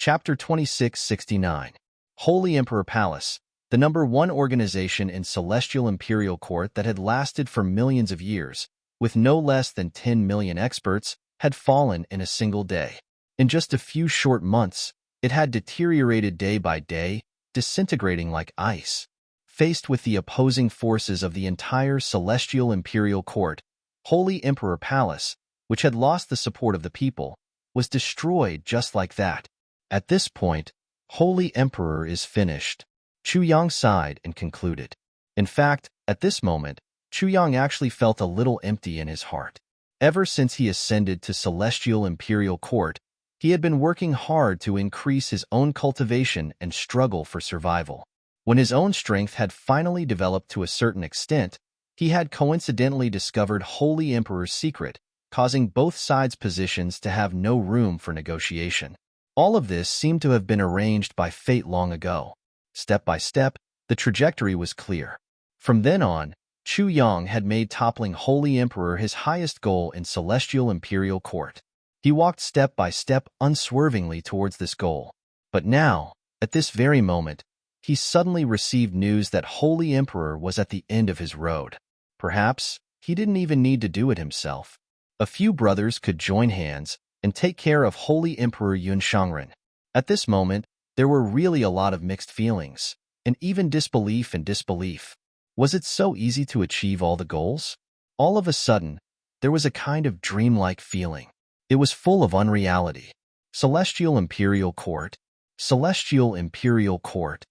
Chapter 2669. Holy Emperor Palace, the #1 organization in Celestial Imperial Court that had lasted for millions of years, with no less than 10 million experts, had fallen in a single day. In just a few short months, it had deteriorated day by day, disintegrating like ice. Faced with the opposing forces of the entire Celestial Imperial Court, Holy Emperor Palace, which had lost the support of the people, was destroyed just like that. At this point, Holy Emperor is finished. Chu Yang sighed and concluded. In fact, at this moment, Chu Yang actually felt a little empty in his heart. Ever since he ascended to Celestial Imperial Court, he had been working hard to increase his own cultivation and struggle for survival. When his own strength had finally developed to a certain extent, he had coincidentally discovered Holy Emperor's secret, causing both sides' positions to have no room for negotiation. All of this seemed to have been arranged by fate long ago. Step by step, the trajectory was clear. From then on, Chu Yang had made toppling Holy Emperor his highest goal in Celestial Imperial Court. He walked step by step unswervingly towards this goal. But now, at this very moment, he suddenly received news that Holy Emperor was at the end of his road. Perhaps he didn't even need to do it himself. A few brothers could join hands and take care of Holy Emperor Yun Shangren. At this moment, there were really a lot of mixed feelings, and even disbelief and disbelief. Was it so easy to achieve all the goals? All of a sudden, there was a kind of dreamlike feeling. It was full of unreality. Celestial Imperial Court. Celestial Imperial Court.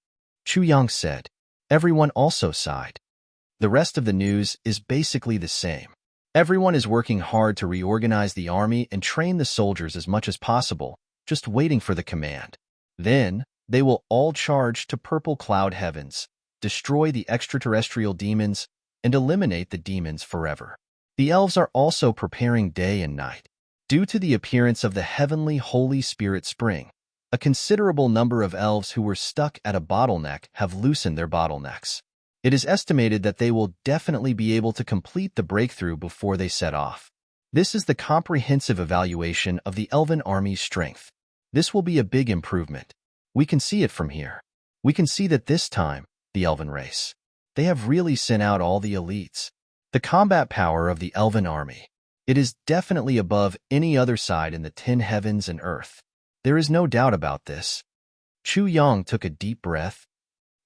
Chu Yang said. Everyone also sighed. The rest of the news is basically the same. Everyone is working hard to reorganize the army and train the soldiers as much as possible, just waiting for the command. Then, they will all charge to purple cloud heavens, destroy the extraterrestrial demons, and eliminate the demons forever. The elves are also preparing day and night. Due to the appearance of the heavenly Holy Spirit Spring, a considerable number of elves who were stuck at a bottleneck have loosened their bottlenecks. It is estimated that they will definitely be able to complete the breakthrough before they set off. This is the comprehensive evaluation of the elven army's strength. This will be a big improvement. We can see it from here. We can see that this time, the elven race, they have really sent out all the elites. The combat power of the elven army. It is definitely above any other side in the 10 heavens and earth. There is no doubt about this. Chu Yang took a deep breath.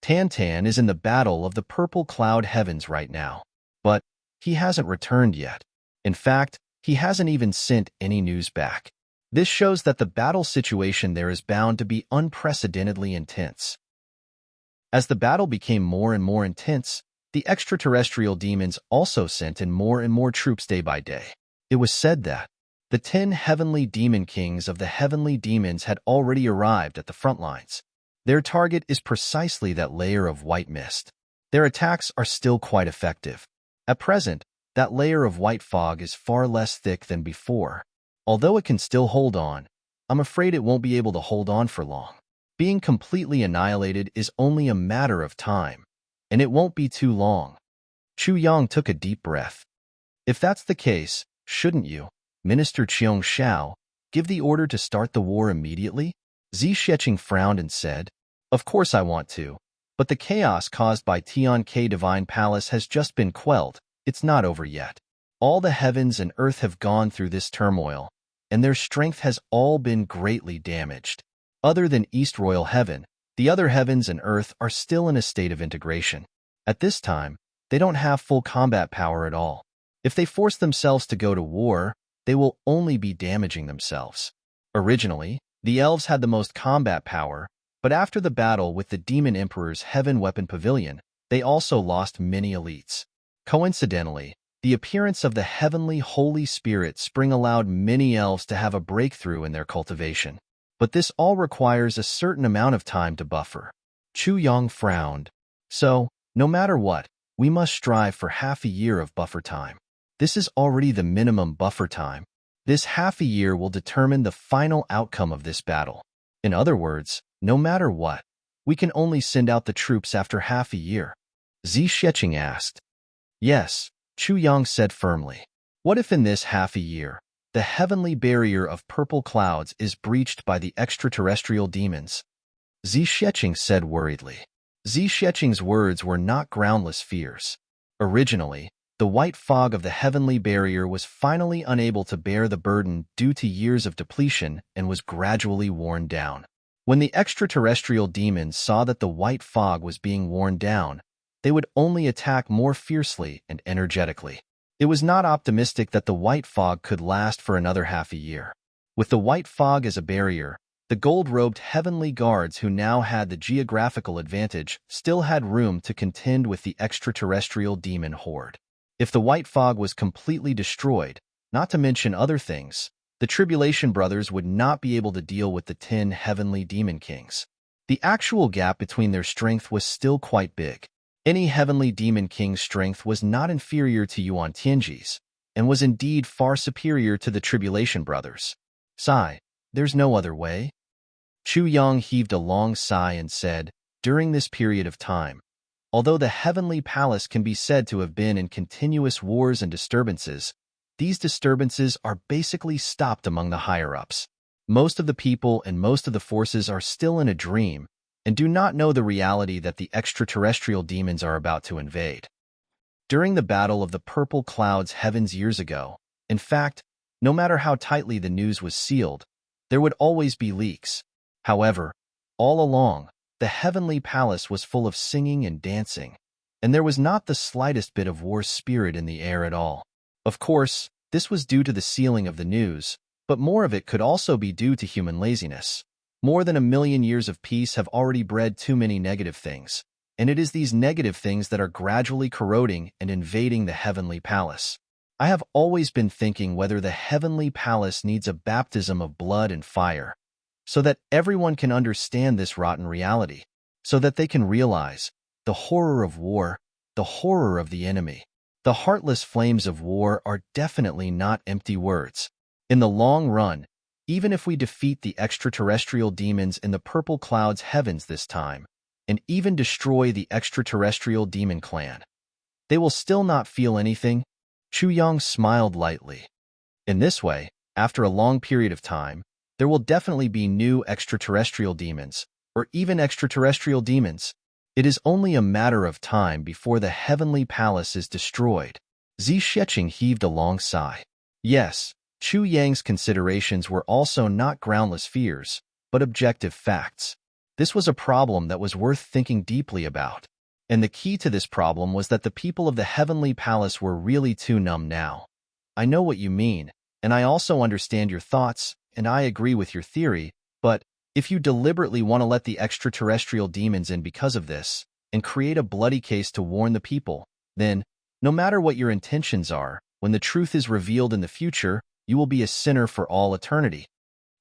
Tan is in the battle of the purple cloud heavens right now, but he hasn't returned yet. In fact, he hasn't even sent any news back. This shows that the battle situation there is bound to be unprecedentedly intense. As the battle became more and more intense, the extraterrestrial demons also sent in more and more troops day by day. It was said that the 10 heavenly demon kings of the heavenly demons had already arrived at the front lines. Their target is precisely that layer of white mist. Their attacks are still quite effective. At present, that layer of white fog is far less thick than before. Although it can still hold on, I'm afraid it won't be able to hold on for long. Being completely annihilated is only a matter of time, and it won't be too long. Chu Yang took a deep breath. If that's the case, shouldn't you, Minister Cheong Shao, give the order to start the war immediately? Zi Sheqing frowned and said, Of course I want to, but the chaos caused by Tian K Divine Palace has just been quelled. It's not over yet. All the heavens and earth have gone through this turmoil, and their strength has all been greatly damaged. Other than East Royal Heaven, the other heavens and earth are still in a state of integration. At this time, they don't have full combat power at all. If they force themselves to go to war, they will only be damaging themselves. Originally, the elves had the most combat power, but after the battle with the Demon Emperor's Heaven Weapon Pavilion, they also lost many elites. Coincidentally, the appearance of the heavenly Holy Spirit Spring allowed many elves to have a breakthrough in their cultivation. But this all requires a certain amount of time to buffer. Chu Yang frowned. So, no matter what, we must strive for half a year of buffer time. This is already the minimum buffer time. This half a year will determine the final outcome of this battle. In other words, no matter what, we can only send out the troops after half a year. Zi Sheqing asked. Yes, Chu Yang said firmly. What if in this half a year, The heavenly barrier of purple clouds is breached by the extraterrestrial demons, Zixecheng said worriedly. Zixecheng's words were not groundless fears. Originally, the white fog of the heavenly barrier was finally unable to bear the burden due to years of depletion and was gradually worn down. When the extraterrestrial demons saw that the white fog was being worn down, they would only attack more fiercely and energetically. It was not optimistic that the white fog could last for another half a year. With the white fog as a barrier, the gold-robed heavenly guards who now had the geographical advantage still had room to contend with the extraterrestrial demon horde. If the white fog was completely destroyed, not to mention other things, the Tribulation Brothers would not be able to deal with the 10 heavenly demon kings. The actual gap between their strength was still quite big. Any heavenly demon king's strength was not inferior to Yuan Tianji's, and was indeed far superior to the Tribulation Brothers. Sigh, there's no other way. Chu Yang heaved a long sigh and said, during this period of time, although the heavenly palace can be said to have been in continuous wars and disturbances, these disturbances are basically stopped among the higher-ups. Most of the people and most of the forces are still in a dream and do not know the reality that the extraterrestrial demons are about to invade. During the Battle of the Purple Clouds heavens years ago, in fact, no matter how tightly the news was sealed, there would always be leaks. However, all along, the heavenly palace was full of singing and dancing, and there was not the slightest bit of war spirit in the air at all. Of course, this was due to the sealing of the news, but more of it could also be due to human laziness. More than 1,000,000 years of peace have already bred too many negative things, and it is these negative things that are gradually corroding and invading the heavenly palace. I have always been thinking whether the heavenly palace needs a baptism of blood and fire, so that everyone can understand this rotten reality, so that they can realize the horror of war, the horror of the enemy. The heartless flames of war are definitely not empty words. In the long run, even if we defeat the extraterrestrial demons in the purple clouds heavens this time, and even destroy the extraterrestrial demon clan, they will still not feel anything. Chu Yang smiled lightly. In this way, after a long period of time, there will definitely be new extraterrestrial demons, or even extraterrestrial demons. It is only a matter of time before the heavenly palace is destroyed. Zixecheng heaved a long sigh. Yes, Chu Yang's considerations were also not groundless fears, but objective facts. This was a problem that was worth thinking deeply about. And the key to this problem was that the people of the heavenly palace were really too numb now. I know what you mean, and I also understand your thoughts, and I agree with your theory, but if you deliberately want to let the extraterrestrial demons in because of this, and create a bloody case to warn the people, then, no matter what your intentions are, when the truth is revealed in the future, you will be a sinner for all eternity.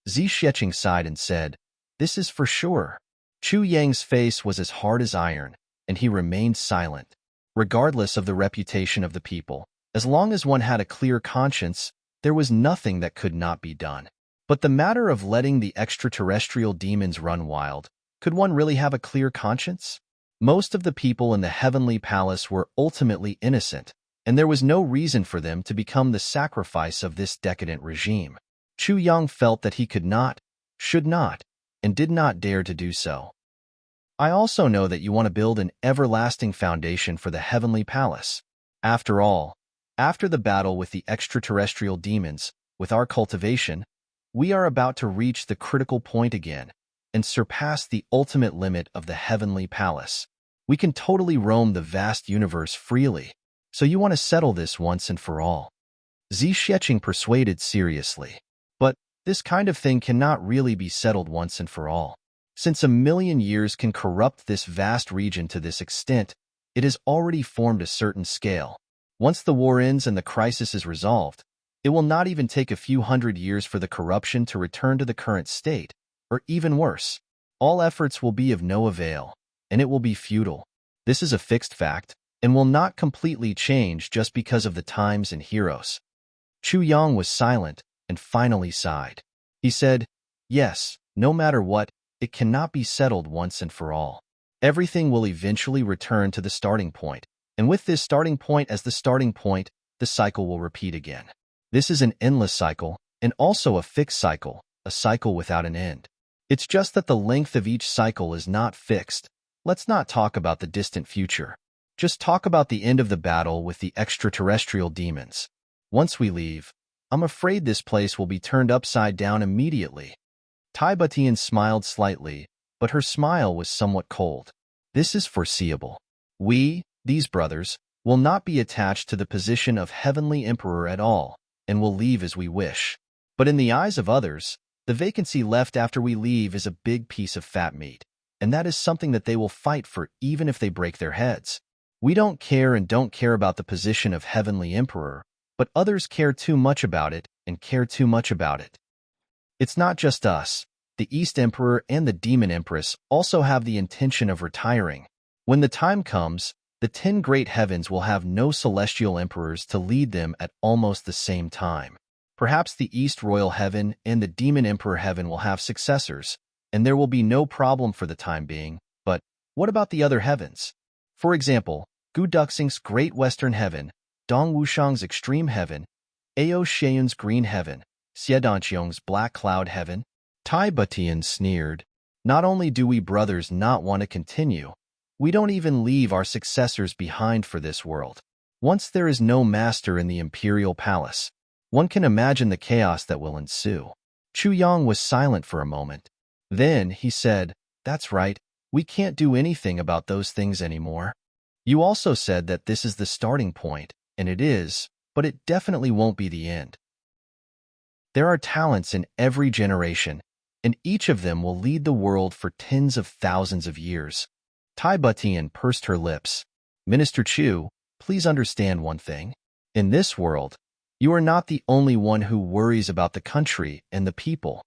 Zixecheng sighed and said, this is for sure. Chu Yang's face was as hard as iron, and he remained silent. Regardless of the reputation of the people, as long as one had a clear conscience, there was nothing that could not be done. But the matter of letting the extraterrestrial demons run wild, could one really have a clear conscience? Most of the people in the heavenly palace were ultimately innocent, and there was no reason for them to become the sacrifice of this decadent regime. Chu Yang felt that he could not, should not, and did not dare to do so. I also know that you want to build an everlasting foundation for the heavenly palace. After all, after the battle with the extraterrestrial demons, with our cultivation, we are about to reach the critical point again and surpass the ultimate limit of the heavenly palace. We can totally roam the vast universe freely, so you want to settle this once and for all. Zixecheng persuaded seriously. But this kind of thing cannot really be settled once and for all. Since 1,000,000 years can corrupt this vast region to this extent, it has already formed a certain scale. Once the war ends and the crisis is resolved, it will not even take a few hundred years for the corruption to return to the current state, or even worse. All efforts will be of no avail, and it will be futile. This is a fixed fact, and will not completely change just because of the times and heroes. Chu Yang was silent and finally sighed. He said, yes, no matter what, it cannot be settled once and for all. Everything will eventually return to the starting point, and with this starting point as the starting point, the cycle will repeat again. This is an endless cycle, and also a fixed cycle, a cycle without an end. It's just that the length of each cycle is not fixed. Let's not talk about the distant future. Just talk about the end of the battle with the extraterrestrial demons. Once we leave, I'm afraid this place will be turned upside down immediately. Tai Butian smiled slightly, but her smile was somewhat cold. This is foreseeable. We, these brothers, will not be attached to the position of Heavenly Emperor at all, and will leave as we wish. But in the eyes of others, the vacancy left after we leave is a big piece of fat meat, and that is something that they will fight for even if they break their heads. We don't care and don't care about the position of Heavenly Emperor, but others care too much about it and care too much about it. It's not just us. The East Emperor and the Demon Empress also have the intention of retiring. When the time comes, the 10 great heavens will have no celestial emperors to lead them at almost the same time. Perhaps the East Royal Heaven and the Demon Emperor Heaven will have successors, and there will be no problem for the time being, but what about the other heavens? For example, Gu Duxing's Great Western Heaven, Dong Wushang's Extreme Heaven, Ao Sheyun's Green Heaven, Xiedanqiong's Black Cloud Heaven. Tai Butian sneered. Not only do we brothers not want to continue, we don't even leave our successors behind for this world. Once there is no master in the imperial palace, one can imagine the chaos that will ensue. Chu Yang was silent for a moment. Then he said, "That's right, we can't do anything about those things anymore. You also said that this is the starting point, and it is, but it definitely won't be the end. There are talents in every generation, and each of them will lead the world for tens of thousands of years." Tai Butian pursed her lips. "Minister Chu, please understand one thing. In this world, you are not the only one who worries about the country and the people."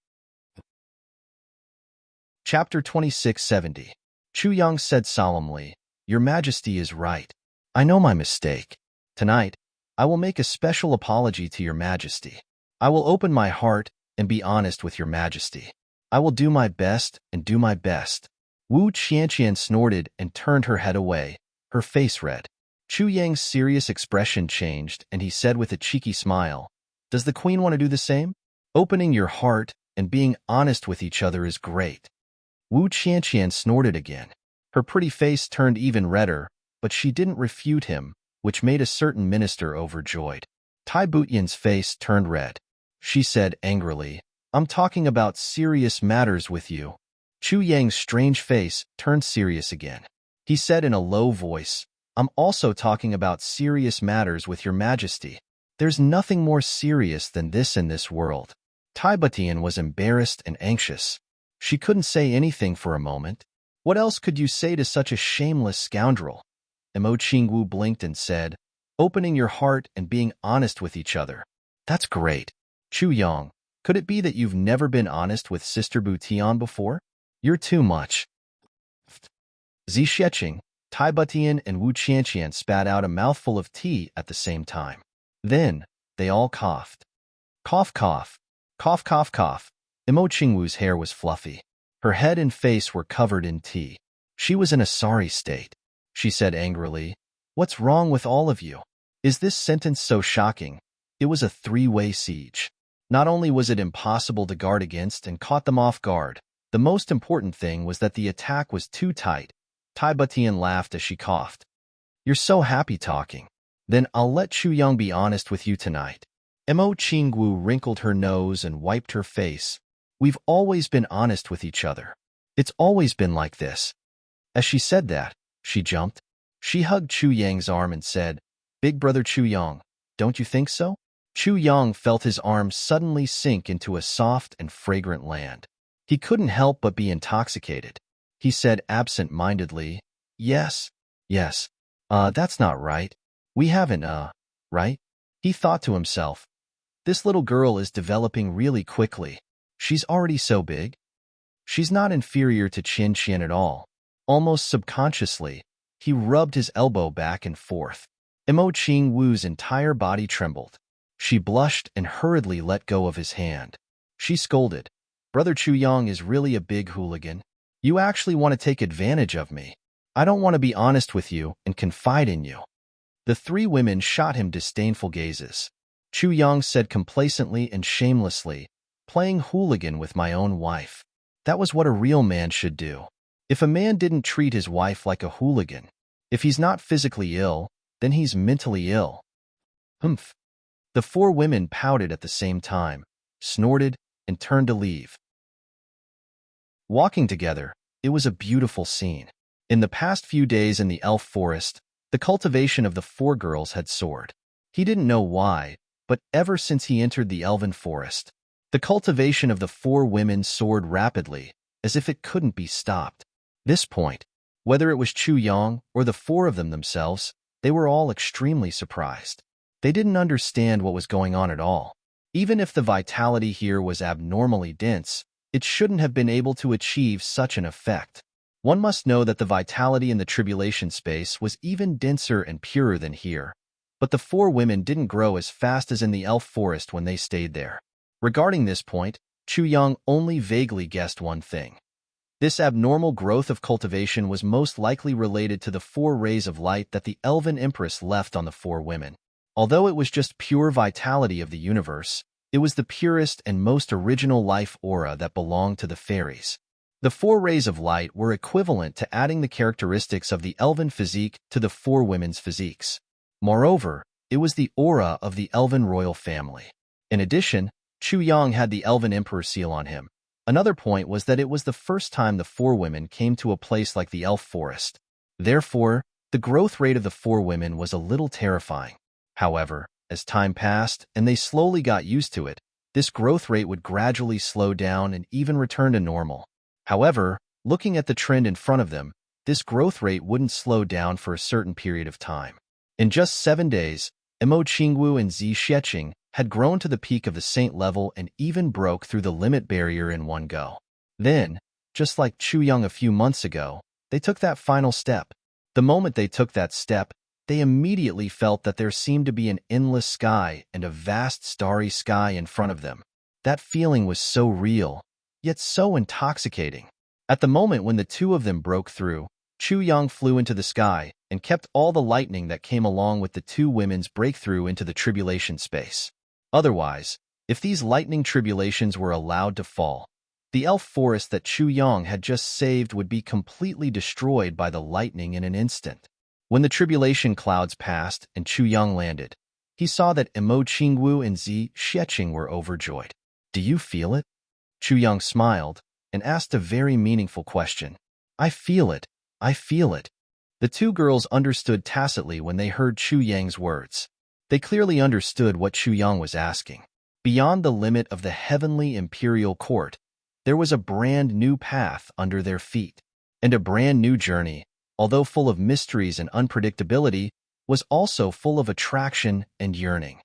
Chapter 2670. Chu Yang said solemnly, "Your Majesty is right. I know my mistake. Tonight, I will make a special apology to Your Majesty. I will open my heart and be honest with Your Majesty. I will do my best and do my best." Wu Qianqian snorted and turned her head away, her face red. Chu Yang's serious expression changed, and he said with a cheeky smile, "Does the queen want to do the same? Opening your heart and being honest with each other is great." Wu Qianqian snorted again. Her pretty face turned even redder, but she didn't refute him, which made a certain minister overjoyed. Tai Butian's face turned red. She said angrily, "I'm talking about serious matters with you." Chu Yang's strange face turned serious again. He said in a low voice, "I'm also talking about serious matters with Your Majesty. There's nothing more serious than this in this world." Tai Butian was embarrassed and anxious. She couldn't say anything for a moment. What else could you say to such a shameless scoundrel? Mo Qingwu blinked and said, "Opening your heart and being honest with each other. That's great. Chu Yang, could it be that you've never been honest with Sister Butian before? You're too much." Zi Sheqing, Tai Butian, and Wu Qianqian spat out a mouthful of tea at the same time. Then, they all coughed. Cough, cough. Cough, cough, cough. Mo Qingwu's hair was fluffy. Her head and face were covered in tea. She was in a sorry state. She said angrily, "What's wrong with all of you? Is this sentence so shocking?" It was a three-way siege. Not only was it impossible to guard against and caught them off guard, the most important thing was that the attack was too tight. Tai Butian laughed as she coughed. "You're so happy talking. Then I'll let Chu Yang be honest with you tonight." Mo Qingwu wrinkled her nose and wiped her face. "We've always been honest with each other. It's always been like this." As she said that, she jumped. She hugged Chu Yang's arm and said, "Big brother Chu Yang, don't you think so?" Chu Yang felt his arm suddenly sink into a soft and fragrant land. He couldn't help but be intoxicated. He said absent-mindedly, yes, that's not right. We haven't, right?" He thought to himself, "This little girl is developing really quickly. She's already so big. She's not inferior to Qin Qian at all." Almost subconsciously, he rubbed his elbow back and forth. Mo Qingwu's entire body trembled. She blushed and hurriedly let go of his hand. She scolded, "Brother Chu Yang is really a big hooligan. You actually want to take advantage of me. I don't want to be honest with you and confide in you." The three women shot him disdainful gazes. Chu Yang said complacently and shamelessly, playing hooligan with my own wife. That was what a real man should do. If a man didn't treat his wife like a hooligan, if he's not physically ill, then he's mentally ill. Humph. The four women pouted at the same time, snorted, and turned to leave. Walking together, it was a beautiful scene. In the past few days in the elf forest, the cultivation of the four girls had soared. He didn't know why, but ever since he entered the elven forest, the cultivation of the four women soared rapidly, as if it couldn't be stopped. This point, whether it was Chu Yang or the four of them themselves, they were all extremely surprised. They didn't understand what was going on at all. Even if the vitality here was abnormally dense, it shouldn't have been able to achieve such an effect. One must know that the vitality in the tribulation space was even denser and purer than here, but the four women didn't grow as fast as in the elf forest when they stayed there. Regarding this point, Chu Yang only vaguely guessed one thing. This abnormal growth of cultivation was most likely related to the four rays of light that the elven empress left on the four women. Although it was just pure vitality of the universe, it was the purest and most original life aura that belonged to the fairies. The four rays of light were equivalent to adding the characteristics of the elven physique to the four women's physiques. Moreover, it was the aura of the elven royal family. In addition, Chu Yang had the elven emperor seal on him. Another point was that it was the first time the four women came to a place like the elf forest. Therefore, the growth rate of the four women was a little terrifying. However, as time passed and they slowly got used to it, this growth rate would gradually slow down and even return to normal. However, looking at the trend in front of them, this growth rate wouldn't slow down for a certain period of time. In just 7 days, Mo Qingwu and Zi Xieching had grown to the peak of the saint level and even broke through the limit barrier in one go. Then, just like Chu Yang a few months ago, they took that final step. The moment they took that step, they immediately felt that there seemed to be an endless sky and a vast starry sky in front of them. That feeling was so real, yet so intoxicating. At the moment when the two of them broke through, Chu Yang flew into the sky and kept all the lightning that came along with the two women's breakthrough into the tribulation space. Otherwise, if these lightning tribulations were allowed to fall, the elf forest that Chu Yang had just saved would be completely destroyed by the lightning in an instant. When the tribulation clouds passed and Chu Yang landed, he saw that Mo Qingwu and Zi Xieching were overjoyed. "Do you feel it?" Chu Yang smiled and asked a very meaningful question. "I feel it. I feel it." The two girls understood tacitly when they heard Chu Yang's words. They clearly understood what Chu Yang was asking. Beyond the limit of the heavenly imperial court, there was a brand new path under their feet. And a brand new journey, although full of mysteries and unpredictability, was also full of attraction and yearning.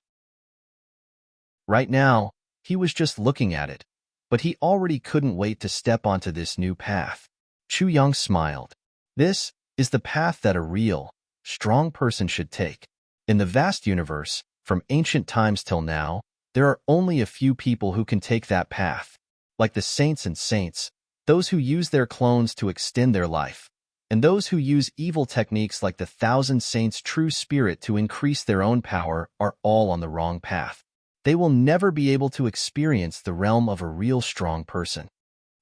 Right now, he was just looking at it, but he already couldn't wait to step onto this new path. Chu Yang smiled. This is the path that a real, strong person should take. In the vast universe, from ancient times till now, there are only a few people who can take that path. Like the saints and saints, those who use their clones to extend their life, and those who use evil techniques like the Thousand Saints' true spirit to increase their own power are all on the wrong path. They will never be able to experience the realm of a real strong person.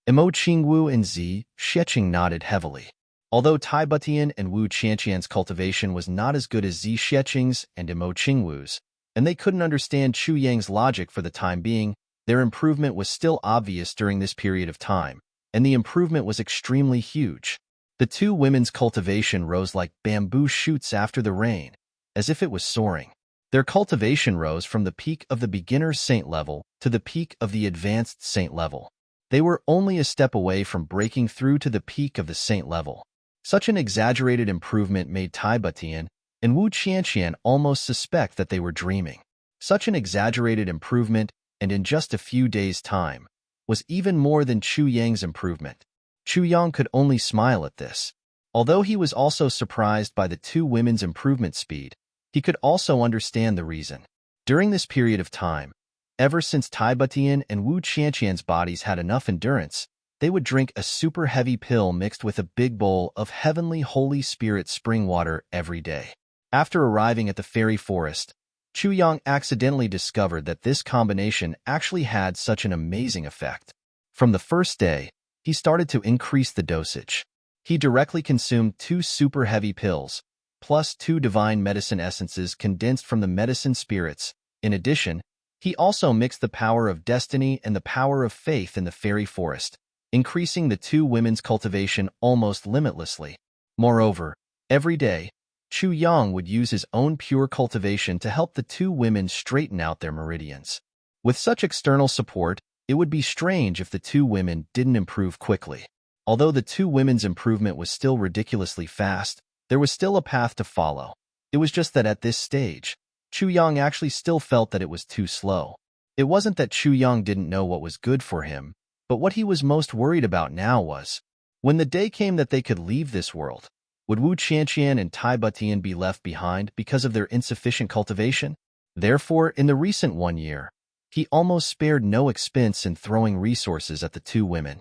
Mo Qingwu and Zi Xieching nodded heavily. Although Tai Butian and Wu Qianqian's cultivation was not as good as Zi Xieching's and Mo Qingwu's, and they couldn't understand Chu Yang's logic for the time being, their improvement was still obvious during this period of time, and the improvement was extremely huge. The two women's cultivation rose like bamboo shoots after the rain, as if it was soaring. Their cultivation rose from the peak of the beginner saint level to the peak of the advanced saint level. They were only a step away from breaking through to the peak of the saint level. Such an exaggerated improvement made Tai Butian and Wu Qianqian almost suspect that they were dreaming. Such an exaggerated improvement, and in just a few days' time, was even more than Chu Yang's improvement. Chu Yang could only smile at this. Although he was also surprised by the two women's improvement speed, he could also understand the reason. During this period of time, ever since Tai Butian and Wu Qianqian's bodies had enough endurance, they would drink a super heavy pill mixed with a big bowl of heavenly Holy Spirit spring water every day. After arriving at the fairy forest, Chu Yang accidentally discovered that this combination actually had such an amazing effect. From the first day, he started to increase the dosage. He directly consumed 2 super heavy pills, plus 2 divine medicine essences condensed from the medicine spirits. In addition, he also mixed the power of destiny and the power of faith in the fairy forest, increasing the 2 women's cultivation almost limitlessly. Moreover, every day, Chu Yang would use his own pure cultivation to help the 2 women straighten out their meridians. With such external support, it would be strange if the 2 women didn't improve quickly. Although the 2 women's improvement was still ridiculously fast, there was still a path to follow. It was just that at this stage, Chu Yang actually still felt that it was too slow. It wasn't that Chu Yang didn't know what was good for him, but what he was most worried about now was, when the day came that they could leave this world, would Wu Qianqian and Tai Butian be left behind because of their insufficient cultivation? Therefore, in the recent 1 year, he almost spared no expense in throwing resources at the 2 women.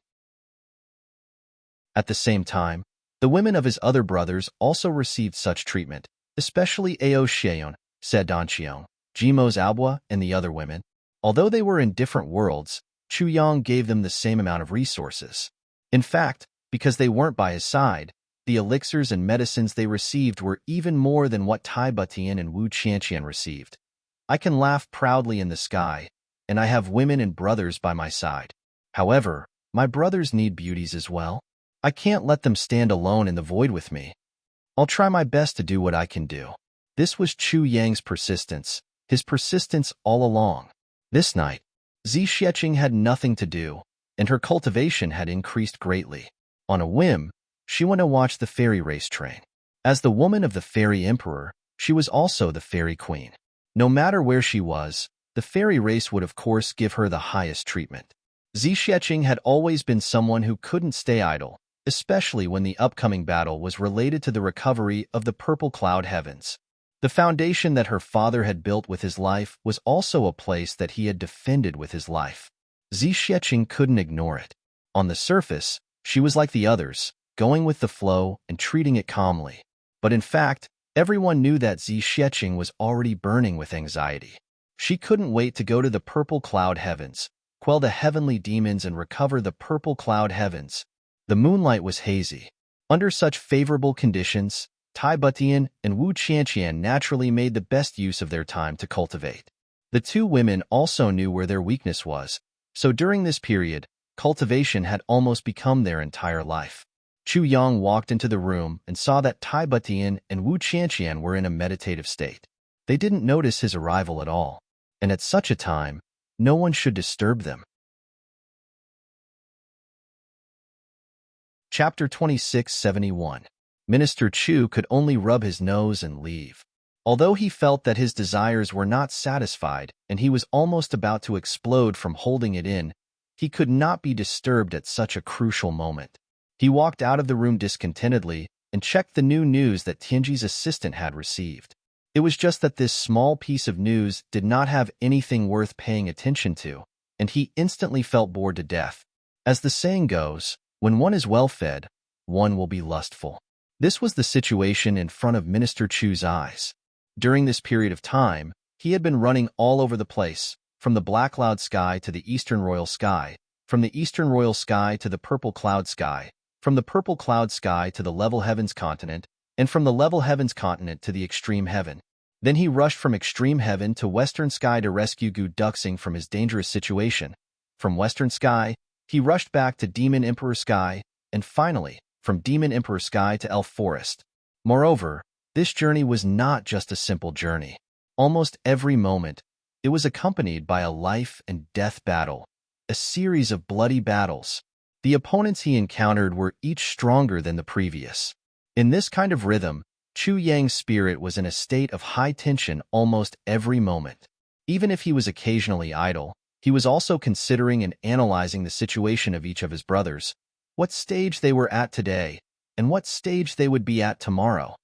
At the same time, the women of his other brothers also received such treatment, especially Ao Xiaoyun, Sedan Qiong, Jimo Zhaobua, and the other women. Although they were in different worlds, Chu Yang gave them the same amount of resources. In fact, because they weren't by his side, the elixirs and medicines they received were even more than what Tai Butian and Wu Qianqian received. I can laugh proudly in the sky, and I have women and brothers by my side. However, my brothers need beauties as well. I can't let them stand alone in the void with me. I'll try my best to do what I can do. This was Chu Yang's persistence, his persistence all along. This night, Zi Xieching had nothing to do, and her cultivation had increased greatly. On a whim, she went to watch the fairy race train. As the woman of the fairy emperor, she was also the fairy queen. No matter where she was, the fairy race would of course give her the highest treatment. Zi Xieching had always been someone who couldn't stay idle, especially when the upcoming battle was related to the recovery of the purple cloud heavens. The foundation that her father had built with his life was also a place that he had defended with his life. Zi Xieching couldn't ignore it. On the surface, she was like the others, going with the flow and treating it calmly. But in fact, everyone knew that Zi Xieching was already burning with anxiety. She couldn't wait to go to the purple cloud heavens, quell the heavenly demons and recover the purple cloud heavens. The moonlight was hazy. Under such favorable conditions, Tai Butian and Wu Qianqian naturally made the best use of their time to cultivate. The 2 women also knew where their weakness was, so during this period, cultivation had almost become their entire life. Chu Yang walked into the room and saw that Tai Butian and Wu Qianqian were in a meditative state. They didn't notice his arrival at all, and at such a time, no one should disturb them. Chapter 2671. Minister Chu could only rub his nose and leave. Although he felt that his desires were not satisfied and he was almost about to explode from holding it in, he could not be disturbed at such a crucial moment. He walked out of the room discontentedly and checked the new news that Tianji's assistant had received. It was just that this small piece of news did not have anything worth paying attention to, and he instantly felt bored to death. As the saying goes, when one is well-fed, one will be lustful. This was the situation in front of Minister Chu's eyes. During this period of time, he had been running all over the place, from the black cloud sky to the eastern royal sky, from the eastern royal sky to the purple cloud sky, from the purple cloud sky to the level heavens continent, and from the level heavens continent to the extreme heaven. Then he rushed from extreme heaven to western sky to rescue Gu Duxing from his dangerous situation. From western sky, he rushed back to Demon Emperor Sky, and finally, from Demon Emperor Sky to Elf Forest. Moreover, this journey was not just a simple journey. Almost every moment, it was accompanied by a life and death battle, a series of bloody battles. The opponents he encountered were each stronger than the previous. In this kind of rhythm, Chu Yang's spirit was in a state of high tension almost every moment. Even if he was occasionally idle, he was also considering and analyzing the situation of each of his brothers, what stage they were at today, and what stage they would be at tomorrow.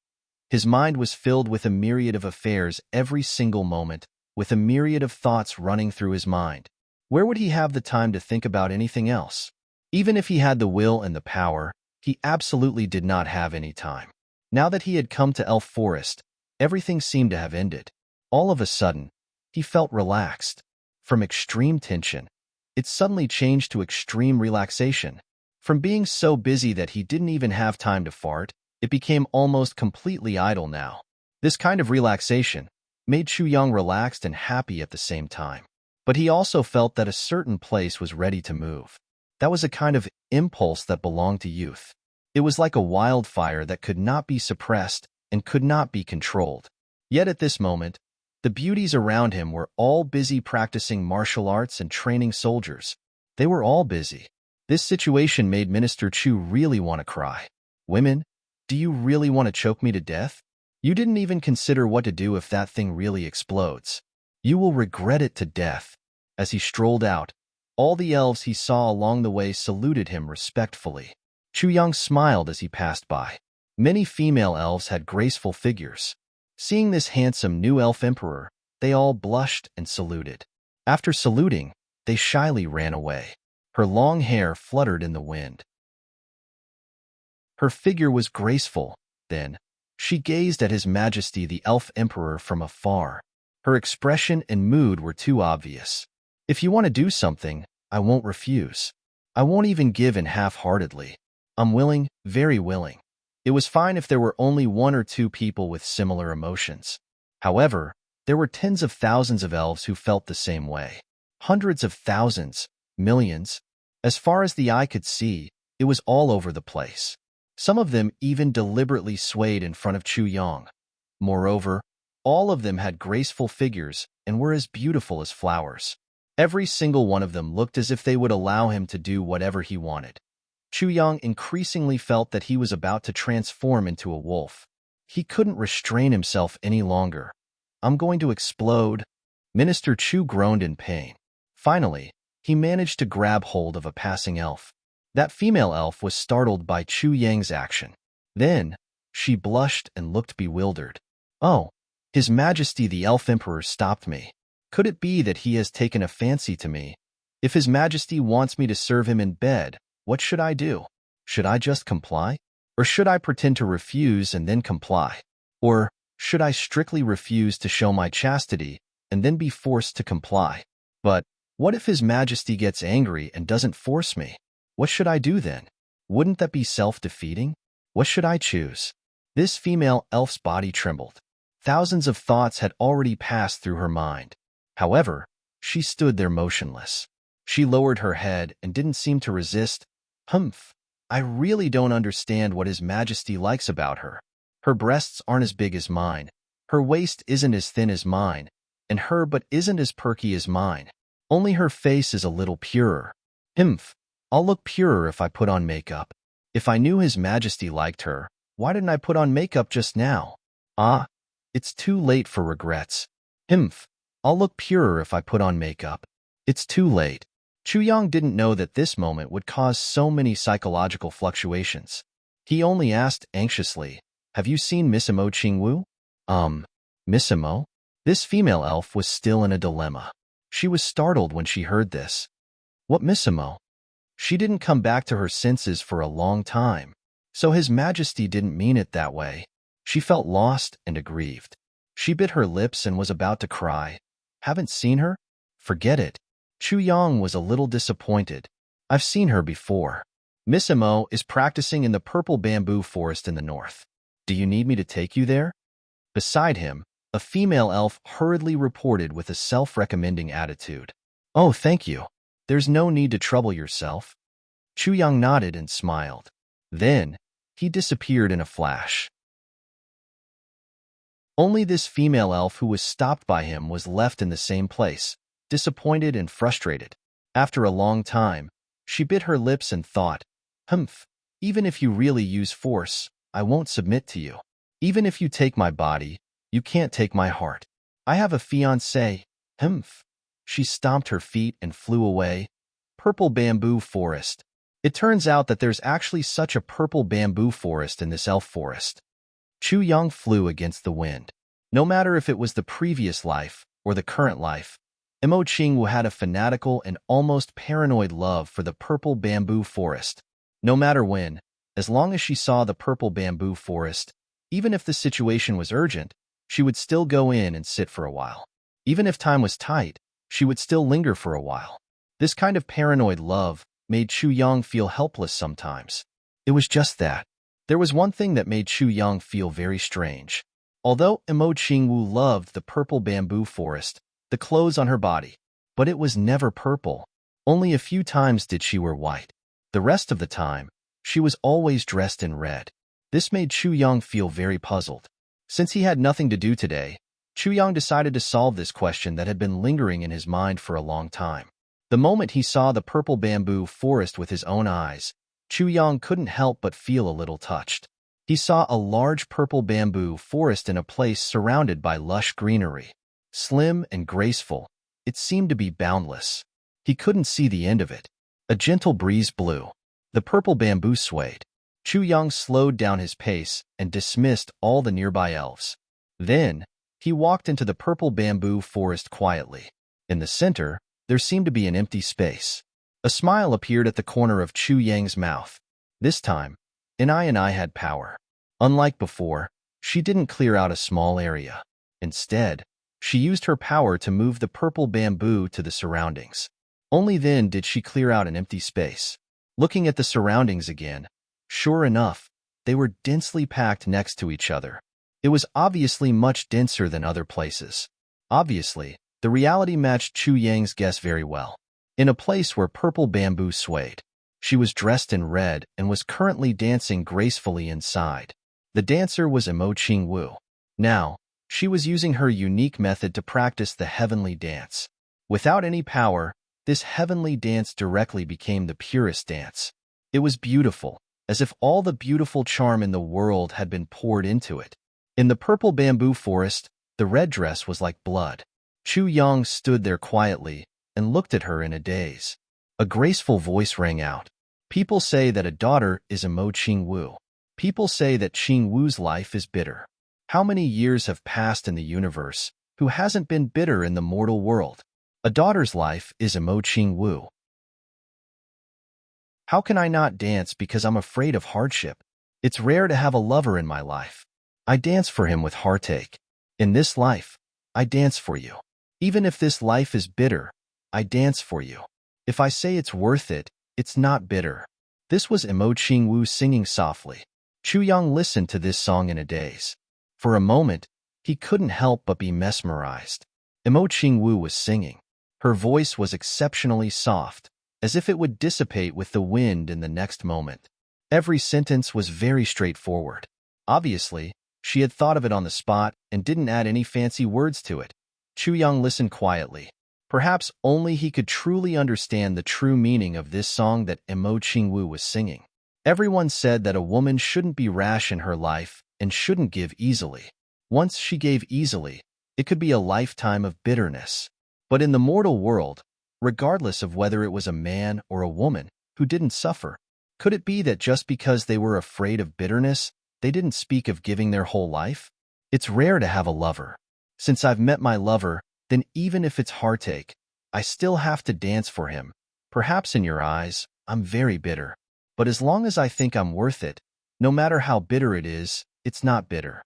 His mind was filled with a myriad of affairs every single moment, with a myriad of thoughts running through his mind. Where would he have the time to think about anything else? Even if he had the will and the power, he absolutely did not have any time. Now that he had come to Elf Forest, everything seemed to have ended. All of a sudden, he felt relaxed. From extreme tension, it suddenly changed to extreme relaxation. From being so busy that he didn't even have time to fart, it became almost completely idle now. This kind of relaxation made Chu Yang relaxed and happy at the same time. But he also felt that a certain place was ready to move. That was a kind of impulse that belonged to youth. It was like a wildfire that could not be suppressed and could not be controlled. Yet at this moment, the beauties around him were all busy practicing martial arts and training soldiers. They were all busy. This situation made Minister Chu really want to cry. Women, do you really want to choke me to death? You didn't even consider what to do if that thing really explodes. You will regret it to death. As he strolled out, all the elves he saw along the way saluted him respectfully. Chu Yang smiled as he passed by. Many female elves had graceful figures. Seeing this handsome new elf emperor, they all blushed and saluted. After saluting, they shyly ran away. Her long hair fluttered in the wind. Her figure was graceful. Then, she gazed at His Majesty the Elf Emperor from afar. Her expression and mood were too obvious. If you want to do something, I won't refuse. I won't even give in half-heartedly. I'm willing, very willing. It was fine if there were only one or two people with similar emotions. However, there were tens of thousands of elves who felt the same way. Hundreds of thousands, millions. As far as the eye could see, it was all over the place. Some of them even deliberately swayed in front of Chu Yang. Moreover, all of them had graceful figures and were as beautiful as flowers. Every single one of them looked as if they would allow him to do whatever he wanted. Chu Yang increasingly felt that he was about to transform into a wolf. He couldn't restrain himself any longer. I'm going to explode. Minister Chu groaned in pain. Finally, he managed to grab hold of a passing elf. That female elf was startled by Chu Yang's action. Then, she blushed and looked bewildered. Oh, His Majesty the Elf Emperor stopped me. Could it be that he has taken a fancy to me? If His Majesty wants me to serve him in bed, what should I do? Should I just comply? Or should I pretend to refuse and then comply? Or should I strictly refuse to show my chastity and then be forced to comply? But what if His Majesty gets angry and doesn't force me? What should I do then? Wouldn't that be self-defeating? What should I choose? This female elf's body trembled. Thousands of thoughts had already passed through her mind. However, she stood there motionless. She lowered her head and didn't seem to resist. Humph, I really don't understand what His Majesty likes about her. Her breasts aren't as big as mine. Her waist isn't as thin as mine. And her butt isn't as perky as mine. Only her face is a little purer. Humph, I'll look purer if I put on makeup. If I knew His Majesty liked her, why didn't I put on makeup just now? Ah, it's too late for regrets. Humph, I'll look purer if I put on makeup. It's too late. Chu Yang didn't know that this moment would cause so many psychological fluctuations. He only asked anxiously, have you seen Missimo Qingwu? Missimo? This female elf was still in a dilemma. She was startled when she heard this. What Missimo? She didn't come back to her senses for a long time. So His Majesty didn't mean it that way. She felt lost and aggrieved. She bit her lips and was about to cry. Haven't seen her? Forget it. Chu Yang was a little disappointed. I've seen her before. Missimo is practicing in the purple bamboo forest in the north. Do you need me to take you there? Beside him, a female elf hurriedly reported with a self-recommending attitude. Oh, thank you. There's no need to trouble yourself. Chu Yang nodded and smiled. Then, he disappeared in a flash. Only this female elf who was stopped by him was left in the same place, disappointed and frustrated. After a long time, she bit her lips and thought, Humph, even if you really use force, I won't submit to you. Even if you take my body, you can't take my heart. I have a fiancé. Humph. She stomped her feet and flew away. Purple bamboo forest. It turns out that there's actually such a purple bamboo forest in this elf forest. Chu Yang flew against the wind. No matter if it was the previous life or the current life, Mo Qingwu had a fanatical and almost paranoid love for the purple bamboo forest. No matter when, as long as she saw the purple bamboo forest, even if the situation was urgent, she would still go in and sit for a while. Even if time was tight, she would still linger for a while. This kind of paranoid love made Chu Yang feel helpless sometimes. It was just that. There was one thing that made Chu Yang feel very strange. Although Emo Qingwu loved the purple bamboo forest, the clothes on her body, but it was never purple. Only a few times did she wear white. The rest of the time, she was always dressed in red. This made Chu Yang feel very puzzled. Since he had nothing to do today, Chu Yang decided to solve this question that had been lingering in his mind for a long time. The moment he saw the purple bamboo forest with his own eyes, Chu Yang couldn't help but feel a little touched. He saw a large purple bamboo forest in a place surrounded by lush greenery. Slim and graceful, it seemed to be boundless. He couldn't see the end of it. A gentle breeze blew. The purple bamboo swayed. Chu Yang slowed down his pace and dismissed all the nearby elves. Then, he walked into the purple bamboo forest quietly. In the center, there seemed to be an empty space. A smile appeared at the corner of Chu Yang's mouth. This time, Anai had power. Unlike before, she didn't clear out a small area. Instead, she used her power to move the purple bamboo to the surroundings. Only then did she clear out an empty space. Looking at the surroundings again, sure enough, they were densely packed next to each other. It was obviously much denser than other places. Obviously, the reality matched Chu Yang's guess very well. In a place where purple bamboo swayed, she was dressed in red and was currently dancing gracefully inside. The dancer was Emo Qingwu. Now, she was using her unique method to practice the heavenly dance. Without any power, this heavenly dance directly became the purest dance. It was beautiful, as if all the beautiful charm in the world had been poured into it. In the purple bamboo forest, the red dress was like blood. Chu Yang stood there quietly and looked at her in a daze. A graceful voice rang out. People say that a daughter is Emo Qingwu. People say that Qingwu's life is bitter. How many years have passed in the universe? Who hasn't been bitter in the mortal world? A daughter's life is Emo Qingwu. How can I not dance because I'm afraid of hardship? It's rare to have a lover in my life. I dance for him with heartache. In this life, I dance for you. Even if this life is bitter, I dance for you. If I say it's worth it, it's not bitter. This was Emo Qingwu singing softly. Chu Yang listened to this song in a daze. For a moment, he couldn't help but be mesmerized. Emo Qingwu was singing. Her voice was exceptionally soft, as if it would dissipate with the wind in the next moment. Every sentence was very straightforward. Obviously, she had thought of it on the spot and didn't add any fancy words to it. Chu Yang listened quietly. Perhaps only he could truly understand the true meaning of this song that Emo Qingwu was singing. Everyone said that a woman shouldn't be rash in her life and shouldn't give easily. Once she gave easily, it could be a lifetime of bitterness. But in the mortal world, regardless of whether it was a man or a woman who didn't suffer, could it be that just because they were afraid of bitterness, they didn't speak of giving their whole life? It's rare to have a lover. Since I've met my lover, then even if it's heartache, I still have to dance for him. Perhaps in your eyes, I'm very bitter. But as long as I think I'm worth it, no matter how bitter it is, it's not bitter.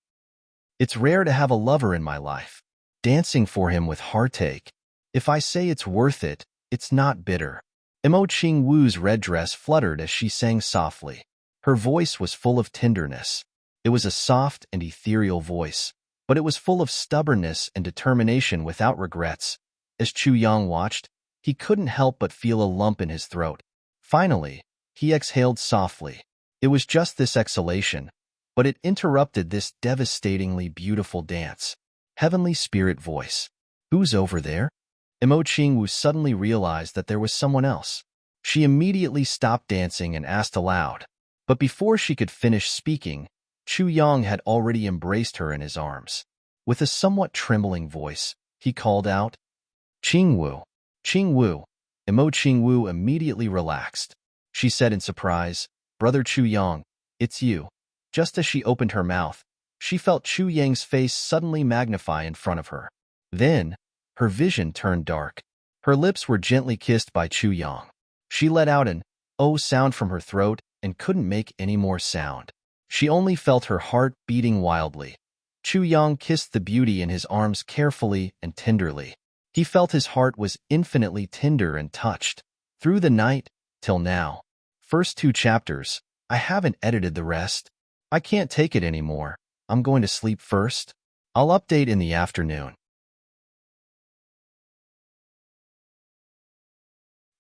It's rare to have a lover in my life. Dancing for him with heartache. If I say it's worth it, it's not bitter. Emo Qingwu's red dress fluttered as she sang softly. Her voice was full of tenderness. It was a soft and ethereal voice, but it was full of stubbornness and determination without regrets. As Chu Yang watched, he couldn't help but feel a lump in his throat. Finally, he exhaled softly. It was just this exhalation, but it interrupted this devastatingly beautiful dance. Heavenly spirit voice. Who's over there? Emo Qingwu suddenly realized that there was someone else. She immediately stopped dancing and asked aloud. But before she could finish speaking, Chu Yang had already embraced her in his arms. With a somewhat trembling voice, he called out, Qingwu, Qingwu. Emo Qingwu immediately relaxed. She said in surprise, Brother Chu Yang, it's you. Just as she opened her mouth, she felt Chu Yang's face suddenly magnify in front of her. Then, her vision turned dark. Her lips were gently kissed by Chu Yang. She let out an oh sound from her throat and couldn't make any more sound. She only felt her heart beating wildly. Chu Yang kissed the beauty in his arms carefully and tenderly. He felt his heart was infinitely tender and touched. Through the night, till now. First 2 chapters. I haven't edited the rest. I can't take it anymore. I'm going to sleep first. I'll update in the afternoon.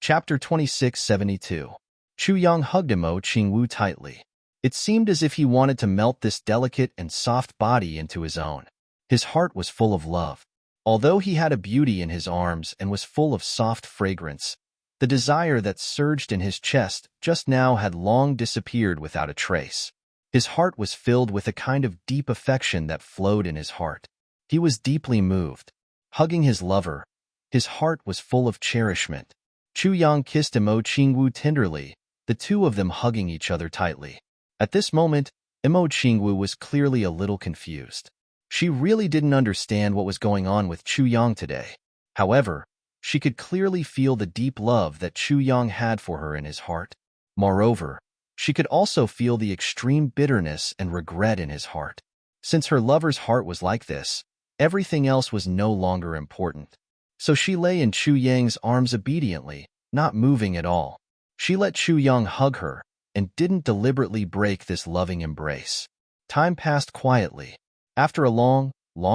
Chapter 2672. Chu Yang hugged Mo Qingwu tightly. It seemed as if he wanted to melt this delicate and soft body into his own. His heart was full of love. Although he had a beauty in his arms and was full of soft fragrance, the desire that surged in his chest just now had long disappeared without a trace. His heart was filled with a kind of deep affection that flowed in his heart. He was deeply moved. Hugging his lover, his heart was full of cherishment. Chu Yang kissed Mo Qingwu tenderly, the two of them hugging each other tightly. At this moment, Mo Qingwu was clearly a little confused. She really didn't understand what was going on with Chu Yang today. However, she could clearly feel the deep love that Chu Yang had for her in his heart. Moreover, she could also feel the extreme bitterness and regret in his heart. Since her lover's heart was like this, everything else was no longer important. So she lay in Chu Yang's arms obediently, not moving at all. She let Chu Yang hug her and didn't deliberately break this loving embrace. Time passed quietly. After a long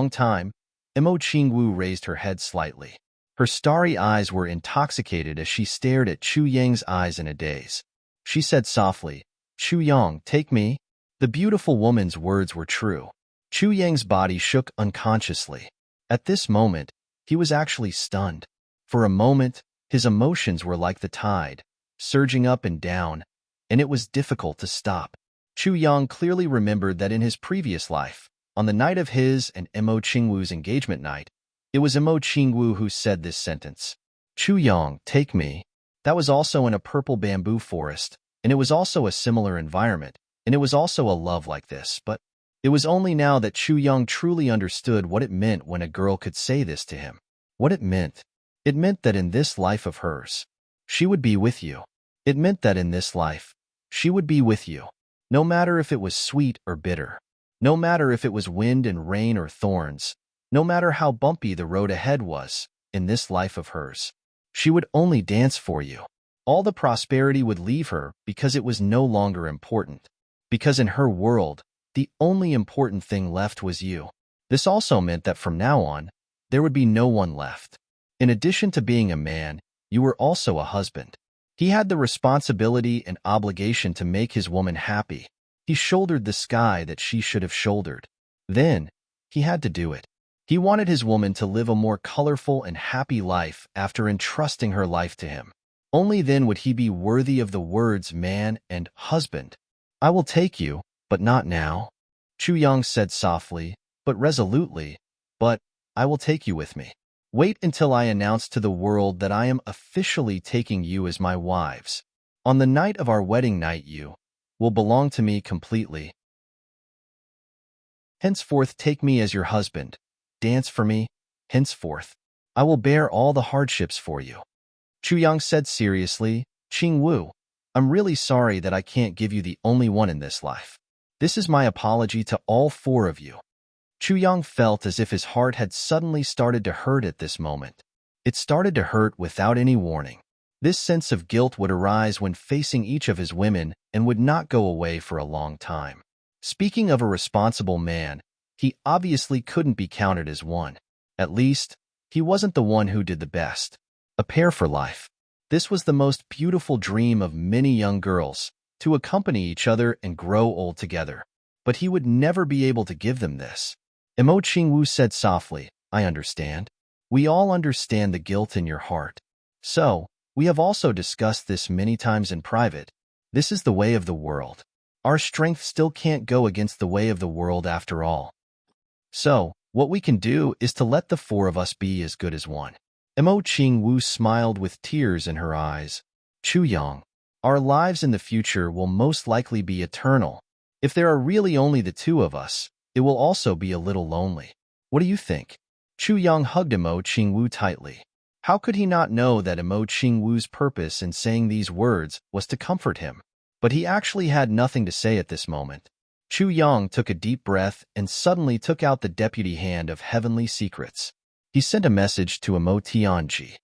time, Mo Qingwu raised her head slightly. Her starry eyes were intoxicated as she stared at Chu Yang's eyes in a daze. She said softly, "Chu Yang, take me." The beautiful woman's words were true. Chu Yang's body shook unconsciously. At this moment, he was actually stunned. For a moment, his emotions were like the tide, surging up and down, and it was difficult to stop. Chu Yang clearly remembered that in his previous life, on the night of his and Mo Qingwu's engagement night, it was Mo Qingwu who said this sentence. "Chu Yang, take me." That was also in a purple bamboo forest, and it was also a similar environment, and it was also a love like this, but it was only now that Chu Yang truly understood what it meant when a girl could say this to him. What it meant. It meant that in this life of hers, she would be with you. It meant that in this life, she would be with you. No matter if it was sweet or bitter. No matter if it was wind and rain or thorns. No matter how bumpy the road ahead was, in this life of hers, she would only dance for you. All the prosperity would leave her because it was no longer important. Because in her world, the only important thing left was you. This also meant that from now on, there would be no one left. In addition to being a man, you were also a husband. He had the responsibility and obligation to make his woman happy. He shouldered the sky that she should have shouldered. Then, he had to do it. He wanted his woman to live a more colorful and happy life after entrusting her life to him. Only then would he be worthy of the words man and husband. "I will take you, but not now," Chu Yang said softly, but resolutely, "but I will take you with me. Wait until I announce to the world that I am officially taking you as my wives. On the night of our wedding night you will belong to me completely. Henceforth take me as your husband. Dance for me. Henceforth, I will bear all the hardships for you." Chu Yang said seriously, "Qingwu, I'm really sorry that I can't give you the only one in this life. This is my apology to all 4 of you." Chu Yang felt as if his heart had suddenly started to hurt at this moment. It started to hurt without any warning. This sense of guilt would arise when facing each of his women and would not go away for a long time. Speaking of a responsible man, he obviously couldn't be counted as one. At least, he wasn't the one who did the best. A pair for life. This was the most beautiful dream of many young girls, to accompany each other and grow old together. But he would never be able to give them this. Mo Qingwu said softly, "I understand. We all understand the guilt in your heart. So, we have also discussed this many times in private. This is the way of the world. Our strength still can't go against the way of the world after all. So, what we can do is to let the 4 of us be as good as one." Mo Qingwu smiled with tears in her eyes. "Chu Yang, our lives in the future will most likely be eternal. If there are really only the 2 of us, it will also be a little lonely. What do you think?" Chu Yang hugged Mo Qingwu tightly. How could he not know that Mo Qingwu's purpose in saying these words was to comfort him? But he actually had nothing to say at this moment. Chu Yang took a deep breath and suddenly took out the deputy hand of Heavenly Secrets. He sent a message to Mo Tianji.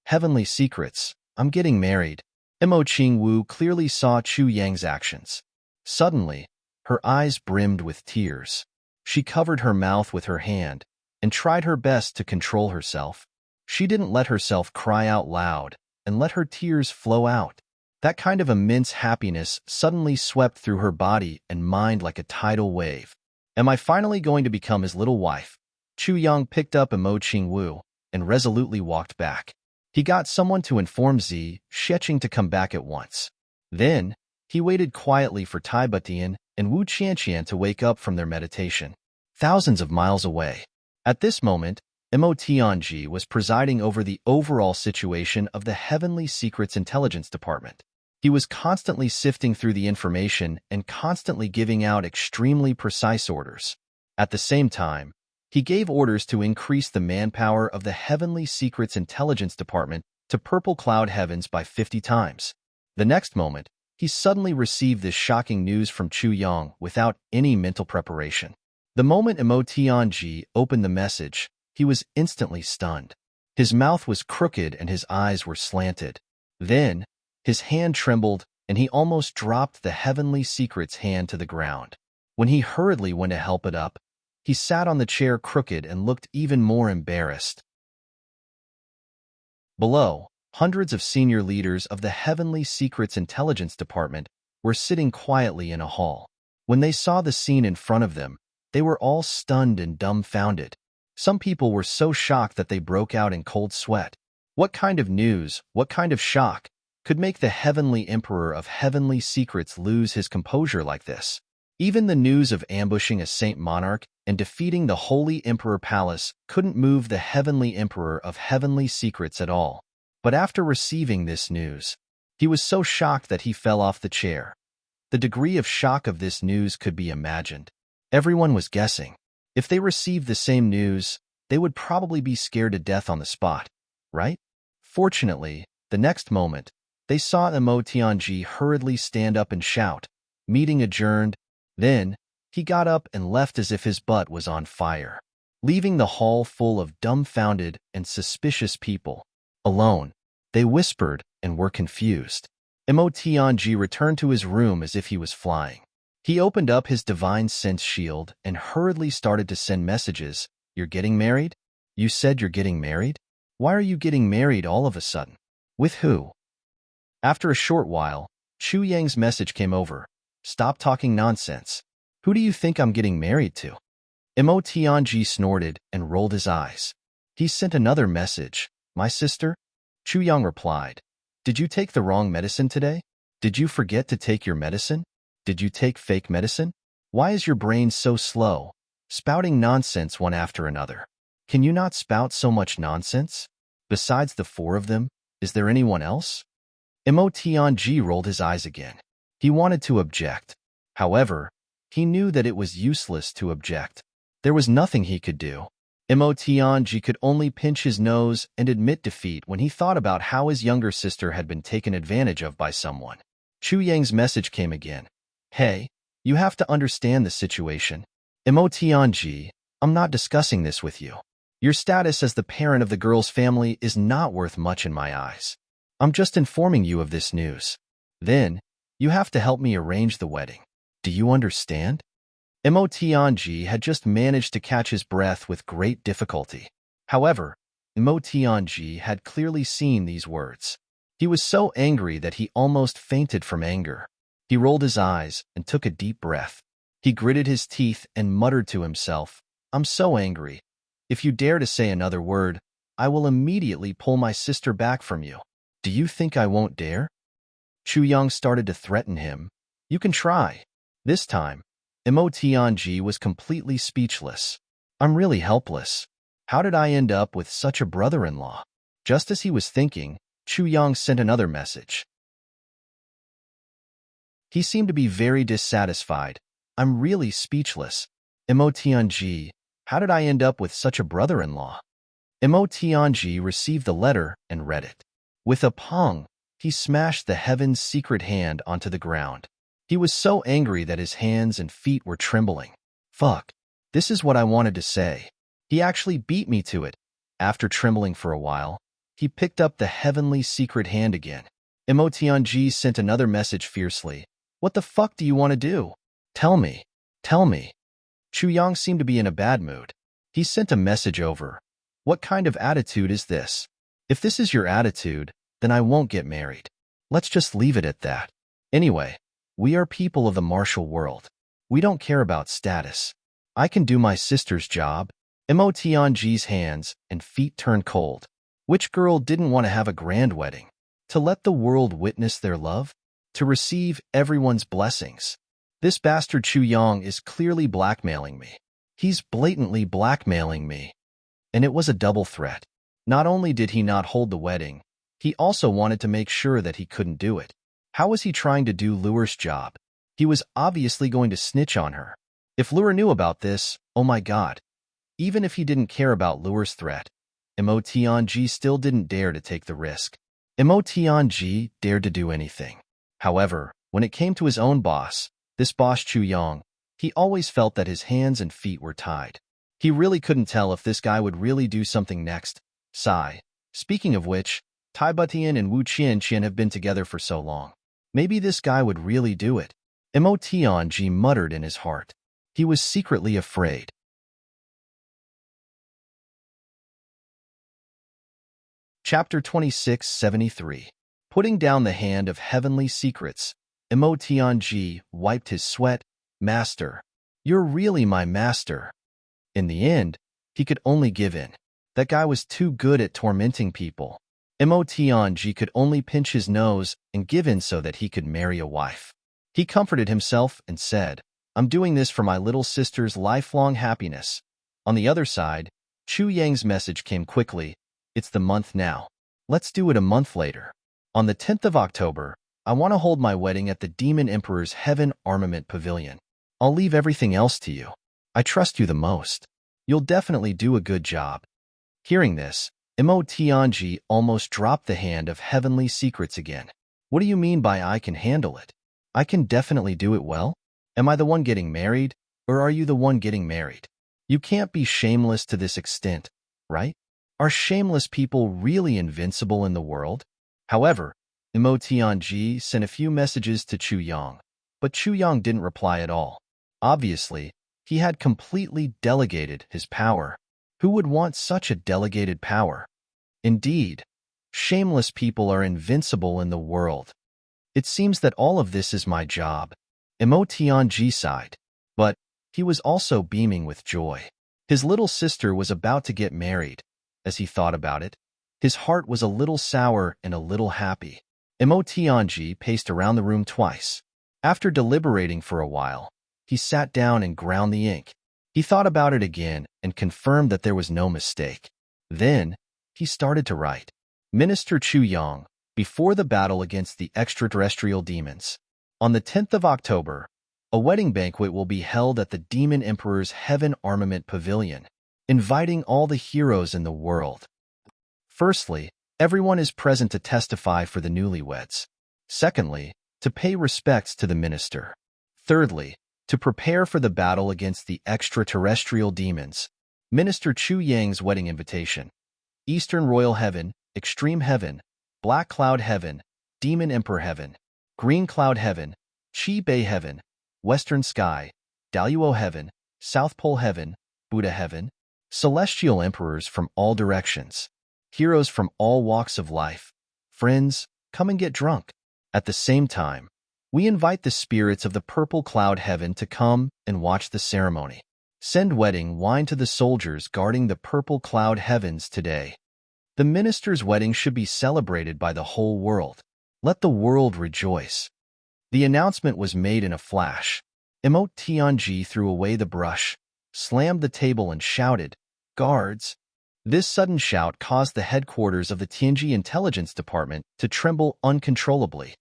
Heavenly Secrets, I'm getting married. Mo Qingwu clearly saw Chu Yang's actions. Suddenly, her eyes brimmed with tears. She covered her mouth with her hand and tried her best to control herself. She didn't let herself cry out loud and let her tears flow out. That kind of immense happiness suddenly swept through her body and mind like a tidal wave. Am I finally going to become his little wife? Chu Yang picked up Mo Qingwu and resolutely walked back. He got someone to inform Zi Sheqing to come back at once. Then, he waited quietly for Tai Butian and Wu Qianqian to wake up from their meditation, thousands of miles away. At this moment, Mo Tianji was presiding over the overall situation of the Heavenly Secrets Intelligence Department. He was constantly sifting through the information and constantly giving out extremely precise orders. At the same time, he gave orders to increase the manpower of the Heavenly Secrets Intelligence Department to Purple Cloud Heavens by 50 times. The next moment, he suddenly received this shocking news from Chu Yang without any mental preparation. The moment Mo Tianji opened the message, he was instantly stunned. His mouth was crooked and his eyes were slanted. Then, his hand trembled and he almost dropped the Heavenly Secrets hand to the ground. When he hurriedly went to help it up, he sat on the chair crooked and looked even more embarrassed. Below, hundreds of senior leaders of the Heavenly Secrets Intelligence Department were sitting quietly in a hall. When they saw the scene in front of them, they were all stunned and dumbfounded. Some people were so shocked that they broke out in cold sweat. What kind of news, what kind of shock, could make the Heavenly Emperor of Heavenly Secrets lose his composure like this? Even the news of ambushing a Saint Monarch and defeating the Holy Emperor Palace couldn't move the Heavenly Emperor of Heavenly Secrets at all. But after receiving this news, he was so shocked that he fell off the chair. The degree of shock of this news could be imagined. Everyone was guessing. If they received the same news, they would probably be scared to death on the spot, right? Fortunately, the next moment, they saw Mo Tianji hurriedly stand up and shout, "Meeting adjourned." Then, he got up and left as if his butt was on fire, leaving the hall full of dumbfounded and suspicious people. Alone, they whispered and were confused. Mo Tianji returned to his room as if he was flying. He opened up his divine sense shield and hurriedly started to send messages. "You're getting married? You said you're getting married? Why are you getting married all of a sudden? With who?" After a short while, Chu Yang's message came over. "Stop talking nonsense. Who do you think I'm getting married to?" Mo Tianji snorted and rolled his eyes. He sent another message. "My sister?" Chu Yang replied. "Did you take the wrong medicine today? Did you forget to take your medicine? Did you take fake medicine? Why is your brain so slow, spouting nonsense one after another? Can you not spout so much nonsense? Besides the four of them, is there anyone else?" Mo Tianji rolled his eyes again. He wanted to object. However, he knew that it was useless to object. There was nothing he could do. Mo Tianji could only pinch his nose and admit defeat when he thought about how his younger sister had been taken advantage of by someone. Chu Yang's message came again. "Hey, you have to understand the situation. Mo Tianji, I'm not discussing this with you. Your status as the parent of the girl's family is not worth much in my eyes. I'm just informing you of this news. Then, you have to help me arrange the wedding. Do you understand?" Mo Tianji had just managed to catch his breath with great difficulty. However, Mo Tianji had clearly seen these words. He was so angry that he almost fainted from anger. He rolled his eyes and took a deep breath. He gritted his teeth and muttered to himself, "I'm so angry. If you dare to say another word, I will immediately pull my sister back from you. Do you think I won't dare?" Chu Yang started to threaten him. "You can try." This time, Mo Tianji was completely speechless. "I'm really helpless. How did I end up with such a brother-in-law?" Just as he was thinking, Chu Yang sent another message. He seemed to be very dissatisfied. "I'm really speechless. Mo Tianji, how did I end up with such a brother-in-law?" Mo Tianji received the letter and read it. With a pong, he smashed the Heaven's Secret hand onto the ground. He was so angry that his hands and feet were trembling. Fuck. This is what I wanted to say. He actually beat me to it. After trembling for a while, he picked up the heavenly secret hand again. Emotionji sent another message fiercely. What the fuck do you want to do? Tell me. Tell me. Chu Yang seemed to be in a bad mood. He sent a message over. What kind of attitude is this? If this is your attitude, then I won't get married. Let's just leave it at that. Anyway, we are people of the martial world. We don't care about status. I can do my sister's job. Emotionji's hands and feet turned cold. Which girl didn't want to have a grand wedding? To let the world witness their love? To receive everyone's blessings? This bastard Chu Yang is clearly blackmailing me. He's blatantly blackmailing me. And it was a double threat. Not only did he not hold the wedding, he also wanted to make sure that he couldn't do it. How was he trying to do Lure's job? He was obviously going to snitch on her. If Lure knew about this, oh my god. Even if he didn't care about Lure's threat, Emotionji still didn't dare to take the risk. Emotionji dared to do anything. However, when it came to his own boss, this boss Chu Yang, he always felt that his hands and feet were tied. He really couldn't tell if this guy would really do something next. Sigh. Speaking of which, Tai Butian and Wu Qianqian have been together for so long. Maybe this guy would really do it. Emotionji muttered in his heart. He was secretly afraid. Chapter 2673. Putting down the hand of heavenly secrets, Emotionji wiped his sweat. Master, you're really my master. In the end, he could only give in. That guy was too good at tormenting people. Emotionji could only pinch his nose and give in so that he could marry a wife. He comforted himself and said, I'm doing this for my little sister's lifelong happiness. On the other side, Chu Yang's message came quickly. It's the month now. Let's do it a month later. On the 10th of October, I want to hold my wedding at the Demon Emperor's Heaven Armament Pavilion. I'll leave everything else to you. I trust you the most. You'll definitely do a good job. Hearing this, Emotionji almost dropped the hand of heavenly secrets again. What do you mean by I can handle it? I can definitely do it well? Am I the one getting married, or are you the one getting married? You can't be shameless to this extent, right? Are shameless people really invincible in the world? However, Emotionji sent a few messages to Chu Yang, but Chu Yang didn't reply at all. Obviously, he had completely delegated his power. Who would want such a delegated power? Indeed, shameless people are invincible in the world. It seems that all of this is my job. Emotionji sighed, but he was also beaming with joy. His little sister was about to get married. As he thought about it, his heart was a little sour and a little happy. Emotionji paced around the room twice. After deliberating for a while, he sat down and ground the ink. He thought about it again and confirmed that there was no mistake. Then, he started to write. Minister Chu Yang, before the battle against the extraterrestrial demons. On the 10th of October, a wedding banquet will be held at the Demon Emperor's Heaven Armament Pavilion, inviting all the heroes in the world. Firstly, everyone is present to testify for the newlyweds. Secondly, to pay respects to the minister. Thirdly, to prepare for the battle against the extraterrestrial demons. Minister Chu Yang's wedding invitation. Eastern Royal Heaven, Extreme Heaven, Black Cloud Heaven, Demon Emperor Heaven, Green Cloud Heaven, Chi Bay Heaven, Western Sky, Daluo Heaven, South Pole Heaven, Buddha Heaven, celestial emperors from all directions, heroes from all walks of life. Friends, come and get drunk. At the same time, we invite the spirits of the Purple Cloud Heaven to come and watch the ceremony. Send wedding wine to the soldiers guarding the Purple Cloud Heavens today. The minister's wedding should be celebrated by the whole world. Let the world rejoice. The announcement was made in a flash. Emotionji threw away the brush, slammed the table and shouted, "Guards!" This sudden shout caused the headquarters of the Tianji Intelligence Department to tremble uncontrollably.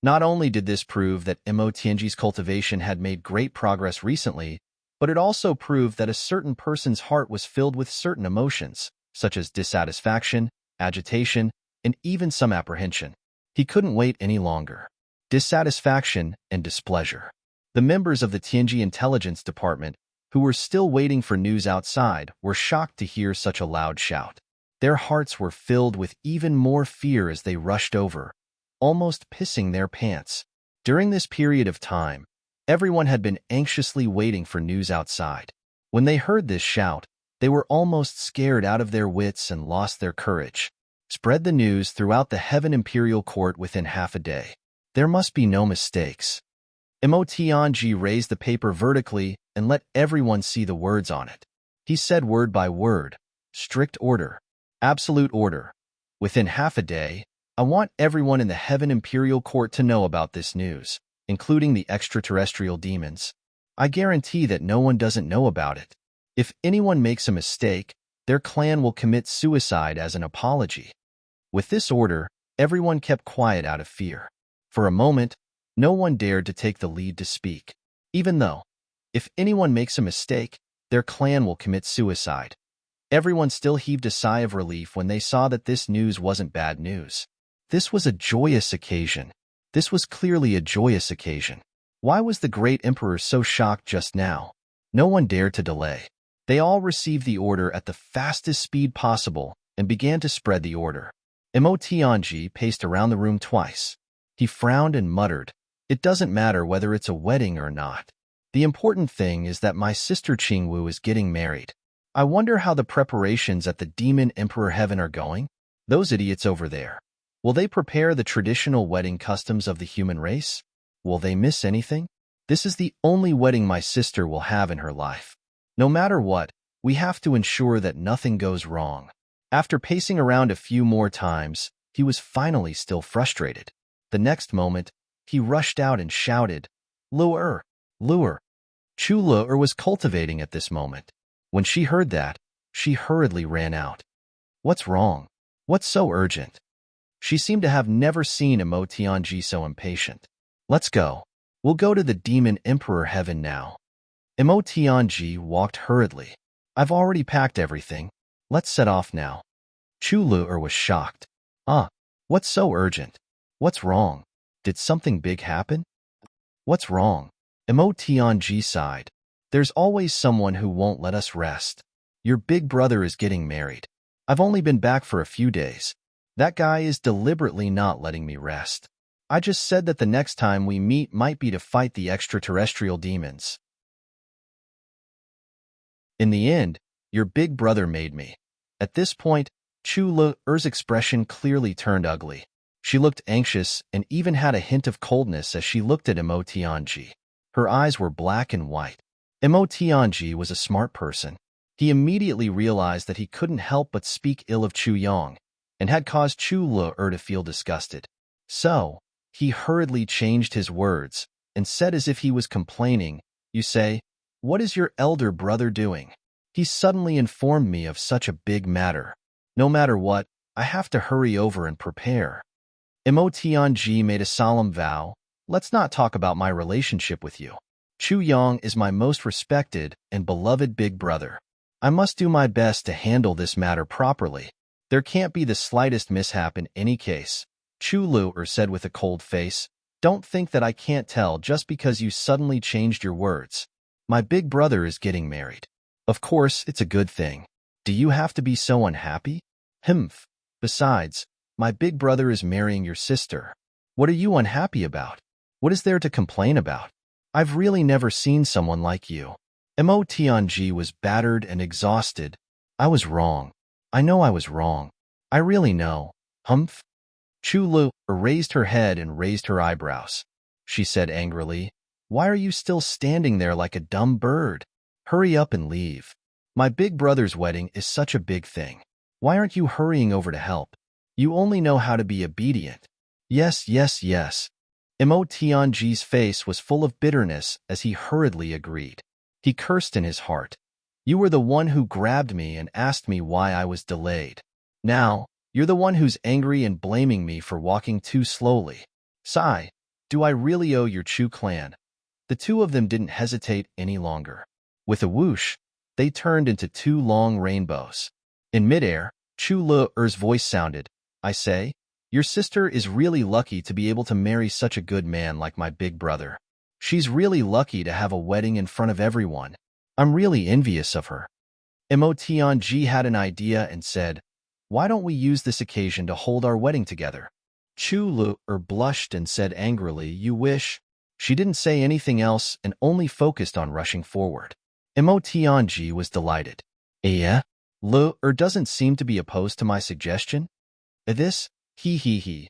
Not only did this prove that Emotionji's cultivation had made great progress recently, but it also proved that a certain person's heart was filled with certain emotions, such as dissatisfaction, agitation, and even some apprehension. He couldn't wait any longer. dissatisfaction, and displeasure. The members of the Tianji Intelligence Department, who were still waiting for news outside, were shocked to hear such a loud shout. Their hearts were filled with even more fear as they rushed over, almost pissing their pants. During this period of time, everyone had been anxiously waiting for news outside. When they heard this shout, they were almost scared out of their wits and lost their courage. Spread the news throughout the Heaven Imperial Court within half a day. There must be no mistakes. Emotianji raised the paper vertically and let everyone see the words on it. He said word by word, strict order, absolute order. Within half a day, I want everyone in the Heaven Imperial Court to know about this news, including the extraterrestrial demons. I guarantee that no one doesn't know about it. If anyone makes a mistake, their clan will commit suicide as an apology. With this order, everyone kept quiet out of fear. For a moment, no one dared to take the lead to speak, even though, if anyone makes a mistake, their clan will commit suicide. Everyone still heaved a sigh of relief when they saw that this news wasn't bad news. This was a joyous occasion. This was clearly a joyous occasion. Why was the great emperor so shocked just now? No one dared to delay. They all received the order at the fastest speed possible and began to spread the order. Emotianji paced around the room twice. He frowned and muttered, "It doesn't matter whether it's a wedding or not. The important thing is that my sister Qingwu is getting married. I wonder how the preparations at the Demon Emperor Heaven are going? Those idiots over there. Will they prepare the traditional wedding customs of the human race? Will they miss anything? This is the only wedding my sister will have in her life. No matter what, we have to ensure that nothing goes wrong." After pacing around a few more times, he was finally still frustrated. The next moment, he rushed out and shouted, "Lure! Lure!" Chu Lure was cultivating at this moment. When she heard that, she hurriedly ran out. "What's wrong? What's so urgent?" She seemed to have never seen Emotianji so impatient. "Let's go. We'll go to the Demon Emperor Heaven now." Emotianji walked hurriedly. "I've already packed everything. Let's set off now." Chu Lure was shocked. What's so urgent? What's wrong? Did something big happen? What's wrong? Emotianji sighed. "There's always someone who won't let us rest. Your big brother is getting married. I've only been back for a few days. That guy is deliberately not letting me rest. I just said that the next time we meet might be to fight the extraterrestrial demons. In the end, your big brother made me." At this point, Chu Lure's expression clearly turned ugly. She looked anxious and even had a hint of coldness as she looked at Emotianji. Her eyes were black and white. Emotianji was a smart person. He immediately realized that he couldn't help but speak ill of Chu Yong, and had caused Chu Lure to feel disgusted. So, he hurriedly changed his words and said as if he was complaining, "You say, what is your elder brother doing? He suddenly informed me of such a big matter. No matter what, I have to hurry over and prepare." Emotianji made a solemn vow, "Let's not talk about my relationship with you. Chu Yong is my most respected and beloved big brother. I must do my best to handle this matter properly. There can't be the slightest mishap in any case." Chu Lure said with a cold face, "Don't think that I can't tell just because you suddenly changed your words. My big brother is getting married. Of course, it's a good thing. Do you have to be so unhappy? Humph. Besides, my big brother is marrying your sister. What are you unhappy about? What is there to complain about? I've really never seen someone like you." Emotianji was battered and exhausted. "I was wrong. I know I was wrong. I really know. Humph." Chu Lure raised her head and raised her eyebrows. She said angrily, "Why are you still standing there like a dumb bird? Hurry up and leave. My big brother's wedding is such a big thing. Why aren't you hurrying over to help? You only know how to be obedient." "Yes, yes, yes." Emotianji's face was full of bitterness as he hurriedly agreed. He cursed in his heart. "You were the one who grabbed me and asked me why I was delayed. Now, you're the one who's angry and blaming me for walking too slowly. Sigh, do I really owe your Chu clan?" The two of them didn't hesitate any longer. With a whoosh, they turned into two long rainbows. In midair, Chu Lure's voice sounded, "I say, Your sister is really lucky to be able to marry such a good man like my big brother. She's really lucky to have a wedding in front of everyone. I'm really envious of her. Emotionji had an idea and said, "Why don't we use this occasion to hold our wedding together?" Chu blushed and said angrily, "You wish?" She didn't say anything else and only focused on rushing forward. Emotionji was delighted. Yeah? Doesn't seem to be opposed to my suggestion? This? He.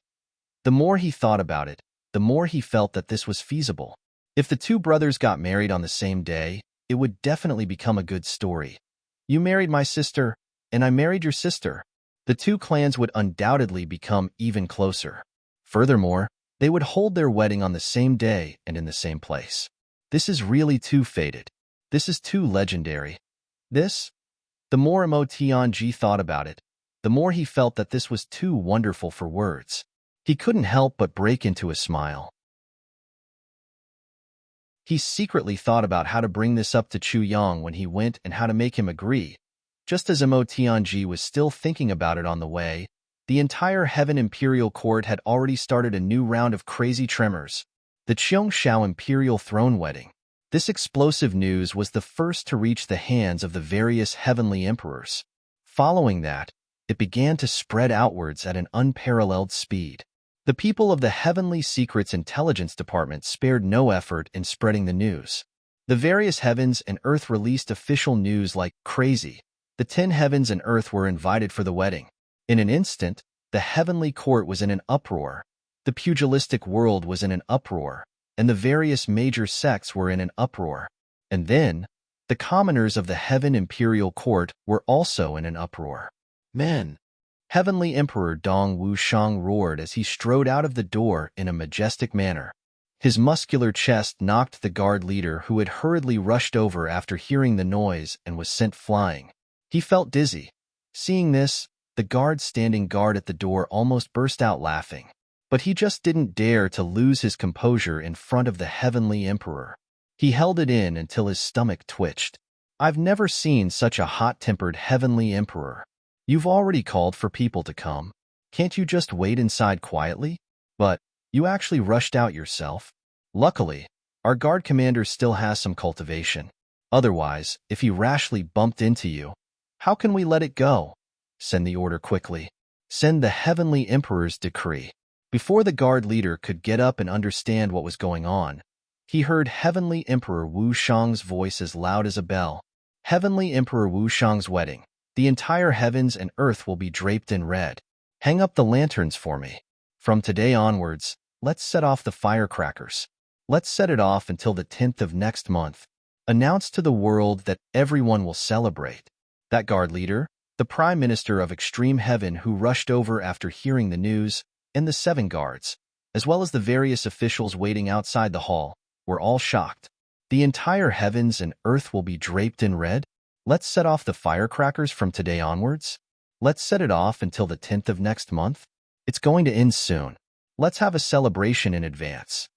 The more he thought about it, the more he felt that this was feasible. If the two brothers got married on the same day, it would definitely become a good story. You married my sister, and I married your sister. The two clans would undoubtedly become even closer. Furthermore, they would hold their wedding on the same day and in the same place. This is really too fated. This is too legendary. This? The more Emotionji thought about it, the more he felt that this was too wonderful for words. He couldn't help but break into a smile. He secretly thought about how to bring this up to Chu Yang when he went and how to make him agree. Just as Emotionji was still thinking about it on the way, the entire Heaven Imperial Court had already started a new round of crazy tremors. The Cheongshao Imperial Throne Wedding. This explosive news was the first to reach the hands of the various heavenly emperors. Following that, it began to spread outwards at an unparalleled speed. The people of the Heavenly Secrets Intelligence Department spared no effort in spreading the news. The various heavens and earth released official news like crazy. The 10 heavens and earth were invited for the wedding. In an instant, the heavenly court was in an uproar. The pugilistic world was in an uproar, and the various major sects were in an uproar. And then, the commoners of the Heaven Imperial Court were also in an uproar. Men! Heavenly Emperor Dong Wushang roared as he strode out of the door in a majestic manner. His muscular chest knocked the guard leader who had hurriedly rushed over after hearing the noise and was sent flying. He felt dizzy. Seeing this, the guard standing guard at the door almost burst out laughing. But he just didn't dare to lose his composure in front of the Heavenly Emperor. He held it in until his stomach twitched. I've never seen such a hot-tempered Heavenly Emperor. You've already called for people to come. Can't you just wait inside quietly? But you actually rushed out yourself. Luckily, our guard commander still has some cultivation. Otherwise, if he rashly bumped into you, how can we let it go? Send the order quickly. Send the Heavenly Emperor's decree. Before the guard leader could get up and understand what was going on, he heard Heavenly Emperor Wushang's voice as loud as a bell. Heavenly Emperor Wushang's wedding. The entire heavens and earth will be draped in red. Hang up the lanterns for me. From today onwards, let's set off the firecrackers. Let's set it off until the 10th of next month. Announce to the world that everyone will celebrate. That guard leader, the Prime Minister of Extreme Heaven who rushed over after hearing the news, and the 7 guards, as well as the various officials waiting outside the hall, were all shocked. The entire heavens and earth will be draped in red? Let's set off the firecrackers from today onwards? Let's set it off until the 10th of next month? It's going to end soon. Let's have a celebration in advance.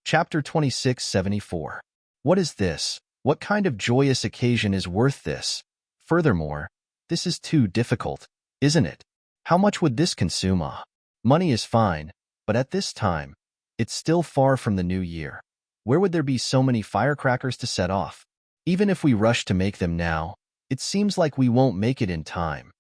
Chapter 2674. What is this? What kind of joyous occasion is worth this? Furthermore, this is too difficult, isn't it? How much would this consume? Money is fine, but at this time, it's still far from the new year. Where would there be so many firecrackers to set off? Even if we rush to make them now, it seems like we won't make it in time.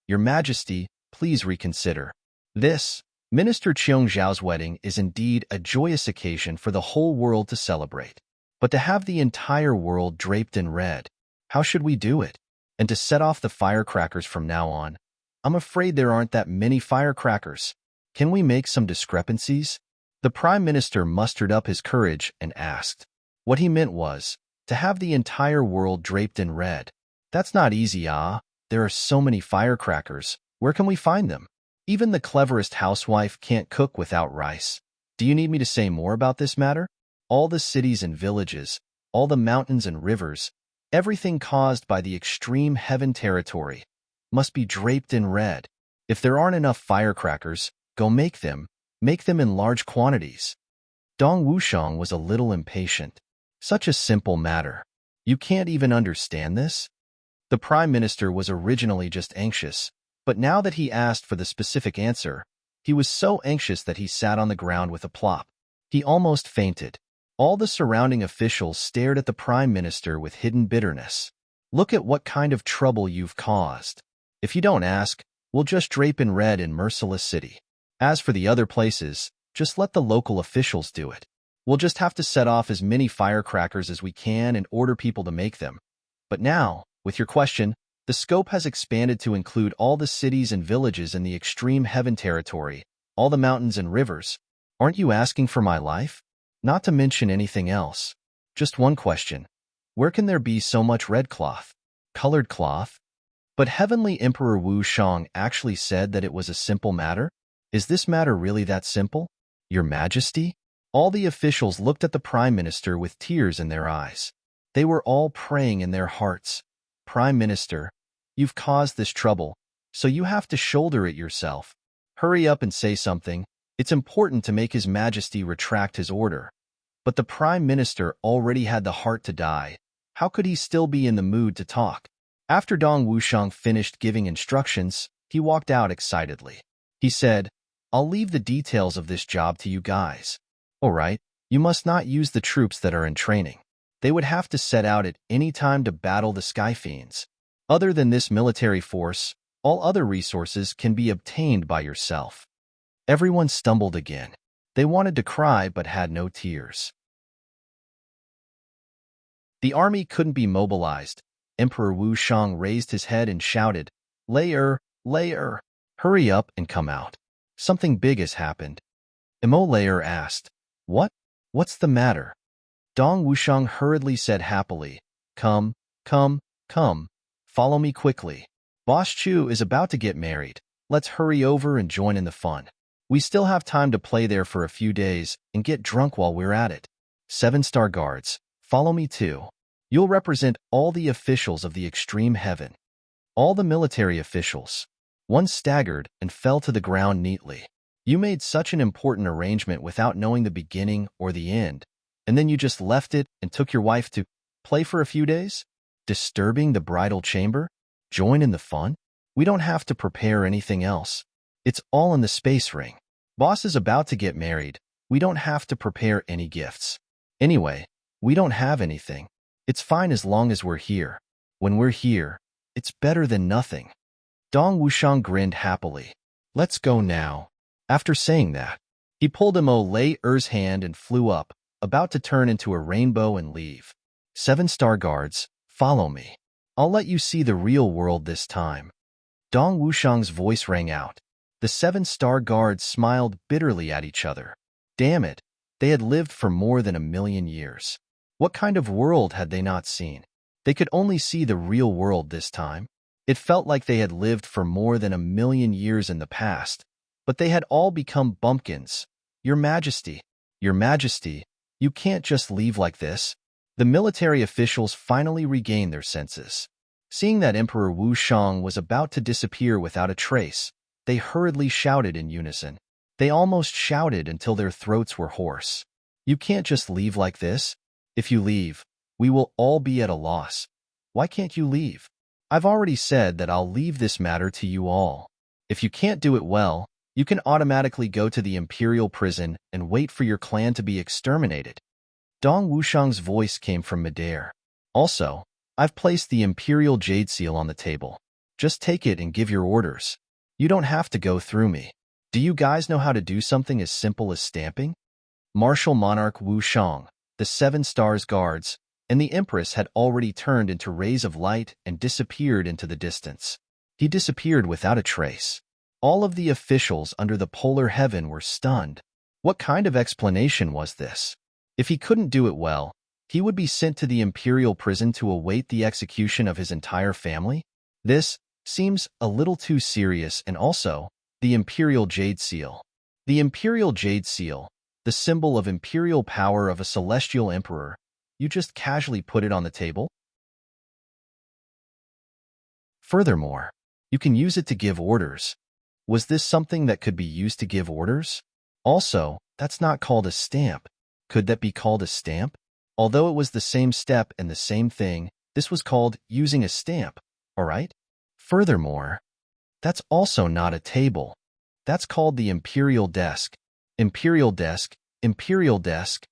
Your Majesty, please reconsider. This, Minister Cheongzhao's wedding is indeed a joyous occasion for the whole world to celebrate. But to have the entire world draped in red, how should we do it? And to set off the firecrackers from now on, I'm afraid there aren't that many firecrackers. Can we make some discrepancies? The Prime Minister mustered up his courage and asked. What he meant was, to have the entire world draped in red. That's not easy, There are so many firecrackers. Where can we find them? Even the cleverest housewife can't cook without rice. Do you need me to say more about this matter? All the cities and villages, all the mountains and rivers, everything caused by the extreme heaven territory, must be draped in red. If there aren't enough firecrackers, go make them in large quantities. Dong Wushang was a little impatient. Such a simple matter. You can't even understand this? The Prime Minister was originally just anxious, but now that he asked for the specific answer, he was so anxious that he sat on the ground with a plop. He almost fainted. All the surrounding officials stared at the Prime Minister with hidden bitterness. Look at what kind of trouble you've caused. If you don't ask, we'll just drape in red in Merciless City. As for the other places, just let the local officials do it. We'll just have to set off as many firecrackers as we can and order people to make them. But now, with your question, the scope has expanded to include all the cities and villages in the extreme heaven territory, all the mountains and rivers. Aren't you asking for my life? Not to mention anything else. Just one question. Where can there be so much red cloth? Colored cloth? But Heavenly Emperor Wu Shang actually said that it was a simple matter? Is this matter really that simple? Your Majesty? All the officials looked at the Prime Minister with tears in their eyes. They were all praying in their hearts. Prime Minister, you've caused this trouble, so you have to shoulder it yourself. Hurry up and say something. It's important to make His Majesty retract his order. But the Prime Minister already had the heart to die. How could he still be in the mood to talk? After Dong Wushang finished giving instructions, he walked out excitedly. He said, I'll leave the details of this job to you guys. All right, you must not use the troops that are in training. They would have to set out at any time to battle the Sky Fiends. Other than this military force, all other resources can be obtained by yourself. Everyone stumbled again. They wanted to cry but had no tears. The army couldn't be mobilized. Emperor Wu Shang raised his head and shouted, Layer, hurry up and come out. Something big has happened. Emo Layer asked, What? What's the matter? Dong Wushang hurriedly said happily, Come, follow me quickly. Boss Chu is about to get married. Let's hurry over and join in the fun. We still have time to play there for a few days and get drunk while we're at it. 7-star guards, follow me too. You'll represent all the officials of the extreme heaven. All the military officials. One staggered and fell to the ground neatly. You made such an important arrangement without knowing the beginning or the end, and then you just left it and took your wife to play for a few days? Disturbing the bridal chamber? Join in the fun? We don't have to prepare anything else. It's all in the space ring. Boss is about to get married. We don't have to prepare any gifts. Anyway, we don't have anything. It's fine as long as we're here. When we're here, it's better than nothing. Dong Wushang grinned happily. Let's go now. After saying that, he pulled Emo Lai-er's hand and flew up, about to turn into a rainbow and leave. 7-star guards, follow me. I'll let you see the real world this time. Dong Wushang's voice rang out. The 7-star guards smiled bitterly at each other. Damn it, they had lived for more than 1,000,000 years. What kind of world had they not seen? They could only see the real world this time. It felt like they had lived for more than 1,000,000 years in the past, but they had all become bumpkins. Your Majesty, you can't just leave like this. The military officials finally regained their senses. Seeing that Emperor Wu Shang was about to disappear without a trace, they hurriedly shouted in unison. They almost shouted until their throats were hoarse. You can't just leave like this. If you leave, we will all be at a loss. Why can't you leave? I've already said that I'll leave this matter to you all. If you can't do it well, you can automatically go to the imperial prison and wait for your clan to be exterminated. Dong Wushang's voice came from midair. Also, I've placed the imperial jade seal on the table. Just take it and give your orders. You don't have to go through me. Do you guys know how to do something as simple as stamping? Martial Monarch Wu Shang, the 7 stars guards, and the Empress had already turned into rays of light and disappeared into the distance. He disappeared without a trace. All of the officials under the polar heaven were stunned. What kind of explanation was this? If he couldn't do it well, he would be sent to the imperial prison to await the execution of his entire family? This seems a little too serious. And also, the imperial jade seal. The imperial jade seal, the symbol of imperial power of a celestial emperor, you just casually put it on the table? Furthermore, you can use it to give orders. Was this something that could be used to give orders? Also, that's not called a stamp. Could that be called a stamp? Although it was the same step and the same thing, this was called using a stamp. all right? Furthermore, that's also not a table. That's called the imperial desk. Imperial desk, imperial desk.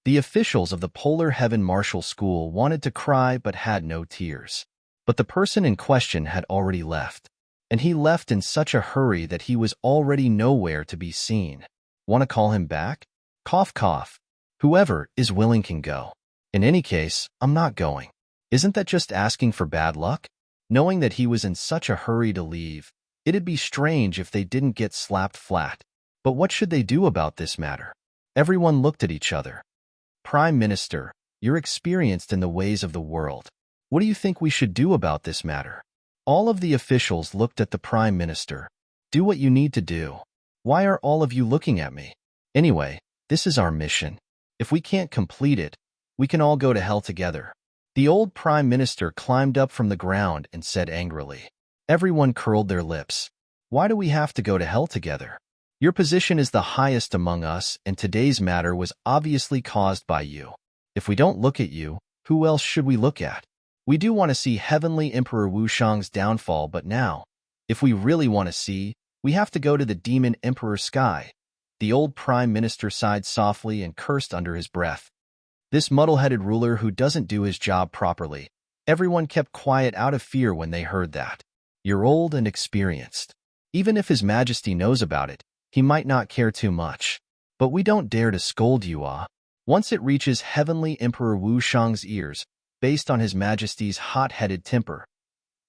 The officials of the Polar Heaven Martial School wanted to cry but had no tears. But the person in question had already left, and he left in such a hurry that he was already nowhere to be seen. Want to call him back? Cough, cough. Whoever is willing can go. In any case, I'm not going. Isn't that just asking for bad luck? Knowing that he was in such a hurry to leave, it'd be strange if they didn't get slapped flat. But what should they do about this matter? Everyone looked at each other. Prime Minister, you're experienced in the ways of the world. What do you think we should do about this matter? All of the officials looked at the Prime Minister. Do what you need to do. Why are all of you looking at me? Anyway, this is our mission. If we can't complete it, we can all go to hell together. The old Prime Minister climbed up from the ground and said angrily. Everyone curled their lips. Why do we have to go to hell together? Your position is the highest among us, and today's matter was obviously caused by you. If we don't look at you, who else should we look at? We do want to see Heavenly Emperor Wushang's downfall, but now, if we really want to see, we have to go to the Demon Emperor Sky. The old Prime Minister sighed softly and cursed under his breath. This muddle-headed ruler who doesn't do his job properly. Everyone kept quiet out of fear when they heard that. You're old and experienced. Even if His Majesty knows about it, he might not care too much. But we don't dare to scold you, Once it reaches Heavenly Emperor Wushang's ears, based on His Majesty's hot-headed temper,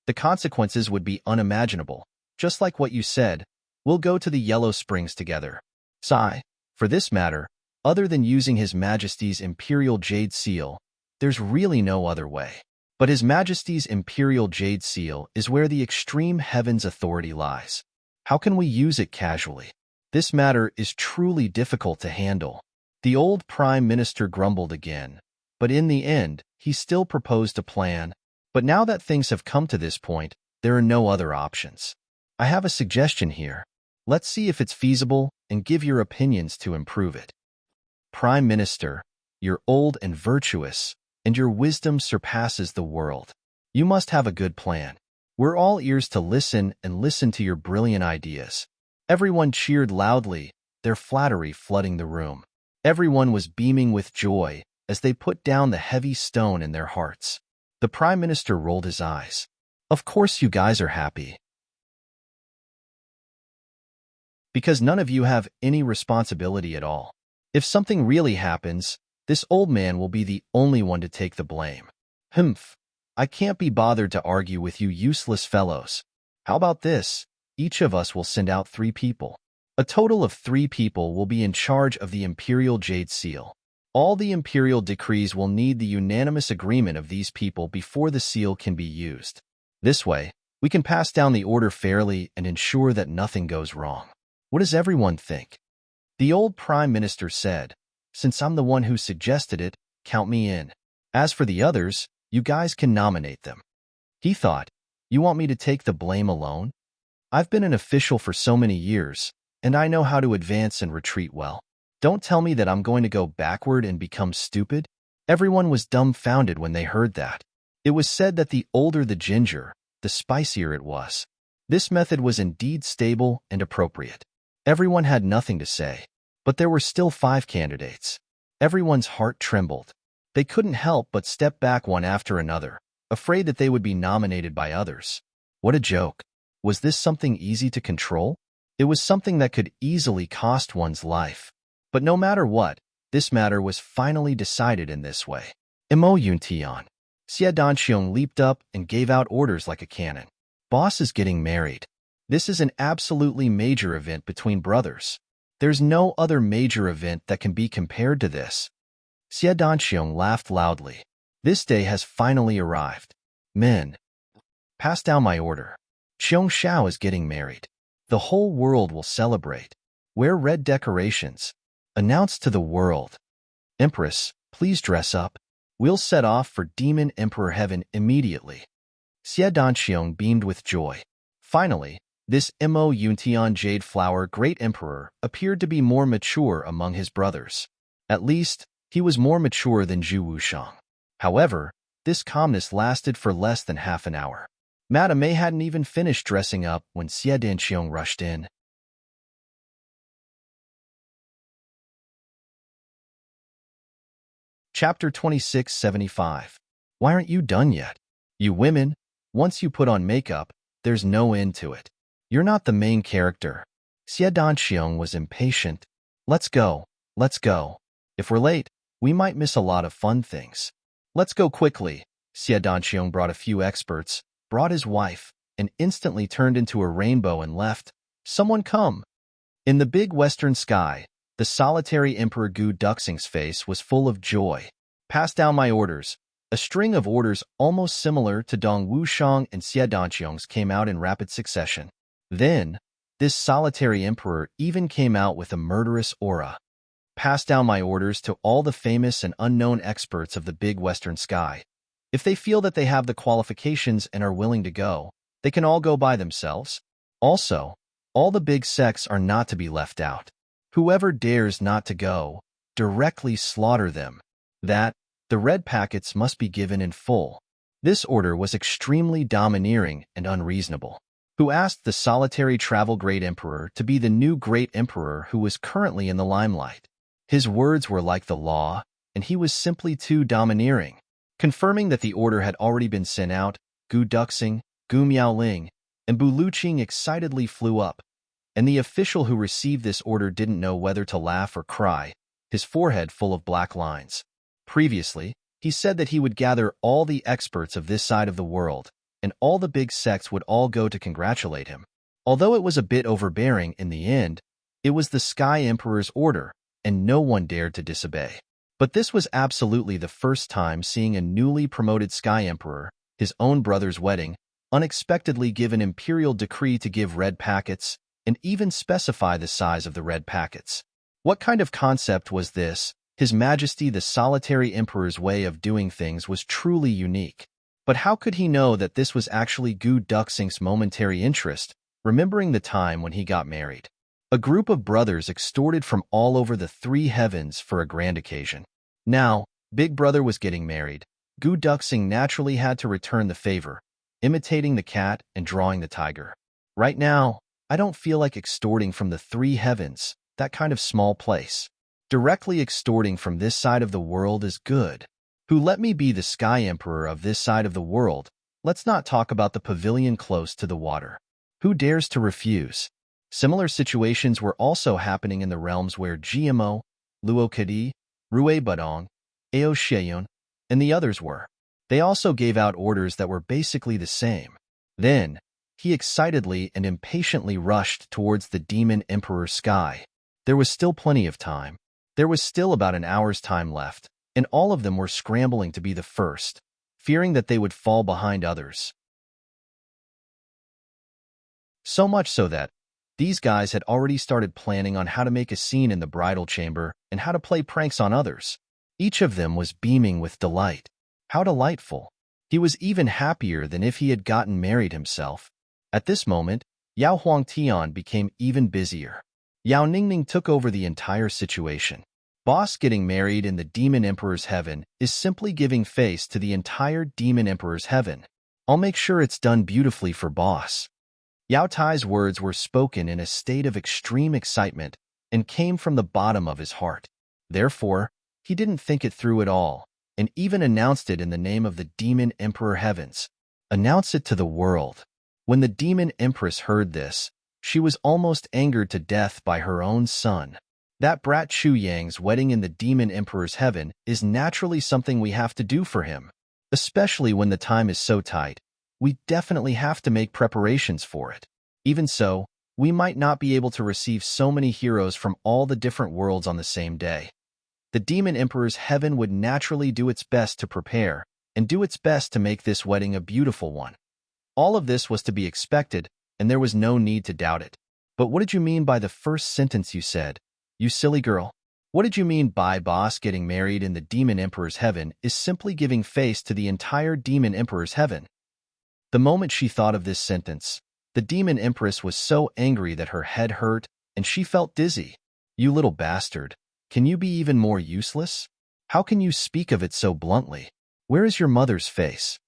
the consequences would be unimaginable. Just like what you said, we'll go to the Yellow Springs together. Sigh. For this matter, other than using His Majesty's Imperial Jade Seal, there's really no other way. But His Majesty's Imperial Jade Seal is where the extreme heavens authority lies. How can we use it casually? This matter is truly difficult to handle. The old Prime Minister grumbled again, but in the end, he still proposed a plan. But now that things have come to this point, there are no other options. I have a suggestion here. Let's see if it's feasible and give your opinions to improve it. Prime Minister, you're old and virtuous, and your wisdom surpasses the world. You must have a good plan. We're all ears to listen and listen to your brilliant ideas. Everyone cheered loudly, their flattery flooding the room. Everyone was beaming with joy as they put down the heavy stone in their hearts. The Prime Minister rolled his eyes. Of course you guys are happy. Because none of you have any responsibility at all. If something really happens, this old man will be the only one to take the blame. Humph. I can't be bothered to argue with you useless fellows. How about this? Each of us will send out 3 people. A total of 3 people will be in charge of the Imperial Jade Seal. All the Imperial decrees will need the unanimous agreement of these people before the seal can be used. This way, we can pass down the order fairly and ensure that nothing goes wrong. What does everyone think? The old Prime Minister said, Since I'm the one who suggested it, count me in. As for the others, you guys can nominate them. He thought, You want me to take the blame alone? I've been an official for so many years, and I know how to advance and retreat well. Don't tell me that I'm going to go backward and become stupid. Everyone was dumbfounded when they heard that. It was said that the older the ginger, the spicier it was. This method was indeed stable and appropriate. Everyone had nothing to say, but there were still 5 candidates. Everyone's heart trembled. They couldn't help but step back one after another, afraid that they would be nominated by others. What a joke. Was this something easy to control? It was something that could easily cost one's life. But no matter what, this matter was finally decided in this way. Mo Yuntian. Xie Danxiong leaped up and gave out orders like a cannon. Boss is getting married. This is an absolutely major event between brothers. There's no other major event that can be compared to this. Xie Danxiong laughed loudly. This day has finally arrived. Men, pass down my order. Xiong Xiao is getting married. The whole world will celebrate. Wear red decorations. Announce to the world. Empress, please dress up. We'll set off for Demon Emperor Heaven immediately. Xie Danxiong beamed with joy. Finally, this Mo Yuntian Jade Flower Great Emperor appeared to be more mature among his brothers. At least, he was more mature than Zhu Wushang. However, this calmness lasted for less than half an hour. Madame hadn't even finished dressing up when Xie Danqiong rushed in. Chapter 2675. Why aren't you done yet? You women, once you put on makeup, there's no end to it. You're not the main character. Xie Danqiong was impatient. Let's go, let's go. If we're late, we might miss a lot of fun things. Let's go quickly. Xie Danqiong brought a few experts, brought his wife, and instantly turned into a rainbow and left. Someone come. In the big western sky, the solitary Emperor Gu Duxing's face was full of joy. Pass down my orders. A string of orders almost similar to Dong Wushang and Xie Danqiong's came out in rapid succession. Then, this solitary emperor even came out with a murderous aura. Pass down my orders to all the famous and unknown experts of the big western sky. If they feel that they have the qualifications and are willing to go, they can all go by themselves. Also, all the big sects are not to be left out. Whoever dares not to go, directly slaughter them. The red packets must be given in full. This order was extremely domineering and unreasonable. Who asked the solitary travel great emperor to be the new great emperor who was currently in the limelight? His words were like the law, and he was simply too domineering. Confirming that the order had already been sent out, Gu Duxing, Gu Miaoling, and Bu Luqing excitedly flew up, and the official who received this order didn't know whether to laugh or cry, his forehead full of black lines. Previously, he said that he would gather all the experts of this side of the world, and all the big sects would all go to congratulate him. Although it was a bit overbearing in the end, it was the Sky Emperor's order, and no one dared to disobey. But this was absolutely the first time seeing a newly promoted Sky Emperor, his own brother's wedding, unexpectedly give an imperial decree to give red packets, and even specify the size of the red packets. What kind of concept was this? His Majesty the Solitary Emperor's way of doing things was truly unique. But how could he know that this was actually Gu Duxing's momentary interest, remembering the time when he got married? A group of brothers extorted from all over the three heavens for a grand occasion. Now, Big Brother was getting married. Gu Duxing naturally had to return the favor, imitating the cat and drawing the tiger. Right now, I don't feel like extorting from the three heavens, that kind of small place. Directly extorting from this side of the world is good. Who let me be the Sky Emperor of this side of the world? Let's not talk about the pavilion close to the water. Who dares to refuse? Similar situations were also happening in the realms where GMO, Luo Kadi, Rue Budong, Ao Sheyon, and the others were. They also gave out orders that were basically the same. Then, he excitedly and impatiently rushed towards the Demon Emperor Sky. There was still plenty of time. There was still about an hour's time left, and all of them were scrambling to be the first, fearing that they would fall behind others. So much so that these guys had already started planning on how to make a scene in the bridal chamber and how to play pranks on others. Each of them was beaming with delight. How delightful. He was even happier than if he had gotten married himself. At this moment, Yao Huangtian became even busier. Yao Ningning took over the entire situation. Boss getting married in the Demon Emperor's heaven is simply giving face to the entire Demon Emperor's heaven. I'll make sure it's done beautifully for boss. Yao Tai's words were spoken in a state of extreme excitement and came from the bottom of his heart. Therefore, he didn't think it through at all, and even announced it in the name of the Demon Emperor Heavens. Announce it to the world. When the Demon Empress heard this, she was almost angered to death by her own son. That brat Chu Yang's wedding in the Demon Emperor's heaven is naturally something we have to do for him. Especially when the time is so tight, we definitely have to make preparations for it. Even so, we might not be able to receive so many heroes from all the different worlds on the same day. The Demon Emperor's heaven would naturally do its best to prepare, and do its best to make this wedding a beautiful one. All of this was to be expected, and there was no need to doubt it. But what did you mean by the first sentence you said? You silly girl. What did you mean by boss getting married in the Demon Emperor's heaven is simply giving face to the entire Demon Emperor's heaven? The moment she thought of this sentence, the Demon Empress was so angry that her head hurt and she felt dizzy. You little bastard. Can you be even more useless? How can you speak of it so bluntly? Where is your mother's face?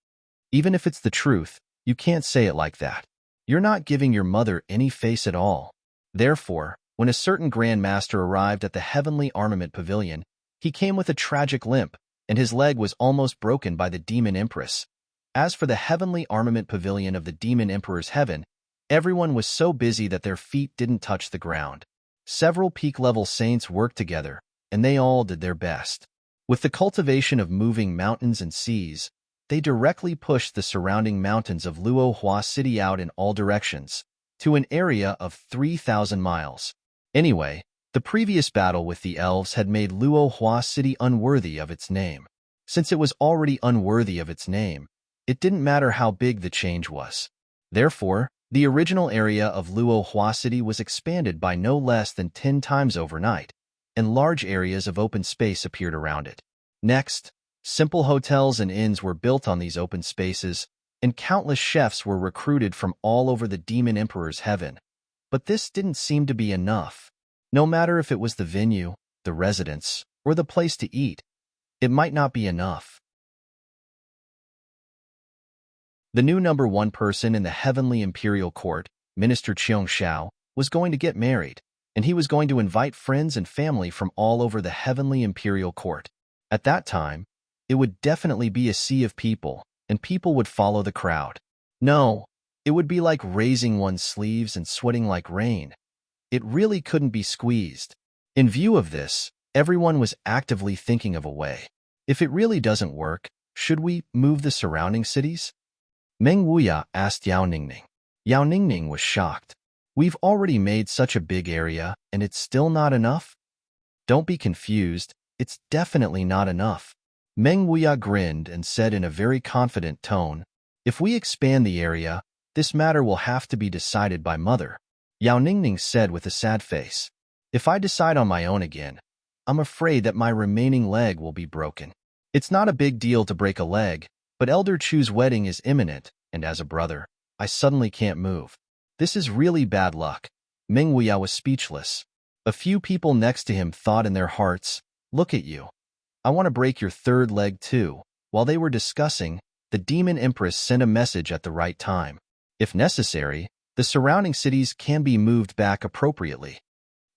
Even if it's the truth, You can't say it like that. You're not giving your mother any face at all. Therefore, when a certain Grand Master arrived at the Heavenly Armament Pavilion, he came with a tragic limp, and his leg was almost broken by the Demon Empress. As for the Heavenly Armament Pavilion of the Demon Emperor's heaven, everyone was so busy that their feet didn't touch the ground. Several peak-level saints worked together, and they all did their best. With the cultivation of moving mountains and seas, they directly pushed the surrounding mountains of Luo Hua City out in all directions, to an area of 3,000 miles. Anyway, the previous battle with the elves had made Luo Hua City unworthy of its name. Since it was already unworthy of its name, it didn't matter how big the change was. Therefore, the original area of Luo Hua City was expanded by no less than 10 times overnight, and large areas of open space appeared around it. Next, simple hotels and inns were built on these open spaces, and countless chefs were recruited from all over the Demon Emperor's heaven. But this didn't seem to be enough. No matter if it was the venue, the residence, or the place to eat, it might not be enough. The new number one person in the Heavenly Imperial Court, Minister Qiong Xiao, was going to get married, and he was going to invite friends and family from all over the Heavenly Imperial Court. At that time, it would definitely be a sea of people, and people would follow the crowd. No, it would be like raising one's sleeves and sweating like rain. It really couldn't be squeezed. In view of this, everyone was actively thinking of a way. If it really doesn't work, should we move the surrounding cities? Meng Wuya asked Yao Ningning. Yao Ningning was shocked. We've already made such a big area, and it's still not enough? Don't be confused, it's definitely not enough. Meng Wuya grinned and said in a very confident tone, if we expand the area, this matter will have to be decided by Mother. Yao Ningning said with a sad face, if I decide on my own again, I'm afraid that my remaining leg will be broken. It's not a big deal to break a leg, but Elder Chu's wedding is imminent, and as a brother, I suddenly can't move. This is really bad luck. Meng Wuya was speechless. A few people next to him thought in their hearts, look at you. I want to break your third leg too. While they were discussing, the Demon Empress sent a message at the right time. If necessary, the surrounding cities can be moved back appropriately.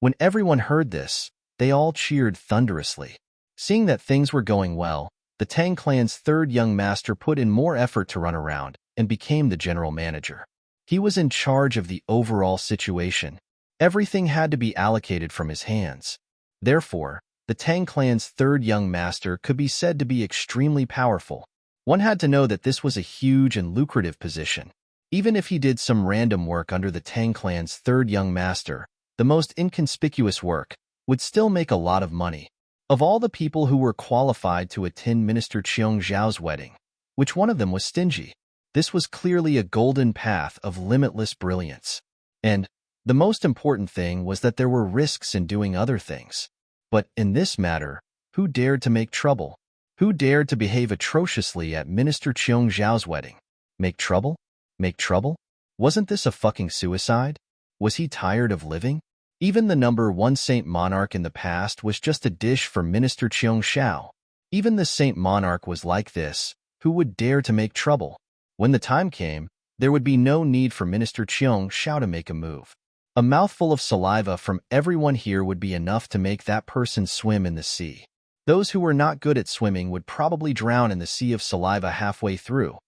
When everyone heard this, they all cheered thunderously. Seeing that things were going well, the Tang clan's third young master put in more effort to run around and became the general manager. He was in charge of the overall situation. Everything had to be allocated from his hands. Therefore, the Tang clan's third young master could be said to be extremely powerful. One had to know that this was a huge and lucrative position. Even if he did some random work under the Tang clan's third young master, the most inconspicuous work would still make a lot of money. Of all the people who were qualified to attend Minister Qiong Zhao's wedding, which one of them was stingy? This was clearly a golden path of limitless brilliance. And the most important thing was that there were risks in doing other things. But in this matter, who dared to make trouble? Who dared to behave atrociously at Minister Qiong Zhao's wedding? Make trouble? Make trouble? Wasn't this a fucking suicide? Was he tired of living? Even the number one Saint Monarch in the past was just a dish for Minister Qiong Xiao. Even the Saint Monarch was like this. Who would dare to make trouble? When the time came, there would be no need for Minister Qiong Xiao to make a move. A mouthful of saliva from everyone here would be enough to make that person swim in the sea. Those who were not good at swimming would probably drown in the sea of saliva halfway through.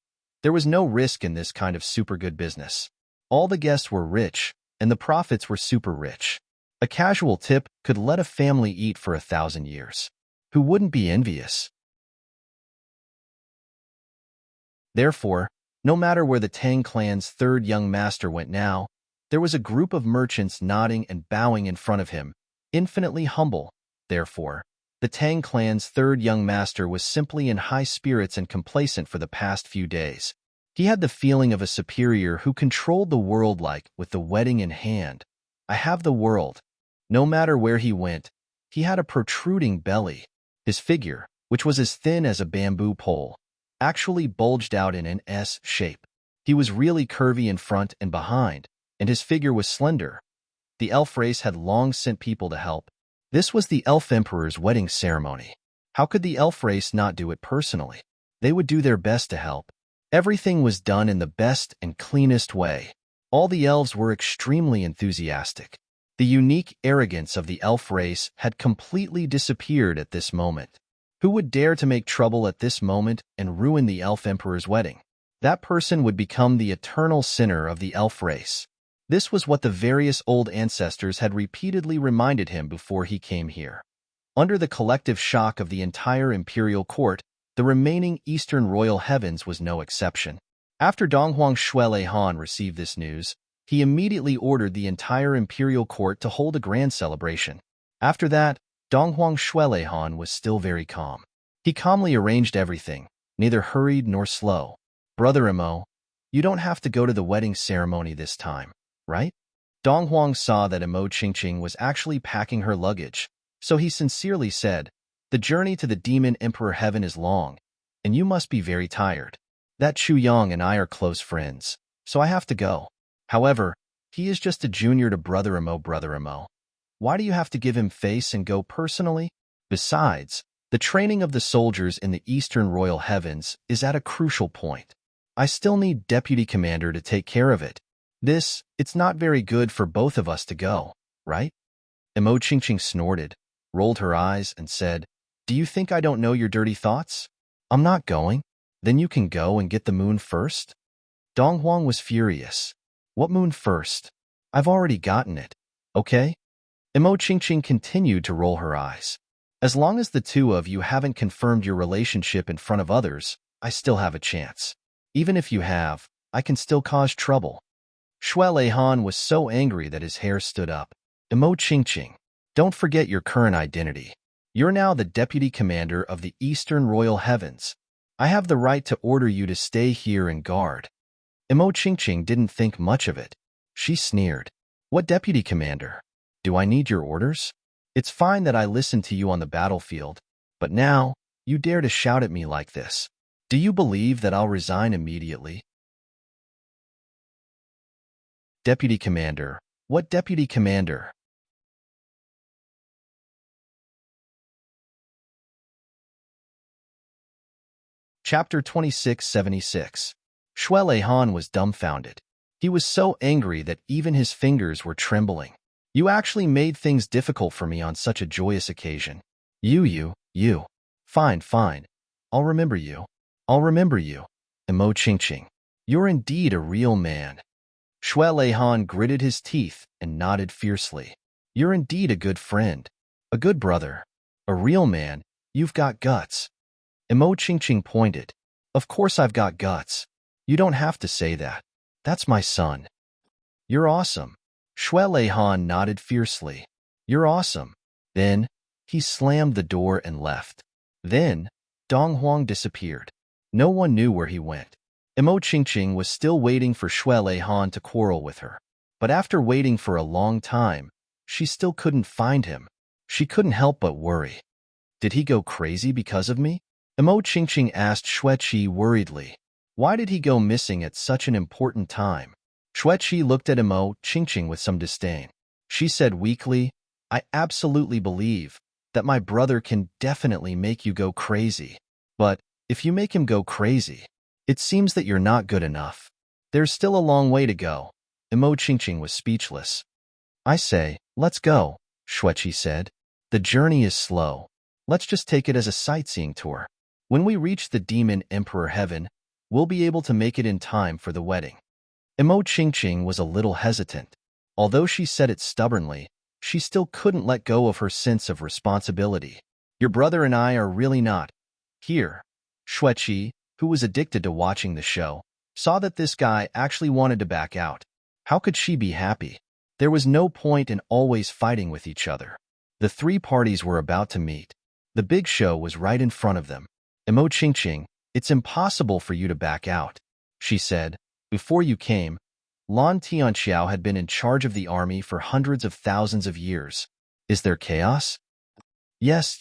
There was no risk in this kind of super good business. All the guests were rich, and the profits were super rich. A casual tip could let a family eat for 1,000 years. Who wouldn't be envious? Therefore, no matter where the Tang clan's third young master went now, there was a group of merchants nodding and bowing in front of him, infinitely humble. Therefore, the Tang clan's third young master was simply in high spirits and complacent for the past few days. He had the feeling of a superior who controlled the world like, with the wedding in hand. I have the world. No matter where he went, he had a protruding belly. His figure, which was as thin as a bamboo pole, actually bulged out in an S shape. He was really curvy in front and behind, and his figure was slender. The elf race had long sent people to help. This was the elf emperor's wedding ceremony. How could the elf race not do it personally? They would do their best to help. Everything was done in the best and cleanest way. All the elves were extremely enthusiastic. The unique arrogance of the elf race had completely disappeared at this moment. Who would dare to make trouble at this moment and ruin the elf emperor's wedding? That person would become the eternal sinner of the elf race. This was what the various old ancestors had repeatedly reminded him before he came here. Under the collective shock of the entire imperial court, the remaining eastern royal heavens was no exception. After Donghuang Shuele Han received this news, he immediately ordered the entire imperial court to hold a grand celebration. After that, Donghuang Shuele Han was still very calm. He calmly arranged everything, neither hurried nor slow. Brother Imo, you don't have to go to the wedding ceremony this time, right? Donghuang saw that Imo Qingqing was actually packing her luggage, so he sincerely said, the journey to the Demon Emperor Heaven is long, and you must be very tired. That Chu Yang and I are close friends, so I have to go. However, he is just a junior to Brother Imo. Brother Imo, why do you have to give him face and go personally? Besides, the training of the soldiers in the Eastern Royal Heavens is at a crucial point. I still need Deputy Commander to take care of it. It's not very good for both of us to go, right? Imo Qingqing snorted, rolled her eyes, and said, do you think I don't know your dirty thoughts? I'm not going. Then you can go and get the moon first? Donghuang was furious. What moon first? I've already gotten it, okay? Imo Qingqing continued to roll her eyes. As long as the two of you haven't confirmed your relationship in front of others, I still have a chance. Even if you have, I can still cause trouble. Shuele Han was so angry that his hair stood up. Imo Qingqing, don't forget your current identity. You're now the Deputy Commander of the Eastern Royal Heavens. I have the right to order you to stay here and guard. Imo Qingqing didn't think much of it. She sneered. What Deputy Commander? Do I need your orders? It's fine that I listened to you on the battlefield, but now, you dare to shout at me like this. Do you believe that I'll resign immediately? Deputy Commander. What Deputy Commander? Chapter 2676. Shuele Han was dumbfounded. He was so angry that even his fingers were trembling. You actually made things difficult for me on such a joyous occasion. You. Fine. I'll remember you. Imo Qingqing. You're indeed a real man. Shuele Han gritted his teeth and nodded fiercely. You're indeed a good friend. A good brother. A real man. You've got guts. Imo Qingqing pointed. Of course I've got guts. You don't have to say that. That's my son. You're awesome. Shuele Han nodded fiercely. You're awesome. Then, he slammed the door and left. Then, Donghuang disappeared. No one knew where he went. Imo Qingqing was still waiting for Shuele Han to quarrel with her. But after waiting for a long time, she still couldn't find him. She couldn't help but worry. Did he go crazy because of me? Imo Qingqing asked Xueqi worriedly. Why did he go missing at such an important time? Xueqi looked at Imo Qingqing with some disdain. She said weakly, I absolutely believe that my brother can definitely make you go crazy. But if you make him go crazy, it seems that you're not good enough. There's still a long way to go. Imo Qingqing was speechless. I say, let's go, Xueqi said. The journey is slow. Let's just take it as a sightseeing tour. When we reach the Demon Emperor Heaven, we'll be able to make it in time for the wedding. Imo Qingqing was a little hesitant. Although she said it stubbornly, she still couldn't let go of her sense of responsibility. Your brother and I are really not here. Xueqi, who was addicted to watching the show, saw that this guy actually wanted to back out. How could she be happy? There was no point in always fighting with each other. The three parties were about to meet. The big show was right in front of them. Imo Qingqing, it's impossible for you to back out, she said. Before you came, Lan Tianqiao had been in charge of the army for hundreds of thousands of years. Is there chaos? Yes.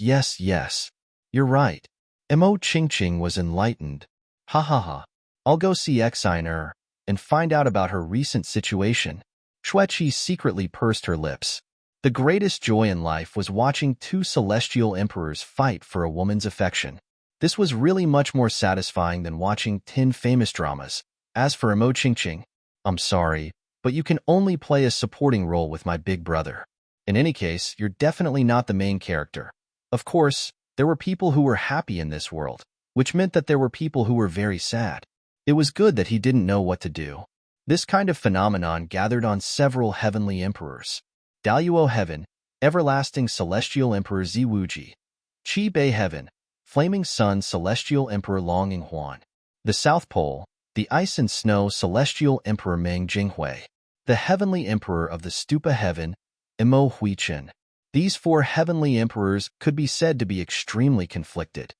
You're right. Imo Qingqing was enlightened. Ha. I'll go see Xiner and find out about her recent situation. Xueqi secretly pursed her lips. The greatest joy in life was watching two celestial emperors fight for a woman's affection. This was really much more satisfying than watching 10 famous dramas. As for Emo Ching Ching, I'm sorry, but you can only play a supporting role with my big brother. In any case, you're definitely not the main character. Of course, there were people who were happy in this world, which meant that there were people who were very sad. It was good that he didn't know what to do. This kind of phenomenon gathered on several heavenly emperors. Daluo Heaven, Everlasting Celestial Emperor Ziwuji. Qi Bei Heaven, Flaming Sun Celestial Emperor Longing Huan. The South Pole, the Ice and Snow Celestial Emperor Meng Jinghui. The Heavenly Emperor of the Stupa Heaven, Emo Huichen. These four heavenly emperors could be said to be extremely conflicted.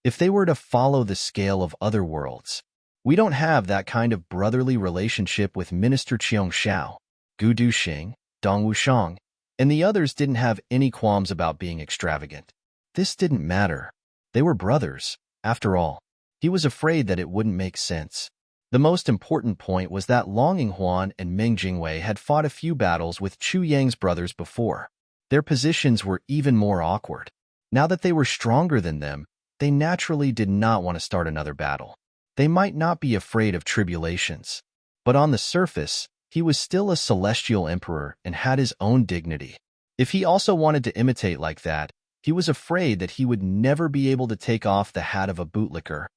If they were to follow the scale of other worlds, we don't have that kind of brotherly relationship with Minister Qiong Xiao, Gu Duxing, Dong Wushang, and the others didn't have any qualms about being extravagant. This didn't matter. They were brothers, after all. He was afraid that it wouldn't make sense. The most important point was that Longing Huan and Meng Jingwei had fought a few battles with Chu Yang's brothers before. Their positions were even more awkward. Now that they were stronger than them, they naturally did not want to start another battle. They might not be afraid of tribulations, but on the surface, he was still a celestial emperor and had his own dignity. If he also wanted to imitate like that, he was afraid that he would never be able to take off the hat of a bootlicker.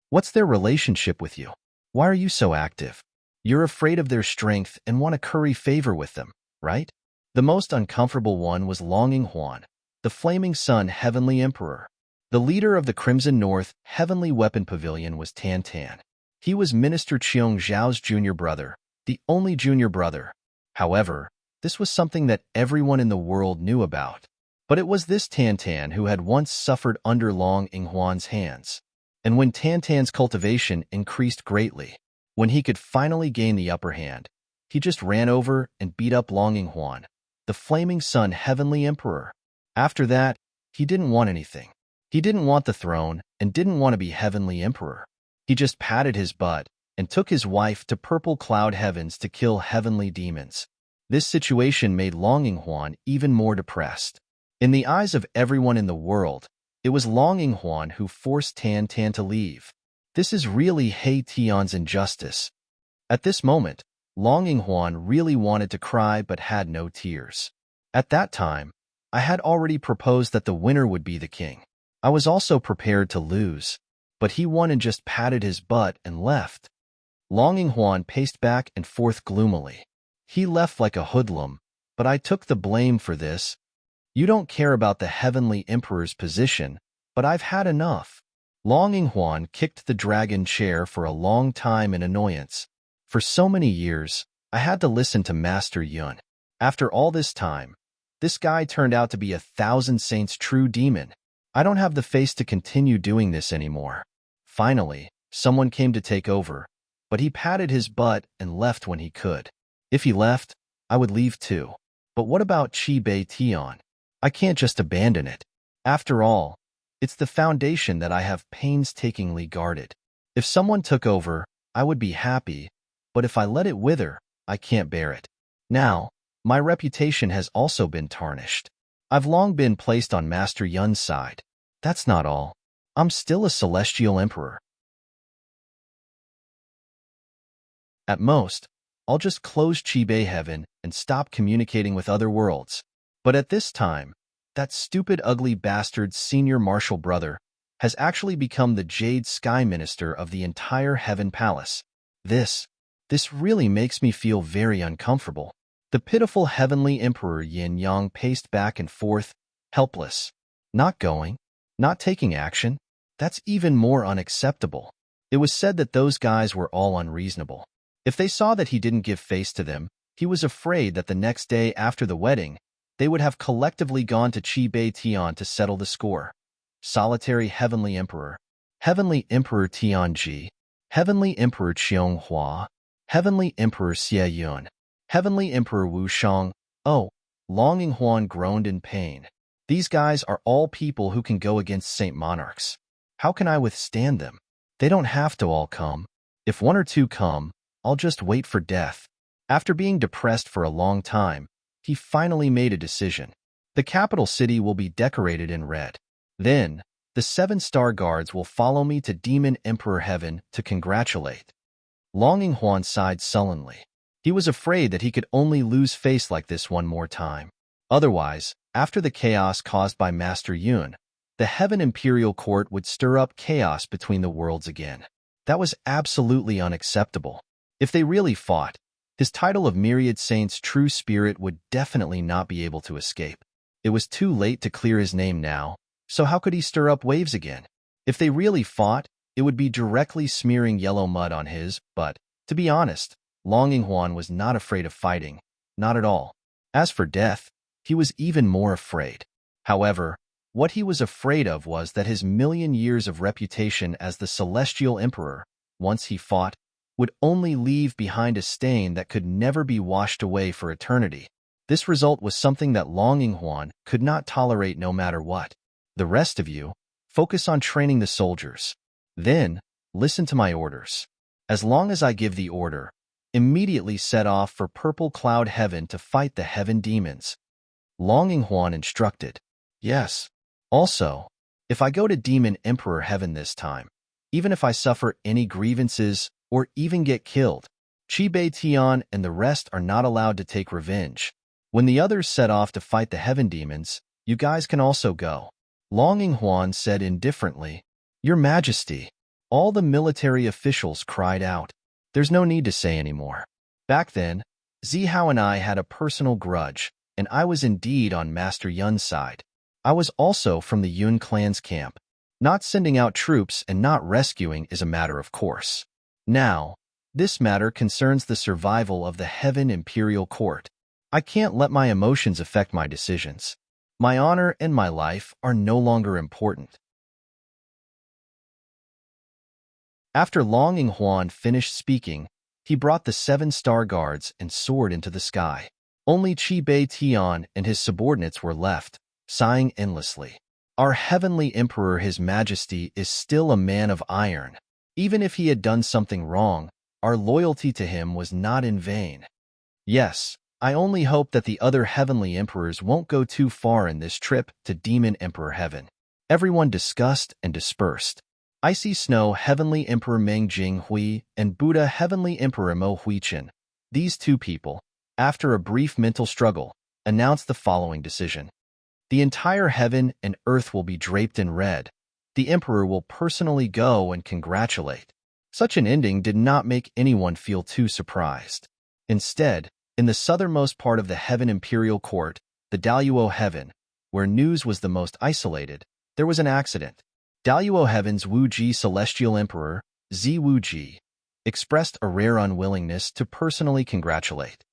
What's their relationship with you? Why are you so active? You're afraid of their strength and want to curry favor with them, right? The most uncomfortable one was Longing Huan, the Flaming Sun Heavenly Emperor. The leader of the Crimson North Heavenly Weapon Pavilion was Tan Tan. He was Minister Qiong Zhao's junior brother, the only junior brother. However, this was something that everyone in the world knew about. But it was this Tan Tan who had once suffered under Longing Huan's hands. And when Tan Tan's cultivation increased greatly, when he could finally gain the upper hand, he just ran over and beat up Longing Huan, the Flaming Sun Heavenly Emperor. After that, he didn't want anything. He didn't want the throne and didn't want to be Heavenly Emperor. He just patted his butt and took his wife to purple cloud heavens to kill heavenly demons. This situation made Longing Huan even more depressed. In the eyes of everyone in the world, it was Longing Huan who forced Tan Tan to leave. This is really He Tian's injustice. At this moment, Longing Huan really wanted to cry but had no tears. At that time, I had already proposed that the winner would be the king. I was also prepared to lose, but he won and just patted his butt and left. Longing Huan paced back and forth gloomily. He left like a hoodlum, but I took the blame for this. You don't care about the Heavenly Emperor's position, but I've had enough. Longing Huan kicked the dragon chair for a long time in annoyance. For so many years, I had to listen to Master Yun. After all this time, this guy turned out to be 1,000 saints true demon. I don't have the face to continue doing this anymore. Finally, someone came to take over, but he patted his butt and left when he could. If he left, I would leave too. But what about Qi Bei Tian? I can't just abandon it. After all, it's the foundation that I have painstakingly guarded. If someone took over, I would be happy, but if I let it wither, I can't bear it. Now, my reputation has also been tarnished. I've long been placed on Master Yun's side. That's not all. I'm still a celestial emperor. At most, I'll just close Qi Bei Heaven and stop communicating with other worlds. But at this time, that stupid ugly bastard's senior martial brother has actually become the Jade Sky Minister of the entire Heaven Palace. This really makes me feel very uncomfortable. The pitiful Heavenly Emperor Yin Yang paced back and forth, helpless. Not going, not taking action. That's even more unacceptable. It was said that those guys were all unreasonable. If they saw that he didn't give face to them, he was afraid that the next day after the wedding, they would have collectively gone to Qi Bei Tian to settle the score. Solitary Heavenly Emperor, Heavenly Emperor Tianji, Heavenly Emperor Qiong Hua, Heavenly Emperor Xie Yun, Heavenly Emperor Wu Shang. Oh, Longing Huan groaned in pain. These guys are all people who can go against Saint Monarchs. How can I withstand them? They don't have to all come. If one or two come, I'll just wait for death. After being depressed for a long time, he finally made a decision. The capital city will be decorated in red. Then, the 7-star guards will follow me to Demon Emperor Heaven to congratulate. Longing Huan sighed sullenly. He was afraid that he could only lose face like this one more time. Otherwise, after the chaos caused by Master Yun, the Heaven Imperial Court would stir up chaos between the worlds again. That was absolutely unacceptable. If they really fought, his title of Myriad Saint's true spirit would definitely not be able to escape. It was too late to clear his name now, so how could he stir up waves again? If they really fought, it would be directly smearing yellow mud on his, but, to be honest, Longing Huan was not afraid of fighting, not at all. As for death, he was even more afraid. However, what he was afraid of was that his million years of reputation as the Celestial Emperor, once he fought, would only leave behind a stain that could never be washed away for eternity. This result was something that Longing Huan could not tolerate no matter what. The rest of you, focus on training the soldiers. Then, listen to my orders. As long as I give the order, immediately set off for Purple Cloud Heaven to fight the Heaven Demons. Longing Huan instructed. Yes. Also, if I go to Demon Emperor Heaven this time, even if I suffer any grievances or even get killed, Qi Bei Tian and the rest are not allowed to take revenge. When the others set off to fight the Heaven Demons, you guys can also go. Longing Huan said indifferently. Your Majesty. All the military officials cried out. There's no need to say anymore. Back then, Zihao and I had a personal grudge, and I was indeed on Master Yun's side. I was also from the Yun clan's camp. Not sending out troops and not rescuing is a matter of course. Now, this matter concerns the survival of the Heaven Imperial Court. I can't let my emotions affect my decisions. My honor and my life are no longer important. After Longing Huan finished speaking, he brought the 7-star guards and soared into the sky. Only Qi Bei Tian and his subordinates were left, sighing endlessly. Our Heavenly Emperor, His Majesty, is still a man of iron. Even if he had done something wrong, our loyalty to him was not in vain. Yes, I only hope that the other Heavenly Emperors won't go too far in this trip to Demon Emperor Heaven. Everyone discussed and dispersed. Icy Snow Heavenly Emperor Meng Jinghui and Buddha Heavenly Emperor Mo Huichen, these two people, after a brief mental struggle, announced the following decision. The entire heaven and earth will be draped in red. The Emperor will personally go and congratulate. Such an ending did not make anyone feel too surprised. Instead, in the southernmost part of the Heaven Imperial Court, the Daluo Heaven, where news was the most isolated, there was an accident. Daluo Heaven's Wuji Celestial Emperor, Zi Wuji, expressed a rare unwillingness to personally congratulate.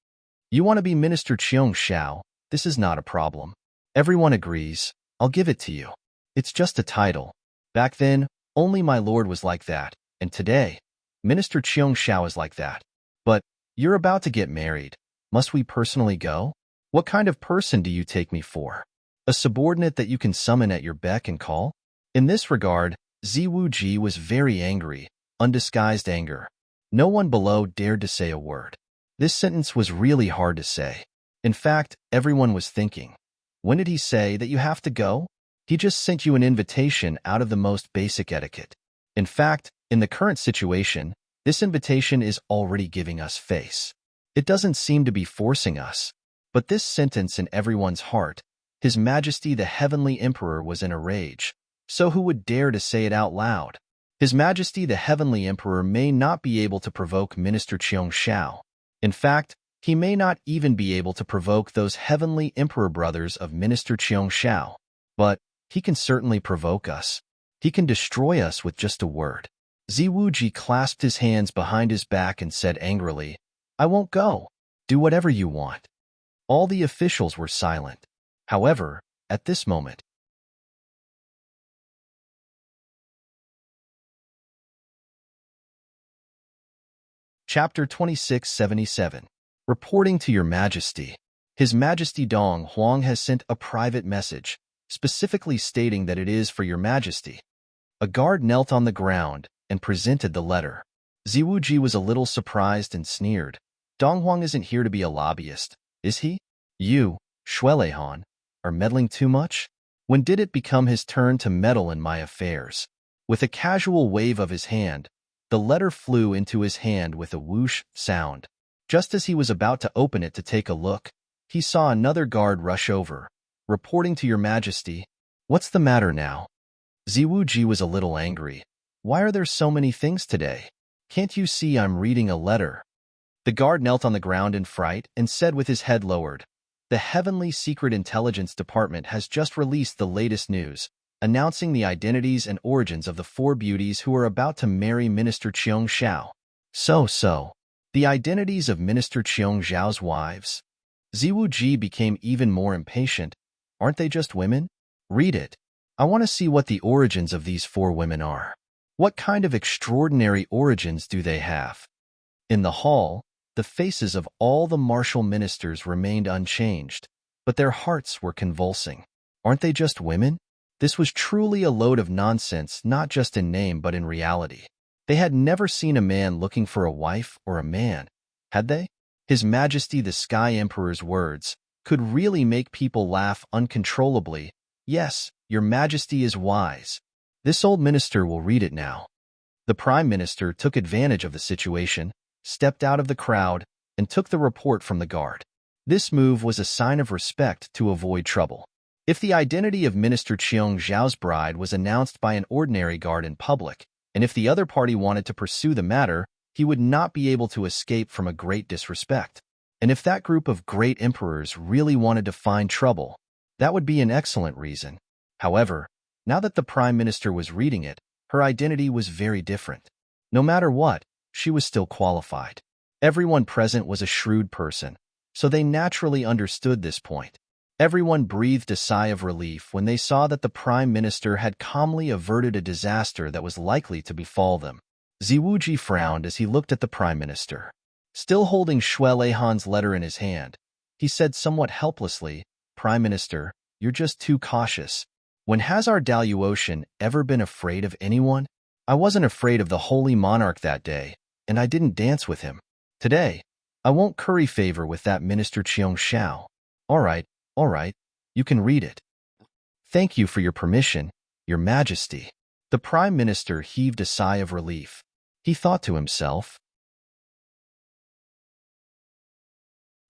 You want to be Minister Qiong Shao? This is not a problem. Everyone agrees. I'll give it to you. It's just a title. Back then, only my lord was like that, and today, Minister Qiong Shao is like that. But, you're about to get married. Must we personally go? What kind of person do you take me for? A subordinate that you can summon at your beck and call? In this regard, Zi Wuji was very angry, undisguised anger. No one below dared to say a word. This sentence was really hard to say. In fact, everyone was thinking, when did he say that you have to go? He just sent you an invitation out of the most basic etiquette. In fact, in the current situation, this invitation is already giving us face. It doesn't seem to be forcing us. But this sentence in everyone's heart, His Majesty the Heavenly Emperor was in a rage. So who would dare to say it out loud? His Majesty the Heavenly Emperor may not be able to provoke Minister Qiong Shao. In fact, he may not even be able to provoke those Heavenly Emperor brothers of Minister Qiong Shao. But he can certainly provoke us. He can destroy us with just a word. Zi Wuji clasped his hands behind his back and said angrily, I won't go. Do whatever you want. All the officials were silent. However, at this moment, Chapter 2677. Reporting to Your Majesty. His Majesty Dong Huang has sent a private message, specifically stating that it is for Your Majesty. A guard knelt on the ground and presented the letter. Zi Wuji was a little surprised and sneered. Dong Huang isn't here to be a lobbyist, is he? You, Shuelehan, are meddling too much? When did it become his turn to meddle in my affairs? With a casual wave of his hand, the letter flew into his hand with a whoosh sound. Just as he was about to open it to take a look, he saw another guard rush over. "Reporting to your majesty." "What's the matter now?" Ziwuji was a little angry. "Why are there so many things today? Can't you see I'm reading a letter?" The guard knelt on the ground in fright and said with his head lowered, "The Heavenly Secret Intelligence Department has just released the latest news, announcing the identities and origins of the four beauties who are about to marry Minister Qiong Xiao." So, the identities of Minister Qiong Xiao's wives? Ziwuji became even more impatient. "Aren't they just women? Read it. I want to see what the origins of these four women are. What kind of extraordinary origins do they have?" In the hall, the faces of all the martial ministers remained unchanged, but their hearts were convulsing. "Aren't they just women?" This was truly a load of nonsense, not just in name but in reality. They had never seen a man looking for a wife or a man, had they? His Majesty the Sky Emperor's words could really make people laugh uncontrollably. "Yes, your Majesty is wise. This old minister will read it now." The Prime Minister took advantage of the situation, stepped out of the crowd, and took the report from the guard. This move was a sign of respect to avoid trouble. If the identity of Minister Qiong Zhao's bride was announced by an ordinary guard in public, and if the other party wanted to pursue the matter, he would not be able to escape from a great disrespect. And if that group of great emperors really wanted to find trouble, that would be an excellent reason. However, now that the Prime Minister was reading it, her identity was very different. No matter what, she was still qualified. Everyone present was a shrewd person, so they naturally understood this point. Everyone breathed a sigh of relief when they saw that the Prime Minister had calmly averted a disaster that was likely to befall them. Ziwuji frowned as he looked at the Prime Minister. Still holding Xue Leihan's letter in his hand, he said somewhat helplessly, "Prime Minister, you're just too cautious. When has our Daluotian ever been afraid of anyone? I wasn't afraid of the Holy Monarch that day, and I didn't dance with him. Today, I won't curry favor with that Minister Qiong Xiao. All right, you can read it." "Thank you for your permission, your Majesty." The Prime Minister heaved a sigh of relief. He thought to himself,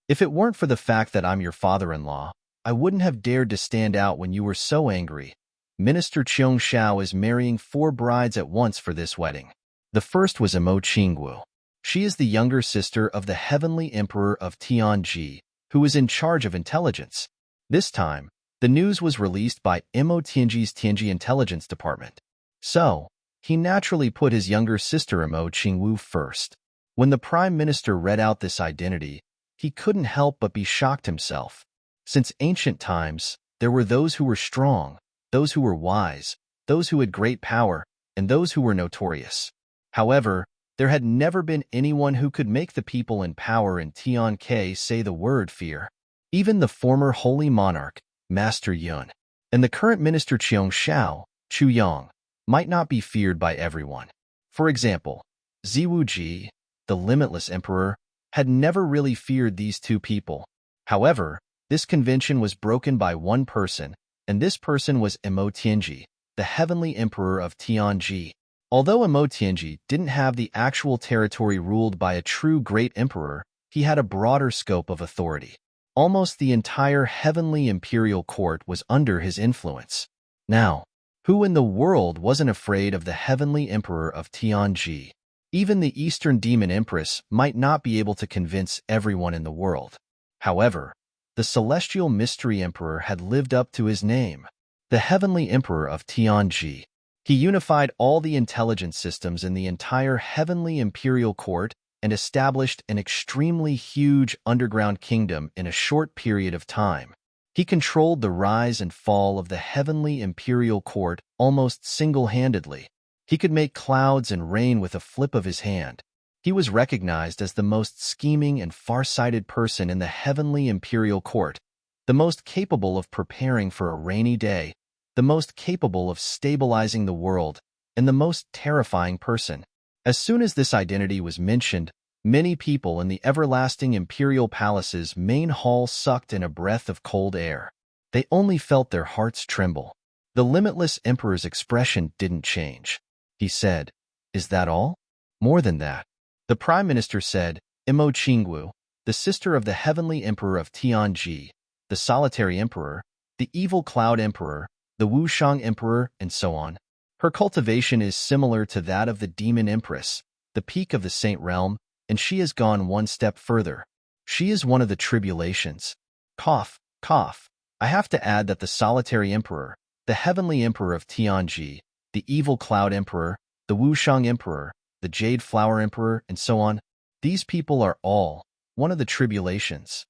"If it weren't for the fact that I'm your father-in-law, I wouldn't have dared to stand out when you were so angry. Minister Qiong Xiao is marrying four brides at once for this wedding." The first was Imo Qingguo. She is the younger sister of the Heavenly Emperor of Tianji, who is in charge of intelligence. This time, the news was released by Imo Tianji's Tianji Intelligence Department. So, he naturally put his younger sister Imo Qingwu first. When the Prime Minister read out this identity, he couldn't help but be shocked himself. Since ancient times, there were those who were strong, those who were wise, those who had great power, and those who were notorious. However, there had never been anyone who could make the people in power in Tianke say the word fear. Even the former holy monarch, Master Yun, and the current Minister Qiong Xiao, Chu Yang, might not be feared by everyone. For example, Ziwuji, the limitless emperor, had never really feared these two people. However, this convention was broken by one person, and this person was Imo Tianji, the heavenly emperor of Tianji. Although Imo Tianji didn't have the actual territory ruled by a true great emperor, he had a broader scope of authority. Almost the entire heavenly imperial court was under his influence. Now, who in the world wasn't afraid of the heavenly emperor of Tianji? Even the Eastern Demon Empress might not be able to convince everyone in the world. However, the Celestial Mystery Emperor had lived up to his name, the Heavenly Emperor of Tianji. He unified all the intelligence systems in the entire Heavenly Imperial Court and established an extremely huge underground kingdom in a short period of time. He controlled the rise and fall of the Heavenly Imperial Court almost single-handedly. He could make clouds and rain with a flip of his hand. He was recognized as the most scheming and far-sighted person in the Heavenly Imperial Court, the most capable of preparing for a rainy day, the most capable of stabilizing the world, and the most terrifying person. As soon as this identity was mentioned, many people in the everlasting imperial palace's main hall sucked in a breath of cold air. They only felt their hearts tremble. The limitless emperor's expression didn't change. He said, "Is that all?" "More than that." The prime minister said, "Imo Qingwu, the sister of the heavenly emperor of Tianji, the solitary emperor, the evil cloud emperor, the Wushang emperor, and so on. Her cultivation is similar to that of the demon empress, the peak of the saint realm, and she has gone one step further. She is one of the tribulations." Cough, cough. I have to add that the solitary emperor, the heavenly emperor of Tianji, the evil cloud emperor, the Wushang emperor, the jade flower emperor, and so on, these people are all one of the tribulations.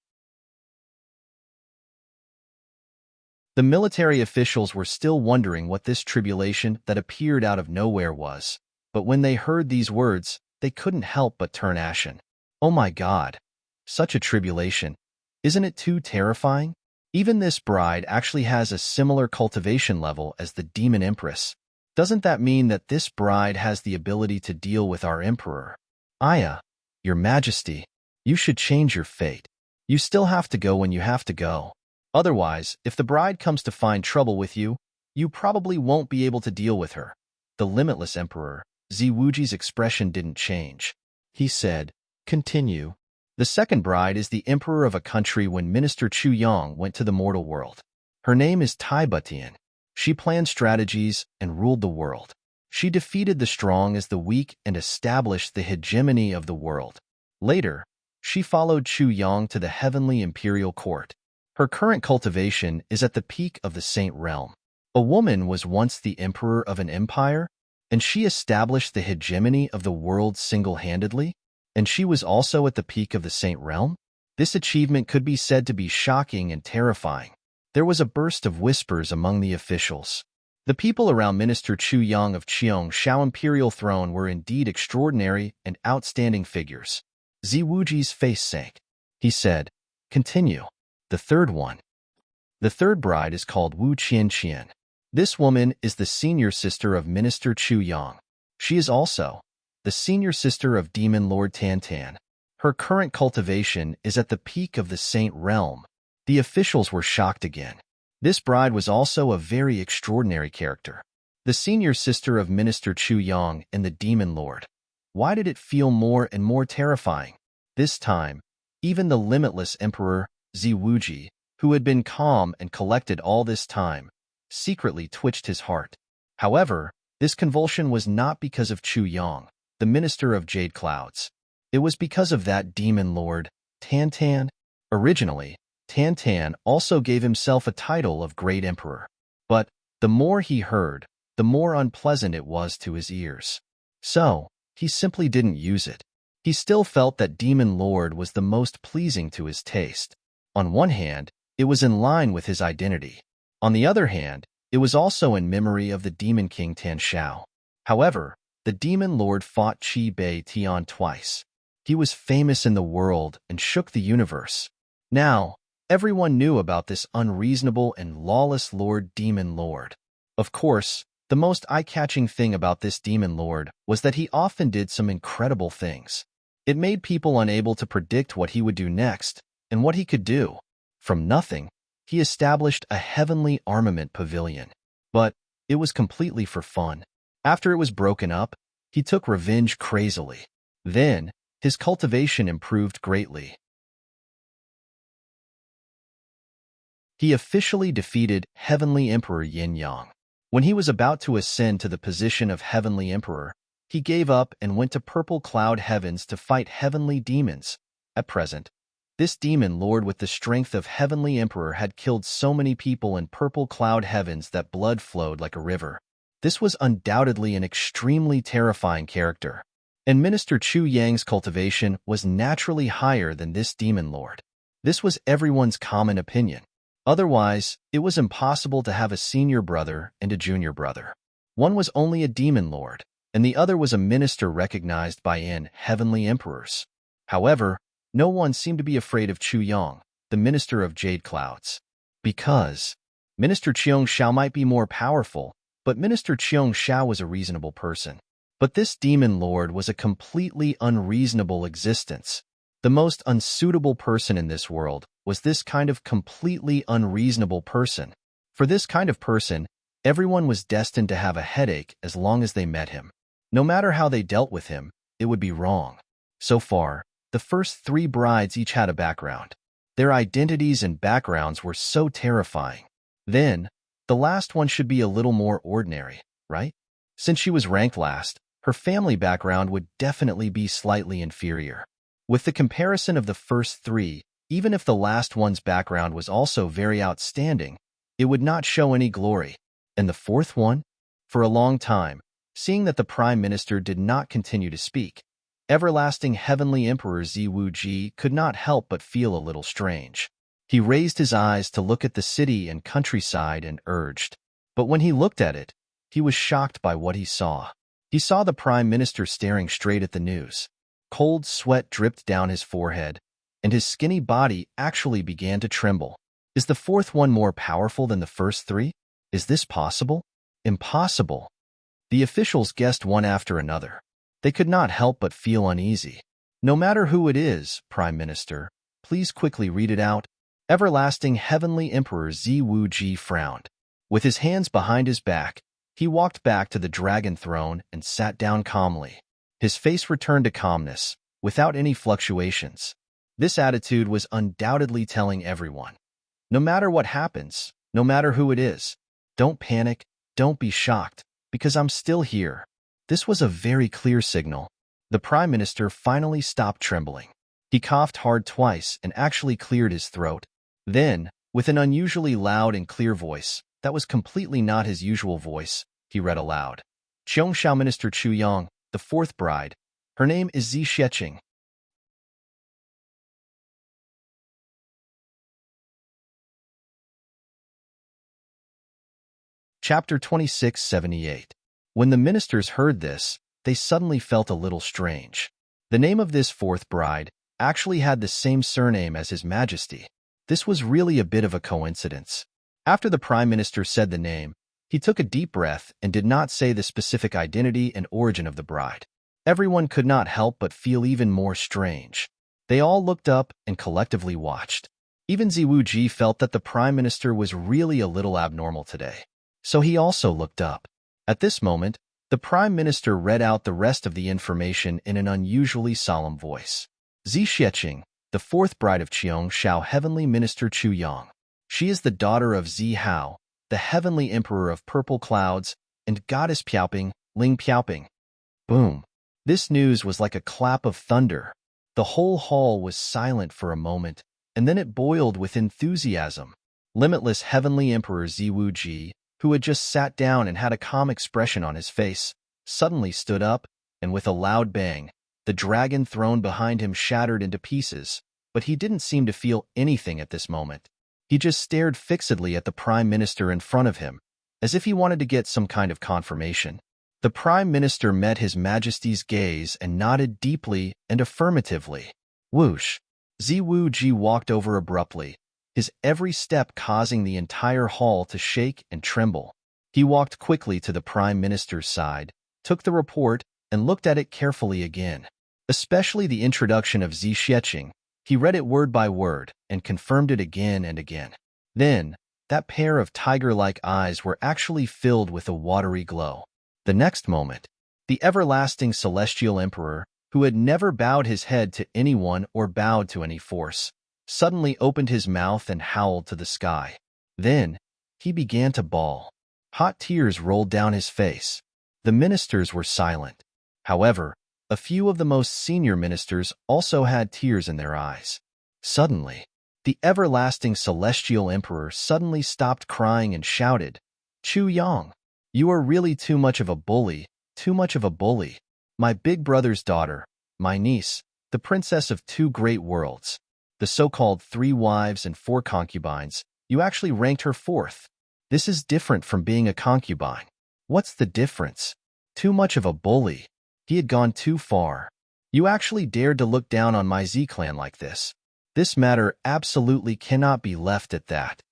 The military officials were still wondering what this tribulation that appeared out of nowhere was, but when they heard these words, they couldn't help but turn ashen. Oh my God! Such a tribulation! Isn't it too terrifying? Even this bride actually has a similar cultivation level as the demon empress. Doesn't that mean that this bride has the ability to deal with our emperor? Aya, your majesty, you should change your fate. You still have to go when you have to go. Otherwise, if the bride comes to find trouble with you, you probably won't be able to deal with her. The limitless emperor, Ziwuji's expression didn't change. He said, "Continue." The second bride is the emperor of a country when Minister Chu Yang went to the mortal world. Her name is Tai Butian. She planned strategies and ruled the world. She defeated the strong as the weak and established the hegemony of the world. Later, she followed Chu Yang to the heavenly imperial court. Her current cultivation is at the peak of the saint realm. A woman was once the emperor of an empire, and she established the hegemony of the world single-handedly, and she was also at the peak of the saint realm? This achievement could be said to be shocking and terrifying. There was a burst of whispers among the officials. The people around Minister Chu Yang of Cheong Shao imperial throne were indeed extraordinary and outstanding figures. Ziwuji's face sank. He said, "Continue." The third one. The third bride is called Wu Qianqian. This woman is the senior sister of Minister Chu Yang. She is also the senior sister of Demon Lord Tan Tan. Her current cultivation is at the peak of the saint realm. The officials were shocked again. This bride was also a very extraordinary character. The senior sister of Minister Chu Yang and the Demon Lord. Why did it feel more and more terrifying? This time, even the limitless Emperor, Ziwuji, who had been calm and collected all this time, secretly twitched his heart. However, this convulsion was not because of Chu Yang, the minister of Jade Clouds. It was because of that demon lord, Tan Tan. Originally, Tan Tan also gave himself a title of Great Emperor. But the more he heard, the more unpleasant it was to his ears. So, he simply didn't use it. He still felt that Demon Lord was the most pleasing to his taste. On one hand, it was in line with his identity. On the other hand, it was also in memory of the Demon King Tan Shao. However, the Demon Lord fought Qi Bei Tian twice. He was famous in the world and shook the universe. Now, everyone knew about this unreasonable and lawless Lord Demon Lord. Of course, the most eye-catching thing about this Demon Lord was that he often did some incredible things. It made people unable to predict what he would do next and what he could do. From nothing, he established a heavenly armament pavilion. But it was completely for fun. After it was broken up, he took revenge crazily. Then, his cultivation improved greatly. He officially defeated Heavenly Emperor Yin Yang. When he was about to ascend to the position of Heavenly Emperor, he gave up and went to Purple Cloud Heavens to fight heavenly demons. At present, this demon lord with the strength of Heavenly Emperor had killed so many people in Purple Cloud Heavens that blood flowed like a river. This was undoubtedly an extremely terrifying character, and Minister Chu Yang's cultivation was naturally higher than this demon lord. This was everyone's common opinion. Otherwise, it was impossible to have a senior brother and a junior brother. One was only a demon lord, and the other was a minister recognized by heavenly emperors. However, no one seemed to be afraid of Chu Yang, the minister of Jade Clouds. Because Minister Cheong Shao might be more powerful, but Minister Cheong Shao was a reasonable person. But this demon lord was a completely unreasonable existence. The most unsuitable person in this world was this kind of completely unreasonable person. For this kind of person, everyone was destined to have a headache as long as they met him. No matter how they dealt with him, it would be wrong. So far, the first 3 brides each had a background. Their identities and backgrounds were so terrifying. Then, the last one should be a little more ordinary, right? Since she was ranked last, her family background would definitely be slightly inferior. With the comparison of the first 3, even if the last one's background was also very outstanding, it would not show any glory. And the 4th one? For a long time, seeing that the Prime Minister did not continue to speak, everlasting Heavenly Emperor Ziwu-ji could not help but feel a little strange. He raised his eyes to look at the city and countryside and urged. But when he looked at it, he was shocked by what he saw. He saw the Prime Minister staring straight at the news. Cold sweat dripped down his forehead, and his skinny body actually began to tremble. Is the 4th one more powerful than the first 3? Is this possible? Impossible. The officials guessed one after another. They could not help but feel uneasy. No matter who it is, Prime Minister, please quickly read it out. Everlasting Heavenly Emperor Ziwu-ji frowned. With his hands behind his back, he walked back to the dragon throne and sat down calmly. His face returned to calmness, without any fluctuations. This attitude was undoubtedly telling everyone. No matter what happens, no matter who it is, don't panic, don't be shocked, because I'm still here. This was a very clear signal. The Prime Minister finally stopped trembling. He coughed hard twice and actually cleared his throat. Then, with an unusually loud and clear voice, that was completely not his usual voice, he read aloud. Cheongshao Minister Chu Yang, the 4th bride. Her name is Zi Xieching. Chapter 2678. When the ministers heard this, they suddenly felt a little strange. The name of this 4th bride actually had the same surname as His Majesty. This was really a bit of a coincidence. After the Prime Minister said the name, he took a deep breath and did not say the specific identity and origin of the bride. Everyone could not help but feel even more strange. They all looked up and collectively watched. Even Ziwu-ji felt that the Prime Minister was really a little abnormal today. So he also looked up. At this moment, the Prime Minister read out the rest of the information in an unusually solemn voice. Zi Xieching, the 4th bride of Cheongshao Heavenly Minister Chu Yang. She is the daughter of Zi Hao, the Heavenly Emperor of Purple Clouds, and Goddess Piaoping, Ling Piaoping. Boom. This news was like a clap of thunder. The whole hall was silent for a moment, and then it boiled with enthusiasm. Limitless Heavenly Emperor Ziwu-ji, who had just sat down and had a calm expression on his face, suddenly stood up, and with a loud bang, the dragon throne behind him shattered into pieces, but he didn't seem to feel anything at this moment. He just stared fixedly at the Prime Minister in front of him, as if he wanted to get some kind of confirmation. The Prime Minister met His Majesty's gaze and nodded deeply and affirmatively. Whoosh! Ziwu-ji walked over abruptly, his every step causing the entire hall to shake and tremble. He walked quickly to the Prime Minister's side, took the report, and looked at it carefully again. Especially the introduction of Zi Xieching, he read it word by word and confirmed it again and again. Then, that pair of tiger-like eyes were actually filled with a watery glow. The next moment, the everlasting Celestial Emperor, who had never bowed his head to anyone or bowed to any force, suddenly opened his mouth and howled to the sky. Then, he began to bawl. Hot tears rolled down his face. The ministers were silent. However, a few of the most senior ministers also had tears in their eyes. Suddenly, the everlasting Celestial Emperor suddenly stopped crying and shouted, "Chu Yang, you are really too much of a bully, too much of a bully. My big brother's daughter, my niece, the princess of 2 great worlds, the so-called 3 wives and 4 concubines, you actually ranked her 4th. This is different from being a concubine. What's the difference? Too much of a bully. He had gone too far. You actually dared to look down on my Z-clan like this. This matter absolutely cannot be left at that."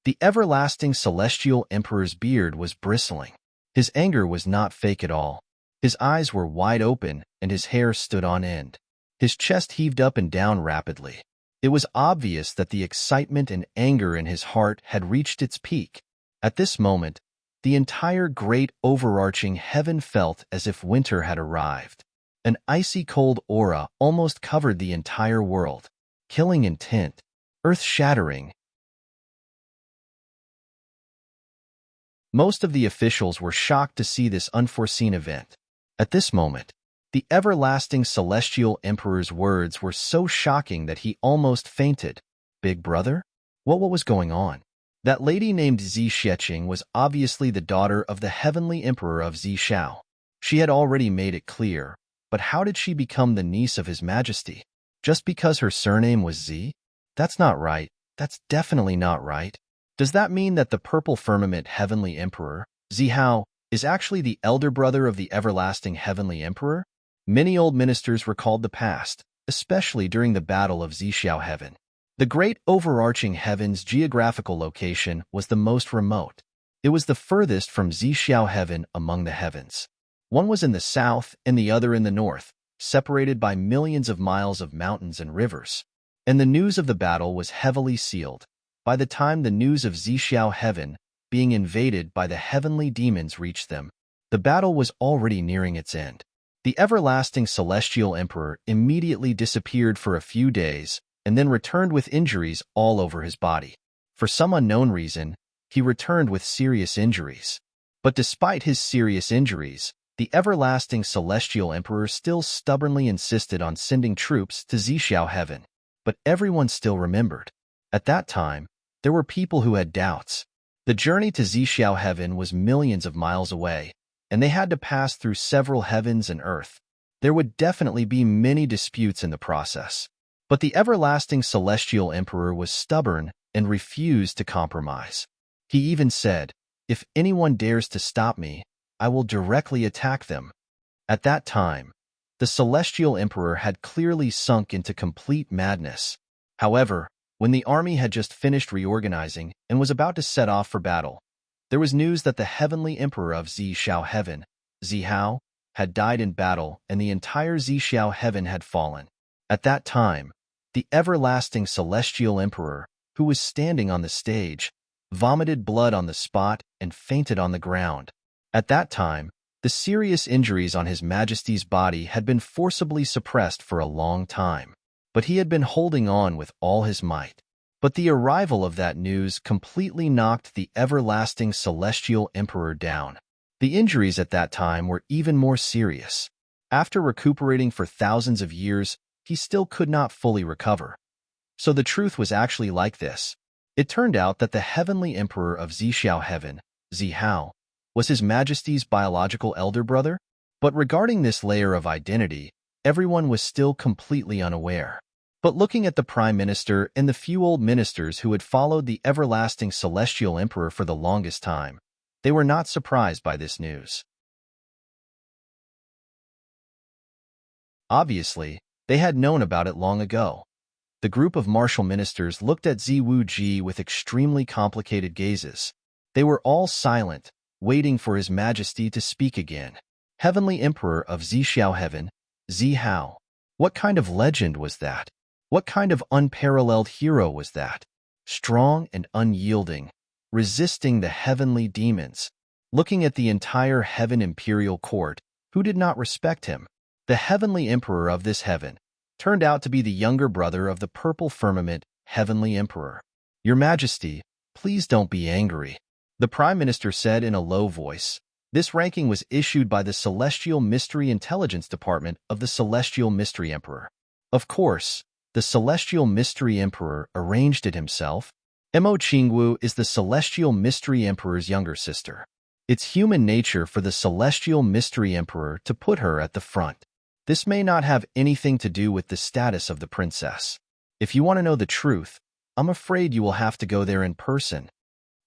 The everlasting Celestial Emperor's beard was bristling. His anger was not fake at all. His eyes were wide open and his hair stood on end. His chest heaved up and down rapidly. It was obvious that the excitement and anger in his heart had reached its peak. At this moment, the entire great overarching heaven felt as if winter had arrived. An icy cold aura almost covered the entire world, killing intent, earth-shattering. Most of the officials were shocked to see this unforeseen event. At this moment, the everlasting celestial emperor's words were so shocking that he almost fainted. Big brother? What was going on? That lady named Zi Xieching was obviously the daughter of the heavenly emperor of Zi Shao. She had already made it clear, but how did she become the niece of His Majesty? Just because her surname was Zi? That's not right. That's definitely not right. Does that mean that the purple firmament heavenly emperor, Zi Hao, is actually the elder brother of the everlasting heavenly emperor? Many old ministers recalled the past, especially during the Battle of Zixiao Heaven. The great overarching heaven's geographical location was the most remote. It was the furthest from Zixiao Heaven among the heavens. One was in the south and the other in the north, separated by millions of miles of mountains and rivers. And the news of the battle was heavily sealed. By the time the news of Zixiao Heaven being invaded by the heavenly demons reached them, the battle was already nearing its end. The everlasting celestial emperor immediately disappeared for a few days and then returned with injuries all over his body. For some unknown reason, he returned with serious injuries. But despite his serious injuries, the everlasting celestial emperor still stubbornly insisted on sending troops to Zixiao Heaven. But everyone still remembered. At that time, there were people who had doubts. The journey to Zixiao Heaven was millions of miles away, and they had to pass through several heavens and earth. There would definitely be many disputes in the process. But the everlasting celestial emperor was stubborn and refused to compromise. He even said, "If anyone dares to stop me, I will directly attack them." At that time, the celestial emperor had clearly sunk into complete madness. However, when the army had just finished reorganizing and was about to set off for battle, there was news that the heavenly emperor of Zixiao Heaven, Zi Hao, had died in battle and the entire Zixiao Heaven had fallen. At that time, the everlasting celestial emperor, who was standing on the stage, vomited blood on the spot and fainted on the ground. At that time, the serious injuries on His Majesty's body had been forcibly suppressed for a long time, but he had been holding on with all his might. But the arrival of that news completely knocked the everlasting celestial emperor down. The injuries at that time were even more serious. After recuperating for thousands of years, he still could not fully recover. So the truth was actually like this. It turned out that the heavenly emperor of Zixiao Heaven, Zi Hao, was His Majesty's biological elder brother. But regarding this layer of identity, everyone was still completely unaware. But looking at the Prime Minister and the few old ministers who had followed the everlasting celestial emperor for the longest time, they were not surprised by this news. Obviously, they had known about it long ago. The group of martial ministers looked at Ziwu Ji with extremely complicated gazes. They were all silent, waiting for His Majesty to speak again. Heavenly Emperor of Zixiao Heaven, Zi Hao. What kind of legend was that? What kind of unparalleled hero was that? Strong and unyielding, resisting the heavenly demons. Looking at the entire heaven imperial court, who did not respect him? The heavenly emperor of this heaven turned out to be the younger brother of the purple firmament heavenly emperor. "Your Majesty, please don't be angry," the Prime Minister said in a low voice. This ranking was issued by the Celestial Mystery Intelligence Department of the Celestial Mystery Emperor. Of course, the Celestial Mystery Emperor arranged it himself. Mo Qingwu is the Celestial Mystery Emperor's younger sister. It's human nature for the Celestial Mystery Emperor to put her at the front. This may not have anything to do with the status of the princess. If you want to know the truth, I'm afraid you will have to go there in person.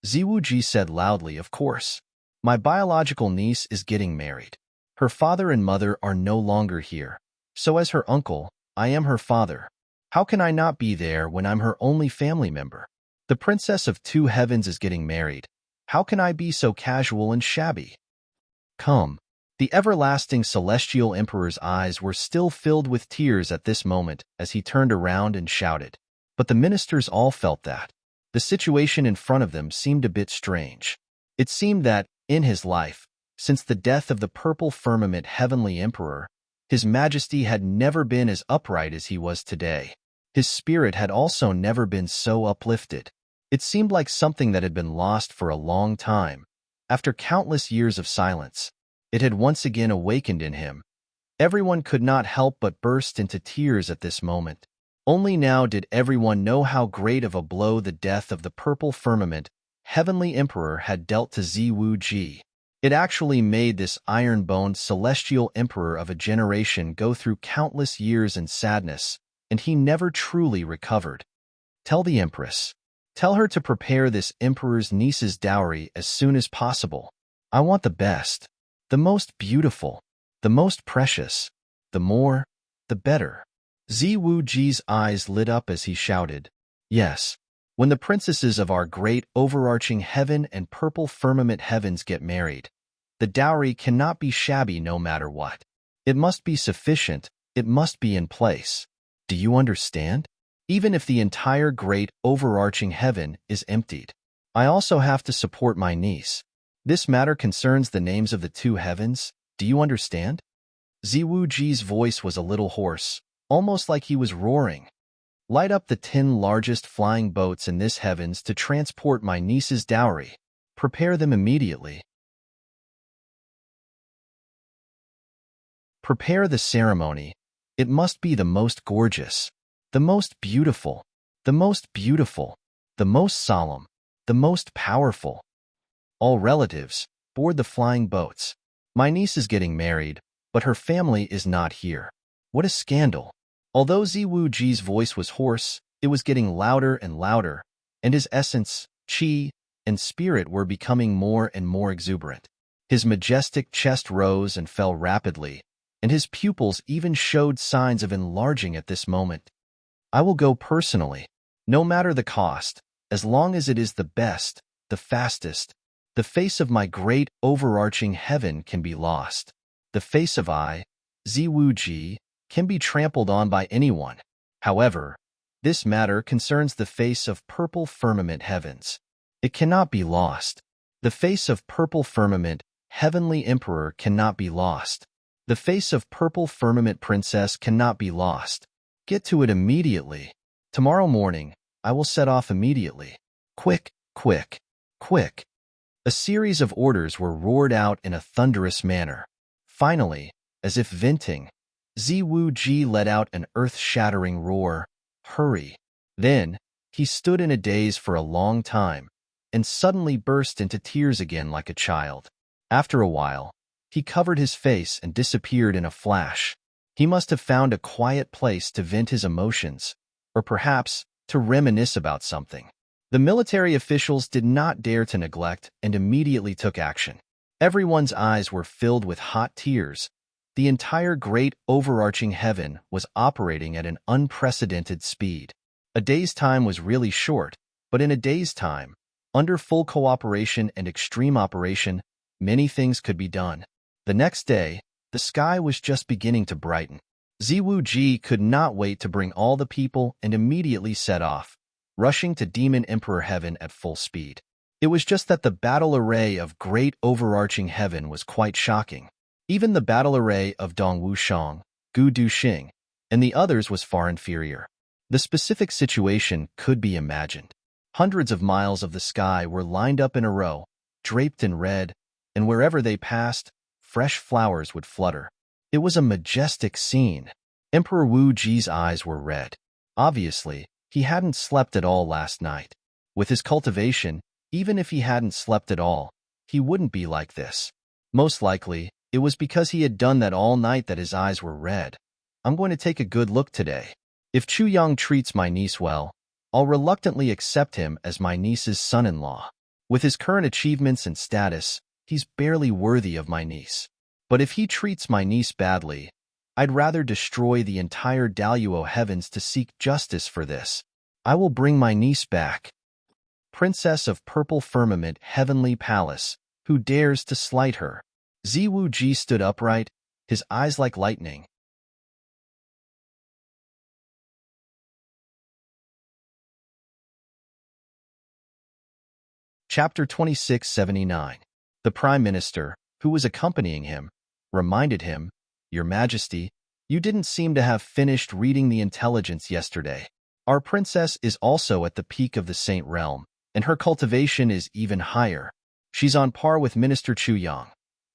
Ziwu Ji said loudly, "Of course. My biological niece is getting married. Her father and mother are no longer here. So as her uncle, I am her father. How can I not be there when I'm her only family member? The princess of two heavens is getting married. How can I be so casual and shabby?" Come. The everlasting celestial emperor's eyes were still filled with tears at this moment as he turned around and shouted, But the ministers all felt that. The situation in front of them seemed a bit strange. It seemed that, in his life, since the death of the purple firmament heavenly emperor, His Majesty had never been as upright as he was today. His spirit had also never been so uplifted. It seemed like something that had been lost for a long time. After countless years of silence, it had once again awakened in him. Everyone could not help but burst into tears at this moment. Only now did everyone know how great of a blow the death of the purple firmament heavenly emperor had dealt to Ziwu Ji. It actually made this iron-boned celestial emperor of a generation go through countless years in sadness, and he never truly recovered. Tell the empress. Tell her to prepare this emperor's niece's dowry as soon as possible. I want the best, the most beautiful, the most precious, the more, the better. Ziwu Ji's eyes lit up as he shouted, Yes, when the princesses of our great overarching heaven and purple firmament heavens get married, the dowry cannot be shabby no matter what. It must be sufficient, it must be in place. Do you understand? Even if the entire great overarching heaven is emptied. I also have to support my niece. This matter concerns the names of the two heavens, do you understand? Ziwu Ji's voice was a little hoarse, almost like he was roaring. Light up the 10 largest flying boats in this heavens to transport my niece's dowry. Prepare them immediately. Prepare the ceremony. It must be the most gorgeous, the most beautiful, the most beautiful, the most solemn, the most powerful. All relatives, board the flying boats. My niece is getting married, but her family is not here. What a scandal. Although Ziwu Ji's voice was hoarse, it was getting louder and louder, and his essence, chi, and spirit were becoming more and more exuberant. His majestic chest rose and fell rapidly, and his pupils even showed signs of enlarging at this moment. I will go personally, no matter the cost, as long as it is the best, the fastest. The face of my great overarching heaven can be lost. The face of Ziwu Ji, can be trampled on by anyone. However, this matter concerns the face of purple firmament heavens. It cannot be lost. The face of purple firmament heavenly emperor cannot be lost. The face of purple firmament princess cannot be lost. Get to it immediately. Tomorrow morning, I will set off immediately. Quick, quick, quick. A series of orders were roared out in a thunderous manner. Finally, as if venting, Ziwu Ji let out an earth-shattering roar, Hurry! Then, he stood in a daze for a long time, and suddenly burst into tears again like a child. After a while, he covered his face and disappeared in a flash. He must have found a quiet place to vent his emotions, or perhaps to reminisce about something. The military officials did not dare to neglect and immediately took action. Everyone's eyes were filled with hot tears. The entire great overarching heaven was operating at an unprecedented speed. A day's time was really short, but in a day's time, under full cooperation and extreme operation, many things could be done. The next day, the sky was just beginning to brighten. Ziwu Ji could not wait to bring all the people and immediately set off, rushing to Demon Emperor Heaven at full speed. It was just that the battle array of great overarching heaven was quite shocking. Even the battle array of Dongwu Shang, Gu Du Xing, and the others was far inferior. The specific situation could be imagined. Hundreds of miles of the sky were lined up in a row, draped in red, and wherever they passed, fresh flowers would flutter. It was a majestic scene. Emperor Wu Ji's eyes were red. Obviously, he hadn't slept at all last night. With his cultivation, even if he hadn't slept at all, he wouldn't be like this. Most likely, it was because he had done that all night that his eyes were red. I'm going to take a good look today. If Chu Yang treats my niece well, I'll reluctantly accept him as my niece's son-in-law. With his current achievements and status, he's barely worthy of my niece. But if he treats my niece badly, I'd rather destroy the entire Daluo heavens to seek justice for this. I will bring my niece back. Princess of Purple Firmament Heavenly Palace, who dares to slight her? Ziwu Ji stood upright, his eyes like lightning. Chapter 2679. The Prime Minister, who was accompanying him, reminded him, "Your Majesty, you didn't seem to have finished reading the intelligence yesterday. Our princess is also at the peak of the Saint Realm, and her cultivation is even higher. She's on par with Minister Chu Yang."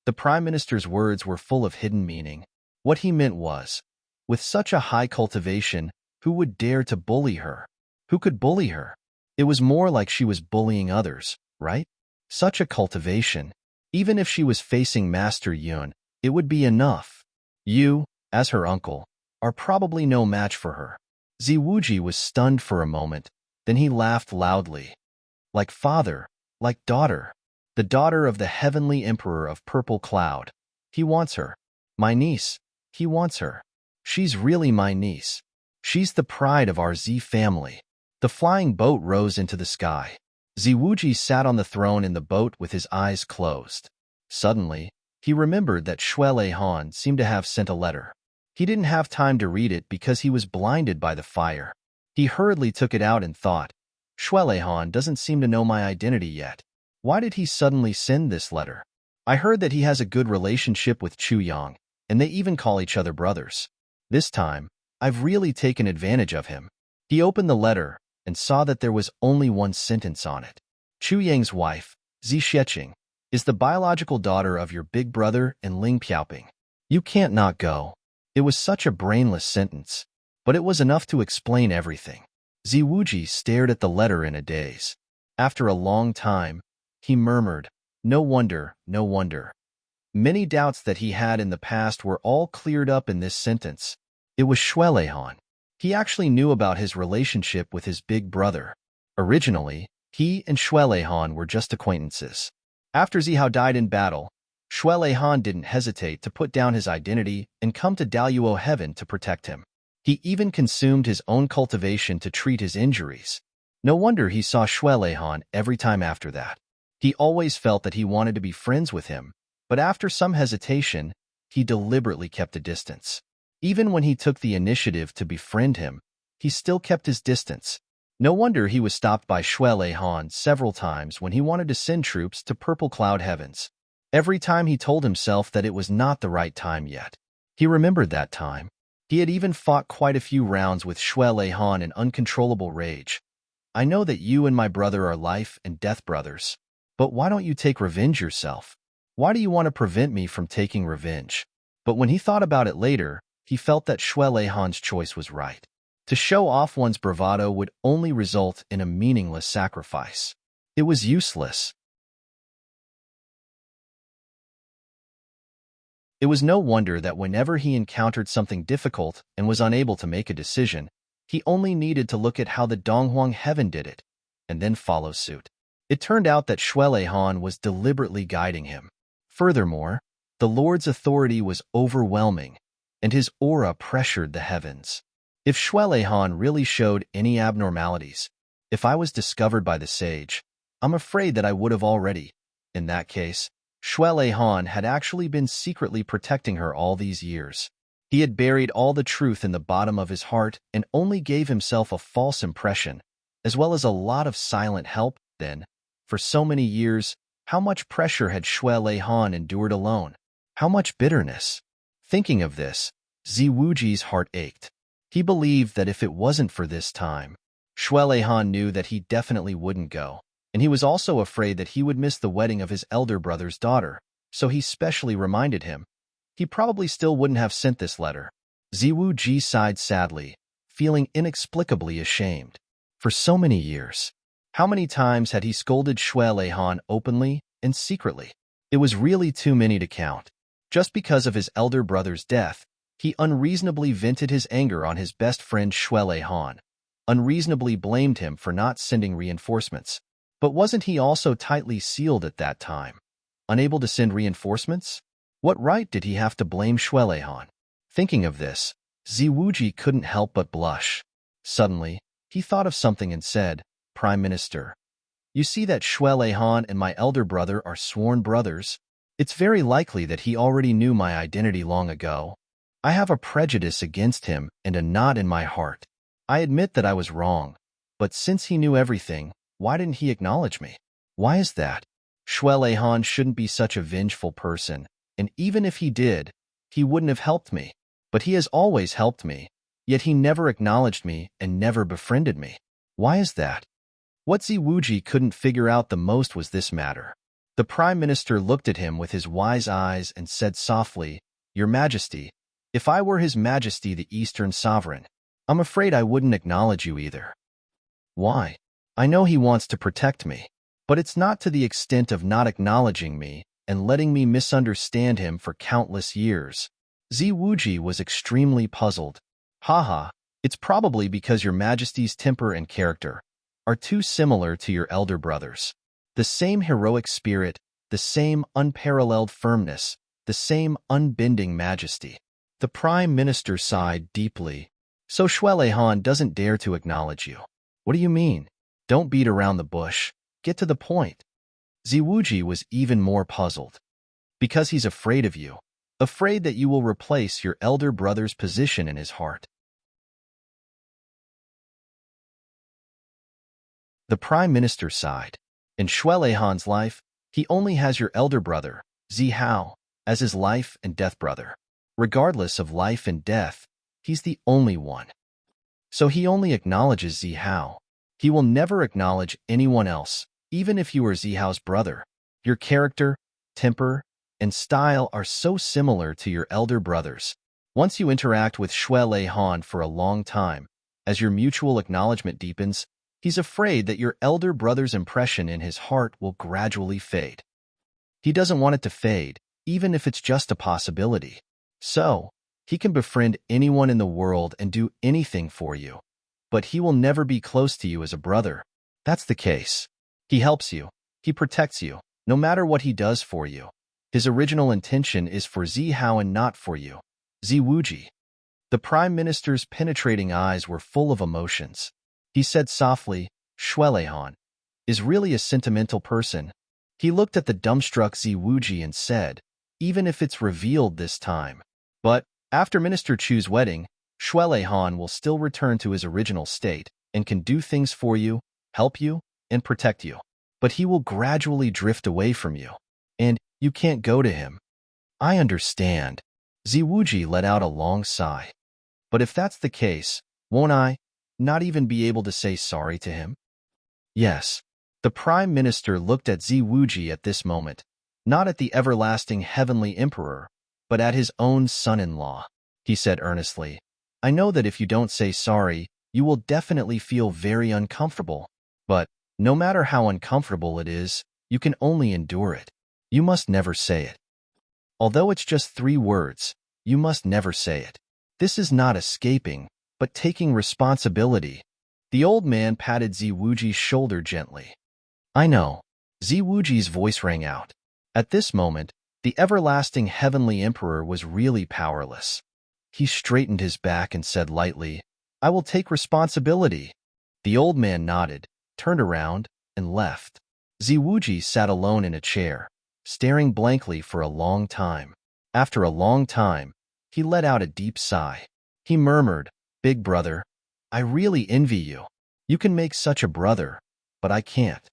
The Prime Minister's words were full of hidden meaning. What he meant was, with such a high cultivation, who would dare to bully her? Who could bully her? It was more like she was bullying others, right? Such a cultivation. Even if she was facing Master Yun, it would be enough. You, as her uncle, are probably no match for her. Ziwuji was stunned for a moment, then he laughed loudly. Like father, like daughter. The daughter of the heavenly emperor of Purple Cloud. He wants her. My niece. He wants her. She's really my niece. She's the pride of our Z family. The flying boat rose into the sky. Ziwuji sat on the throne in the boat with his eyes closed. Suddenly, he remembered that Shuele Han seemed to have sent a letter. He didn't have time to read it because he was blinded by the fire. He hurriedly took it out and thought, Shuele Han doesn't seem to know my identity yet. Why did he suddenly send this letter? I heard that he has a good relationship with Chu Yang, and they even call each other brothers. This time, I've really taken advantage of him. He opened the letter and saw that there was only one sentence on it. Chu Yang's wife, Zi Xieching, is the biological daughter of your big brother and Ling Piaoping. You can't not go. It was such a brainless sentence, but it was enough to explain everything. Ziwuji stared at the letter in a daze. After a long time, he murmured, no wonder, no wonder. Many doubts that he had in the past were all cleared up in this sentence. It was Shuele Han. He actually knew about his relationship with his big brother. Originally, he and Shuele Han were just acquaintances. After Zihao died in battle, Shuele Han didn't hesitate to put down his identity and come to Daluo Heaven to protect him. He even consumed his own cultivation to treat his injuries. No wonder he saw Shuele Han every time after that. He always felt that he wanted to be friends with him, but after some hesitation, he deliberately kept a distance. Even when he took the initiative to befriend him, he still kept his distance. No wonder he was stopped by Shuele Han several times when he wanted to send troops to Purple Cloud Heavens. Every time he told himself that it was not the right time yet. He remembered that time. He had even fought quite a few rounds with Shuele Han in uncontrollable rage. I know that you and my brother are life and death brothers, but why don't you take revenge yourself? Why do you want to prevent me from taking revenge? But when he thought about it later, he felt that Shuele Han's choice was right. To show off one's bravado would only result in a meaningless sacrifice. It was useless. It was no wonder that whenever he encountered something difficult and was unable to make a decision, he only needed to look at how the Donghuang Heaven did it, and then follow suit. It turned out that Shuele Han was deliberately guiding him. Furthermore, the Lord's authority was overwhelming, and his aura pressured the heavens. If Shuele Han really showed any abnormalities, if I was discovered by the sage, I'm afraid that I would have already. In that case, Shuele Han had actually been secretly protecting her all these years. He had buried all the truth in the bottom of his heart and only gave himself a false impression, as well as a lot of silent help. Then, for so many years, how much pressure had Shuele Han endured alone? How much bitterness? Thinking of this, Ziwuji's heart ached. He believed that if it wasn't for this time, Shuele Han knew that he definitely wouldn't go, and he was also afraid that he would miss the wedding of his elder brother's daughter, so he specially reminded him. He probably still wouldn't have sent this letter. Ziwuji sighed sadly, feeling inexplicably ashamed. For so many years, how many times had he scolded Shuele Han openly and secretly? It was really too many to count. Just because of his elder brother's death, he unreasonably vented his anger on his best friend Shuele Han, unreasonably blamed him for not sending reinforcements. But wasn't he also tightly sealed at that time, unable to send reinforcements? What right did he have to blame Shuele Han? Thinking of this, Ziwuji couldn't help but blush. Suddenly, he thought of something and said, Prime Minister, you see that Shuele Han and my elder brother are sworn brothers? It's very likely that he already knew my identity long ago. I have a prejudice against him and a knot in my heart. I admit that I was wrong, but since he knew everything, why didn't he acknowledge me? Why is that? Han shouldn't be such a vengeful person, and even if he did, he wouldn't have helped me. But he has always helped me, yet he never acknowledged me and never befriended me. Why is that? What Ziwuji couldn't figure out the most was this matter. The Prime Minister looked at him with his wise eyes and said softly, "Your Majesty, if I were His Majesty the Eastern Sovereign, I'm afraid I wouldn't acknowledge you either." Why? I know he wants to protect me, but it's not to the extent of not acknowledging me and letting me misunderstand him for countless years. Ziwuji was extremely puzzled. Haha, it's probably because Your Majesty's temper and character are too similar to your elder brother's. The same heroic spirit, the same unparalleled firmness, the same unbending majesty. The Prime Minister sighed deeply. So Han doesn't dare to acknowledge you. What do you mean? Don't beat around the bush. Get to the point. Ziwuji was even more puzzled. Because he's afraid of you. Afraid that you will replace your elder brother's position in his heart. The Prime Minister sighed. In Han's life, he only has your elder brother, Zihao, as his life and death brother. Regardless of life and death, he's the only one. So he only acknowledges Zihao. He will never acknowledge anyone else, even if you are Zihao's brother. Your character, temper, and style are so similar to your elder brother's. Once you interact with Han for a long time, as your mutual acknowledgement deepens, he's afraid that your elder brother's impression in his heart will gradually fade. He doesn't want it to fade, even if it's just a possibility. So, he can befriend anyone in the world and do anything for you. But he will never be close to you as a brother. That's the case. He helps you. He protects you, no matter what he does for you. His original intention is for Zihao and not for you. Ziwuji. The Prime Minister's penetrating eyes were full of emotions. He said softly, Han is really a sentimental person. He looked at the dumbstruck Ziwuji and said, even if it's revealed this time. But, after Minister Chu's wedding, Han will still return to his original state and can do things for you, help you, and protect you. But he will gradually drift away from you. And you can't go to him. I understand. Ziwuji let out a long sigh. But if that's the case, won't I not even be able to say sorry to him? Yes. The Prime Minister looked at Ziwuji at this moment, not at the everlasting heavenly emperor, but at his own son-in-law. He said earnestly, I know that if you don't say sorry, you will definitely feel very uncomfortable. But, no matter how uncomfortable it is, you can only endure it. You must never say it. Although it's just 3 words, you must never say it. This is not escaping, but taking responsibility. The old man patted Ziwuji's shoulder gently. I know. Ziwuji's voice rang out. At this moment, the everlasting heavenly emperor was really powerless. He straightened his back and said lightly, I will take responsibility. The old man nodded, turned around, and left. Ziwuji sat alone in a chair, staring blankly for a long time. After a long time, he let out a deep sigh. He murmured, Big brother, I really envy you. You can make such a brother, but I can't.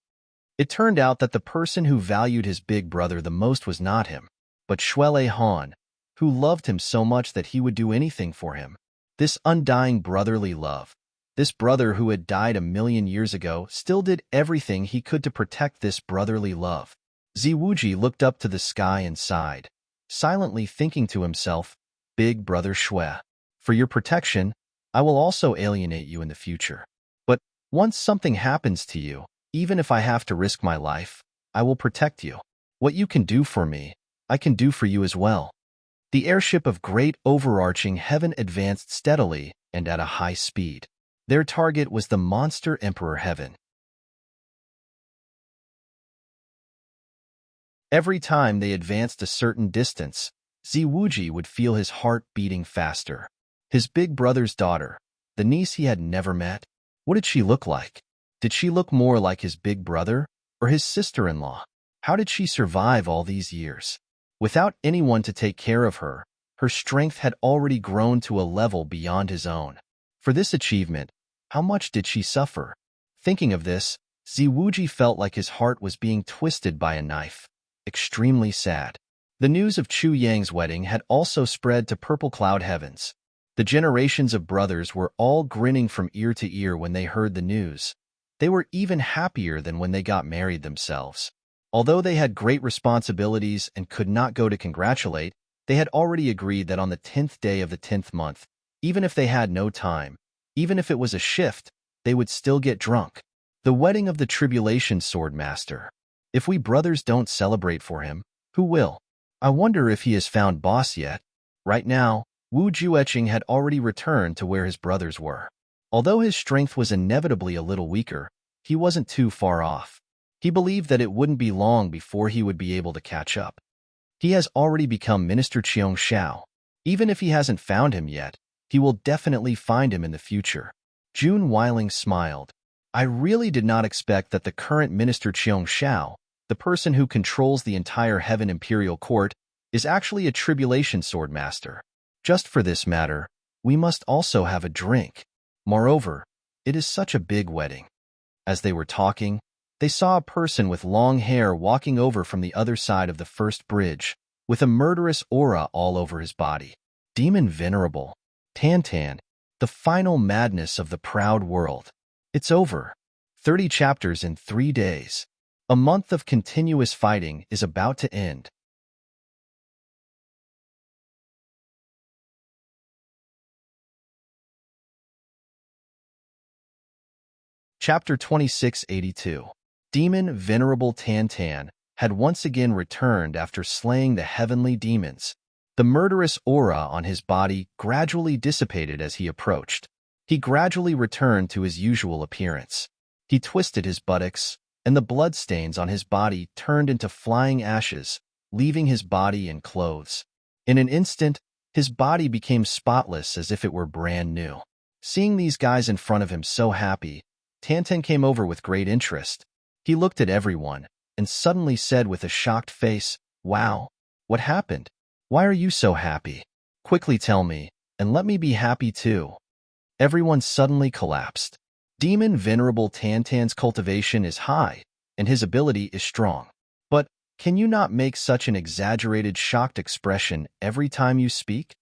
It turned out that the person who valued his big brother the most was not him, but Han, who loved him so much that he would do anything for him. This undying brotherly love, this brother who had died 1,000,000 years ago, still did everything he could to protect this brotherly love. Ziwuji looked up to the sky and sighed, silently thinking to himself, Big brother Shui, for your protection, I will also alienate you in the future. But once something happens to you, even if I have to risk my life, I will protect you. What you can do for me, I can do for you as well. The airship of great overarching heaven advanced steadily and at a high speed. Their target was the monster Emperor Heaven. Every time they advanced a certain distance, Ziwuji would feel his heart beating faster. His big brother's daughter, the niece he had never met, what did she look like? Did she look more like his big brother or his sister-in-law? How did she survive all these years? Without anyone to take care of her, her strength had already grown to a level beyond his own. For this achievement, how much did she suffer? Thinking of this, Ziwuji felt like his heart was being twisted by a knife. Extremely sad. The news of Chu Yang's wedding had also spread to purple cloud heavens. The generations of brothers were all grinning from ear to ear when they heard the news. They were even happier than when they got married themselves. Although they had great responsibilities and could not go to congratulate, they had already agreed that on the 10th day of the 10th month, even if they had no time, even if it was a shift, they would still get drunk. The wedding of the Tribulation Sword Master. If we brothers don't celebrate for him, who will? I wonder if he has found boss yet. Right now, Wu Jueqing had already returned to where his brothers were. Although his strength was inevitably a little weaker, he wasn't too far off. He believed that it wouldn't be long before he would be able to catch up. He has already become Minister Qiong Xiao. Even if he hasn't found him yet, he will definitely find him in the future. Jun Weiling smiled. I really did not expect that the current Minister Qiong Xiao, the person who controls the entire Heaven Imperial Court, is actually a Tribulation Sword Master. Just for this matter, we must also have a drink. Moreover, it is such a big wedding. As they were talking, they saw a person with long hair walking over from the other side of the first bridge, with a murderous aura all over his body. Demon Venerable. Tantan, the final madness of the proud world. It's over. 30 chapters in 3 days. A month of continuous fighting is about to end. Chapter 2682. Demon Venerable Tantan had once again returned after slaying the heavenly demons. The murderous aura on his body gradually dissipated as he approached. He gradually returned to his usual appearance. He twisted his buttocks, and the bloodstains on his body turned into flying ashes, leaving his body in clothes. In an instant, his body became spotless as if it were brand new. Seeing these guys in front of him so happy, Tantan came over with great interest. He looked at everyone and suddenly said with a shocked face, "Wow, what happened? Why are you so happy? Quickly tell me, and let me be happy too." Everyone suddenly collapsed. Demon Venerable Tantan's cultivation is high, and his ability is strong. But can you not make such an exaggerated, shocked expression every time you speak?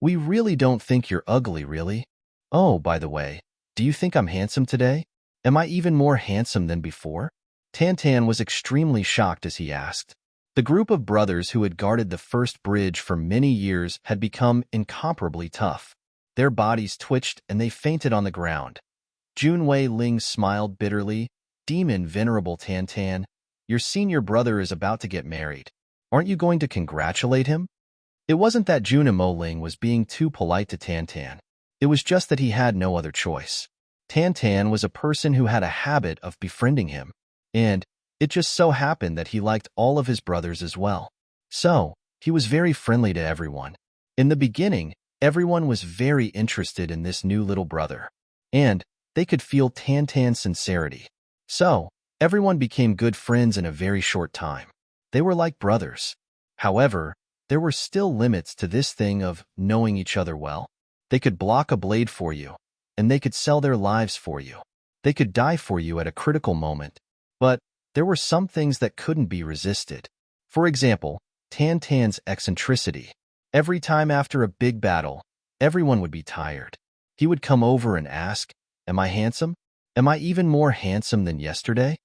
We really don't think you're ugly, really. Oh, by the way, do you think I'm handsome today? Am I even more handsome than before? Tantan was extremely shocked as he asked. The group of brothers who had guarded the first bridge for many years had become incomparably tough. Their bodies twitched and they fainted on the ground. Junwei Ling smiled bitterly. Demon Venerable Tantan, your senior brother is about to get married. Aren't you going to congratulate him? It wasn't that Junimo Ling was being too polite to Tantan. It was just that he had no other choice. Tantan was a person who had a habit of befriending him, and it just so happened that he liked all of his brothers as well. So, he was very friendly to everyone. In the beginning, everyone was very interested in this new little brother, and they could feel Tantan's sincerity. So, everyone became good friends in a very short time. They were like brothers. However, there were still limits to this thing of knowing each other well. They could block a blade for you, and they could sell their lives for you. They could die for you at a critical moment. But there were some things that couldn't be resisted. For example, Tantan's eccentricity. Every time after a big battle, everyone would be tired. He would come over and ask, "Am I handsome? Am I even more handsome than yesterday?"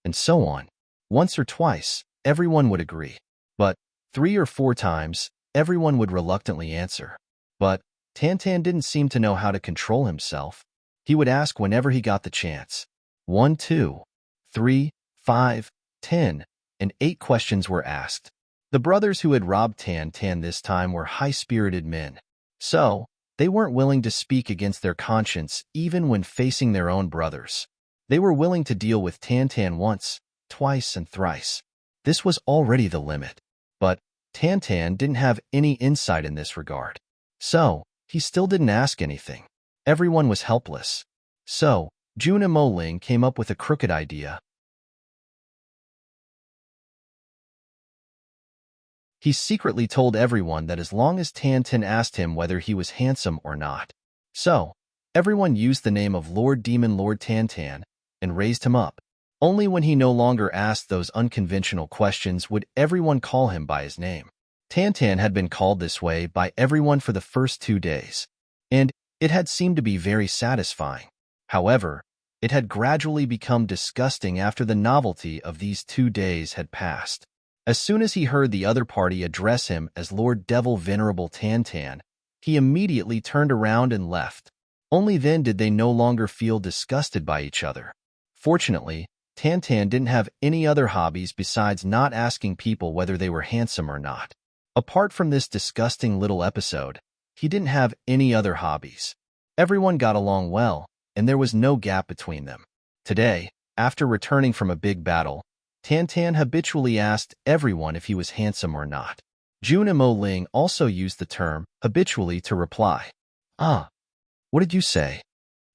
And so on. Once or twice, everyone would agree. But 3 or 4 times, everyone would reluctantly answer. But Tantan didn't seem to know how to control himself. He would ask whenever he got the chance. 1, 2, 3, 5, 10, and 8 questions were asked. The brothers who had robbed Tantan this time were high-spirited men. So, they weren't willing to speak against their conscience even when facing their own brothers. They were willing to deal with Tantan once, twice, and thrice. This was already the limit. But Tantan didn't have any insight in this regard. So, he still didn't ask anything. Everyone was helpless. So, Junimo Ling came up with a crooked idea. He secretly told everyone that as long as Tantan asked him whether he was handsome or not. So, everyone used the name of Lord Demon Lord Tantan and raised him up. Only when he no longer asked those unconventional questions would everyone call him by his name. Tantan had been called this way by everyone for the first 2 days, and it had seemed to be very satisfying. However, it had gradually become disgusting after the novelty of these 2 days had passed. As soon as he heard the other party address him as Lord Devil Venerable Tantan, he immediately turned around and left. Only then did they no longer feel disgusted by each other. Fortunately, Tantan didn't have any other hobbies besides not asking people whether they were handsome or not. Apart from this disgusting little episode, he didn't have any other hobbies. Everyone got along well, and there was no gap between them. Today, after returning from a big battle, Tantan habitually asked everyone if he was handsome or not. Jun and Mo Ling also used the term habitually to reply. Ah, what did you say?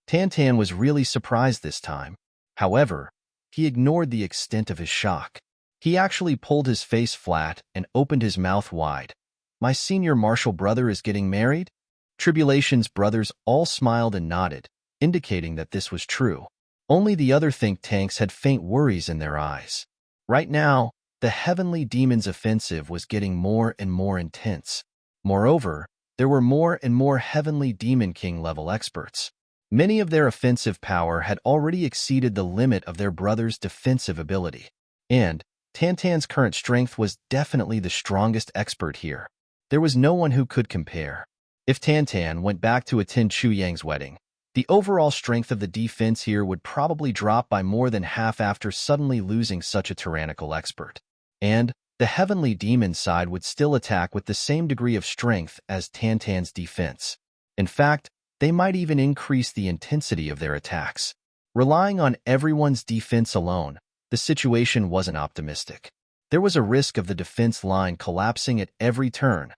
Tantan was really surprised this time. However, he ignored the extent of his shock. He actually pulled his face flat and opened his mouth wide. My senior martial brother is getting married? Tribulation's brothers all smiled and nodded, indicating that this was true. Only the other think tanks had faint worries in their eyes. Right now, the heavenly demon's offensive was getting more and more intense. Moreover, there were more and more heavenly demon king level experts. Many of their offensive power had already exceeded the limit of their brother's defensive ability. And Tantan's current strength was definitely the strongest expert here. There was no one who could compare. If Tantan went back to attend Chu Yang's wedding, the overall strength of the defense here would probably drop by more than half after suddenly losing such a tyrannical expert. And the heavenly demon side would still attack with the same degree of strength as Tantan's defense. In fact, they might even increase the intensity of their attacks. Relying on everyone's defense alone, the situation wasn't optimistic. There was a risk of the defense line collapsing at every turn.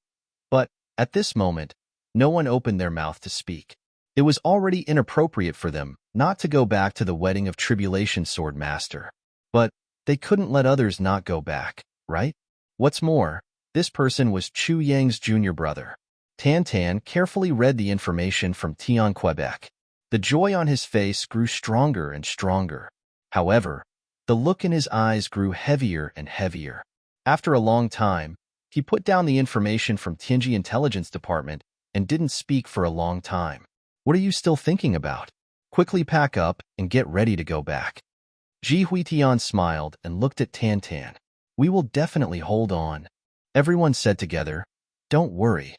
But at this moment, no one opened their mouth to speak. It was already inappropriate for them not to go back to the wedding of Tribulation Sword Master. But they couldn't let others not go back, right? What's more, this person was Chu Yang's junior brother. Tantan carefully read the information from Tian Quebec. The joy on his face grew stronger and stronger. However, the look in his eyes grew heavier and heavier. After a long time, he put down the information from Tianji Intelligence Department and didn't speak for a long time. What are you still thinking about? Quickly pack up and get ready to go back. Ji Huitian smiled and looked at Tantan. We will definitely hold on. Everyone said together, don't worry.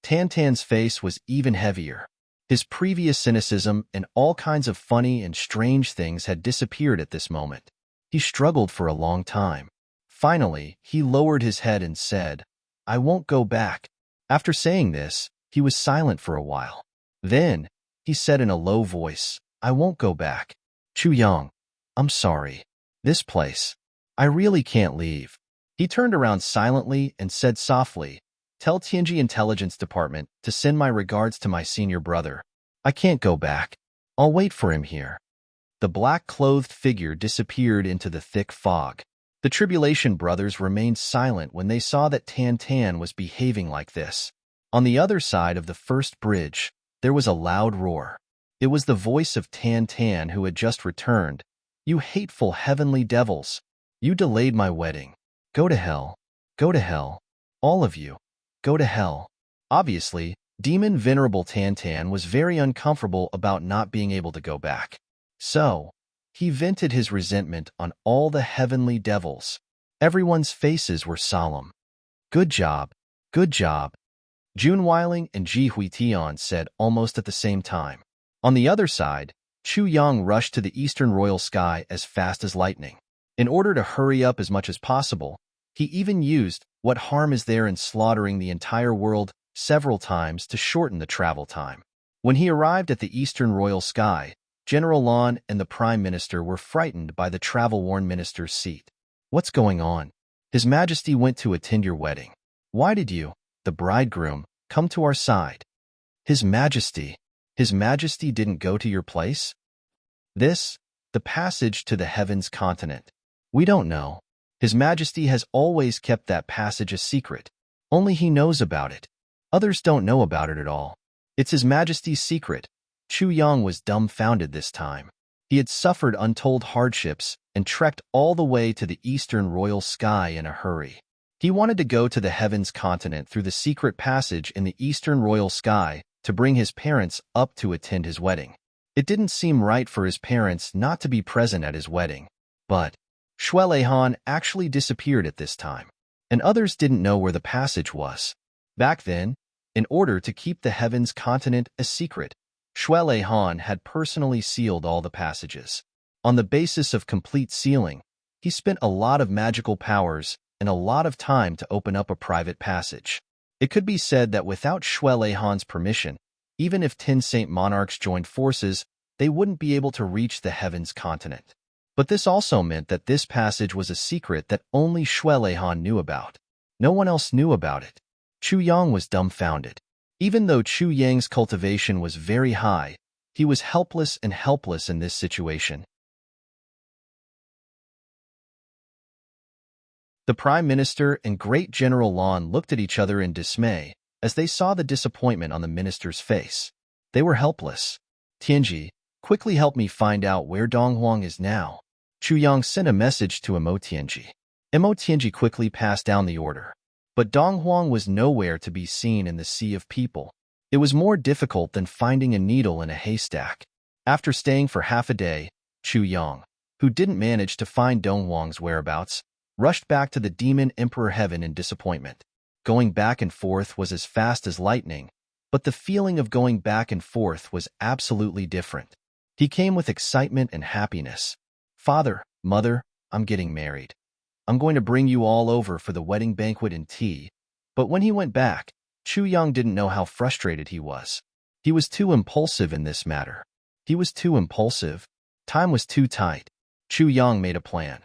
Tantan's face was even heavier. His previous cynicism and all kinds of funny and strange things had disappeared at this moment. He struggled for a long time. Finally, he lowered his head and said, I won't go back. After saying this, he was silent for a while. Then, he said in a low voice, I won't go back. Chu Yang, I'm sorry. This place. I really can't leave. He turned around silently and said softly, Tell Tianji Intelligence Department to send my regards to my senior brother. I can't go back. I'll wait for him here. The black-clothed figure disappeared into the thick fog. The Tribulation brothers remained silent when they saw that Tantan was behaving like this. On the other side of the first bridge, there was a loud roar. It was the voice of Tantan who had just returned. You hateful heavenly devils! You delayed my wedding. Go to hell. Go to hell. All of you. Go to hell. Obviously, Demon Venerable Tantan was very uncomfortable about not being able to go back. So, he vented his resentment on all the heavenly devils. Everyone's faces were solemn. Good job. Good job. Jun Weiling and Ji Huitian said almost at the same time. On the other side, Chu Yang rushed to the eastern royal sky as fast as lightning. In order to hurry up as much as possible, he even used what harm is there in slaughtering the entire world several times to shorten the travel time. When he arrived at the eastern royal sky, General Lan and the Prime Minister were frightened by the travel-worn minister's seat. What's going on? His Majesty went to attend your wedding. Why did you, the bridegroom, come to our side? His Majesty didn't go to your place? This, the passage to the heavens continent. We don't know. His Majesty has always kept that passage a secret. Only he knows about it. Others don't know about it at all. It's His Majesty's secret. Chu Yang was dumbfounded this time. He had suffered untold hardships and trekked all the way to the eastern royal sky in a hurry. He wanted to go to the heavens continent through the secret passage in the eastern royal sky to bring his parents up to attend his wedding. It didn't seem right for his parents not to be present at his wedding. But Shuelehan actually disappeared at this time, and others didn't know where the passage was. Back then, in order to keep the heavens continent a secret, Shuelehan had personally sealed all the passages. On the basis of complete sealing, he spent a lot of magical powers and a lot of time to open up a private passage. It could be said that without Shuelehan's permission, even if 10 Saint Monarchs joined forces, they wouldn't be able to reach the heavens continent. But this also meant that this passage was a secret that only Shuelehan knew about. No one else knew about it. Chu Yang was dumbfounded. Even though Chu Yang's cultivation was very high, he was helpless in this situation. The Prime Minister and Great General Lan looked at each other in dismay as they saw the disappointment on the minister's face. They were helpless. Tianji, quickly help me find out where Donghuang is now. Chu Yang sent a message to Mo Tianji. Mo Tianji quickly passed down the order. But Donghuang was nowhere to be seen in the sea of people. It was more difficult than finding a needle in a haystack. After staying for half a day, Chu Yang, who didn't manage to find Donghuang's whereabouts, rushed back to the Demon Emperor Heaven in disappointment. Going back and forth was as fast as lightning, but the feeling of going back and forth was absolutely different. He came with excitement and happiness. Father, Mother, I'm getting married. I'm going to bring you all over for the wedding banquet and tea. But when he went back, Chu Yang didn't know how frustrated he was. He was too impulsive in this matter. He was too impulsive. Time was too tight. Chu Yang made a plan.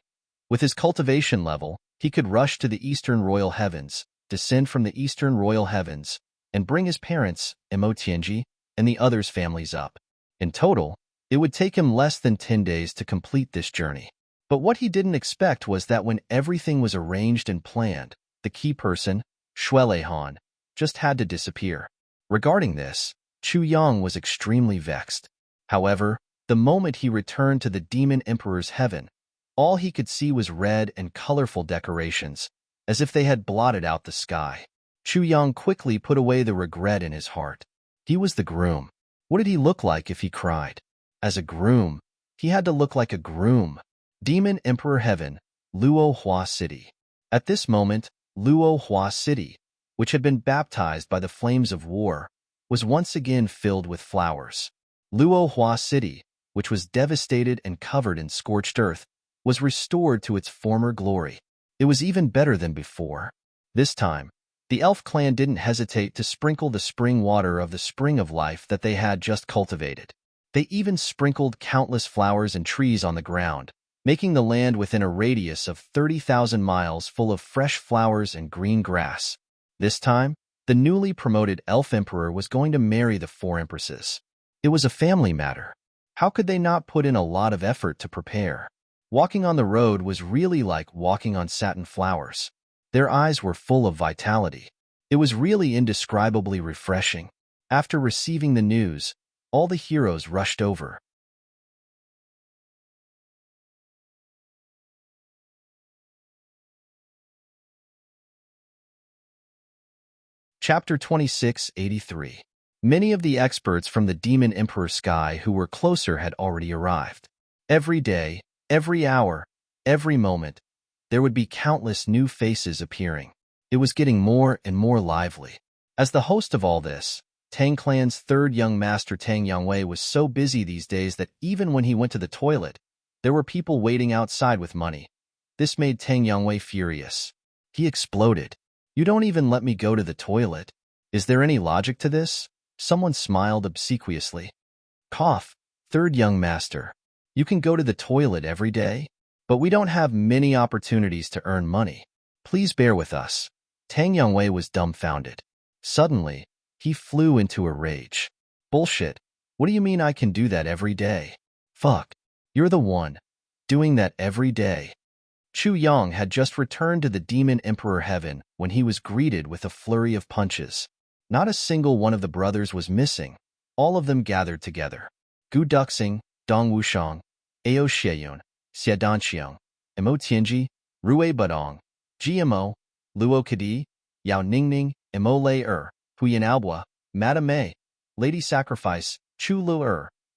With his cultivation level, he could rush to the Eastern Royal Heavens, descend from the Eastern Royal Heavens, and bring his parents, Mo Tianji, and the others' families up. In total, it would take him less than 10 days to complete this journey. But what he didn't expect was that when everything was arranged and planned, the key person, Shuelehan, just had to disappear. Regarding this, Chu Yang was extremely vexed. However, the moment he returned to the Demon Emperor's heaven, all he could see was red and colorful decorations, as if they had blotted out the sky. Chu Yang quickly put away the regret in his heart. He was the groom. What did he look like if he cried? As a groom, he had to look like a groom. Demon Emperor Heaven, Luo Hua City. At this moment, Luo Hua City, which had been baptized by the flames of war, was once again filled with flowers. Luo Hua City, which was devastated and covered in scorched earth, was restored to its former glory. It was even better than before. This time, the elf clan didn't hesitate to sprinkle the spring water of the spring of life that they had just cultivated. They even sprinkled countless flowers and trees on the ground, making the land within a radius of 30,000 miles full of fresh flowers and green grass. This time, the newly promoted elf emperor was going to marry the 4 empresses. It was a family matter. How could they not put in a lot of effort to prepare? Walking on the road was really like walking on satin flowers. Their eyes were full of vitality. It was really indescribably refreshing. After receiving the news, all the heroes rushed over. Chapter 2683. Many of the experts from the Demon Emperor Sky who were closer had already arrived. Every day, every hour, every moment, there would be countless new faces appearing. It was getting more and more lively. As the host of all this, Tang Clan's third young master Tang Yangwei was so busy these days that even when he went to the toilet, there were people waiting outside with money. This made Tang Yangwei furious. He exploded. You don't even let me go to the toilet. Is there any logic to this? Someone smiled obsequiously. Cough, third young master. You can go to the toilet every day, but we don't have many opportunities to earn money. Please bear with us. Tang Yangwei was dumbfounded. Suddenly, he flew into a rage. Bullshit. What do you mean I can do that every day? Fuck. You're the one. Doing that every day. Chu Yang had just returned to the Demon Emperor Heaven when he was greeted with a flurry of punches. Not a single one of the brothers was missing. All of them gathered together. Gu Duxing, Dong Wushang, Ao Xieyun, Xie Danxiang, Mo Tianji, Rui Budong, GMO, Luo Kadi, Yao Ningning, Mo Lei Huyan Albua, Madame Mei, Lady Sacrifice, Chu Lu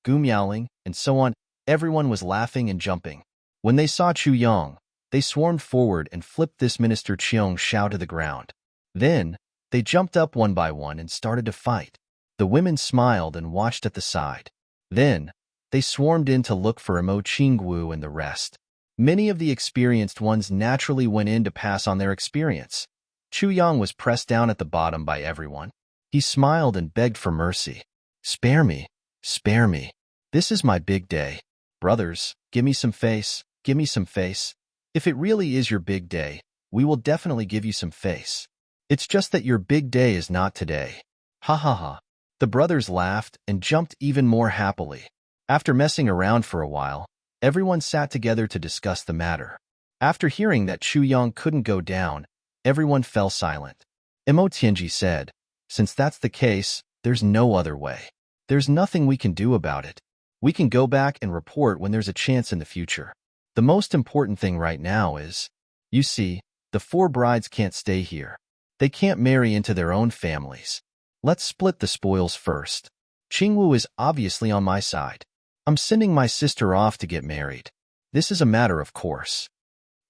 Gu Miaoling, and so on. Everyone was laughing and jumping. When they saw Chu Yang, they swarmed forward and flipped this Minister Chiong Shao to the ground. Then, they jumped up one by one and started to fight. The women smiled and watched at the side. Then, they swarmed in to look for Mo Qingwu and the rest. Many of the experienced ones naturally went in to pass on their experience. Chu Yang was pressed down at the bottom by everyone. He smiled and begged for mercy. Spare me, spare me. This is my big day. Brothers, give me some face, give me some face. If it really is your big day, we will definitely give you some face. It's just that your big day is not today. Ha ha ha. The brothers laughed and jumped even more happily. After messing around for a while, everyone sat together to discuss the matter. After hearing that Chu Yang couldn't go down, everyone fell silent. Mo Tianji said, since that's the case, there's no other way. There's nothing we can do about it. We can go back and report when there's a chance in the future. The most important thing right now is, you see, the 4 brides can't stay here. They can't marry into their own families. Let's split the spoils first. Qingwu is obviously on my side. I'm sending my sister off to get married. This is a matter of course.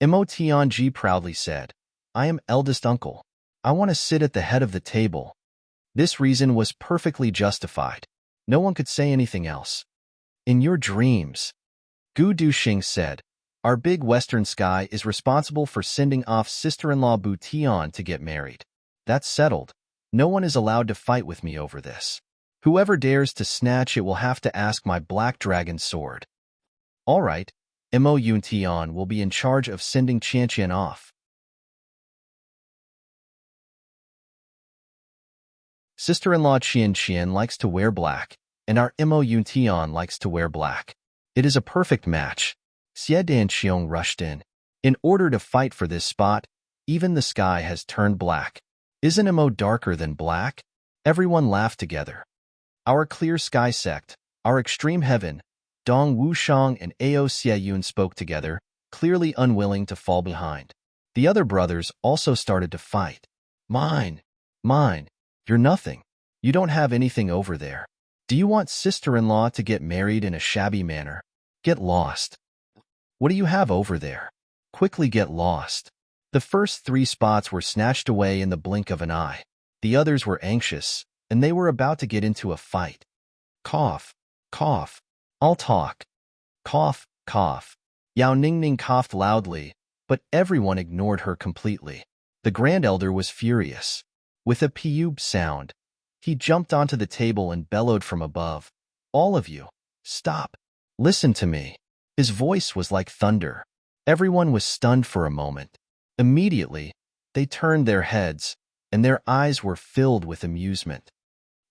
Mo Tianji proudly said, I am eldest uncle. I want to sit at the head of the table. This reason was perfectly justified. No one could say anything else. In your dreams, Gu Duxing said, our big western sky is responsible for sending off sister-in-law Bu Tian to get married. That's settled. No one is allowed to fight with me over this. Whoever dares to snatch it will have to ask my black dragon sword. All right, Mo Yun Tian will be in charge of sending Qianqian off. Sister-in-law Qianqian likes to wear black, and our Mo Yun Tian likes to wear black. It is a perfect match. Xie Danxiong rushed in. In order to fight for this spot, even the sky has turned black. Isn't Mo darker than black? Everyone laughed together. Our clear sky sect, our extreme heaven, Dong Wushang and Ao Xieyun spoke together, clearly unwilling to fall behind. The other brothers also started to fight. Mine, mine, you're nothing. You don't have anything over there. Do you want sister-in-law to get married in a shabby manner? Get lost. What do you have over there? Quickly get lost. The first 3 spots were snatched away in the blink of an eye. The others were anxious, and they were about to get into a fight. Cough, cough. I'll talk. Cough, cough. Yao Ningning coughed loudly, but everyone ignored her completely. The Grand Elder was furious. With a piyub sound, he jumped onto the table and bellowed from above. All of you, stop. Listen to me. His voice was like thunder. Everyone was stunned for a moment. Immediately, they turned their heads, and their eyes were filled with amusement.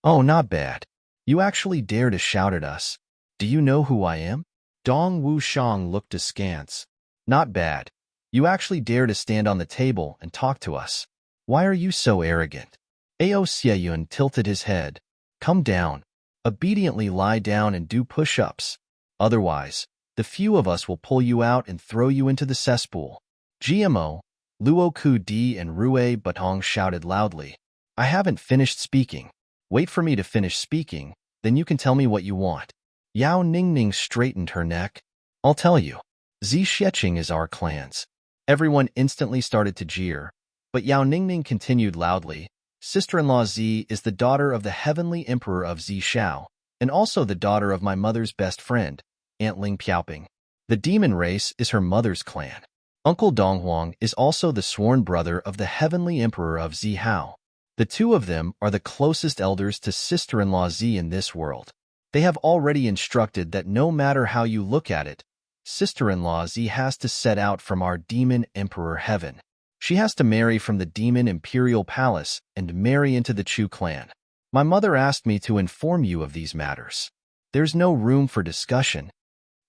Oh, not bad. You actually dare to shout at us. Do you know who I am? Dong Wushang looked askance. Not bad. You actually dare to stand on the table and talk to us. Why are you so arrogant? Ao Xieyun tilted his head. Come down. Obediently lie down and do push-ups. Otherwise, the few of us will pull you out and throw you into the cesspool. GMO, Luo Ku Di and Rui Batong shouted loudly. I haven't finished speaking. Wait for me to finish speaking, then you can tell me what you want. Yao Ningning straightened her neck. I'll tell you. Zi Xieching is our clan's. Everyone instantly started to jeer, but Yao Ningning continued loudly. Sister-in-law Zi is the daughter of the heavenly emperor of Zi Shao, and also the daughter of my mother's best friend, Aunt Ling Piaoping. The demon race is her mother's clan. Uncle Donghuang is also the sworn brother of the heavenly emperor of Zi Hao. The 2 of them are the closest elders to sister-in-law Zi in this world. They have already instructed that no matter how you look at it, sister-in-law Zi has to set out from our demon emperor heaven. She has to marry from the demon imperial palace and marry into the Chu clan. My mother asked me to inform you of these matters. There's no room for discussion.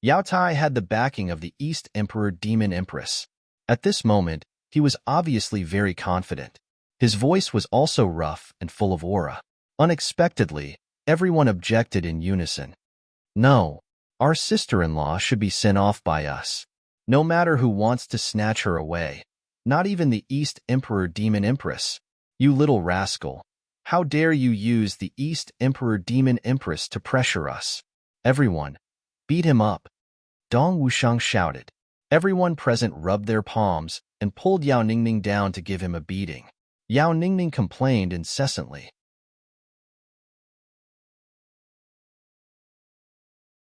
Yao Tai had the backing of the East Emperor Demon Empress. At this moment, he was obviously very confident. His voice was also rough and full of aura. Unexpectedly, Everyone objected in unison. No, our sister-in-law should be sent off by us. No matter who wants to snatch her away. Not even the East Emperor Demon Empress. You little rascal. How dare you use the East Emperor Demon Empress to pressure us? Everyone, beat him up. Dong Wushang shouted. Everyone present rubbed their palms and pulled Yao Ningning down to give him a beating. Yao Ningning complained incessantly.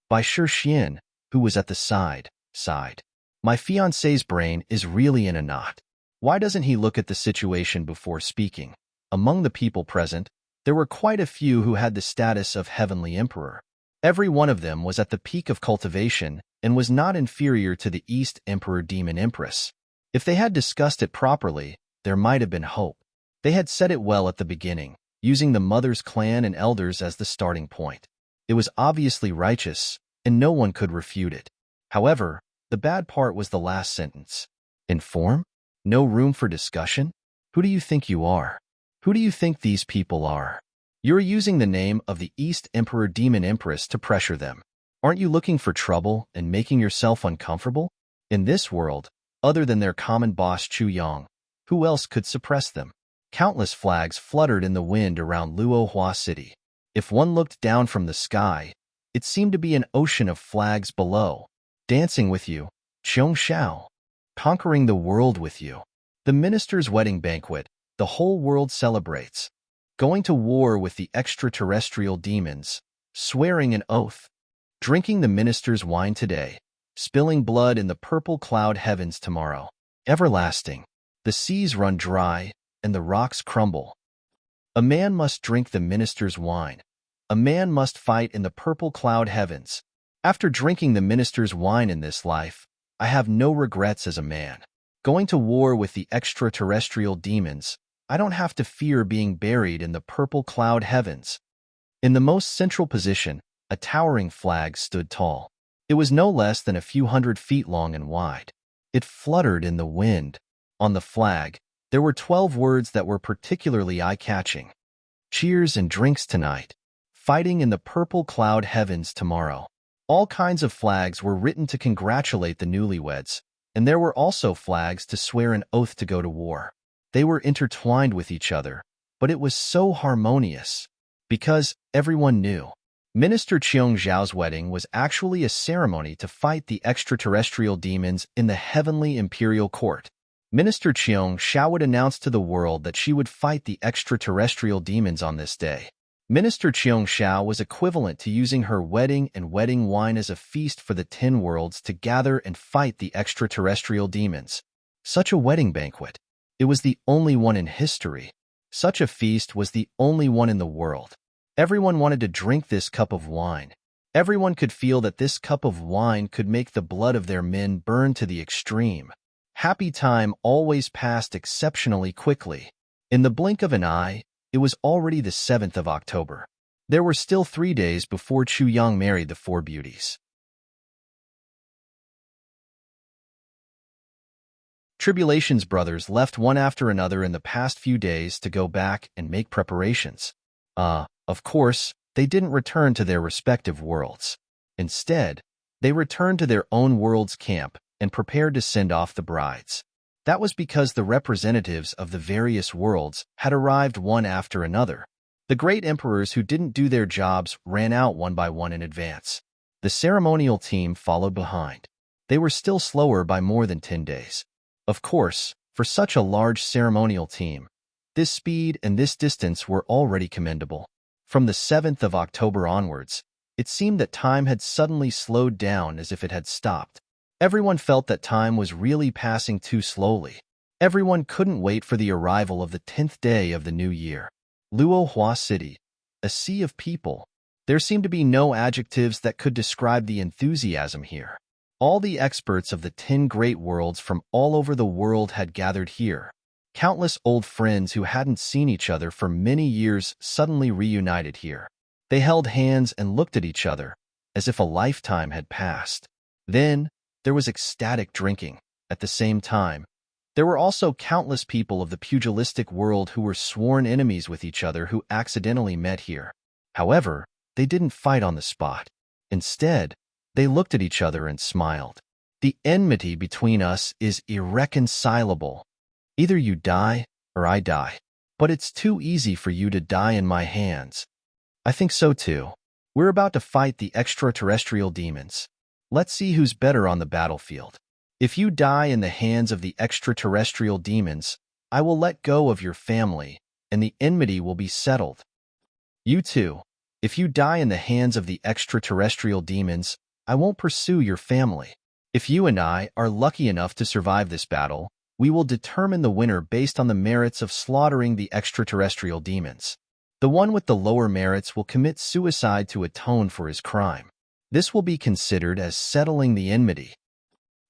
By Shi Xian, who was at the side, sighed. My fiancé's brain is really in a knot. Why doesn't he look at the situation before speaking? Among the people present, there were quite a few who had the status of heavenly emperor. Every one of them was at the peak of cultivation and was not inferior to the East Emperor Demon Empress. If they had discussed it properly, there might have been hope. They had said it well at the beginning, using the mother's clan and elders as the starting point. It was obviously righteous, and no one could refute it. However, the bad part was the last sentence. Inform? No room for discussion? Who do you think you are? Who do you think these people are? You're using the name of the East Emperor Demon Empress to pressure them. Aren't you looking for trouble and making yourself uncomfortable? In this world, other than their common boss Chu Yang, who else could suppress them? Countless flags fluttered in the wind around Luohua City. If one looked down from the sky, it seemed to be an ocean of flags below, dancing with you, Qiong Shao, conquering the world with you. The minister's wedding banquet, the whole world celebrates. Going to war with the extraterrestrial demons, swearing an oath, drinking the minister's wine today, spilling blood in the purple cloud heavens tomorrow. Everlasting. The seas run dry, and the rocks crumble. A man must drink the minister's wine. A man must fight in the purple cloud heavens. After drinking the minister's wine in this life, I have no regrets as a man. Going to war with the extraterrestrial demons, I don't have to fear being buried in the purple cloud heavens. In the most central position, a towering flag stood tall. It was no less than a few 100 feet long and wide. It fluttered in the wind. On the flag, there were 12 words that were particularly eye-catching. Cheers and drinks tonight. Fighting in the purple cloud heavens tomorrow. All kinds of flags were written to congratulate the newlyweds, and there were also flags to swear an oath to go to war. They were intertwined with each other, but it was so harmonious. Because everyone knew. Minister Qiong Zhao's wedding was actually a ceremony to fight the extraterrestrial demons in the heavenly imperial court. Minister Qiong Zhao would announce to the world that she would fight the extraterrestrial demons on this day. Minister Qiong Zhao was equivalent to using her wedding and wedding wine as a feast for the 10 worlds to gather and fight the extraterrestrial demons. Such a wedding banquet. It was the only one in history. Such a feast was the only one in the world. Everyone wanted to drink this cup of wine. Everyone could feel that this cup of wine could make the blood of their men burn to the extreme. Happy time always passed exceptionally quickly. In the blink of an eye, it was already the 7th of October. There were still 3 days before Chu Yang married the 4 beauties. Tribulation's brothers left one after another in the past few days to go back and make preparations. Of course, they didn't return to their respective worlds. Instead, they returned to their own world's camp and prepared to send off the brides. That was because the representatives of the various worlds had arrived one after another. The great emperors who didn't do their jobs ran out one by one in advance. The ceremonial team followed behind. They were still slower by more than 10 days. Of course, for such a large ceremonial team, this speed and this distance were already commendable. From the 7th of October onwards, it seemed that time had suddenly slowed down as if it had stopped. Everyone felt that time was really passing too slowly. Everyone couldn't wait for the arrival of the 10th day of the new year. Luohua City, a sea of people. There seemed to be no adjectives that could describe the enthusiasm here. All the experts of the 10 great worlds from all over the world had gathered here. Countless old friends who hadn't seen each other for many years suddenly reunited here. They held hands and looked at each other, as if a lifetime had passed. Then, there was ecstatic drinking. At the same time, there were also countless people of the pugilistic world who were sworn enemies with each other who accidentally met here. However, they didn't fight on the spot. Instead, they looked at each other and smiled. The enmity between us is irreconcilable. Either you die, or I die. But it's too easy for you to die in my hands. I think so too. We're about to fight the extraterrestrial demons. Let's see who's better on the battlefield. If you die in the hands of the extraterrestrial demons, I will let go of your family, and the enmity will be settled. You too. If you die in the hands of the extraterrestrial demons, I won't pursue your family. If you and I are lucky enough to survive this battle, we will determine the winner based on the merits of slaughtering the extraterrestrial demons. The one with the lower merits will commit suicide to atone for his crime. This will be considered as settling the enmity.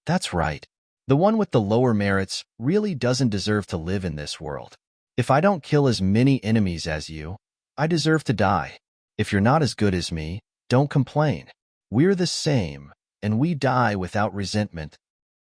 That's right. The one with the lower merits really doesn't deserve to live in this world. If I don't kill as many enemies as you, I deserve to die. If you're not as good as me, don't complain. We're the same, and we die without resentment.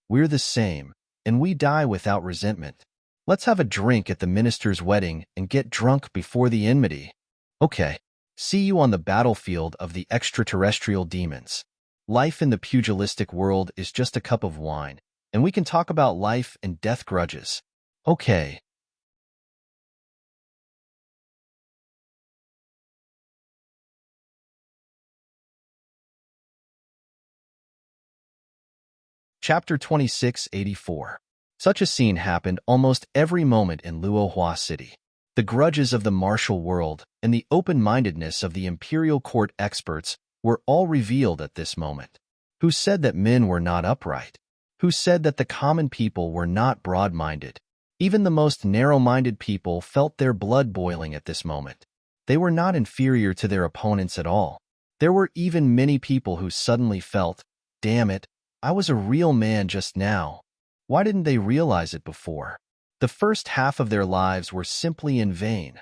We're the same, and we die without resentment. Let's have a drink at the minister's wedding and get drunk before the enmity. Okay. See you on the battlefield of the extraterrestrial demons. Life in the pugilistic world is just a cup of wine, and we can talk about life and death grudges. Okay. Chapter 2684. Such a scene happened almost every moment in Luohua City. The grudges of the martial world and the open-mindedness of the imperial court experts were all revealed at this moment. Who said that men were not upright? Who said that the common people were not broad-minded? Even the most narrow-minded people felt their blood boiling at this moment. They were not inferior to their opponents at all. There were even many people who suddenly felt, damn it, I was a real man just now. Why didn't they realize it before? The first half of their lives were simply in vain.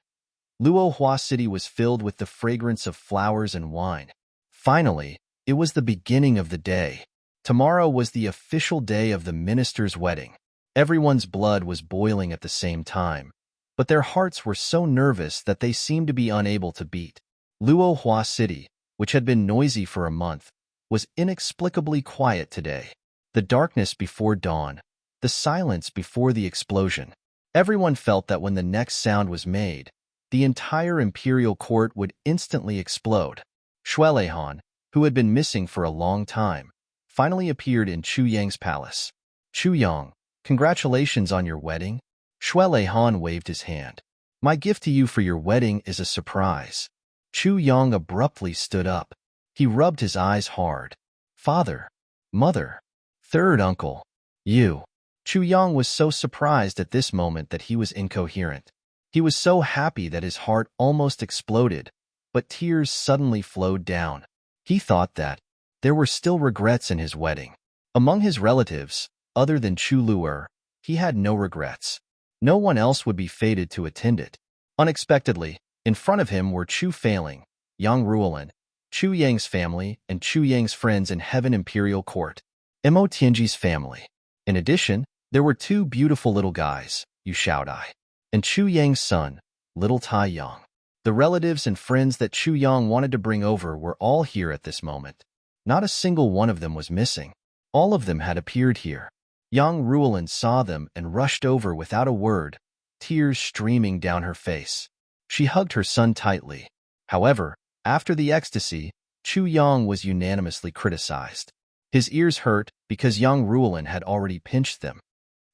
Luohua City was filled with the fragrance of flowers and wine. Finally, it was the beginning of the day. Tomorrow was the official day of the minister's wedding. Everyone's blood was boiling at the same time, but their hearts were so nervous that they seemed to be unable to beat. Luohua City, which had been noisy for a month, was inexplicably quiet today. The darkness before dawn, the silence before the explosion. Everyone felt that when the next sound was made, the entire imperial court would instantly explode. Shuelehan, who had been missing for a long time, finally appeared in Chu Yang's palace. Chu Yang, congratulations on your wedding. Shuelehan waved his hand. My gift to you for your wedding is a surprise. Chu Yang abruptly stood up. He rubbed his eyes hard. Father, mother, third uncle, you. Chu Yang was so surprised at this moment that he was incoherent. He was so happy that his heart almost exploded, but tears suddenly flowed down. He thought that there were still regrets in his wedding. Among his relatives, other than Chu Luer, he had no regrets. No one else would be fated to attend it. Unexpectedly, in front of him were Chu Failing, Yang Ruolin, Chu Yang's family, and Chu Yang's friends in Heaven Imperial Court, Mo Tianji's family. In addition, there were two beautiful little guys, Yu Xiaodai, and Chu Yang's son, little Tai Yang. The relatives and friends that Chu Yang wanted to bring over were all here at this moment. Not a single one of them was missing. All of them had appeared here. Yang Ruolin saw them and rushed over without a word, tears streaming down her face. She hugged her son tightly. However, after the ecstasy, Chu Yang was unanimously criticized. His ears hurt because Yang Ruolin had already pinched them.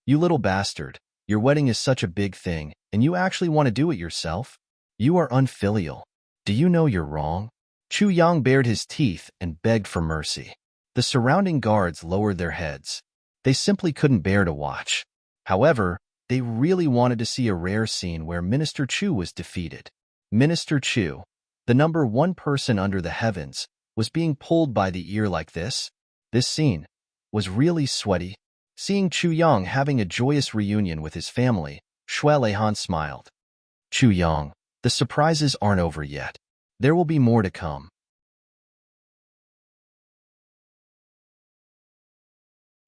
You little bastard, your wedding is such a big thing, and you actually want to do it yourself? You are unfilial. Do you know you're wrong? Chu Yang bared his teeth and begged for mercy. The surrounding guards lowered their heads. They simply couldn't bear to watch. However, they really wanted to see a rare scene where Minister Chu was defeated. Minister Chu, the number one person under the heavens, was being pulled by the ear like this. This scene was really sweaty. Seeing Chu Yang having a joyous reunion with his family, Shuelehan smiled. Chu Yang, the surprises aren't over yet. There will be more to come.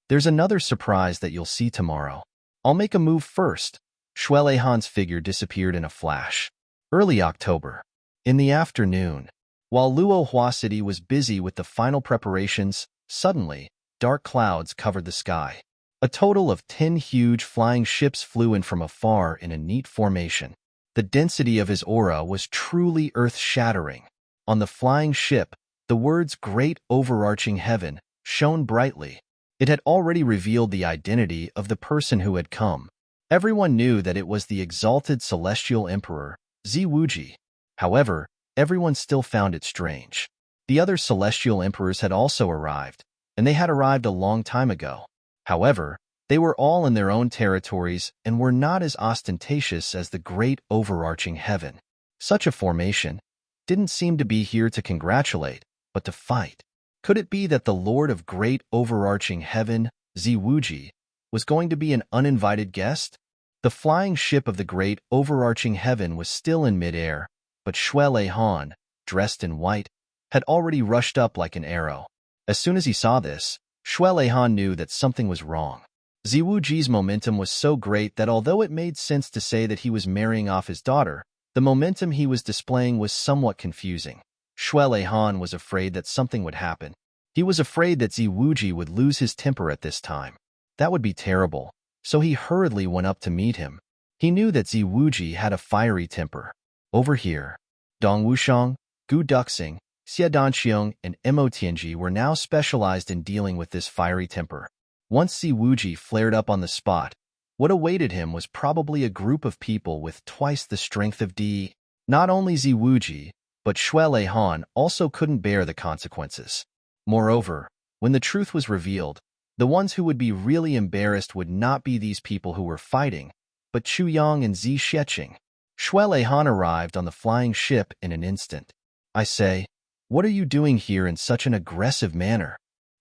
There's another surprise that you'll see tomorrow. I'll make a move first. Shuelehan's figure disappeared in a flash. Early October. In the afternoon, while Luo Hua City was busy with the final preparations, suddenly, dark clouds covered the sky. A total of 10 huge flying ships flew in from afar in a neat formation. The density of his aura was truly earth-shattering. On the flying ship, the words "Great Overarching Heaven" shone brightly. It had already revealed the identity of the person who had come. Everyone knew that it was the exalted celestial emperor, Ziwuji. However, everyone still found it strange. The other celestial emperors had also arrived, and they had arrived a long time ago. However, they were all in their own territories and were not as ostentatious as the great overarching heaven. Such a formation didn't seem to be here to congratulate, but to fight. Could it be that the Lord of Great Overarching Heaven, Ziwuji, was going to be an uninvited guest? The flying ship of the Great Overarching Heaven was still in midair, but Shuele Han, dressed in white, had already rushed up like an arrow. As soon as he saw this, Shuele Han knew that something was wrong. Ziwuji's momentum was so great that although it made sense to say that he was marrying off his daughter, the momentum he was displaying was somewhat confusing. Shuele Han was afraid that something would happen. He was afraid that Ziwuji would lose his temper at this time. That would be terrible, so he hurriedly went up to meet him. He knew that Ziwuji had a fiery temper. Over here, Dong Wushang, Gu Duxing, Xie Danxiong, and Mo Tianji were now specialized in dealing with this fiery temper. Once Ziwuji flared up on the spot, what awaited him was probably a group of people with twice the strength of D. Not only Ziwuji, but Shuele Han also couldn't bear the consequences. Moreover, when the truth was revealed, the ones who would be really embarrassed would not be these people who were fighting, but Chu Yang and Zi Sheqing. Shuele Han arrived on the flying ship in an instant. I say, what are you doing here in such an aggressive manner?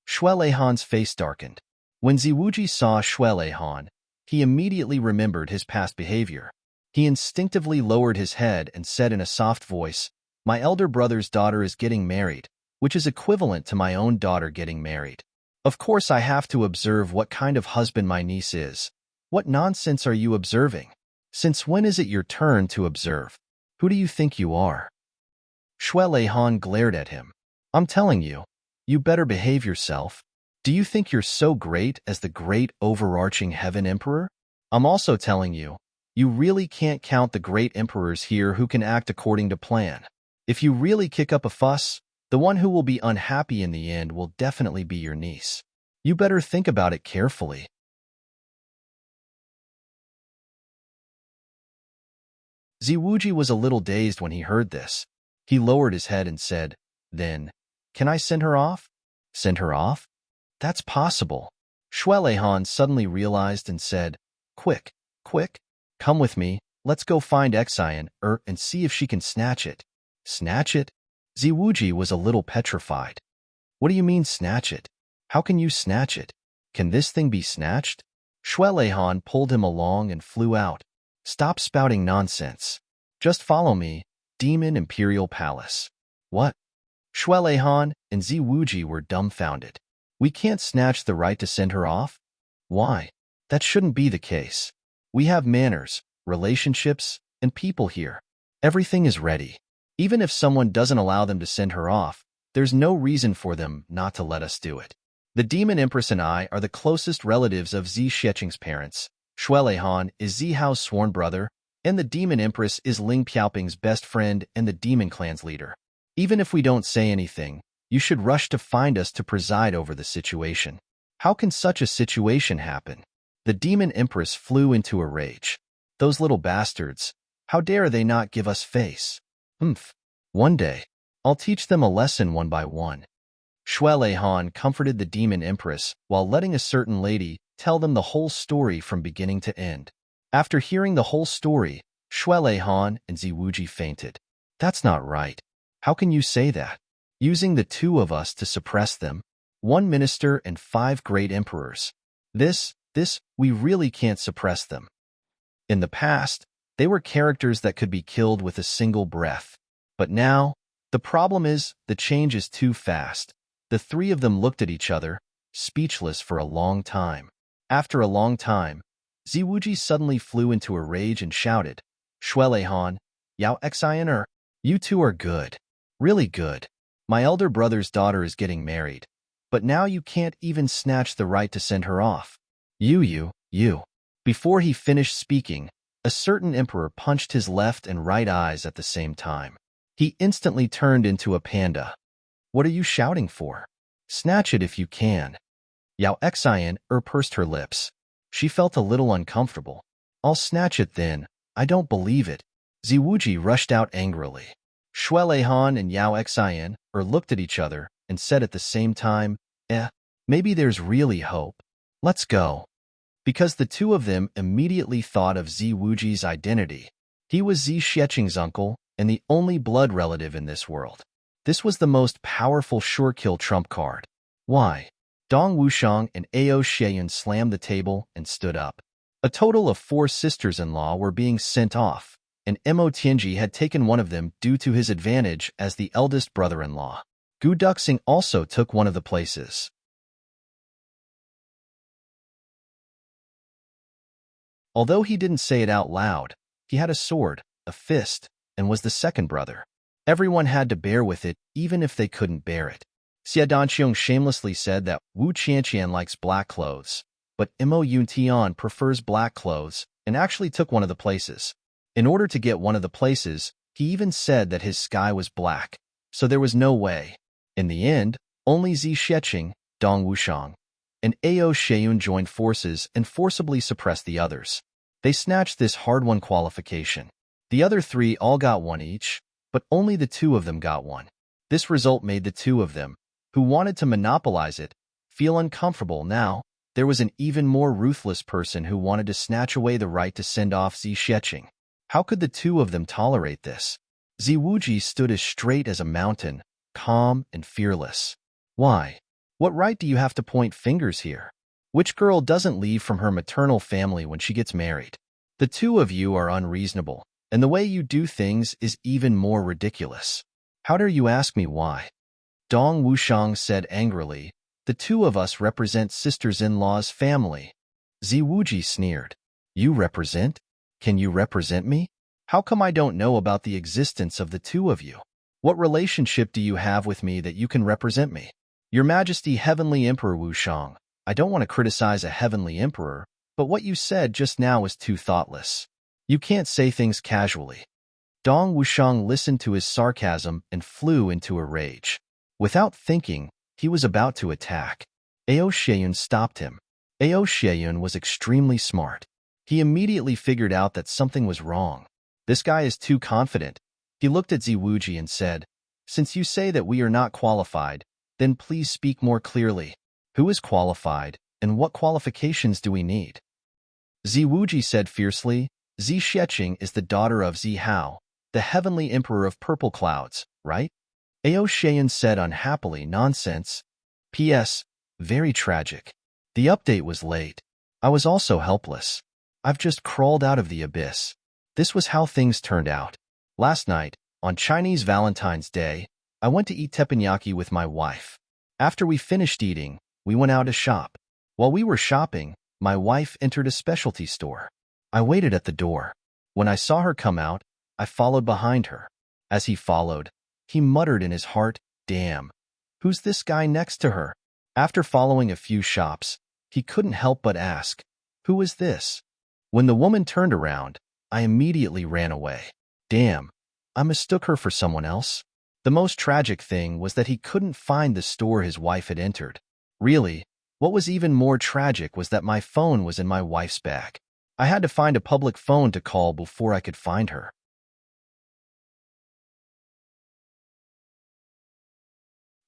Shuele Han's face darkened. When Ziwuji saw Shuele Han, he immediately remembered his past behavior. He instinctively lowered his head and said in a soft voice, "My elder brother's daughter is getting married, which is equivalent to my own daughter getting married. Of course I have to observe what kind of husband my niece is. What nonsense are you observing? Since when is it your turn to observe? Who do you think you are?" Shuele Han glared at him. "I'm telling you, you better behave yourself. Do you think you're so great as the great overarching heaven emperor? I'm also telling you, you really can't count the great emperors here who can act according to plan. If you really kick up a fuss, the one who will be unhappy in the end will definitely be your niece. You better think about it carefully." Ziwuji was a little dazed when he heard this. He lowered his head and said, "Then, can I send her off?" "Send her off? That's possible." Shuele Han suddenly realized and said, "Quick, quick, come with me, let's go find Xian and see if she can snatch it." "Snatch it?" Ziwuji was a little petrified. "What do you mean snatch it? How can you snatch it? Can this thing be snatched?" Shuele Han pulled him along and flew out. "Stop spouting nonsense. Just follow me, Demon Imperial Palace." "What?" Shuele Han and Ziwuji were dumbfounded. "We can't snatch the right to send her off? Why? That shouldn't be the case. We have manners, relationships, and people here. Everything is ready. Even if someone doesn't allow them to send her off, there's no reason for them not to let us do it. The Demon Empress and I are the closest relatives of Zi Sheqing's parents. Shuele Han is Zi Hao's sworn brother, and the Demon Empress is Ling Piaoping's best friend and the Demon Clan's leader. Even if we don't say anything, you should rush to find us to preside over the situation. How can such a situation happen?" The Demon Empress flew into a rage. "Those little bastards, how dare they not give us face? One day, I'll teach them a lesson one by one." Shuele Han comforted the Demon Empress while letting a certain lady tell them the whole story from beginning to end. After hearing the whole story, Shuele Han and Ziwuji fainted. "That's not right. How can you say that? Using the two of us to suppress them, one minister and 5 great emperors. We really can't suppress them. In the past, they were characters that could be killed with a single breath. But now, the problem is, the change is too fast." The 3 of them looked at each other, speechless for a long time. After a long time, Ziwuji suddenly flew into a rage and shouted, "Shuele Han, Yao Xian You two are good. Really good. My elder brother's daughter is getting married. But now you can't even snatch the right to send her off. You. Before he finished speaking, a certain emperor punched his left and right eyes at the same time. He instantly turned into a panda. What are you shouting for? Snatch it if you can. Yao Xian pursed her lips. She felt a little uncomfortable. I'll snatch it then. I don't believe it. Ziwuji rushed out angrily. Shui Leihan and Yao Xian looked at each other and said at the same time, maybe there's really hope. Let's go. Because the two of them immediately thought of Ziwuji's identity. He was Zi Xieching's uncle and the only blood relative in this world. This was the most powerful sure-kill trump card. Why? Dong Wushang and Ao Sheiyun slammed the table and stood up. A total of 4 sisters-in-law were being sent off, and Mo Tianji had taken one of them due to his advantage as the eldest brother-in-law. Gu Duxing also took one of the places. Although he didn't say it out loud, he had a sword, a fist, and was the second brother. Everyone had to bear with it, even if they couldn't bear it. Xia Danqiong shamelessly said that Wu Qianqian likes black clothes, but Mo Yuntian prefers black clothes and actually took one of the places. In order to get one of the places, he even said that his sky was black, so there was no way. In the end, only Zi Xieching, Dong Wushang, and Ao Sheiyun joined forces and forcibly suppressed the others. They snatched this hard-won qualification. The other 3 all got one each, but only the 2 of them got one. This result made the 2 of them, who wanted to monopolize it, feel uncomfortable. Now, there was an even more ruthless person who wanted to snatch away the right to send off Zi Xieching. How could the 2 of them tolerate this? Ziwuji stood as straight as a mountain, calm and fearless. Why? What right do you have to point fingers here? Which girl doesn't leave from her maternal family when she gets married? The 2 of you are unreasonable, and the way you do things is even more ridiculous. How dare you ask me why? Dong Wushang said angrily, the 2 of us represent sisters-in-law's family. Ziwuji sneered. You represent? Can you represent me? How come I don't know about the existence of the 2 of you? What relationship do you have with me that you can represent me? Your Majesty Heavenly Emperor Wushang, I don't want to criticize a heavenly emperor, but what you said just now was too thoughtless. You can't say things casually. Dong Wushang listened to his sarcasm and flew into a rage. Without thinking, he was about to attack. Ao Sheiyun stopped him. Ao Sheiyun was extremely smart. He immediately figured out that something was wrong. This guy is too confident. He looked at Ziwuji and said, since you say that we are not qualified, then please speak more clearly. Who is qualified, and what qualifications do we need? Ziwuji said fiercely, Zi Xieching is the daughter of Zi Hao, the heavenly emperor of purple clouds, right? Ao Sheiyun said unhappily, nonsense. P.S. Very tragic. The update was late. I was also helpless. I've just crawled out of the abyss. This was how things turned out. Last night, on Chinese Valentine's Day, I went to eat teppanyaki with my wife. After we finished eating, we went out to shop. While we were shopping, my wife entered a specialty store. I waited at the door. When I saw her come out, I followed behind her. As he followed, he muttered in his heart, damn, who's this guy next to her? After following a few shops, he couldn't help but ask, who is this? When the woman turned around, I immediately ran away. Damn, I mistook her for someone else. The most tragic thing was that he couldn't find the store his wife had entered. Really, what was even more tragic was that my phone was in my wife's bag. I had to find a public phone to call before I could find her.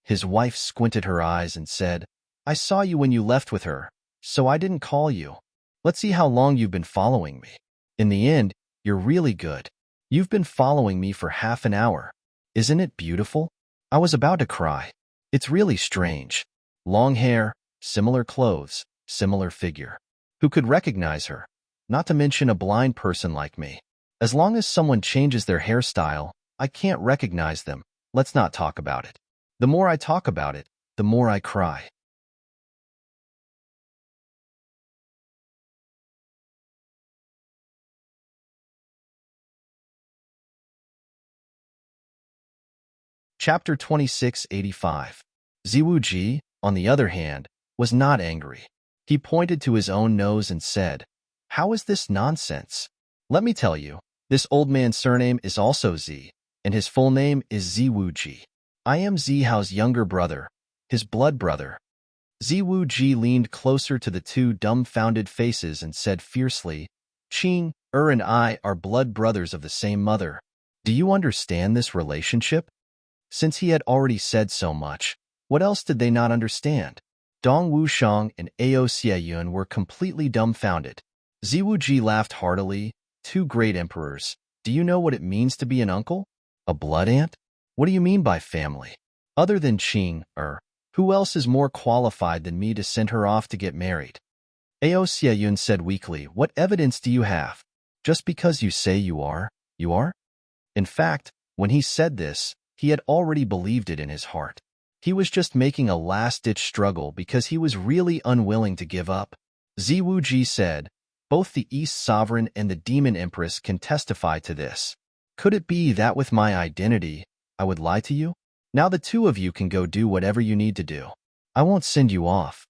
His wife squinted her eyes and said, I saw you when you left with her, so I didn't call you. Let's see how long you've been following me. In the end, you're really good. You've been following me for half an hour. Isn't it beautiful? I was about to cry. It's really strange. Long hair, similar clothes, similar figure. Who could recognize her? Not to mention a blind person like me. As long as someone changes their hairstyle, I can't recognize them. Let's not talk about it. The more I talk about it, the more I cry. Chapter 2685. Ziwuji, on the other hand, was not angry. He pointed to his own nose and said, "How is this nonsense? Let me tell you, this old man's surname is also Zi, and his full name is Ziwuji. I am Zihao's younger brother, his blood brother." Ziwuji leaned closer to the two dumbfounded faces and said fiercely, "Qing, and I are blood brothers of the same mother. Do you understand this relationship?" Since he had already said so much, what else did they not understand? Dong Wushang and Ao Xieyun were completely dumbfounded. Ziwuji laughed heartily. "Two great emperors. Do you know what it means to be an uncle? A blood aunt? What do you mean by family? Other than Qing, who else is more qualified than me to send her off to get married?" Ao Xieyun said weakly, "What evidence do you have? Just because you say you are, you are?" In fact, when he said this, he had already believed it in his heart. He was just making a last-ditch struggle because he was really unwilling to give up. Ziwuji said, "Both the East Sovereign and the Demon Empress can testify to this. Could it be that with my identity, I would lie to you? Now the two of you can go do whatever you need to do. I won't send you off."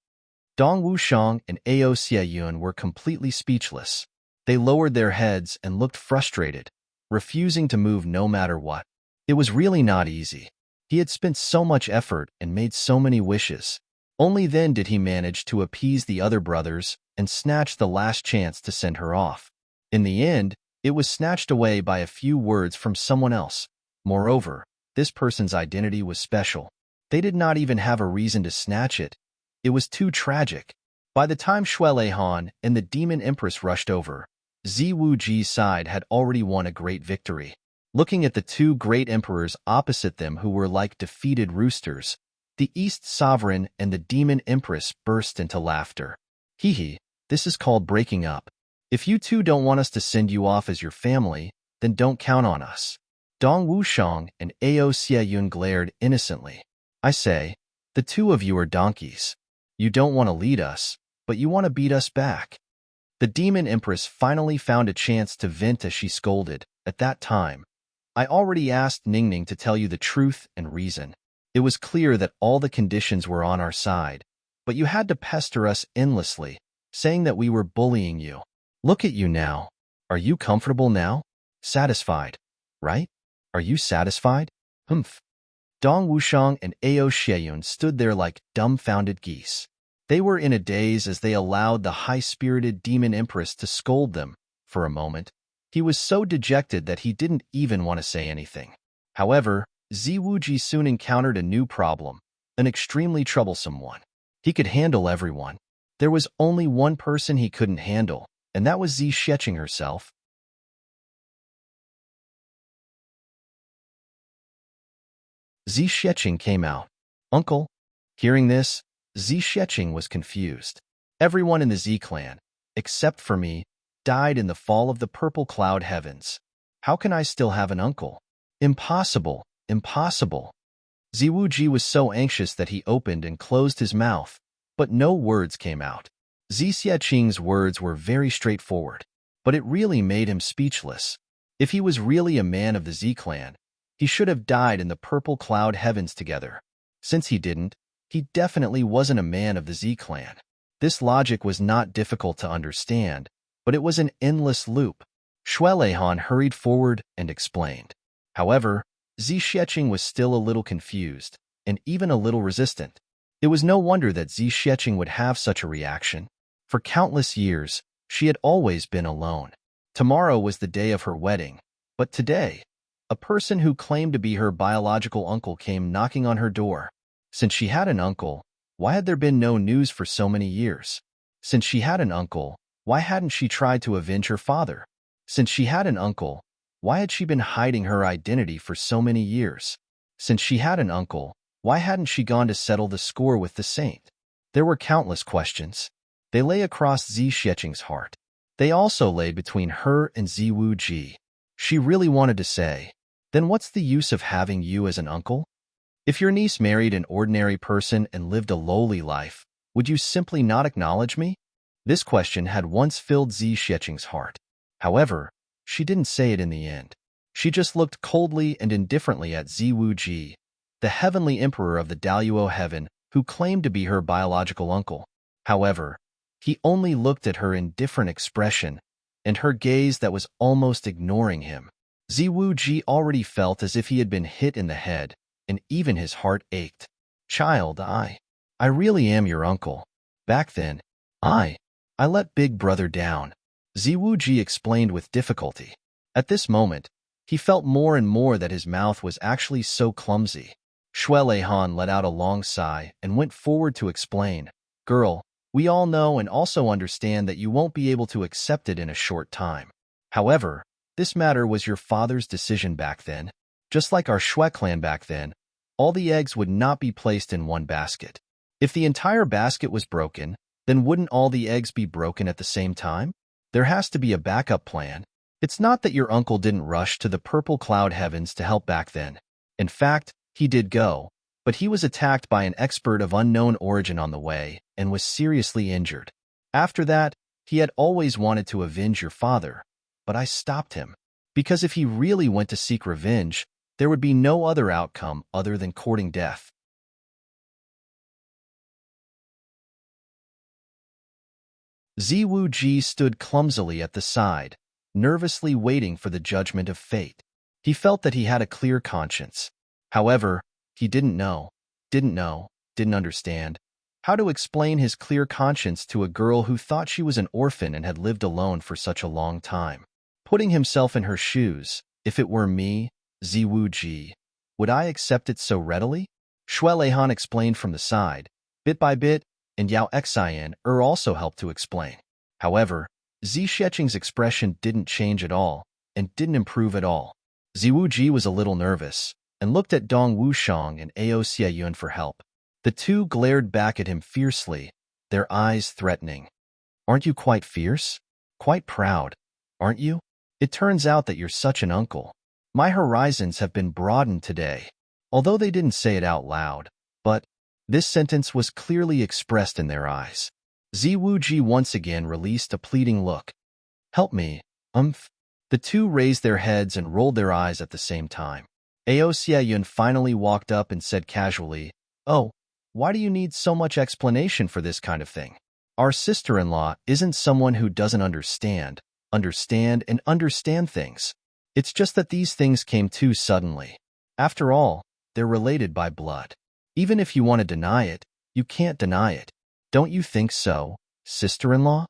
Dong Wushang and Ao Xieyun were completely speechless. They lowered their heads and looked frustrated, refusing to move no matter what. It was really not easy. He had spent so much effort and made so many wishes. Only then did he manage to appease the other brothers and snatch the last chance to send her off. In the end, it was snatched away by a few words from someone else. Moreover, this person's identity was special. They did not even have a reason to snatch it. It was too tragic. By the time Shueleihan and the Demon Empress rushed over, Ziwuji's side had already won a great victory. Looking at the two great emperors opposite them who were like defeated roosters, the East Sovereign and the Demon Empress burst into laughter. "Hee, this is called breaking up. If you two don't want us to send you off as your family, then don't count on us." Dong Wushang and Ao Xieyun glared innocently. "I say, the two of you are donkeys. You don't want to lead us, but you want to beat us back." The Demon Empress finally found a chance to vent as she scolded. "At that time, I already asked Ningning to tell you the truth and reason. It was clear that all the conditions were on our side, but you had to pester us endlessly, saying that we were bullying you. Look at you now. Are you comfortable now? Satisfied, right? Are you satisfied?" "Humph." Dong Wushang and Ao Xieyun stood there like dumbfounded geese. They were in a daze as they allowed the high-spirited Demon Empress to scold them. For a moment, he was so dejected that he didn't even want to say anything. However, Ziwuji soon encountered a new problem, an extremely troublesome one. He could handle everyone. There was only one person he couldn't handle, and that was Zi Sheqing herself. Zi Sheqing came out. "Uncle." Hearing this, Zi Sheqing was confused. "Everyone in the Zi clan, except for me, died in the fall of the purple cloud heavens. How can I still have an uncle? Impossible, impossible." Ziwuji was so anxious that he opened and closed his mouth, but no words came out. Zi Sheqing's words were very straightforward, but it really made him speechless. If he was really a man of the Zi clan, he should have died in the purple cloud heavens together. Since he didn't, he definitely wasn't a man of the Zi clan. This logic was not difficult to understand, but it was an endless loop. Shueleihan hurried forward and explained. However, Zi Sheqing was still a little confused, and even a little resistant. It was no wonder that Zi Sheqing would have such a reaction. For countless years, she had always been alone. Tomorrow was the day of her wedding, but today, a person who claimed to be her biological uncle came knocking on her door. Since she had an uncle, why had there been no news for so many years? Since she had an uncle, why hadn't she tried to avenge her father? Since she had an uncle, why had she been hiding her identity for so many years? Since she had an uncle, why hadn't she gone to settle the score with the saint? There were countless questions. They lay across Zi Sheqing's heart. They also lay between her and Ziwuji. She really wanted to say, "Then what's the use of having you as an uncle? If your niece married an ordinary person and lived a lowly life, would you simply not acknowledge me?" This question had once filled Zi Sheqing's heart. However, she didn't say it in the end. She just looked coldly and indifferently at Ziwuji, the heavenly emperor of the Daluo heaven, who claimed to be her biological uncle. However, he only looked at her in different expression, and her gaze that was almost ignoring him. Ziwu already felt as if he had been hit in the head, and even his heart ached. Child, I really am your uncle. Back then, I let Big Brother down. Ziwu explained with difficulty. At this moment, he felt more and more that his mouth was actually so clumsy. Shuelehan let out a long sigh and went forward to explain. Girl, we all know and also understand that you won't be able to accept it in a short time. However, this matter was your father's decision back then. Just like our Shui clan back then, all the eggs would not be placed in one basket. If the entire basket was broken, then wouldn't all the eggs be broken at the same time? There has to be a backup plan. It's not that your uncle didn't rush to the purple cloud heavens to help back then. In fact, he did go, but he was attacked by an expert of unknown origin on the way and was seriously injured. After that, he had always wanted to avenge your father, but I stopped him. Because if he really went to seek revenge, there would be no other outcome other than courting death. Ziwu stood clumsily at the side, nervously waiting for the judgment of fate. He felt that he had a clear conscience. However, he didn't understand how to explain his clear conscience to a girl who thought she was an orphan and had lived alone for such a long time. Putting himself in her shoes, if it were me, Ziwu, would I accept it so readily? Shuelehan explained from the side, bit by bit, and Yao Xian also helped to explain. However, Zisheching's expression didn't change at all, and didn't improve at all. Ziwu was a little nervous, and looked at Dong Wushang and Ao Xiayun for help. The two glared back at him fiercely, their eyes threatening. Aren't you quite fierce? Quite proud, aren't you? It turns out that you're such an uncle. My horizons have been broadened today. Although they didn't say it out loud, but this sentence was clearly expressed in their eyes. Ziwu once again released a pleading look. Help me, The two raised their heads and rolled their eyes at the same time. Ao Xiayun finally walked up and said casually, Oh, why do you need so much explanation for this kind of thing? Our sister-in-law isn't someone who doesn't understand things. It's just that these things came too suddenly. After all, they're related by blood. Even if you want to deny it, you can't deny it. Don't you think so, sister-in-law?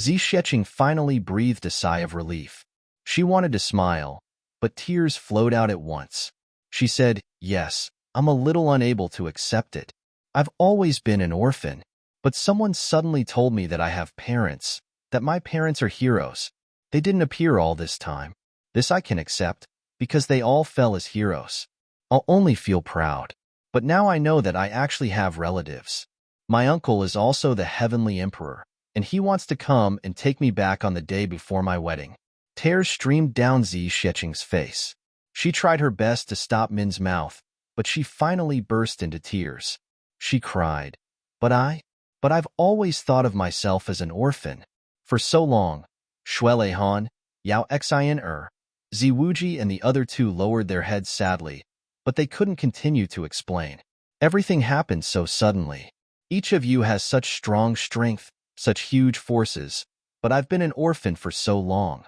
Zisheching finally breathed a sigh of relief. She wanted to smile, but tears flowed out at once. She said, Yes, I'm a little unable to accept it. I've always been an orphan, but someone suddenly told me that I have parents, that my parents are heroes. They didn't appear all this time. This I can accept, because they all fell as heroes. I'll only feel proud. But now I know that I actually have relatives. My uncle is also the heavenly emperor, and he wants to come and take me back on the day before my wedding. Tears streamed down Zisheching's face. She tried her best to stop Min's mouth, but she finally burst into tears. She cried, But I've always thought of myself as an orphan. For so long, Shuelehan, Yao Xian Ziwu and the other two lowered their heads sadly, but they couldn't continue to explain. Everything happened so suddenly. Each of you has such strong strength, such huge forces, but I've been an orphan for so long.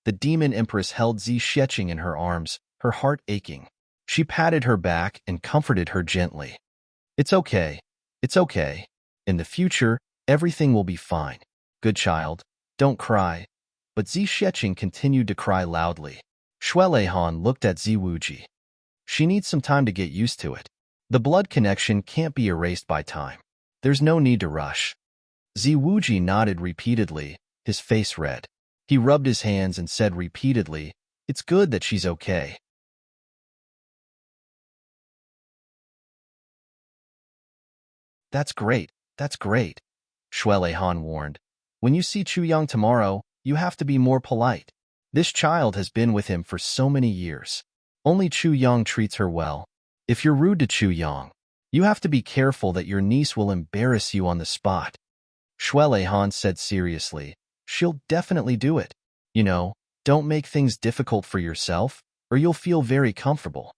The demon empress held Zisheching in her arms, her heart aching. She patted her back and comforted her gently. It's okay. In the future, everything will be fine. Good child, don't cry. But Zisheching continued to cry loudly. Shuelehan looked at Ziwu. She needs some time to get used to it. The blood connection can't be erased by time. There's no need to rush. Ziwu nodded repeatedly, his face red. He rubbed his hands and said repeatedly, It's good that she's okay. That's great, Shuelehan warned. When you see Chu Yang tomorrow, you have to be more polite. This child has been with him for so many years. Only Chu Yang treats her well. If you're rude to Chu Yang, you have to be careful that your niece will embarrass you on the spot. Shuelehan said seriously, She'll definitely do it. Don't make things difficult for yourself, or you'll feel very comfortable.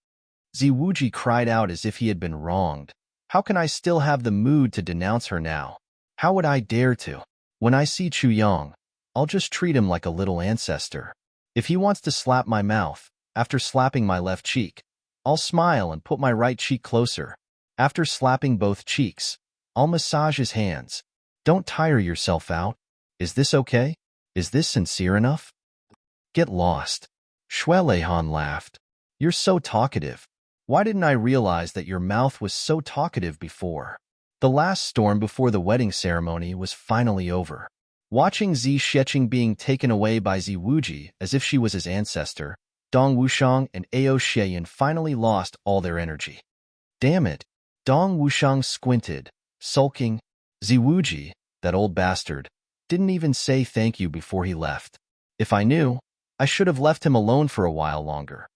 Ziwuji cried out as if he had been wronged. How can I still have the mood to denounce her now? How would I dare to? When I see Chu Yong, I'll just treat him like a little ancestor. If he wants to slap my mouth, after slapping my left cheek, I'll smile and put my right cheek closer. After slapping both cheeks, I'll massage his hands. Don't tire yourself out. Is this okay? Is this sincere enough? Get lost. Shui Leihan laughed. You're so talkative. Why didn't I realize that your mouth was so talkative before? The last storm before the wedding ceremony was finally over. Watching Zi Sheqing being taken away by Ziwuji as if she was his ancestor, Dong Wushang and Ao Xieyan finally lost all their energy. Damn it. Dong Wushang squinted, sulking. Ziwuji, that old bastard, didn't even say thank you before he left. If I knew, I should have left him alone for a while longer.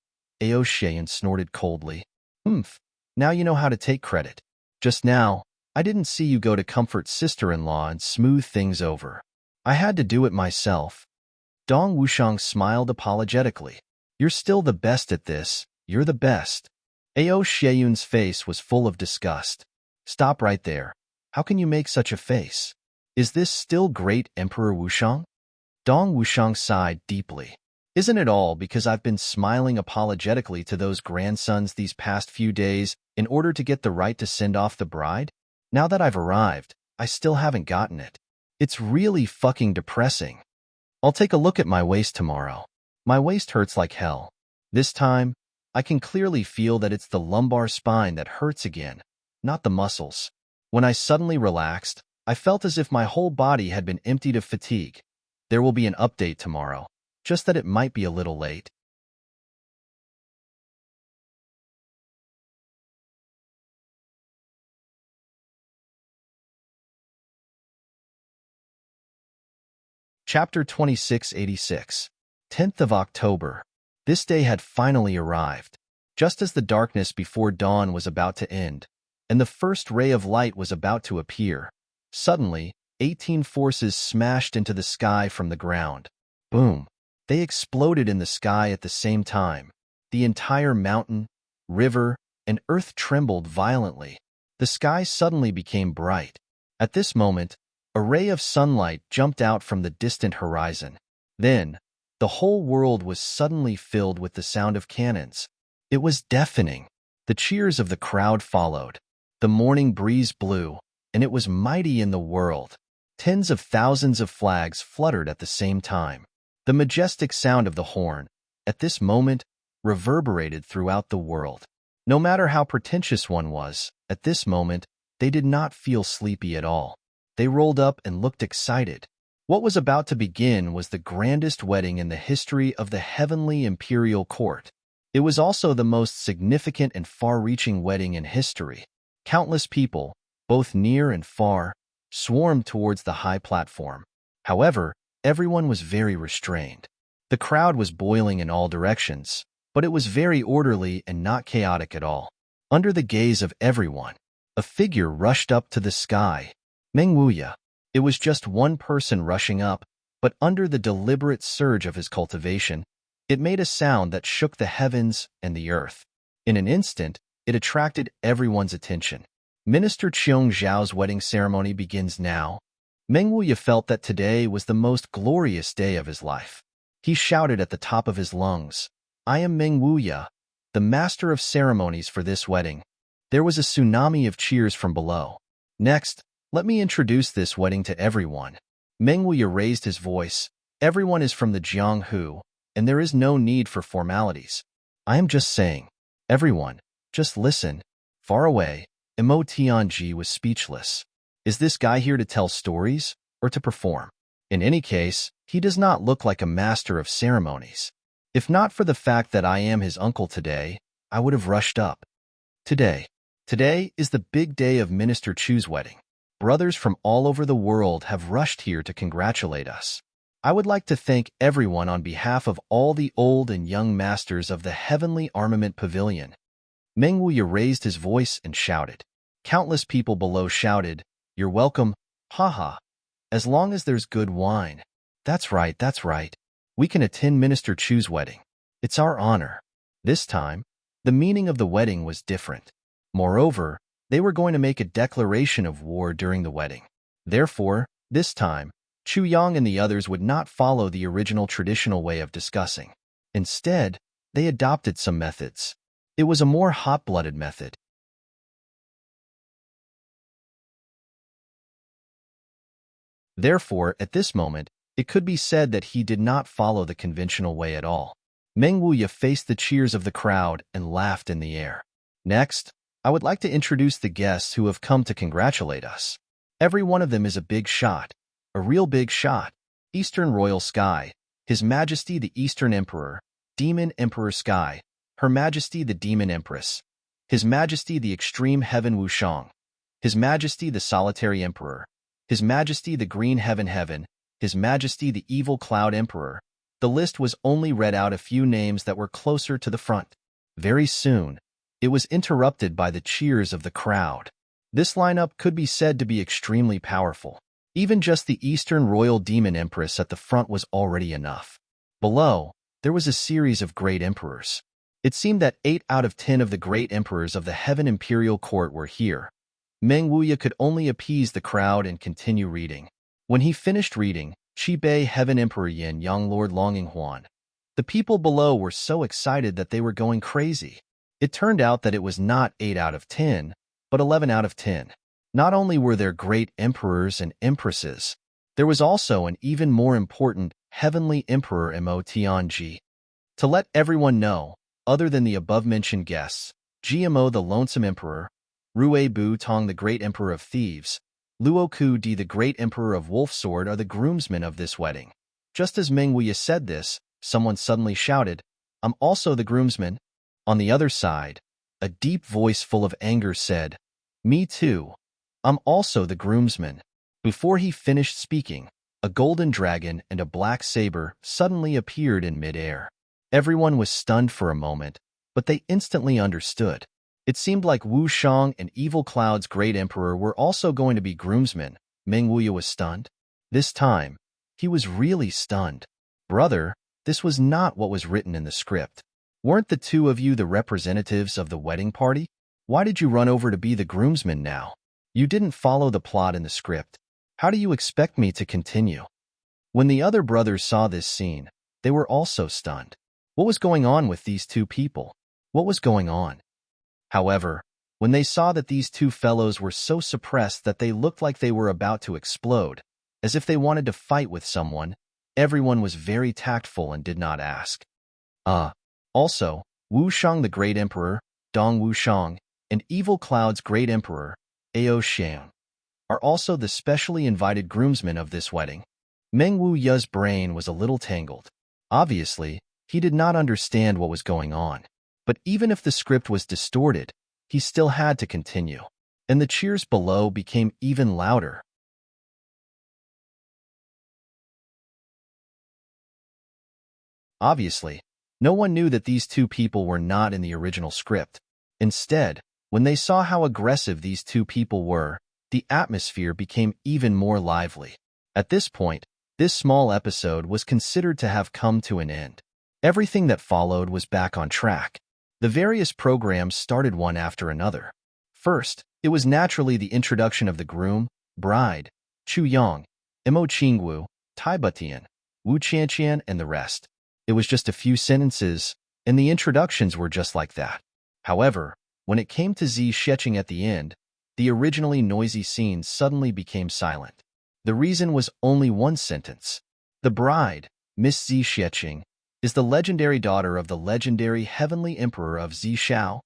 Ao Xieyan snorted coldly. Now you know how to take credit. Just now, I didn't see you go to comfort sister-in-law and smooth things over. I had to do it myself. Dong Wushang smiled apologetically. You're still the best at this. You're the best. Ao Xieyan's face was full of disgust. Stop right there. How can you make such a face? Is this still great Emperor Wushang? Dong Wushang sighed deeply. Isn't it all because I've been smiling apologetically to those grandsons these past few days in order to get the right to send off the bride? Now that I've arrived, I still haven't gotten it. It's really fucking depressing. I'll take a look at my waist tomorrow. My waist hurts like hell. This time, I can clearly feel that it's the lumbar spine that hurts again, not the muscles. When I suddenly relaxed, I felt as if my whole body had been emptied of fatigue. There will be an update tomorrow. Just that it might be a little late. Chapter 2686. 10th of October. This day had finally arrived. Just as the darkness before dawn was about to end, and the first ray of light was about to appear, suddenly, 18 forces smashed into the sky from the ground. Boom! They exploded in the sky at the same time. The entire mountain, river, and earth trembled violently. The sky suddenly became bright. At this moment, a ray of sunlight jumped out from the distant horizon. Then, the whole world was suddenly filled with the sound of cannons. It was deafening. The cheers of the crowd followed. The morning breeze blew, and it was mighty in the world. Tens of thousands of flags fluttered at the same time. The majestic sound of the horn, at this moment, reverberated throughout the world. No matter how pretentious one was, at this moment, they did not feel sleepy at all. They rolled up and looked excited. What was about to begin was the grandest wedding in the history of the heavenly imperial court. It was also the most significant and far-reaching wedding in history. Countless people, both near and far, swarmed towards the high platform. However, everyone was very restrained. The crowd was boiling in all directions, but it was very orderly and not chaotic at all. Under the gaze of everyone, a figure rushed up to the sky. Meng Wuya. It was just one person rushing up, but under the deliberate surge of his cultivation, it made a sound that shook the heavens and the earth. In an instant, it attracted everyone's attention. Minister Qiong Zhao's wedding ceremony begins now. Meng Wuya felt that today was the most glorious day of his life. He shouted at the top of his lungs, I am Meng Wuya, the master of ceremonies for this wedding. There was a tsunami of cheers from below. Next, let me introduce this wedding to everyone. Meng Wuya raised his voice. Everyone is from the Jianghu, and there is no need for formalities. I am just saying. Everyone, just listen. Far away, Mo Tianji was speechless. Is this guy here to tell stories, or to perform? In any case, he does not look like a master of ceremonies. If not for the fact that I am his uncle today, I would have rushed up. Today is the big day of Minister Chu's wedding. Brothers from all over the world have rushed here to congratulate us. I would like to thank everyone on behalf of all the old and young masters of the Heavenly Armament Pavilion. Meng Wuya raised his voice and shouted. Countless people below shouted, You're welcome, haha. As long as there's good wine. That's right. We can attend Minister Chu's wedding. It's our honor. This time, The meaning of the wedding was different. Moreover, they were going to make a declaration of war during the wedding. Therefore, this time, Chu Yang and the others would not follow the original traditional way of discussing. Instead, they adopted some methods. It was a more hot-blooded method. Therefore, at this moment, it could be said that he did not follow the conventional way at all. Meng Wuya faced the cheers of the crowd and laughed in the air. Next, I would like to introduce the guests who have come to congratulate us. Every one of them is a big shot, a real big shot. Eastern Royal Sky, His Majesty the Eastern Emperor, Demon Emperor Sky, Her Majesty the Demon Empress, His Majesty the Extreme Heaven Wushang, His Majesty the Solitary Emperor, His Majesty the Green Heaven, His Majesty the Evil Cloud Emperor. The list was only read out a few names that were closer to the front. Very soon, it was interrupted by the cheers of the crowd. This lineup could be said to be extremely powerful. Even just the Eastern Royal Demon Empress at the front was already enough. Below, there was a series of great emperors. It seemed that 8 out of 10 of the great emperors of the Heaven Imperial Court were here. Meng Wuya could only appease the crowd and continue reading. When he finished reading, Qibei Heaven Emperor Yin Yang Lord Longing Huan. The people below were so excited that they were going crazy. It turned out that it was not 8 out of 10, but 11 out of 10. Not only were there great emperors and empresses, there was also an even more important heavenly emperor Mo Tianji. To let everyone know, other than the above-mentioned guests, GMO the Lonesome Emperor, Rue Bu Tong the Great Emperor of Thieves, Luo Ku Di the Great Emperor of Wolfsword are the groomsmen of this wedding. Just as Meng Wuya said this, someone suddenly shouted, "I'm also the groomsman." On the other side, a deep voice full of anger said, "Me too. I'm also the groomsman." Before he finished speaking, a golden dragon and a black saber suddenly appeared in mid-air. Everyone was stunned for a moment, but they instantly understood. It seemed like Wu Shang and Evil Cloud's great emperor were also going to be groomsmen. Meng Wuya was stunned. This time, he was really stunned. Brother, this was not what was written in the script. Weren't the two of you the representatives of the wedding party? Why did you run over to be the groomsmen now? You didn't follow the plot in the script. How do you expect me to continue? When the other brothers saw this scene, they were also stunned. What was going on with these two people? What was going on? However, when they saw that these two fellows were so suppressed that they looked like they were about to explode, as if they wanted to fight with someone, everyone was very tactful and did not ask. Also, Wu Shang the Great Emperor, Dong Wu Shang, and Evil Cloud's Great Emperor, Ao Xian, are also the specially invited groomsmen of this wedding. Meng Wuya's brain was a little tangled. Obviously, he did not understand what was going on. But even if the script was distorted, he still had to continue. And the cheers below became even louder. Obviously, no one knew that these two people were not in the original script. Instead, when they saw how aggressive these two people were, the atmosphere became even more lively. At this point, this small episode was considered to have come to an end. Everything that followed was back on track. The various programs started one after another. First, it was naturally the introduction of the groom, bride, Chu Yang, Mo Qingwu, Tai Butian, Wu Qianqian, and the rest. It was just a few sentences, and the introductions were just like that. However, when it came to Zi Sheqing at the end, the originally noisy scene suddenly became silent. The reason was only one sentence. The bride, Miss Zi Sheqing, is the legendary daughter of the legendary heavenly emperor of Zishao.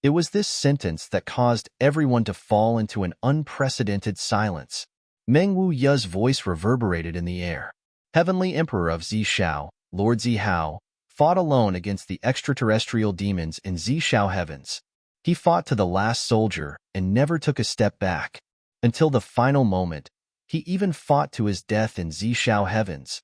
It was this sentence that caused everyone to fall into an unprecedented silence. Meng Wuya's voice reverberated in the air. Heavenly emperor of Zishao, Lord Zihao, fought alone against the extraterrestrial demons in Zishao heavens. He fought to the last soldier and never took a step back. Until the final moment, he even fought to his death in Zishao heavens.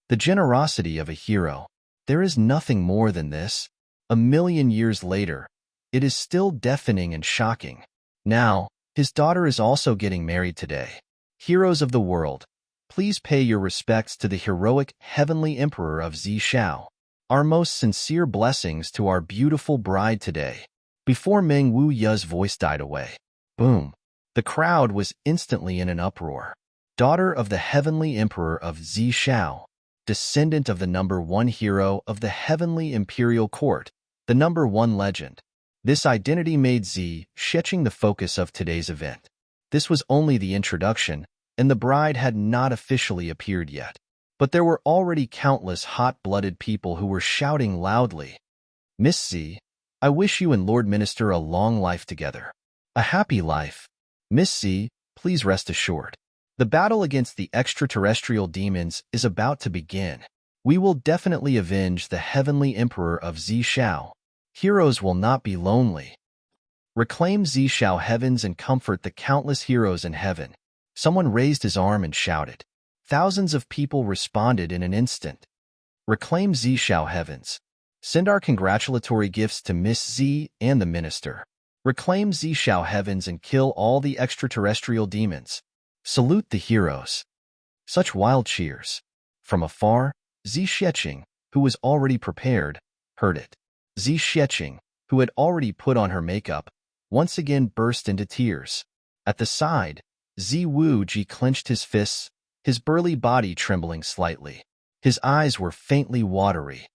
The generosity of a hero. There is nothing more than this. 1,000,000 years later, it is still deafening and shocking. Now, his daughter is also getting married today. Heroes of the world, please pay your respects to the heroic heavenly emperor of Zishao. Our most sincere blessings to our beautiful bride today. Before Meng Wu Ye's voice died away. Boom. The crowd was instantly in an uproar. Daughter of the heavenly emperor of Zi Shao, descendant of the #1 hero of the heavenly imperial court, the #1 legend. This identity made Zi Sheqing the focus of today's event. This was only the introduction, and the bride had not officially appeared yet. But there were already countless hot-blooded people who were shouting loudly, "Miss Zi, I wish you and Lord Minister a long life together. A happy life. Miss Zi, please rest assured. The battle against the extraterrestrial demons is about to begin. We will definitely avenge the heavenly emperor of Zi Shao. Heroes will not be lonely. Reclaim Zi Shao heavens and comfort the countless heroes in heaven." Someone raised his arm and shouted. Thousands of people responded in an instant. Reclaim Zi Shao heavens. Send our congratulatory gifts to Miss Zi and the minister. Reclaim Zi Shao heavens and kill all the extraterrestrial demons. Salute the heroes. Such wild cheers. From afar, Zi Sheqing, who was already prepared, heard it. Zi Sheqing, who had already put on her makeup, once again burst into tears. At the side, Zi Wuji clenched his fists, his burly body trembling slightly. His eyes were faintly watery.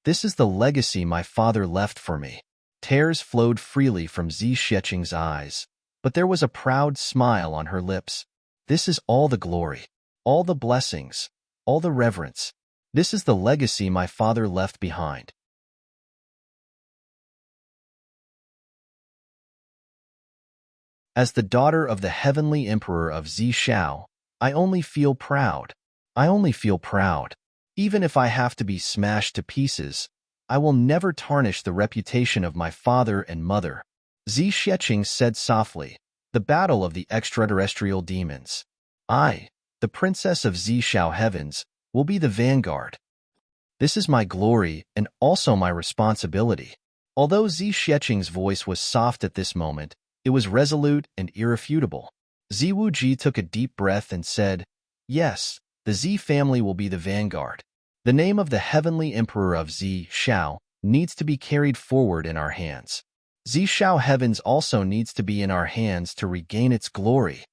"This is the legacy my father left for me." Tears flowed freely from Zi Sheqing's eyes, but there was a proud smile on her lips. "This is all the glory, all the blessings, all the reverence. This is the legacy my father left behind." As the daughter of the heavenly emperor of Zi Shao, I only feel proud. I only feel proud. Even if I have to be smashed to pieces, I will never tarnish the reputation of my father and mother. Zi Sheqing said softly, "The battle of the extraterrestrial demons. I, the princess of Zi Shao heavens, will be the vanguard. This is my glory and also my responsibility." Although Zi Sheqing's voice was soft at this moment, it was resolute and irrefutable. Zi Wuji took a deep breath and said, "Yes, the Zi family will be the vanguard. The name of the heavenly emperor of Zi Shao needs to be carried forward in our hands. Zi Shao heavens also needs to be in our hands to regain its glory."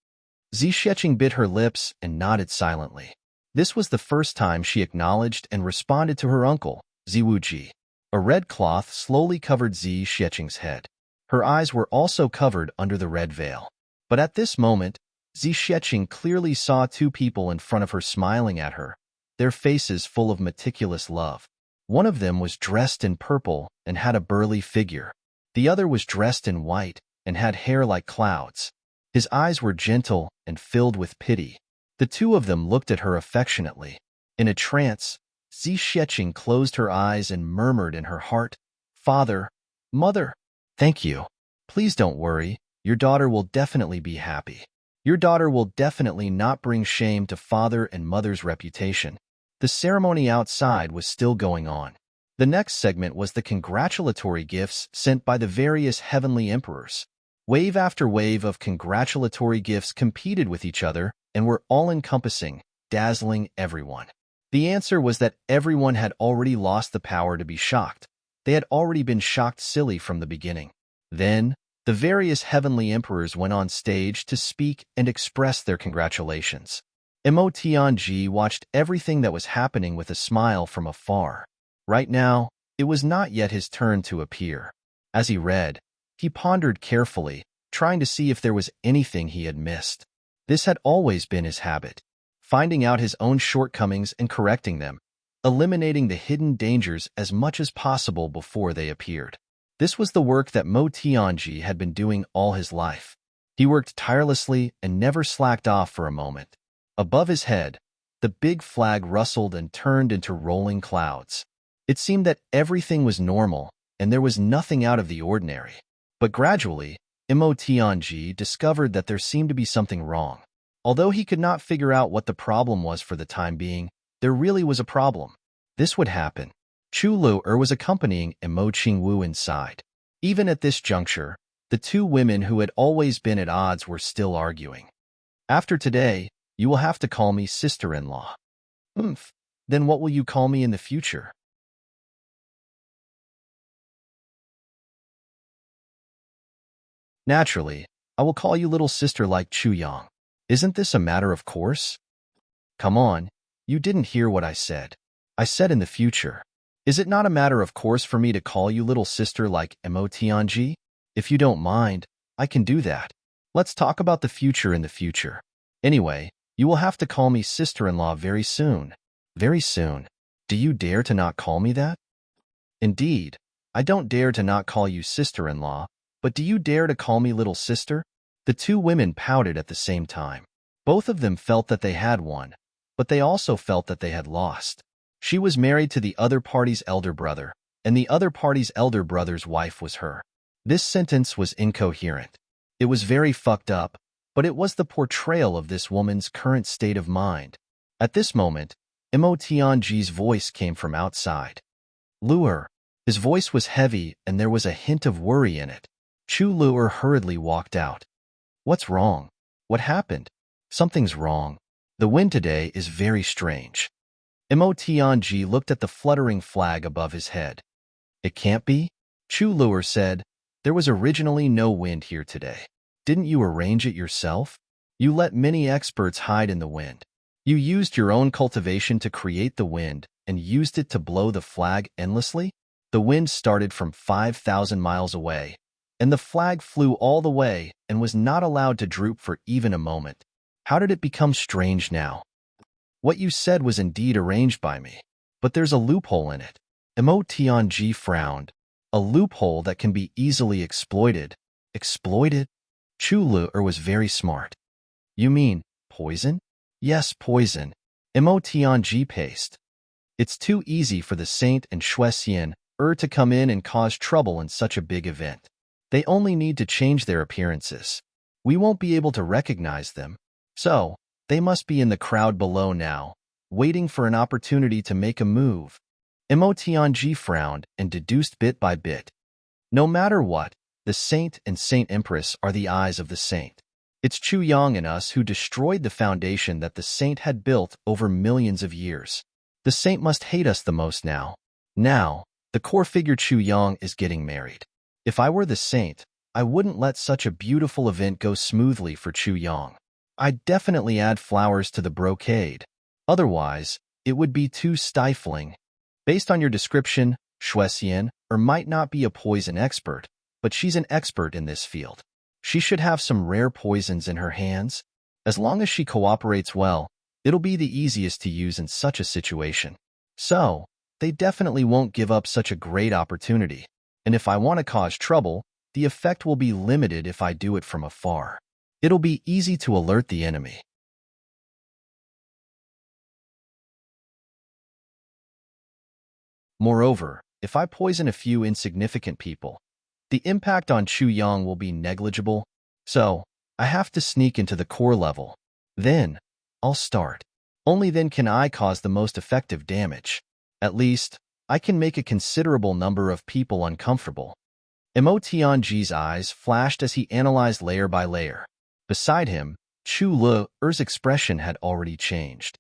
Zi Sheqing bit her lips and nodded silently. This was the first time she acknowledged and responded to her uncle, Zi Wuji. A red cloth slowly covered Zi Sheqing's head. Her eyes were also covered under the red veil. But at this moment, Zi Sheqing clearly saw two people in front of her smiling at her, their faces full of meticulous love. One of them was dressed in purple and had a burly figure. The other was dressed in white and had hair like clouds. His eyes were gentle and filled with pity. The two of them looked at her affectionately. In a trance, Zi Sheqing closed her eyes and murmured in her heart, "Father, Mother, thank you. Please don't worry. Your daughter will definitely be happy. Your daughter will definitely not bring shame to father and mother's reputation." The ceremony outside was still going on. The next segment was the congratulatory gifts sent by the various heavenly emperors. Wave after wave of congratulatory gifts competed with each other and were all-encompassing, dazzling everyone. The answer was that everyone had already lost the power to be shocked. They had already been shocked silly from the beginning. Then, the various heavenly emperors went on stage to speak and express their congratulations. Mo Tianji watched everything that was happening with a smile from afar. Right now, it was not yet his turn to appear. As he read, he pondered carefully, trying to see if there was anything he had missed. This had always been his habit, finding out his own shortcomings and correcting them, eliminating the hidden dangers as much as possible before they appeared. This was the work that Mo Tianji had been doing all his life. He worked tirelessly and never slacked off for a moment. Above his head, the big flag rustled and turned into rolling clouds. It seemed that everything was normal, and there was nothing out of the ordinary. But gradually, Mo Tianji discovered that there seemed to be something wrong. Although he could not figure out what the problem was for the time being, there really was a problem. This would happen. Chu Lu'er was accompanying Mo Qingwu inside. Even at this juncture, the two women who had always been at odds were still arguing. "After today, you will have to call me sister-in-law." "Then what will you call me in the future?" Naturally, I will call you little sister like Chu Yang. Isn't this a matter of course? Come on, you didn't hear what I said. I said in the future. Is it not a matter of course for me to call you little sister like Emotianji? If you don't mind, I can do that. Let's talk about the future in the future. Anyway, you will have to call me sister-in-law very soon. Very soon. Do you dare to not call me that? Indeed, I don't dare to not call you sister-in-law, but do you dare to call me little sister? The two women pouted at the same time. Both of them felt that they had won, but they also felt that they had lost. She was married to the other party's elder brother, and the other party's elder brother's wife was her. This sentence was incoherent. It was very fucked up, but it was the portrayal of this woman's current state of mind. At this moment, Mo Tianji's voice came from outside. Luer. His voice was heavy, and there was a hint of worry in it. Chu Luer hurriedly walked out. What's wrong? What happened? Something's wrong. The wind today is very strange. Mo Tianji looked at the fluttering flag above his head. It can't be? Chu Luer said, there was originally no wind here today. Didn't you arrange it yourself? You let many experts hide in the wind. You used your own cultivation to create the wind and used it to blow the flag endlessly? The wind started from 5,000 miles away, and the flag flew all the way and was not allowed to droop for even a moment. How did it become strange now? What you said was indeed arranged by me, but there's a loophole in it. Mo Tianji frowned. A loophole that can be easily exploited. Exploited? Chu Luer was very smart. You mean poison? Yes, poison. Mo Tianji paced. It's too easy for the Saint and Shuexian to come in and cause trouble in such a big event. They only need to change their appearances. We won't be able to recognize them. So, they must be in the crowd below now, waiting for an opportunity to make a move. Mo Tianji frowned and deduced bit by bit. No matter what, the Saint and Saint Empress are the eyes of the Saint. It's Chu Yang and us who destroyed the foundation that the Saint had built over millions of years. The Saint must hate us the most now. Now, the core figure Chu Yang is getting married. If I were the Saint, I wouldn't let such a beautiful event go smoothly for Chu Yang. I'd definitely add flowers to the brocade. Otherwise, it would be too stifling. Based on your description, Shuexian might not be a poison expert, but she's an expert in this field. She should have some rare poisons in her hands. As long as she cooperates well, it'll be the easiest to use in such a situation. So, they definitely won't give up such a great opportunity. And if I want to cause trouble, the effect will be limited if I do it from afar. It'll be easy to alert the enemy. Moreover, if I poison a few insignificant people, the impact on Chu Yang will be negligible, so I have to sneak into the core level. Then, I'll start. Only then can I cause the most effective damage. At least, I can make a considerable number of people uncomfortable. Mo Tianji's eyes flashed as he analyzed layer by layer. Beside him, Chu Luer's expression had already changed.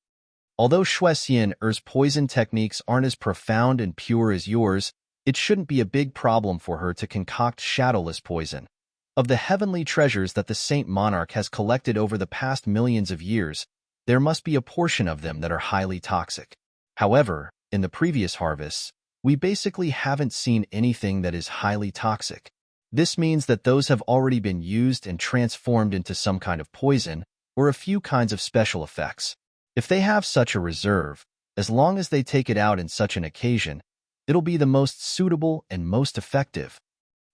Although Shuexian's poison techniques aren't as profound and pure as yours, it shouldn't be a big problem for her to concoct shadowless poison. Of the heavenly treasures that the Saint Monarch has collected over the past millions of years, there must be a portion of them that are highly toxic. However, in the previous harvests, we basically haven't seen anything that is highly toxic. This means that those have already been used and transformed into some kind of poison or a few kinds of special effects. If they have such a reserve, as long as they take it out in such an occasion, it'll be the most suitable and most effective.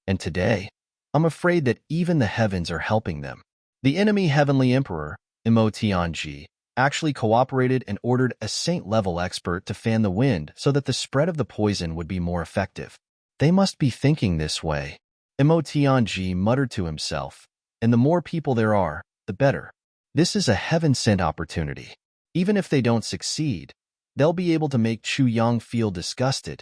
And today, I'm afraid that even the heavens are helping them. The enemy Heavenly Emperor, Mo Tianji, actually cooperated and ordered a saint-level expert to fan the wind so that the spread of the poison would be more effective. They must be thinking this way. Mo Tianji muttered to himself, and the more people there are, the better. This is a heaven-sent opportunity. Even if they don't succeed, they'll be able to make Chu Yang feel disgusted.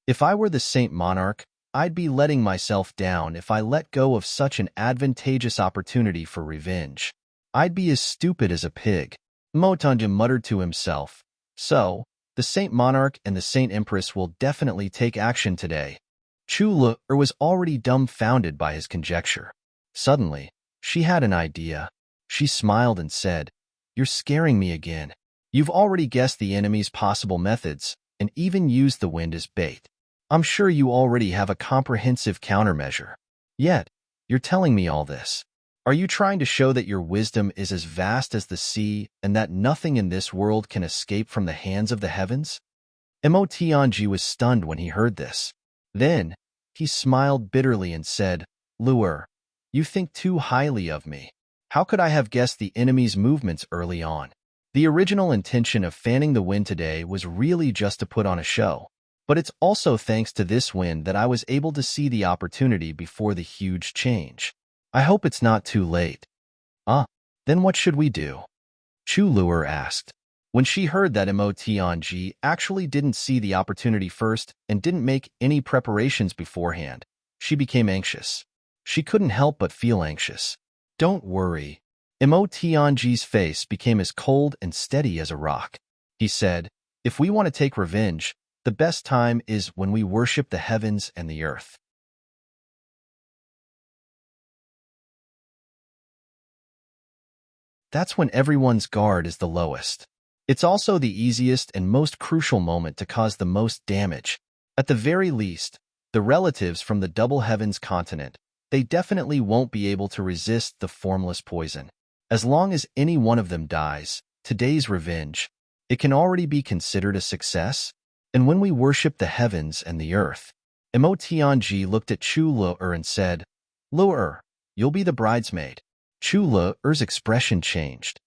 If I were the Saint Monarch, I'd be letting myself down if I let go of such an advantageous opportunity for revenge. I'd be as stupid as a pig. Mo Tianji muttered to himself. So, the Saint Monarch and the Saint Empress will definitely take action today. Chu Luer was already dumbfounded by his conjecture. Suddenly, she had an idea. She smiled and said, "You're scaring me again. You've already guessed the enemy's possible methods and even used the wind as bait. I'm sure you already have a comprehensive countermeasure. Yet, you're telling me all this. Are you trying to show that your wisdom is as vast as the sea and that nothing in this world can escape from the hands of the heavens?" Emotianji was stunned when he heard this. Then, he smiled bitterly and said, "Lure, you think too highly of me. How could I have guessed the enemy's movements early on? The original intention of fanning the wind today was really just to put on a show. But it's also thanks to this wind that I was able to see the opportunity before the huge change. I hope it's not too late." Then what should we do?" Chuluer asked. When she heard that Emotianji actually didn't see the opportunity first and didn't make any preparations beforehand, she became anxious. She couldn't help but feel anxious. "Don't worry." Emotianji's face became as cold and steady as a rock. He said, "If we want to take revenge, the best time is when we worship the heavens and the earth. That's when everyone's guard is the lowest. It's also the easiest and most crucial moment to cause the most damage. At the very least, the relatives from the Double Heavens continent, they definitely won't be able to resist the formless poison. As long as any one of them dies, today's revenge, it can already be considered a success. And when we worship the heavens and the earth." Emotianji looked at Chu Lu'er and said, "Lu'er, you'll be the bridesmaid." Chu Lu'er's expression changed.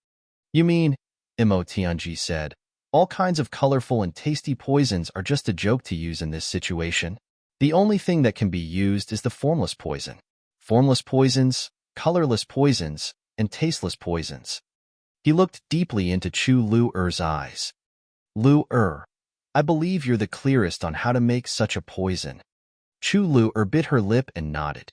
"You mean," Emotianji said, "all kinds of colorful and tasty poisons are just a joke to use in this situation? The only thing that can be used is the formless poison. Formless poisons, colorless poisons, and tasteless poisons." He looked deeply into Chu Lu'er's eyes. "Lu'er, I believe you're the clearest on how to make such a poison." Chu Lu'er bit her lip and nodded.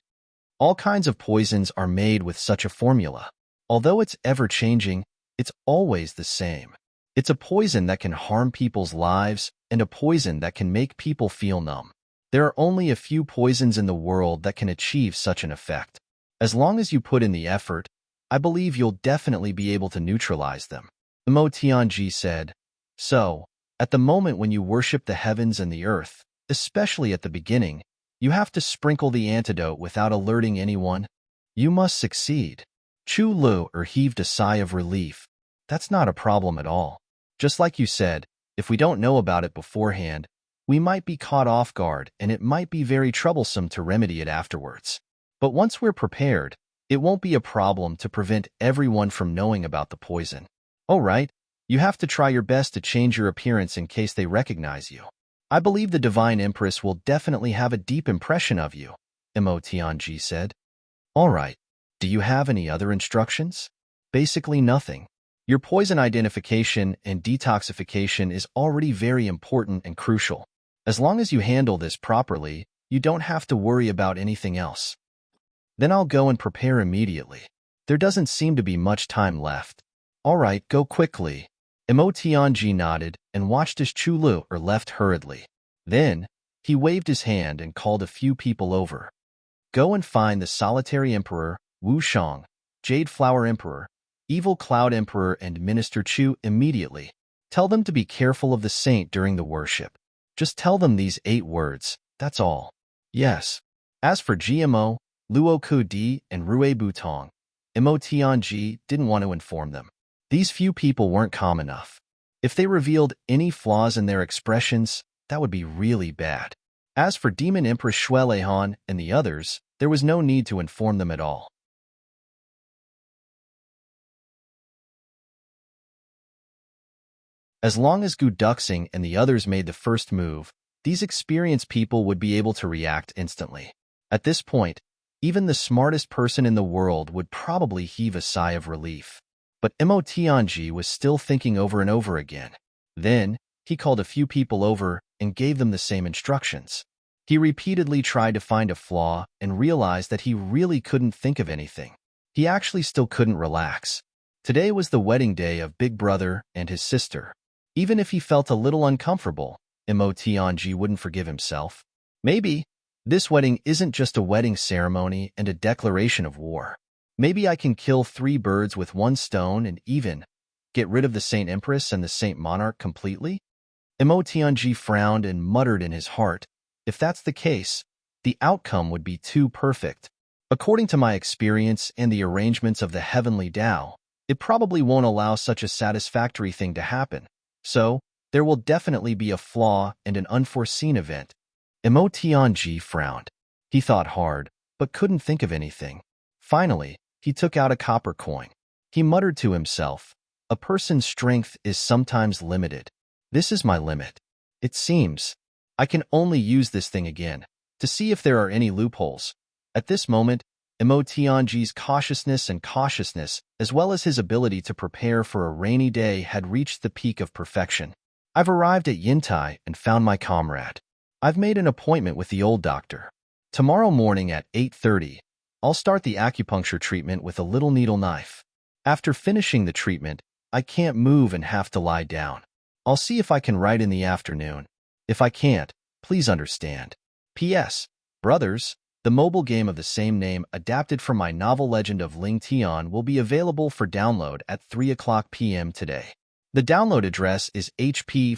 "All kinds of poisons are made with such a formula. Although it's ever-changing, it's always the same. It's a poison that can harm people's lives and a poison that can make people feel numb. There are only a few poisons in the world that can achieve such an effect. As long as you put in the effort, I believe you'll definitely be able to neutralize them." Mo Tianji said, "So, at the moment when you worship the heavens and the earth, especially at the beginning, you have to sprinkle the antidote without alerting anyone. You must succeed." Chu Lu'er heaved a sigh of relief. "That's not a problem at all. Just like you said, if we don't know about it beforehand, we might be caught off guard and it might be very troublesome to remedy it afterwards. But once we're prepared, it won't be a problem to prevent everyone from knowing about the poison. All right, you have to try your best to change your appearance in case they recognize you. I believe the Divine Empress will definitely have a deep impression of you," Mo Tianji said. "All right, do you have any other instructions?" "Basically nothing. Your poison identification and detoxification is already very important and crucial. As long as you handle this properly, you don't have to worry about anything else." "Then I'll go and prepare immediately. There doesn't seem to be much time left." "All right, go quickly." Mo Tianji nodded and watched as Chu Lu'er left hurriedly. Then, he waved his hand and called a few people over. "Go and find the Solitary Emperor, Wu Shang, Jade Flower Emperor, Evil Cloud Emperor, and Minister Chu immediately. Tell them to be careful of the saint during the worship. Just tell them these 8 words, that's all." "Yes." As for GMO, Luo Di, and Rue Butong, Mo Tianji didn't want to inform them. These few people weren't calm enough. If they revealed any flaws in their expressions, that would be really bad. As for Demon Empress Shuelehan and the others, there was no need to inform them at all. As long as Gu Duxing and the others made the first move, these experienced people would be able to react instantly. At this point, even the smartest person in the world would probably heave a sigh of relief. But Mo Tianji was still thinking over and over again. Then, he called a few people over and gave them the same instructions. He repeatedly tried to find a flaw and realized that he really couldn't think of anything. He actually still couldn't relax. Today was the wedding day of Big Brother and his sister. Even if he felt a little uncomfortable, Mo Tianji wouldn't forgive himself. Maybe, This wedding isn't just a wedding ceremony and a declaration of war. Maybe I can kill 3 birds with one stone and even get rid of the Saint Empress and the Saint Monarch completely? Emo Tianji frowned and muttered in his heart, if that's the case, the outcome would be too perfect. According to my experience and the arrangements of the heavenly Tao, it probably won't allow such a satisfactory thing to happen. So, there will definitely be a flaw and an unforeseen event. Emo Tianji frowned. He thought hard, but couldn't think of anything. Finally, he took out a copper coin. He muttered to himself, a person's strength is sometimes limited. This is my limit. It seems. I can only use this thing again, to see if there are any loopholes. At this moment, Emo Tianji's cautiousness, as well as his ability to prepare for a rainy day, had reached the peak of perfection. I've arrived at Yintai and found my comrade. I've made an appointment with the old doctor. Tomorrow morning at 8:30, I'll start the acupuncture treatment with a little needle knife. After finishing the treatment, I can't move and have to lie down. I'll see if I can write in the afternoon. If I can't, please understand. P.S. Brothers, the mobile game of the same name adapted from my novel Legend of Ling Tian will be available for download at 3:00 p.m. today. The download address is hp://lse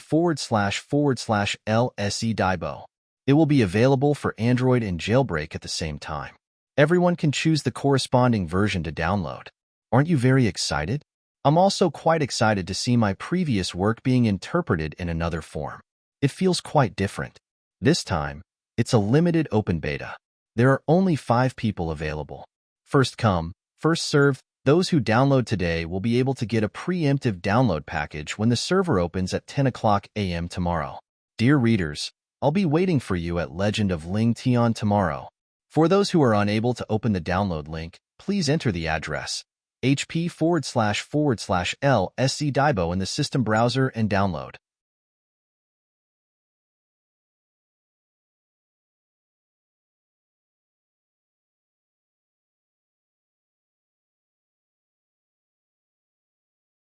Daibo. It will be available for Android and Jailbreak at the same time. Everyone can choose the corresponding version to download. Aren't you very excited? I'm also quite excited to see my previous work being interpreted in another form. It feels quite different. This time, it's a limited open beta. There are only 5 people available. First come, first served. Those who download today will be able to get a preemptive download package when the server opens at 10:00 a.m. tomorrow. Dear readers, I'll be waiting for you at Legend of Ling Tian tomorrow. For those who are unable to open the download link, please enter the address hp://lse Daibo in the system browser and download.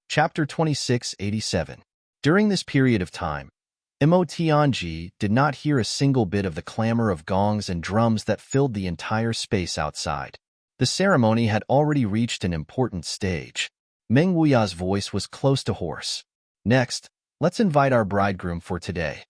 Chapter 2687. During this period of time, Emo Tianji did not hear a single bit of the clamor of gongs and drums that filled the entire space outside. The ceremony had already reached an important stage. Meng Wuya's voice was close to hoarse. Next, let's invite our bridegroom for today,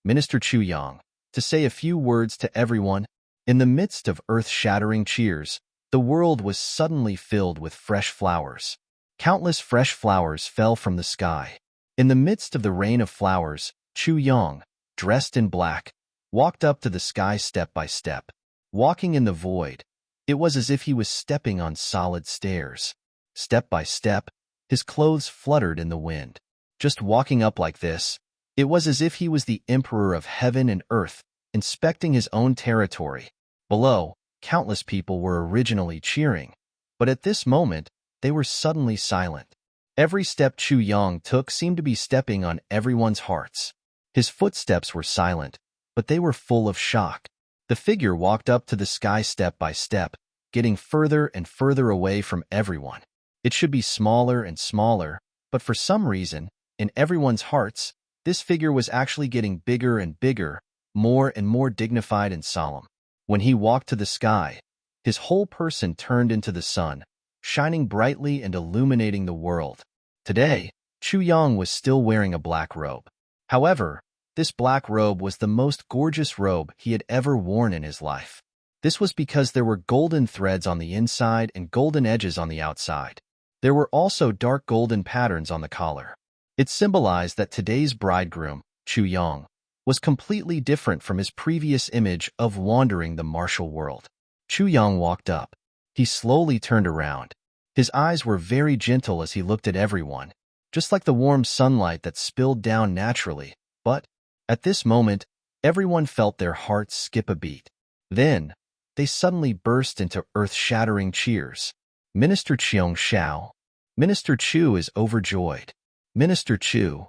Minister Chu Yang, to say a few words to everyone. In the midst of earth-shattering cheers, the world was suddenly filled with fresh flowers. Countless fresh flowers fell from the sky. In the midst of the rain of flowers, Chu Yang, dressed in black, walked up to the sky step by step. Walking in the void, it was as if he was stepping on solid stairs. Step by step, his clothes fluttered in the wind. Just walking up like this, it was as if he was the emperor of heaven and earth, inspecting his own territory. Below, countless people were originally cheering, but at this moment, they were suddenly silent. Every step Chu Yang took seemed to be stepping on everyone's hearts. His footsteps were silent, but they were full of shock. The figure walked up to the sky step by step, getting further and further away from everyone. It should be smaller and smaller, but for some reason, in everyone's hearts, this figure was actually getting bigger and bigger, more and more dignified and solemn. When he walked to the sky, his whole person turned into the sun, shining brightly and illuminating the world. Today, Chu Yang was still wearing a black robe. However, this black robe was the most gorgeous robe he had ever worn in his life. This was because there were golden threads on the inside and golden edges on the outside. There were also dark golden patterns on the collar. It symbolized that today's bridegroom, Chu Yang, was completely different from his previous image of wandering the martial world. Chu Yang walked up. He slowly turned around. His eyes were very gentle as he looked at everyone, just like the warm sunlight that spilled down naturally, but at this moment, everyone felt their hearts skip a beat. Then, they suddenly burst into earth-shattering cheers. Minister Cheong Shao. Minister Chu is overjoyed. Minister Chu.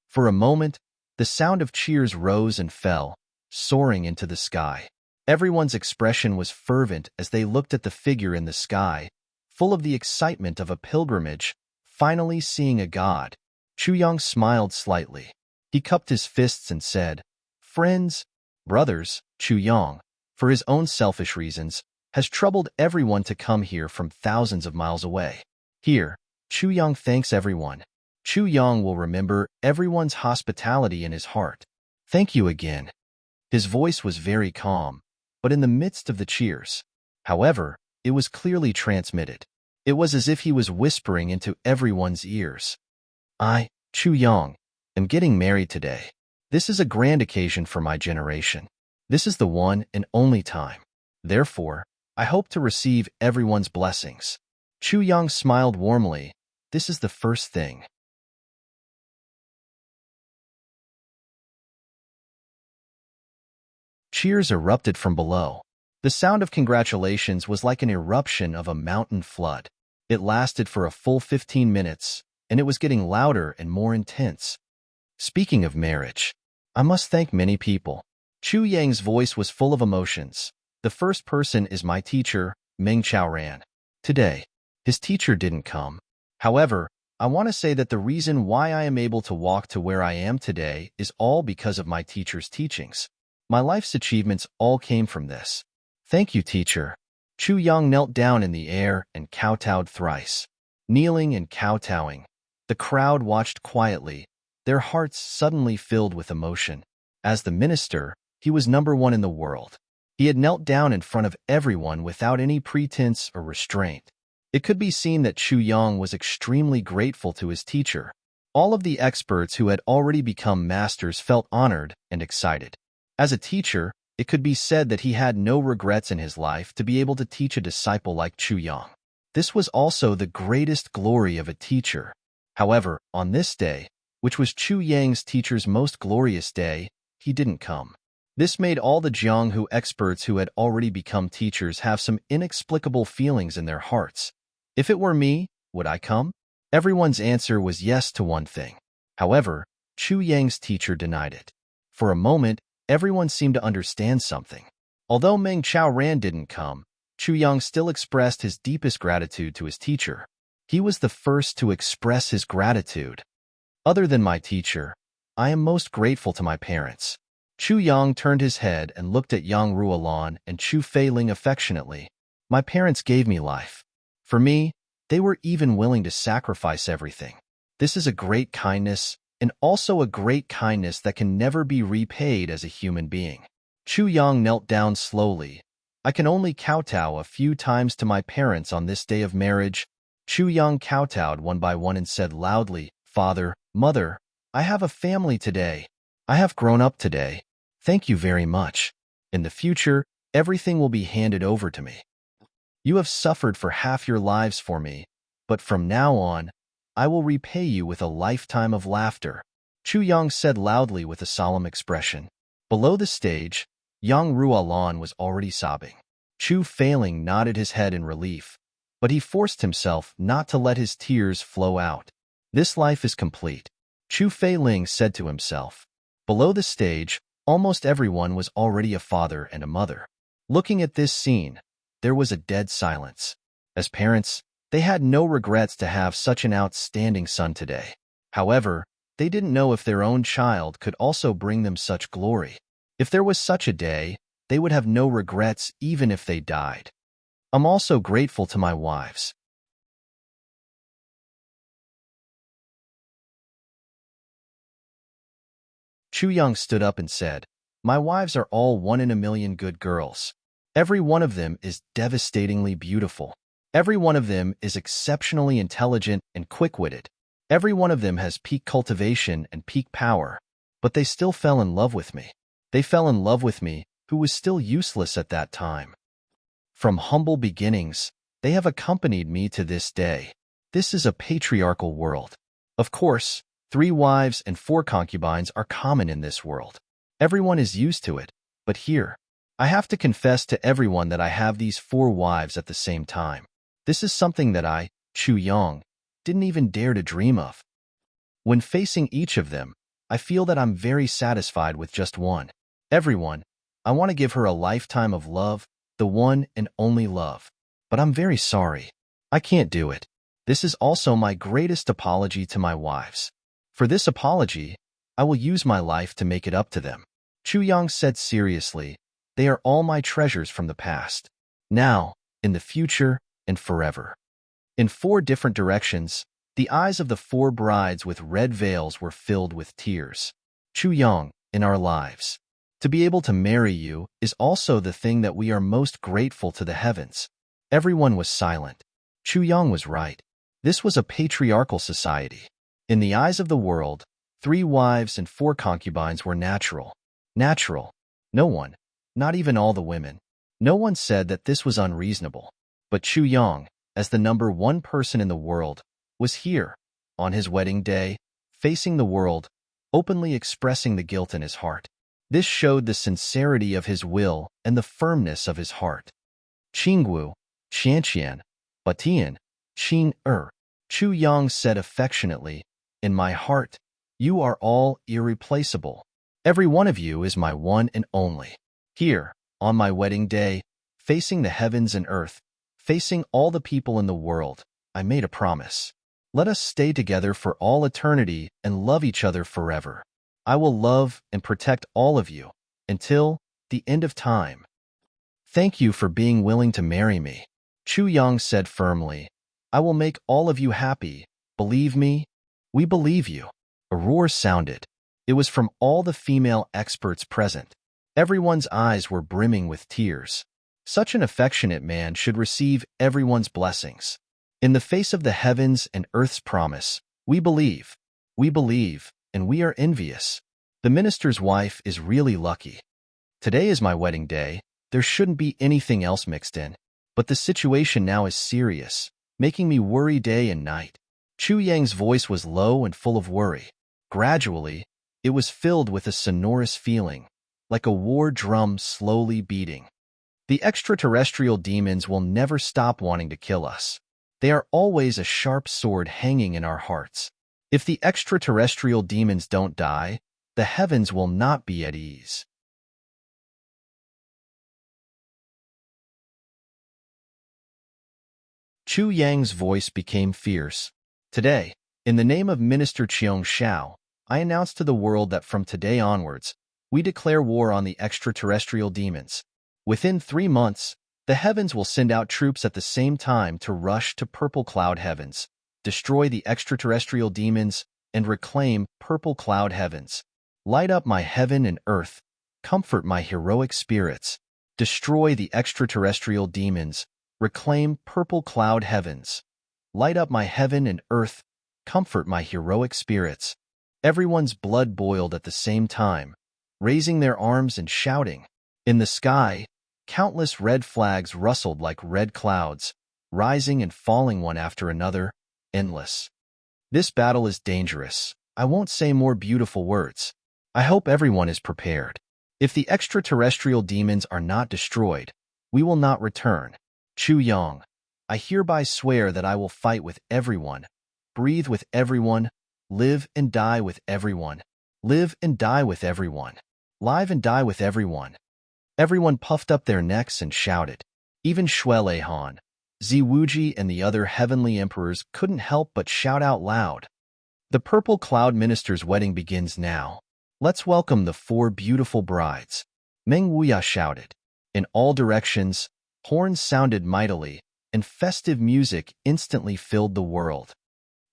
For a moment, the sound of cheers rose and fell, soaring into the sky. Everyone's expression was fervent as they looked at the figure in the sky, full of the excitement of a pilgrimage, finally seeing a god. Chu Yang smiled slightly. He cupped his fists and said, "Friends, brothers, Chu Yang, for his own selfish reasons, has troubled everyone to come here from thousands of miles away. Here, Chu Yang thanks everyone. Chu Yang will remember everyone's hospitality in his heart. Thank you again. His voice was very calm, but in the midst of the cheers. However, it was clearly transmitted. It was as if he was whispering into everyone's ears. I, Chu Yang, am getting married today. This is a grand occasion for my generation. This is the one and only time. Therefore, I hope to receive everyone's blessings. Chu Yang smiled warmly. This is the first thing. Cheers erupted from below. The sound of congratulations was like an eruption of a mountain flood. It lasted for a full 15 minutes, and it was getting louder and more intense. Speaking of marriage, I must thank many people. Chu Yang's voice was full of emotions. The first person is my teacher, Meng Chaoran. Today, his teacher didn't come. However, I want to say that the reason why I am able to walk to where I am today is all because of my teacher's teachings. My life's achievements all came from this. Thank you, teacher. Chu Yang knelt down in the air and kowtowed thrice. Kneeling and kowtowing, the crowd watched quietly, their hearts suddenly filled with emotion. As the minister, he was number one in the world. He had knelt down in front of everyone without any pretense or restraint. It could be seen that Chu Yang was extremely grateful to his teacher. All of the experts who had already become masters felt honored and excited. As a teacher, it could be said that he had no regrets in his life to be able to teach a disciple like Chu Yang. This was also the greatest glory of a teacher. However, on this day, which was Chu Yang's teacher's most glorious day, he didn't come. This made all the Jianghu experts who had already become teachers have some inexplicable feelings in their hearts. If it were me, would I come? Everyone's answer was yes to one thing. However, Chu Yang's teacher denied it. For a moment, everyone seemed to understand something. Although Meng Chaoran didn't come, Chu Yang still expressed his deepest gratitude to his teacher. He was the first to express his gratitude. Other than my teacher, I am most grateful to my parents. Chu Yang turned his head and looked at Yang Ruolan and Chu Feiling affectionately. My parents gave me life. For me, they were even willing to sacrifice everything. This is a great kindness, and also a great kindness that can never be repaid as a human being. Chu Yang knelt down slowly. I can only kowtow a few times to my parents on this day of marriage. Chu Yang kowtowed one by one and said loudly, Father, Mother, I have a family today. I have grown up today. Thank you very much. In the future, everything will be handed over to me. You have suffered for half your lives for me, but from now on, I will repay you with a lifetime of laughter. Chu Yang said loudly with a solemn expression. Below the stage, Yang Ruolan was already sobbing. Chu Feiling nodded his head in relief, but he forced himself not to let his tears flow out. This life is complete, Chu Feiling said to himself. Below the stage, almost everyone was already a father and a mother. Looking at this scene, there was a dead silence. As parents, they had no regrets to have such an outstanding son today. However, they didn't know if their own child could also bring them such glory. If there was such a day, they would have no regrets even if they died. I'm also grateful to my wives. Chu Yang stood up and said, My wives are all 1 in a million good girls. Every one of them is devastatingly beautiful. Every one of them is exceptionally intelligent and quick-witted. Every one of them has peak cultivation and peak power. But they still fell in love with me. They fell in love with me, who was still useless at that time. From humble beginnings, they have accompanied me to this day. This is a patriarchal world. Of course, 3 wives and 4 concubines are common in this world. Everyone is used to it, but here, I have to confess to everyone that I have these 4 wives at the same time. This is something that I, Chu Yang, didn't even dare to dream of. When facing each of them, I feel that I'm very satisfied with just one. Everyone, I want to give her a lifetime of love, the one and only love. But I'm very sorry. I can't do it. This is also my greatest apology to my wives. For this apology, I will use my life to make it up to them. Chu Yang said seriously. They are all my treasures from the past, now, in the future, and forever. In 4 different directions, the eyes of the 4 brides with red veils were filled with tears. Chu Yang, in our lives. To be able to marry you is also the thing that we are most grateful to the heavens. Everyone was silent. Chu Yang was right. This was a patriarchal society. In the eyes of the world, 3 wives and 4 concubines were natural. Natural. No one, not even all the women. No one said that this was unreasonable. But Chu Yang, as the number 1 person in the world, was here, on his wedding day, facing the world, openly expressing the guilt in his heart. This showed the sincerity of his will and the firmness of his heart. Qinggu, Qianqian, Batian, Qing. Chu Yang said affectionately, "In my heart, you are all irreplaceable. Every one of you is my one and only. Here, on my wedding day, facing the heavens and earth, facing all the people in the world, I made a promise. Let us stay together for all eternity and love each other forever. I will love and protect all of you, until the end of time. Thank you for being willing to marry me." Chu Yang said firmly, "I will make all of you happy. Believe me? We believe you." A roar sounded. It was from all the female experts present. Everyone's eyes were brimming with tears. Such an affectionate man should receive everyone's blessings. In the face of the heavens and earth's promise, we believe, and we are envious. The minister's wife is really lucky. Today is my wedding day. There shouldn't be anything else mixed in. But the situation now is serious, making me worry day and night. Chu Yang's voice was low and full of worry. Gradually, it was filled with a sonorous feeling, like a war drum slowly beating. The extraterrestrial demons will never stop wanting to kill us. They are always a sharp sword hanging in our hearts. If the extraterrestrial demons don't die, the heavens will not be at ease. Chu Yang's voice became fierce. Today, in the name of Minister Qiong Shao, I announce to the world that from today onwards, we declare war on the extraterrestrial demons. Within 3 months, the heavens will send out troops at the same time to rush to purple cloud heavens, destroy the extraterrestrial demons, and reclaim purple cloud heavens. Light up my heaven and earth, comfort my heroic spirits, destroy the extraterrestrial demons, reclaim purple cloud heavens. Light up my heaven and earth, comfort my heroic spirits. Everyone's blood boiled at the same time, raising their arms and shouting. In the sky, countless red flags rustled like red clouds, rising and falling one after another, endless. This battle is dangerous. I won't say more beautiful words. I hope everyone is prepared. If the extraterrestrial demons are not destroyed, we will not return. Chu Yang, I hereby swear that I will fight with everyone, breathe with everyone, live and die with everyone, live and die with everyone, live and die with everyone. Everyone puffed up their necks and shouted. Even Shui Leihan, Zi Wuji, and the other heavenly emperors couldn't help but shout out loud. The purple cloud minister's wedding begins now. Let's welcome the 4 beautiful brides. Meng Wuya shouted. In all directions, horns sounded mightily, and festive music instantly filled the world.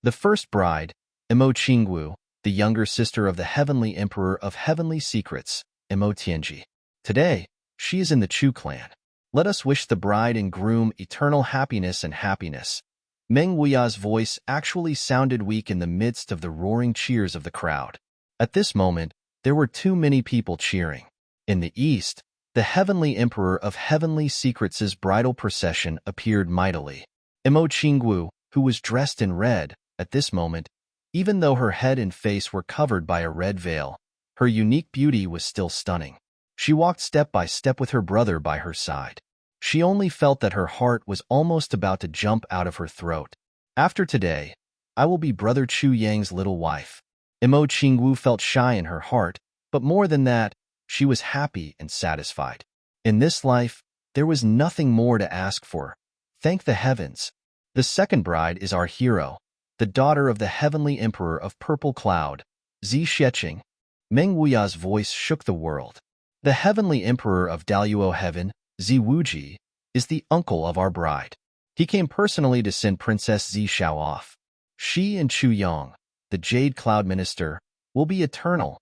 The first bride, Emo Qinggu, the younger sister of the heavenly emperor of heavenly secrets, Emo Tianji. Today, she is in the Chu clan. Let us wish the bride and groom eternal happiness and happiness. Meng Wuya's voice actually sounded weak in the midst of the roaring cheers of the crowd. At this moment, there were too many people cheering. In the east, the heavenly emperor of heavenly secrets' bridal procession appeared mightily. Emo Qinggu, who was dressed in red, at this moment, even though her head and face were covered by a red veil, her unique beauty was still stunning. She walked step by step with her brother by her side. She only felt that her heart was almost about to jump out of her throat. After today, I will be Brother Chu Yang's little wife. Emo Qinggu felt shy in her heart, but more than that, she was happy and satisfied. In this life, there was nothing more to ask for. Thank the heavens. The second bride is our hero, the daughter of the heavenly emperor of Purple Cloud, Zi Sheqing. Meng Wuya's voice shook the world. The heavenly emperor of Daluo Heaven, Ziwuji, is the uncle of our bride. He came personally to send Princess Zishao off. She and Chu Yong, the Jade Cloud Minister, will be eternal.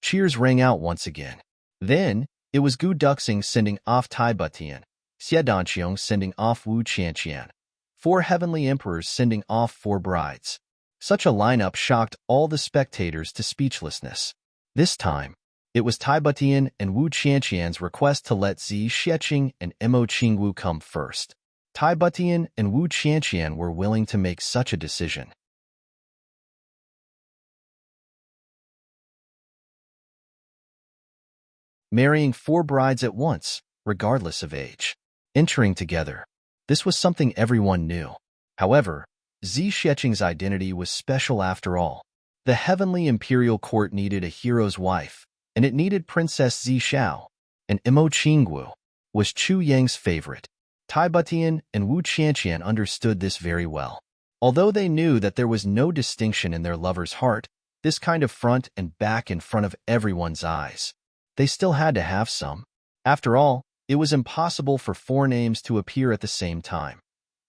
Cheers rang out once again. Then, it was Gu Duxing sending off Tai Butian, Xie Danqiong sending off Wu Qianqian, 4 heavenly emperors sending off 4 brides. Such a lineup shocked all the spectators to speechlessness. This time, it was Tai Butian and Wu Qianqian's request to let Zi Xieching and Mo Qingwu come first. Tai Butian and Wu Qianqian were willing to make such a decision. Marrying 4 brides at once, regardless of age. Entering together. This was something everyone knew. However, Zi Xieching's identity was special after all. The heavenly imperial court needed a hero's wife, and it needed Princess Zishao, and Mo Qingwu was Chu Yang's favorite. Tai Butian and Wu Qianqian understood this very well. Although they knew that there was no distinction in their lover's heart, this kind of front and back in front of everyone's eyes, they still had to have some. After all, it was impossible for 4 names to appear at the same time.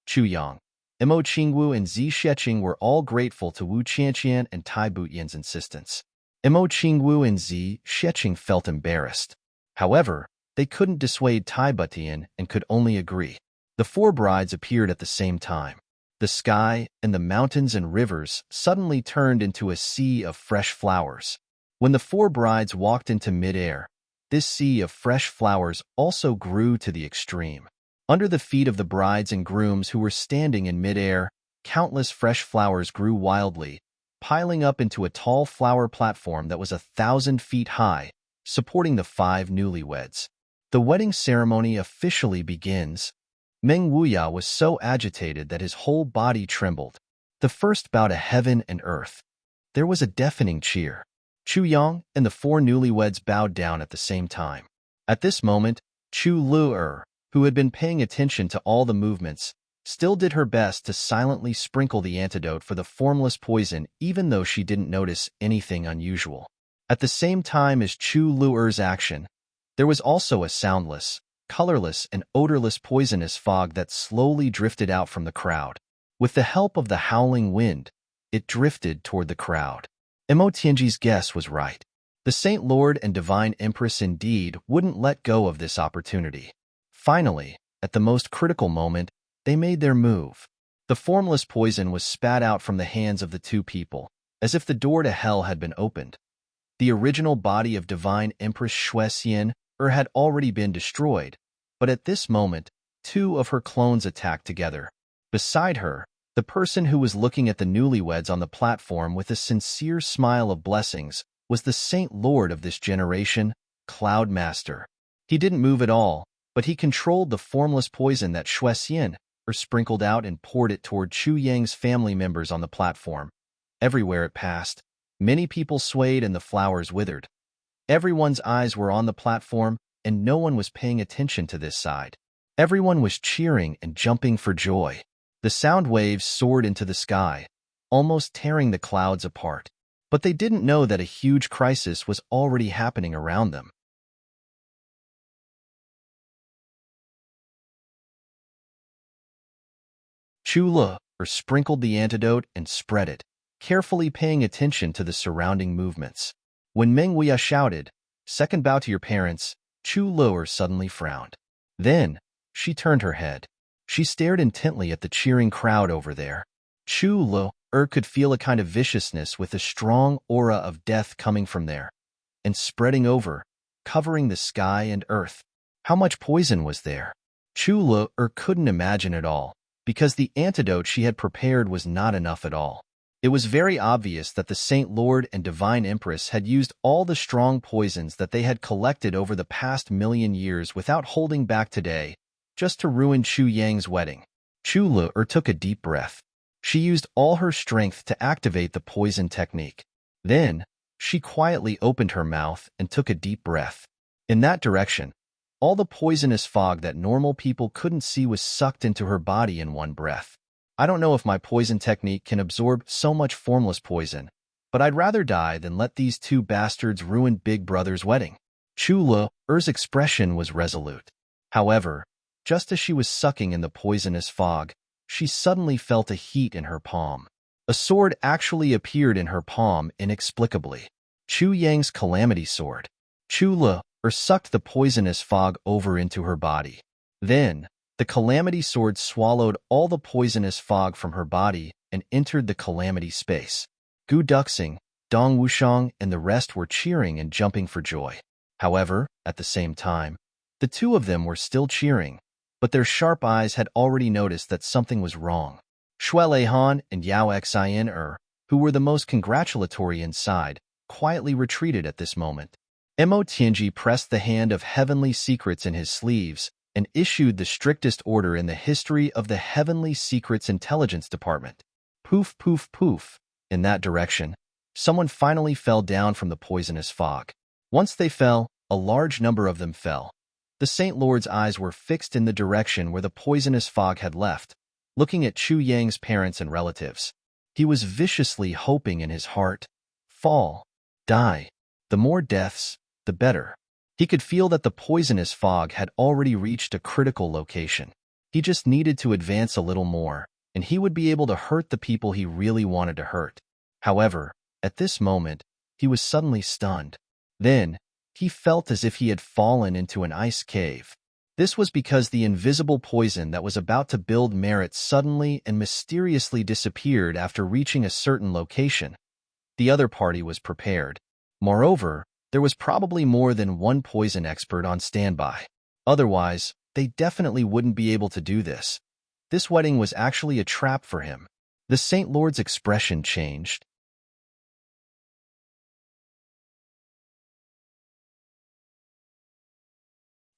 Chu Yang, Mo Qingwu, and Zi Xieching were all grateful to Wu Qianqian and Tai Butian's insistence. Mo Qingwu and Zi Xieching felt embarrassed. However, they couldn't dissuade Tai Butian and could only agree. The 4 brides appeared at the same time. The sky and the mountains and rivers suddenly turned into a sea of fresh flowers. When the 4 brides walked into mid-air, this sea of fresh flowers also grew to the extreme. Under the feet of the brides and grooms who were standing in mid-air, countless fresh flowers grew wildly, piling up into a tall flower platform that was 1,000 feet high, supporting the 5 newlyweds. The wedding ceremony officially begins. Meng Wuya was so agitated that his whole body trembled. The first bow to heaven and earth. There was a deafening cheer. Chu Yang and the 4 newlyweds bowed down at the same time. At this moment, Chu Lu-er, who had been paying attention to all the movements, still did her best to silently sprinkle the antidote for the formless poison even though she didn't notice anything unusual. At the same time as Chu Lu-er's action, there was also a soundless, colorless, and odorless poisonous fog that slowly drifted out from the crowd. With the help of the howling wind, it drifted toward the crowd. Mo Tianji's guess was right. The Saint Lord and Divine Empress indeed wouldn't let go of this opportunity. Finally, at the most critical moment, they made their move. The formless poison was spat out from the hands of the 2 people, as if the door to hell had been opened. The original body of Divine Empress Shuexian had already been destroyed, but at this moment, 2 of her clones attacked together. Beside her, the person who was looking at the newlyweds on the platform with a sincere smile of blessings was the Saint Lord of this generation, Cloud Master. He didn't move at all, but he controlled the formless poison that Shuexian sprinkled out and poured it toward Chu Yang's family members on the platform. Everywhere it passed, many people swayed and the flowers withered. Everyone's eyes were on the platform, and no one was paying attention to this side. Everyone was cheering and jumping for joy. The sound waves soared into the sky, almost tearing the clouds apart. But they didn't know that a huge crisis was already happening around them. Chu Lu sprinkled the antidote and spread it, carefully paying attention to the surrounding movements. When Meng Wuya shouted, "Second bow to your parents," Chu Lu suddenly frowned. Then, she turned her head. She stared intently at the cheering crowd over there. Chu Lu could feel a kind of viciousness with a strong aura of death coming from there, and spreading over, covering the sky and earth. How much poison was there? Chu Lu couldn't imagine it all, because the antidote she had prepared was not enough at all. It was very obvious that the Saint Lord and Divine Empress had used all the strong poisons that they had collected over the past 1,000,000 years without holding back today, just to ruin Chu Yang's wedding. Chu Lu took a deep breath. She used all her strength to activate the poison technique. Then, she quietly opened her mouth and took a deep breath. In that direction, all the poisonous fog that normal people couldn't see was sucked into her body in one breath. I don't know if my poison technique can absorb so much formless poison, but I'd rather die than let these 2 bastards ruin Big Brother's wedding. Er's expression was resolute. However, just as she was sucking in the poisonous fog, she suddenly felt a heat in her palm. A sword actually appeared in her palm inexplicably. Chu Yang's calamity sword. Sucked the poisonous fog over into her body. Then, the calamity sword swallowed all the poisonous fog from her body and entered the calamity space. Gu Duxing, Dong Wushang, and the rest were cheering and jumping for joy. However, at the same time, the two of them were still cheering, but their sharp eyes had already noticed that something was wrong. Shuai Han and Yao Xian, who were the most congratulatory inside, quietly retreated at this moment. Mo Tianji pressed the hand of Heavenly Secrets in his sleeves and issued the strictest order in the history of the Heavenly Secrets Intelligence Department. Poof, poof, poof. In that direction, someone finally fell down from the poisonous fog. Once they fell, a large number of them fell. The Saint Lord's eyes were fixed in the direction where the poisonous fog had left, looking at Chu Yang's parents and relatives. He was viciously hoping in his heart, fall, die. The more deaths, the better. He could feel that the poisonous fog had already reached a critical location. He just needed to advance a little more, and he would be able to hurt the people he really wanted to hurt. However, at this moment, he was suddenly stunned. Then, he felt as if he had fallen into an ice cave. This was because the invisible poison that was about to build merit suddenly and mysteriously disappeared after reaching a certain location. The other party was prepared. Moreover, there was probably more than one poison expert on standby. Otherwise, they definitely wouldn't be able to do this. This wedding was actually a trap for him. The Saint Lord's expression changed.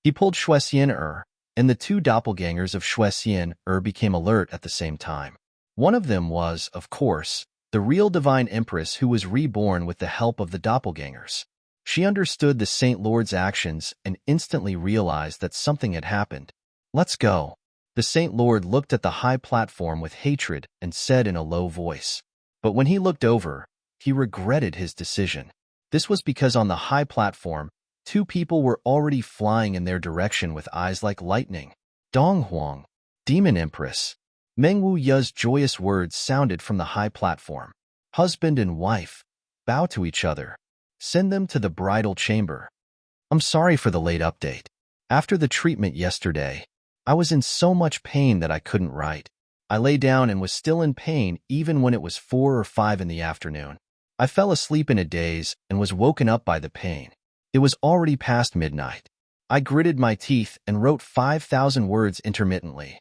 He pulled Shuai and the two doppelgangers of Shuai became alert at the same time. One of them was, of course, the real Divine Empress who was reborn with the help of the doppelgangers. She understood the Saint Lord's actions and instantly realized that something had happened. Let's go. The Saint Lord looked at the high platform with hatred and said in a low voice. But when he looked over, he regretted his decision. This was because on the high platform, two people were already flying in their direction with eyes like lightning. Dong Huang, Demon Empress. Meng Wu Ya's joyous words sounded from the high platform. Husband and wife, bow to each other. Send them to the bridal chamber. I'm sorry for the late update. After the treatment yesterday, I was in so much pain that I couldn't write. I lay down and was still in pain even when it was 4 or 5 in the afternoon. I fell asleep in a daze and was woken up by the pain. It was already past midnight. I gritted my teeth and wrote 5,000 words intermittently.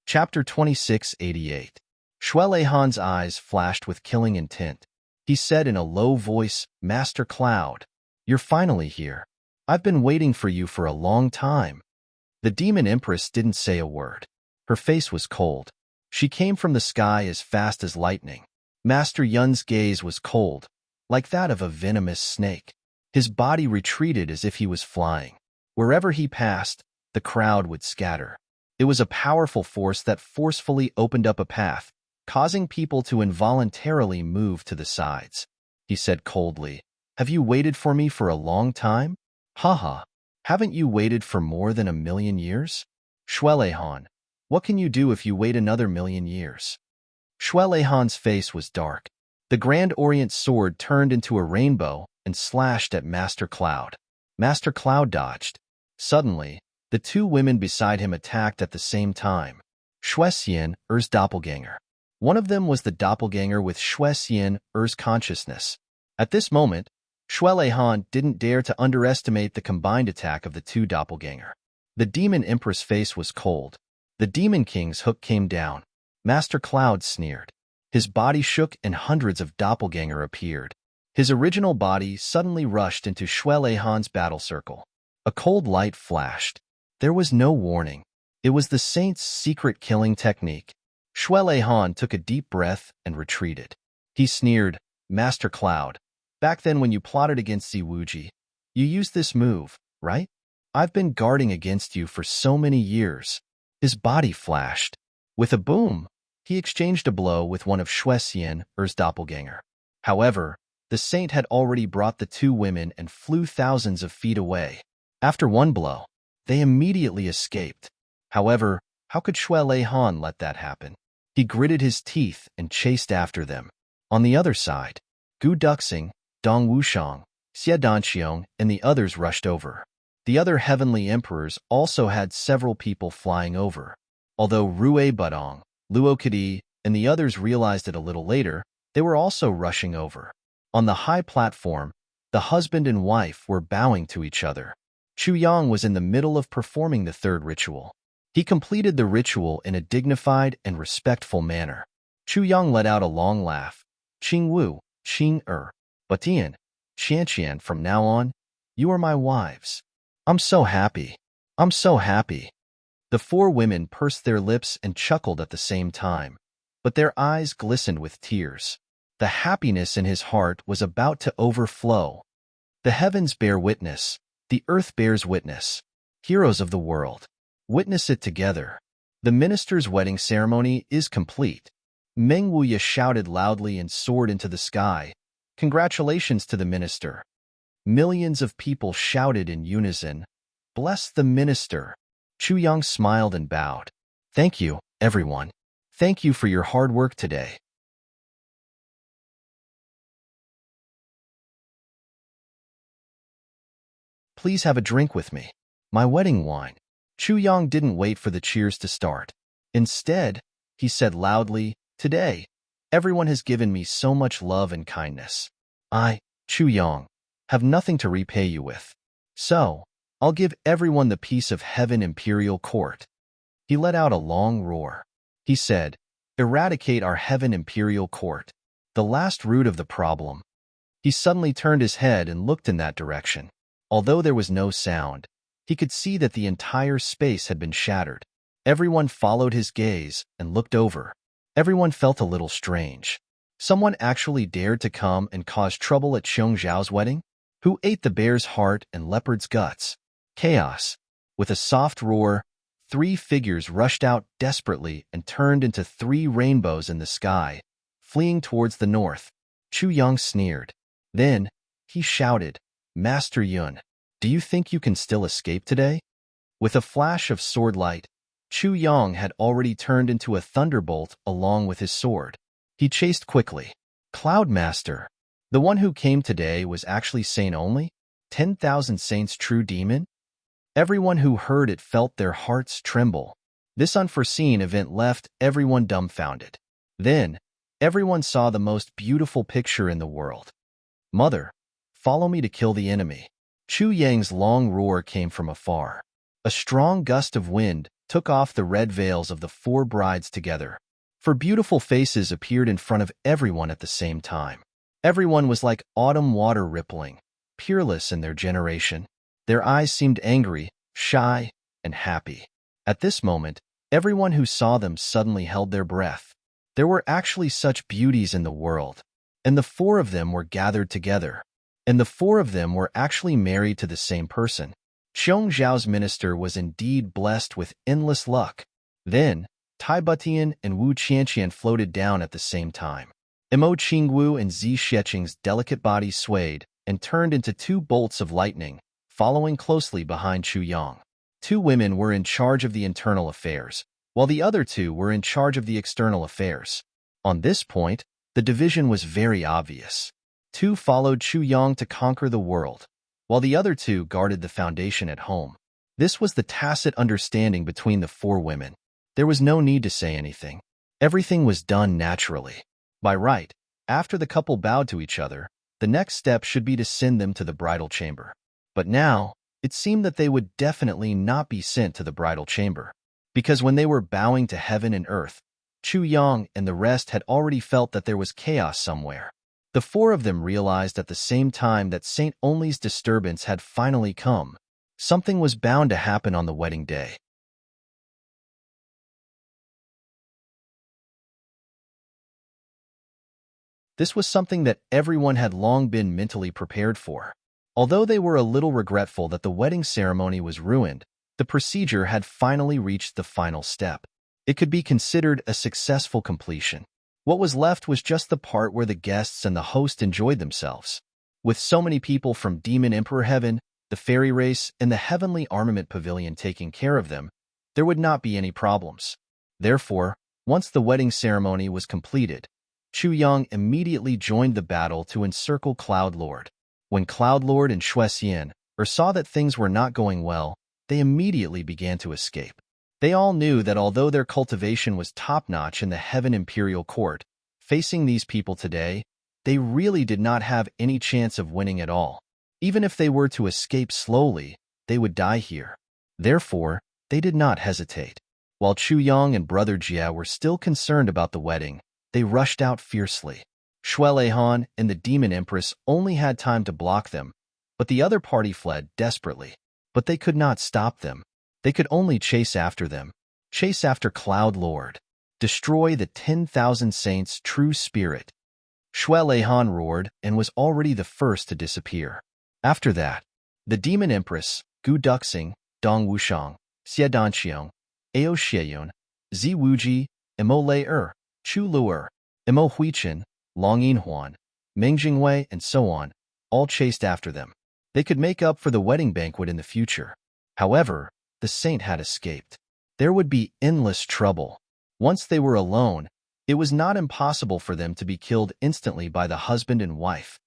Chapter 2688. Shuai Han's eyes flashed with killing intent. He said in a low voice, Master Cloud, you're finally here. I've been waiting for you for a long time. The Demon Empress didn't say a word. Her face was cold. She came from the sky as fast as lightning. Master Yun's gaze was cold, like that of a venomous snake. His body retreated as if he was flying. Wherever he passed, the crowd would scatter. It was a powerful force that forcefully opened up a path, causing people to involuntarily move to the sides. He said coldly, Have you waited for me for a long time? Haha, haven't you waited for more than 1,000,000 years? Shuai Han, what can you do if you wait another 1,000,000 years? Shuai Han's face was dark. The Grand Orient sword turned into a rainbow and slashed at Master Cloud. Master Cloud dodged. Suddenly, the two women beside him attacked at the same time. Shuai Er's doppelganger. One of them was the doppelganger with Shuai Er's consciousness. At this moment, Shuai Han didn't dare to underestimate the combined attack of the two doppelganger. The Demon Empress' face was cold. The Demon King's hook came down. Master Cloud sneered. His body shook and hundreds of doppelganger appeared. His original body suddenly rushed into Shuai Han's battle circle. A cold light flashed. There was no warning. It was the saint's secret killing technique. Shuai Han took a deep breath and retreated. He sneered, Master Cloud, back then when you plotted against Ziwuji, you used this move, right? I've been guarding against you for so many years. His body flashed. With a boom, he exchanged a blow with one of Shuexian's doppelganger. However, the saint had already brought the two women and flew thousands of feet away. After one blow, they immediately escaped. However, how could Shui Lei Han let that happen? He gritted his teeth and chased after them. On the other side, Gu Duxing, Dong Wushang, Xie Danxiong, and the others rushed over. The other heavenly emperors also had several people flying over. Although Rue Budong, Luo Kadi, and the others realized it a little later, they were also rushing over. On the high platform, the husband and wife were bowing to each other. Chu Yang was in the middle of performing the third ritual. He completed the ritual in a dignified and respectful manner. Chu Yang let out a long laugh. Qing Wu, Qing Batian, Qianqian, from now on, you are my wives. I'm so happy. I'm so happy. The four women pursed their lips and chuckled at the same time, but their eyes glistened with tears. The happiness in his heart was about to overflow. The heavens bear witness. The earth bears witness. Heroes of the world, witness it together. The minister's wedding ceremony is complete. Meng Wuya shouted loudly and soared into the sky. Congratulations to the minister. Millions of people shouted in unison, "Bless the minister." Chu Yang smiled and bowed. Thank you, everyone. Thank you for your hard work today. Please have a drink with me. My wedding wine. Chu Yang didn't wait for the cheers to start. Instead, he said loudly, today, everyone has given me so much love and kindness. I, Chu Yang, have nothing to repay you with. So, I'll give everyone the peace of heaven imperial court. He let out a long roar. He said, eradicate our heaven imperial court. The last root of the problem. He suddenly turned his head and looked in that direction. Although there was no sound, he could see that the entire space had been shattered. Everyone followed his gaze and looked over. Everyone felt a little strange. Someone actually dared to come and cause trouble at Xiong Zhao's wedding? Who ate the bear's heart and leopard's guts? Chaos. With a soft roar, three figures rushed out desperately and turned into three rainbows in the sky, fleeing towards the north. Chu Yang sneered. Then, he shouted, Master Yun, do you think you can still escape today? With a flash of sword light, Chu Yang had already turned into a thunderbolt along with his sword. He chased quickly. Cloud Master. The one who came today was actually Saint only? 10,000 saints true demon? Everyone who heard it felt their hearts tremble. This unforeseen event left everyone dumbfounded. Then, everyone saw the most beautiful picture in the world. Mother, follow me to kill the enemy. Chu Yang's long roar came from afar. A strong gust of wind took off the red veils of the four brides together. For beautiful faces appeared in front of everyone at the same time. Everyone was like autumn water rippling, peerless in their generation. Their eyes seemed angry, shy, and happy. At this moment, everyone who saw them suddenly held their breath. There were actually such beauties in the world, and the four of them were gathered together. And the four of them were actually married to the same person. Xiong Zhao's minister was indeed blessed with endless luck. Then, Tai Butian and Wu Qianqian floated down at the same time. Mo Qingwu and Zi Sheqing's delicate bodies swayed and turned into two bolts of lightning, following closely behind Chu Yang. Two women were in charge of the internal affairs, while the other two were in charge of the external affairs. On this point, the division was very obvious. Two followed Chu Yang to conquer the world, while the other two guarded the foundation at home. This was the tacit understanding between the four women. There was no need to say anything. Everything was done naturally. By right, after the couple bowed to each other, the next step should be to send them to the bridal chamber. But now, it seemed that they would definitely not be sent to the bridal chamber. Because when they were bowing to heaven and earth, Chu Yang and the rest had already felt that there was chaos somewhere. The four of them realized at the same time that Saint Only's disturbance had finally come. Something was bound to happen on the wedding day. This was something that everyone had long been mentally prepared for. Although they were a little regretful that the wedding ceremony was ruined, the procedure had finally reached the final step. It could be considered a successful completion. What was left was just the part where the guests and the host enjoyed themselves. With so many people from Demon Emperor Heaven, the fairy race, and the Heavenly Armament Pavilion taking care of them, there would not be any problems. Therefore, once the wedding ceremony was completed, Chu Yang immediately joined the battle to encircle Cloud Lord. When Cloud Lord and Xue Xian saw that things were not going well, they immediately began to escape. They all knew that although their cultivation was top-notch in the Heaven Imperial Court, facing these people today, they really did not have any chance of winning at all. Even if they were to escape slowly, they would die here. Therefore, they did not hesitate. While Chu Yang and Brother Jia were still concerned about the wedding, they rushed out fiercely. Xue Leihan and the Demon Empress only had time to block them, but the other party fled desperately. But they could not stop them. They could only chase after them. Chase after Cloud Lord. Destroy the 10,000 Saints' true spirit. Xue Leihan roared and was already the first to disappear. After that, the Demon Empress, Gu Duxing, Dong Wushang, Xie Danqiang, Ao Xieyun, Zi Wuji, Imo Lei Chu Luer, Imo Huichen, Long Yinhuan, Meng Jingwei, and so on, all chased after them. They could make up for the wedding banquet in the future. However, the saint had escaped. There would be endless trouble. Once they were alone, it was not impossible for them to be killed instantly by the husband and wife.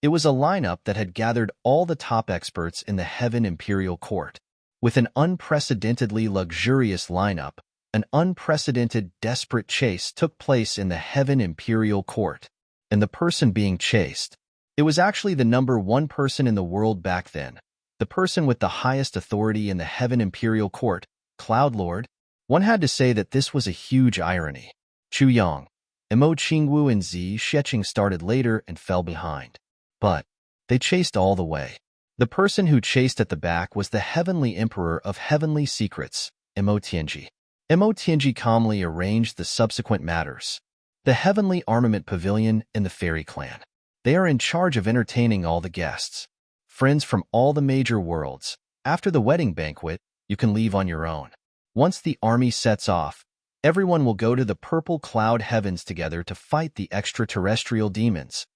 It was a lineup that had gathered all the top experts in the Heaven Imperial Court. With an unprecedentedly luxurious lineup, an unprecedented desperate chase took place in the Heaven Imperial Court. And the person being chased, it was actually the number one person in the world back then, the person with the highest authority in the Heaven Imperial Court, Cloud Lord. One had to say that this was a huge irony. Chu Yang, Imo Qingwu and Zi Sheqing started later and fell behind. But they chased all the way. The person who chased at the back was the Heavenly Emperor of Heavenly Secrets, Imo Tianji. Imo Tianji calmly arranged the subsequent matters. The Heavenly Armament Pavilion and the Fairy Clan. They are in charge of entertaining all the guests. Friends from all the major worlds. After the wedding banquet, you can leave on your own. Once the army sets off, everyone will go to the purple cloud heavens together to fight the extraterrestrial demons.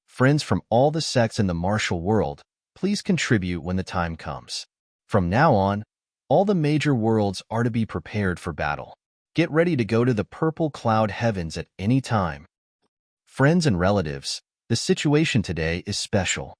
Friends from all the sects in the martial world, please contribute when the time comes. From now on, all the major worlds are to be prepared for battle. Get ready to go to the purple cloud heavens at any time. Friends and relatives, the situation today is special.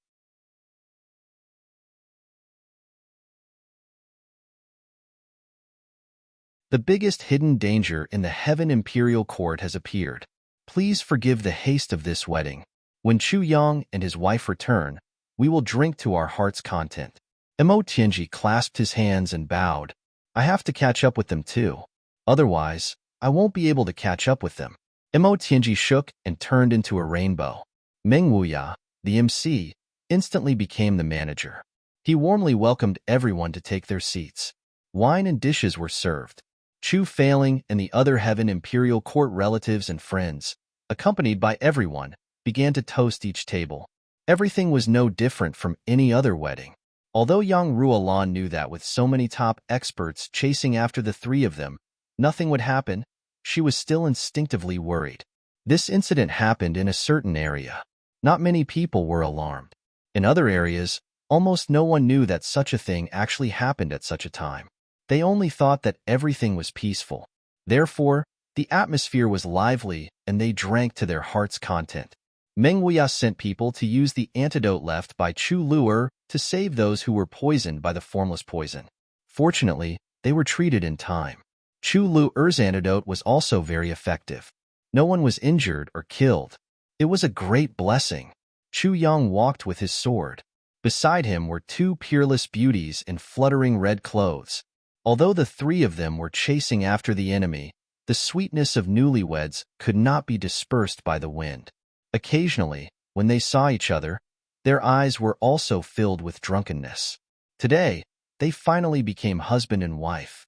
The biggest hidden danger in the Heaven Imperial Court has appeared. Please forgive the haste of this wedding. When Chu Yang and his wife return, we will drink to our heart's content. Imo Tianji clasped his hands and bowed. I have to catch up with them too. Otherwise, I won't be able to catch up with them. Imo Tianji shook and turned into a rainbow. Meng Wuya, the MC, instantly became the manager. He warmly welcomed everyone to take their seats. Wine and dishes were served. Chu Failing and the other Heaven Imperial Court relatives and friends, accompanied by everyone, began to toast each table. Everything was no different from any other wedding. Although Yang Ruolan knew that with so many top experts chasing after the three of them, nothing would happen, she was still instinctively worried. This incident happened in a certain area. Not many people were alarmed. In other areas, almost no one knew that such a thing actually happened at such a time. They only thought that everything was peaceful. Therefore, the atmosphere was lively and they drank to their heart's content. Meng Wuya sent people to use the antidote left by Chu Luer to save those who were poisoned by the formless poison. Fortunately, they were treated in time. Chu Luer's antidote was also very effective. No one was injured or killed. It was a great blessing. Chu Yang walked with his sword. Beside him were two peerless beauties in fluttering red clothes. Although the three of them were chasing after the enemy, the sweetness of newlyweds could not be dispersed by the wind. Occasionally, when they saw each other, their eyes were also filled with drunkenness. Today, they finally became husband and wife.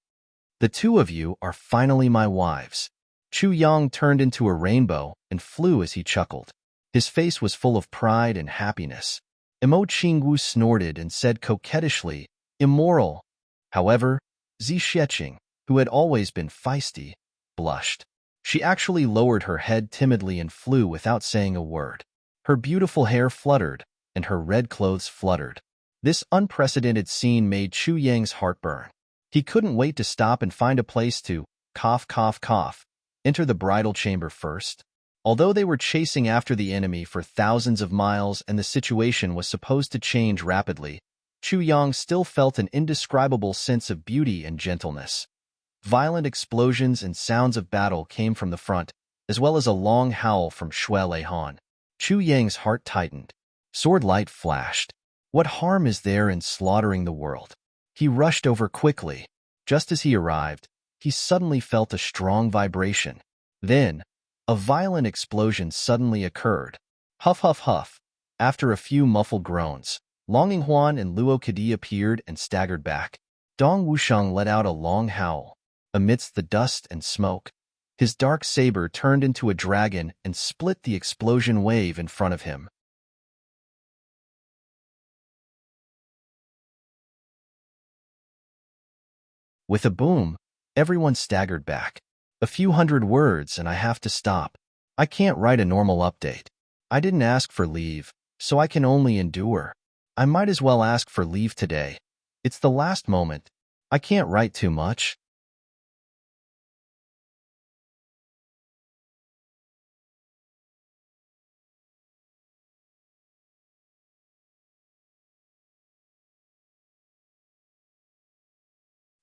The two of you are finally my wives. Chu Yang turned into a rainbow and flew as he chuckled. His face was full of pride and happiness. Emo Qingwu snorted and said coquettishly, immoral. However, Zi Xieching, who had always been feisty, blushed. She actually lowered her head timidly and flew without saying a word. Her beautiful hair fluttered, and her red clothes fluttered. This unprecedented scene made Chu Yang's heart burn. He couldn't wait to stop and find a place to, cough, cough, cough, enter the bridal chamber first. Although they were chasing after the enemy for thousands of miles and the situation was supposed to change rapidly, Chu Yang still felt an indescribable sense of beauty and gentleness. Violent explosions and sounds of battle came from the front, as well as a long howl from Xue Leihan. Chu Yang's heart tightened. Sword light flashed. What harm is there in slaughtering the world? He rushed over quickly. Just as he arrived, he suddenly felt a strong vibration. Then, a violent explosion suddenly occurred. Huff, huff, huff. After a few muffled groans, Longing Huan and Luo Kadi appeared and staggered back. Dong Wushang let out a long howl. Amidst the dust and smoke, his dark saber turned into a dragon and split the explosion wave in front of him. With a boom, everyone staggered back. A few hundred words and I have to stop. I can't write a normal update. I didn't ask for leave, so I can only endure. I might as well ask for leave today. It's the last moment. I can't write too much.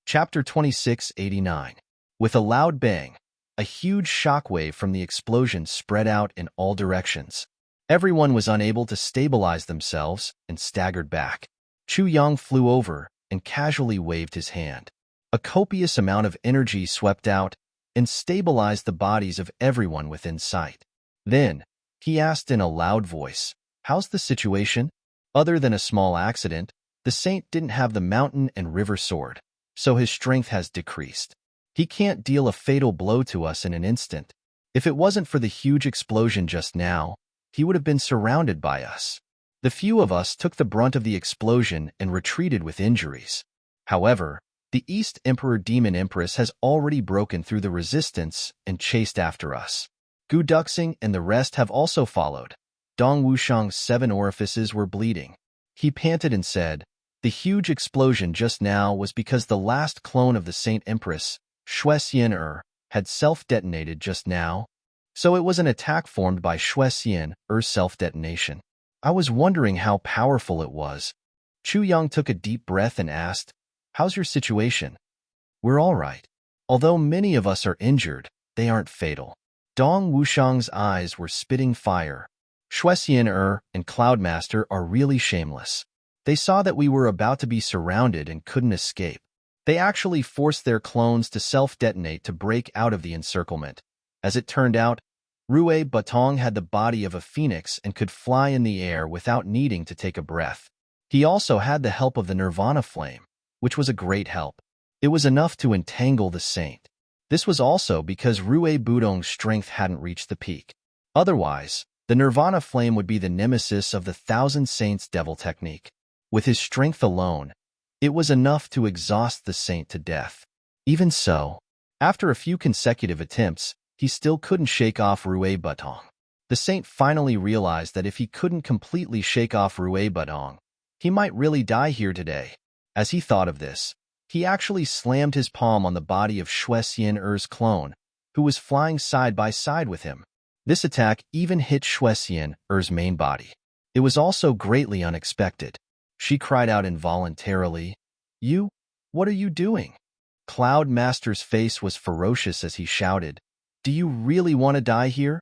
Chapter 2689. With a loud bang, a huge shockwave from the explosion spread out in all directions. Everyone was unable to stabilize themselves and staggered back. Chu Yang flew over and casually waved his hand. A copious amount of energy swept out and stabilized the bodies of everyone within sight. Then, he asked in a loud voice, "How's the situation?" Other than a small accident, the saint didn't have the mountain and river sword, so his strength has decreased. He can't deal a fatal blow to us in an instant. If it wasn't for the huge explosion just now, he would have been surrounded by us. The few of us took the brunt of the explosion and retreated with injuries. However, the East Emperor Demon Empress has already broken through the resistance and chased after us. Gu Duxing and the rest have also followed. Dong Wushang's 7 orifices were bleeding. He panted and said, "The huge explosion just now was because the last clone of the Saint Empress, Xue Xian had self-detonated just now. So it was an attack formed by Xue Xian self-detonation. I was wondering how powerful it was." Chu Yang took a deep breath and asked, "How's your situation?" "We're all right. Although many of us are injured, they aren't fatal." Dong Wushang's eyes were spitting fire. Xue Xian and Cloudmaster are really shameless. They saw that we were about to be surrounded and couldn't escape. They actually forced their clones to self-detonate to break out of the encirclement. As it turned out, Rue Batong had the body of a phoenix and could fly in the air without needing to take a breath. He also had the help of the Nirvana flame, which was a great help. It was enough to entangle the saint. This was also because Rue Budong's strength hadn't reached the peak. Otherwise, the Nirvana flame would be the nemesis of the Thousand Saints devil technique. With his strength alone, it was enough to exhaust the saint to death. Even so, after a few consecutive attempts, he still couldn't shake off Rue Batong. The saint finally realized that if he couldn't completely shake off Rue Batong, he might really die here today. As he thought of this, he actually slammed his palm on the body of Xue Xian clone, who was flying side by side with him. This attack even hit Xue Xian main body. It was also greatly unexpected. She cried out involuntarily, "You? What are you doing?" Cloud Master's face was ferocious as he shouted, "Do you really want to die here?"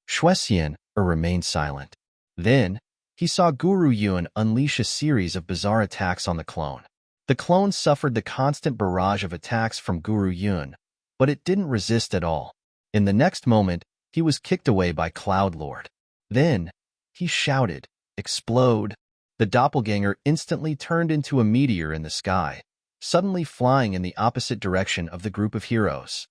Xue Xian remained silent. Then, he saw Guru Yun unleash a series of bizarre attacks on the clone. The clone suffered the constant barrage of attacks from Guru Yun, but it didn't resist at all. In the next moment, he was kicked away by Cloud Lord. Then, he shouted, "Explode!" The doppelganger instantly turned into a meteor in the sky, suddenly flying in the opposite direction of the group of heroes.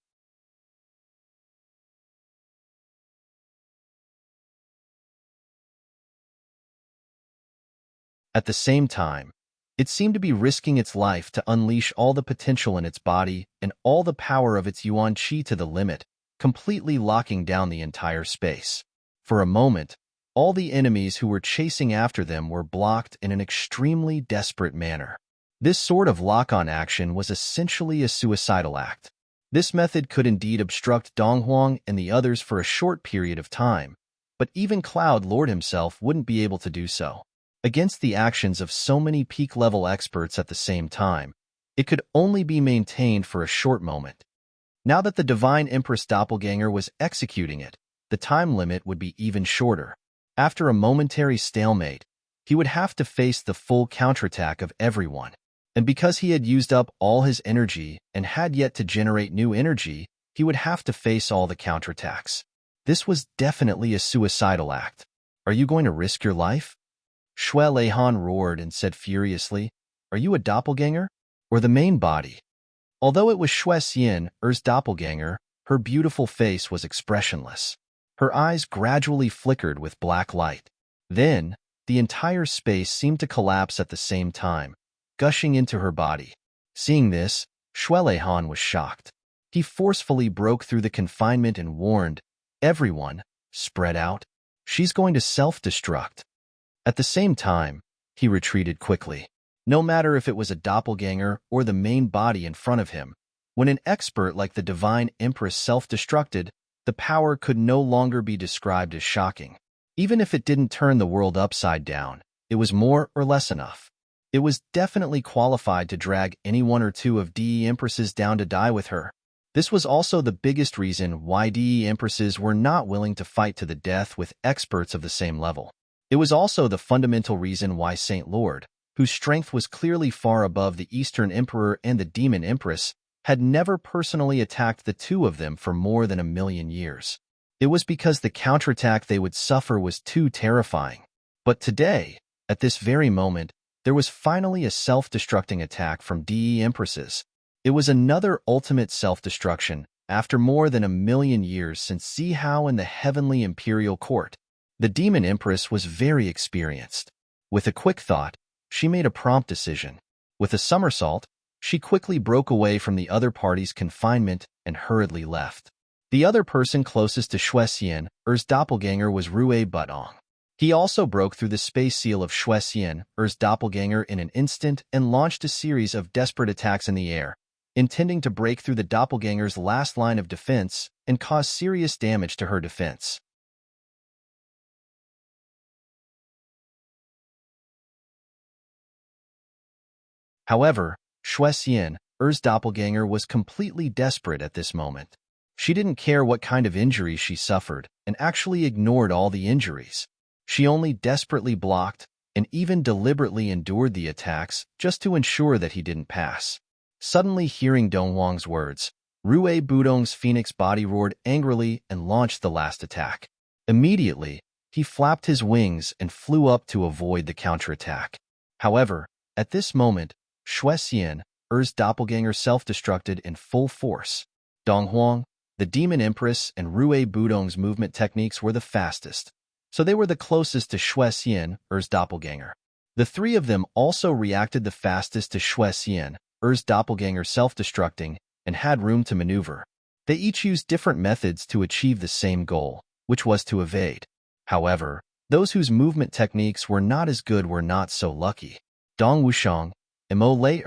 At the same time, it seemed to be risking its life to unleash all the potential in its body and all the power of its yuan qi to the limit, completely locking down the entire space. For a moment, all the enemies who were chasing after them were blocked in an extremely desperate manner. This sort of lock-on action was essentially a suicidal act. This method could indeed obstruct Donghuang and the others for a short period of time, but even Cloud Lord himself wouldn't be able to do so. Against the actions of so many peak-level experts at the same time, it could only be maintained for a short moment. Now that the Divine Empress Doppelganger was executing it, the time limit would be even shorter. After a momentary stalemate, he would have to face the full counterattack of everyone. And because he had used up all his energy and had yet to generate new energy, he would have to face all the counterattacks. This was definitely a suicidal act. Are you going to risk your life? Xue Leihan roared and said furiously, Are you a doppelganger? Or the main body? Although it was Xue Xian's doppelganger, her beautiful face was expressionless. Her eyes gradually flickered with black light. Then, the entire space seemed to collapse at the same time, gushing into her body. Seeing this, Xue Leihan was shocked. He forcefully broke through the confinement and warned, Everyone, spread out. She's going to self-destruct. At the same time, he retreated quickly. No matter if it was a doppelganger or the main body in front of him, when an expert like the Divine Empress self-destructed, the power could no longer be described as shocking. Even if it didn't turn the world upside down, it was more or less enough. It was definitely qualified to drag any one or two of DE Empresses down to die with her. This was also the biggest reason why DE Empresses were not willing to fight to the death with experts of the same level. It was also the fundamental reason why Saint Lord, whose strength was clearly far above the Eastern Emperor and the Demon Empress, had never personally attacked the two of them for more than 1,000,000 years. It was because the counterattack they would suffer was too terrifying. But today, at this very moment, there was finally a self-destructing attack from DE Empresses. It was another ultimate self-destruction after more than 1,000,000 years since Zihao and the Heavenly Imperial Court. The Demon Empress was very experienced. With a quick thought, she made a prompt decision. With a somersault, she quickly broke away from the other party's confinement and hurriedly left. The other person closest to Xue Xian's doppelganger was Rue Budong. He also broke through the space seal of Xue Xian's doppelganger in an instant and launched a series of desperate attacks in the air, intending to break through the doppelganger's last line of defense and cause serious damage to her defense. However, Xue Xian's doppelganger was completely desperate at this moment. She didn't care what kind of injuries she suffered and actually ignored all the injuries. She only desperately blocked and even deliberately endured the attacks just to ensure that he didn't pass. Suddenly hearing Donghuang's words, Rue Budong's phoenix body roared angrily and launched the last attack. Immediately, he flapped his wings and flew up to avoid the counterattack. However, at this moment, Xue Xian's doppelganger self-destructed in full force. Donghuang, the Demon Empress, and Rue Budong's movement techniques were the fastest, so they were the closest to Xue Xian's doppelganger. The three of them also reacted the fastest to Xue Xian's doppelganger self-destructing and had room to maneuver. They each used different methods to achieve the same goal, which was to evade. However, those whose movement techniques were not as good were not so lucky. Dong Wushang, Mo Lei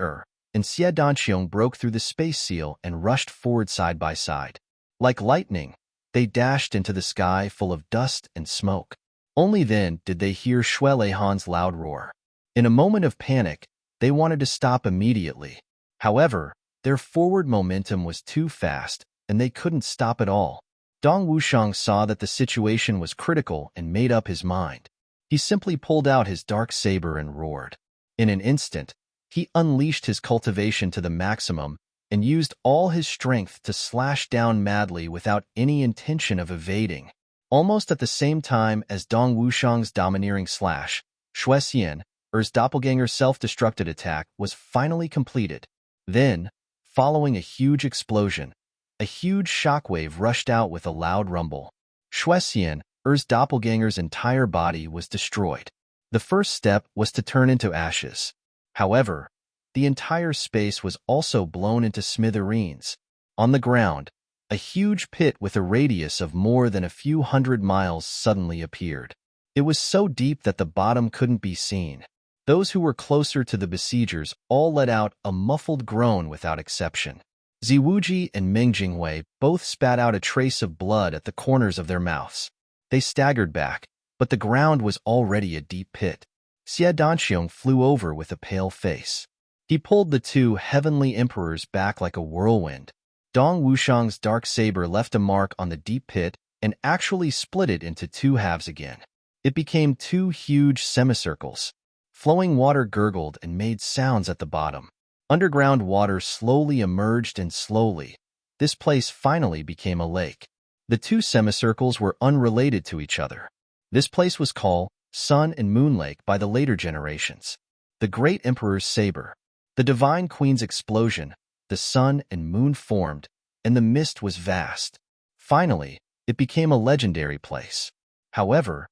and Xie Danqiong broke through the space seal and rushed forward side by side. Like lightning, they dashed into the sky full of dust and smoke. Only then did they hear Xue Leihan's loud roar. In a moment of panic, they wanted to stop immediately. However, their forward momentum was too fast, and they couldn't stop at all. Dong Wushang saw that the situation was critical and made up his mind. He simply pulled out his dark saber and roared. In an instant, he unleashed his cultivation to the maximum and used all his strength to slash down madly without any intention of evading. Almost at the same time as Dong Wushang's domineering slash, Xue Xian's doppelganger self-destructed attack was finally completed. Then, following a huge explosion, a huge shockwave rushed out with a loud rumble. Xue Xian's doppelganger's entire body was destroyed. The first step was to turn into ashes. However, the entire space was also blown into smithereens. On the ground, a huge pit with a radius of more than a few hundred miles suddenly appeared. It was so deep that the bottom couldn't be seen. Those who were closer to the besiegers all let out a muffled groan without exception. Ziwuji and Meng Jinghui both spat out a trace of blood at the corners of their mouths. They staggered back, but the ground was already a deep pit. Xie Danxiong flew over with a pale face. He pulled the two heavenly emperors back like a whirlwind. Dong Wushang's dark saber left a mark on the deep pit and actually split it into two halves again. It became two huge semicircles. Flowing water gurgled and made sounds at the bottom. Underground water slowly emerged and slowly. This place finally became a lake. The two semicircles were unrelated to each other. This place was called Sun and Moon Lake by the later generations. The Great Emperor's saber, the Divine Queen's explosion, the sun and moon formed, and the mist was vast. Finally, it became a legendary place. However,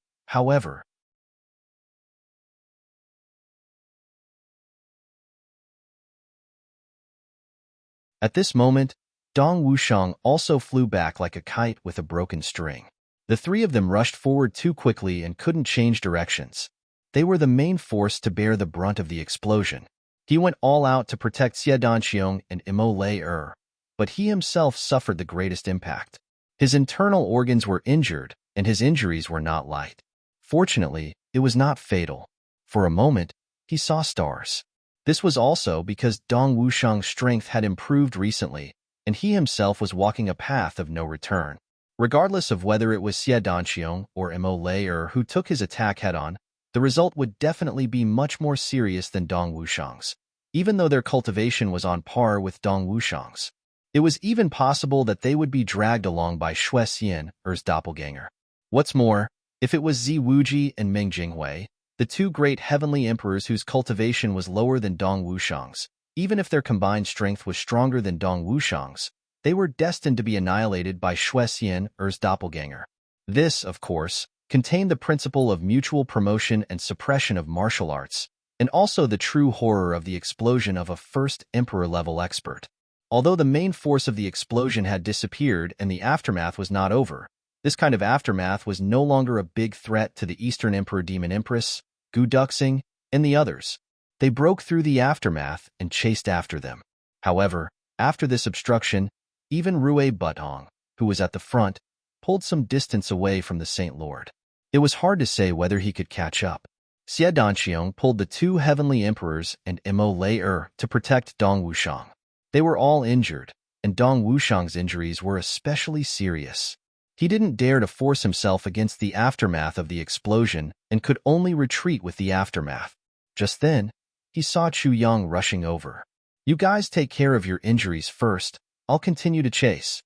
at this moment, Dong Wushang also flew back like a kite with a broken string. The three of them rushed forward too quickly and couldn't change directions. They were the main force to bear the brunt of the explosion. He went all out to protect Xie Danxiong and Imo Lei, but he himself suffered the greatest impact. His internal organs were injured, and his injuries were not light. Fortunately, it was not fatal. For a moment, he saw stars. This was also because Dong Wushang's strength had improved recently, and he himself was walking a path of no return. Regardless of whether it was Xie Danxiong or Imo Lei who took his attack head-on, the result would definitely be much more serious than Dong Wushang's, even though their cultivation was on par with Dong Wushang's. It was even possible that they would be dragged along by Xue Xian's doppelganger. What's more, if it was Ziwuji and Meng Jinghui, the two great heavenly emperors whose cultivation was lower than Dong Wushang's, even if their combined strength was stronger than Dong Wushang's, they were destined to be annihilated by Xue Xian's doppelganger. This, of course, contained the principle of mutual promotion and suppression of martial arts, and also the true horror of the explosion of a first emperor-level expert. Although the main force of the explosion had disappeared and the aftermath was not over, this kind of aftermath was no longer a big threat to the Eastern Emperor Demon Empress, Gu Duxing, and the others. They broke through the aftermath and chased after them. However, after this obstruction, even Rue Butong, who was at the front, pulled some distance away from the Saint Lord. It was hard to say whether he could catch up. Xie Danxiong pulled the two heavenly emperors and Imo Lei to protect Dong Wushang. They were all injured, and Dong Wushang's injuries were especially serious. He didn't dare to force himself against the aftermath of the explosion and could only retreat with the aftermath. Just then, he saw Chu Yang rushing over. "You guys take care of your injuries first. I'll continue to chase,"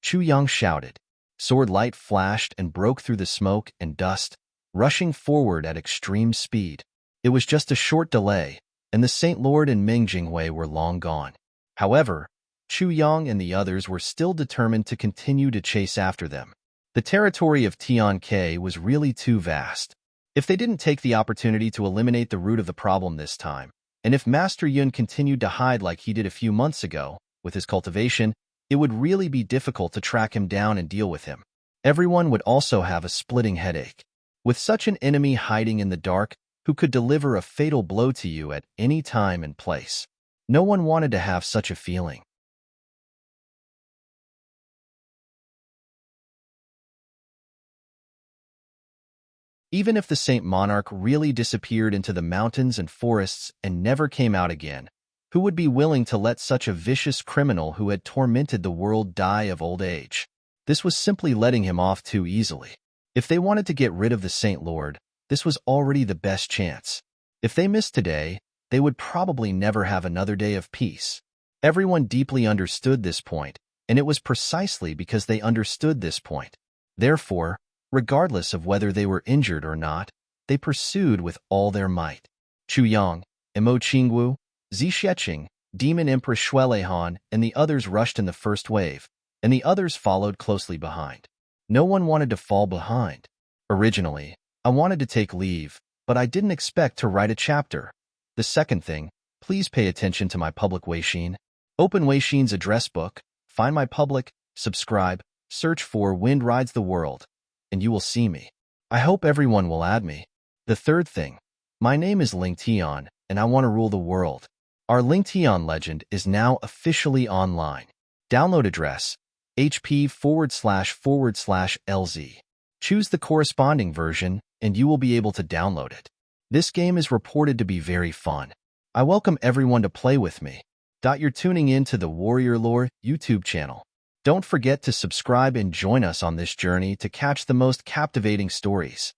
Chu Yang shouted. Sword light flashed and broke through the smoke and dust, rushing forward at extreme speed. It was just a short delay, and the Saint Lord and Meng Jinghui were long gone. However, Chu Yang and the others were still determined to continue to chase after them. The territory of Tian Ke was really too vast. If they didn't take the opportunity to eliminate the root of the problem this time, and if Master Yun continued to hide like he did a few months ago, with his cultivation, it would really be difficult to track him down and deal with him. Everyone would also have a splitting headache. With such an enemy hiding in the dark who could deliver a fatal blow to you at any time and place, no one wanted to have such a feeling. Even if the Saint Monarch really disappeared into the mountains and forests and never came out again, who would be willing to let such a vicious criminal who had tormented the world die of old age? This was simply letting him off too easily. If they wanted to get rid of the Saint Lord, this was already the best chance. If they missed today, they would probably never have another day of peace. Everyone deeply understood this point, and it was precisely because they understood this point. Therefore, regardless of whether they were injured or not, they pursued with all their might. Chu Yang, Imo Qingwu, Zi Sheqing, Demon Empress Shuelehan, and the others rushed in the first wave, and the others followed closely behind. No one wanted to fall behind. Originally, I wanted to take leave, but I didn't expect to write a chapter. The second thing, please pay attention to my public Weixin. Open Weixin's address book, find my public, subscribe, search for Wind Rides the World, and you will see me. I hope everyone will add me. The third thing, my name is Ling Tian, and I want to rule the world. Our Ling Tian legend is now officially online. Download address, HP//LZ. Choose the corresponding version, and you will be able to download it. This game is reported to be very fun. I welcome everyone to play with me. You're tuning in to the Warrior Lore YouTube channel. Don't forget to subscribe and join us on this journey to catch the most captivating stories.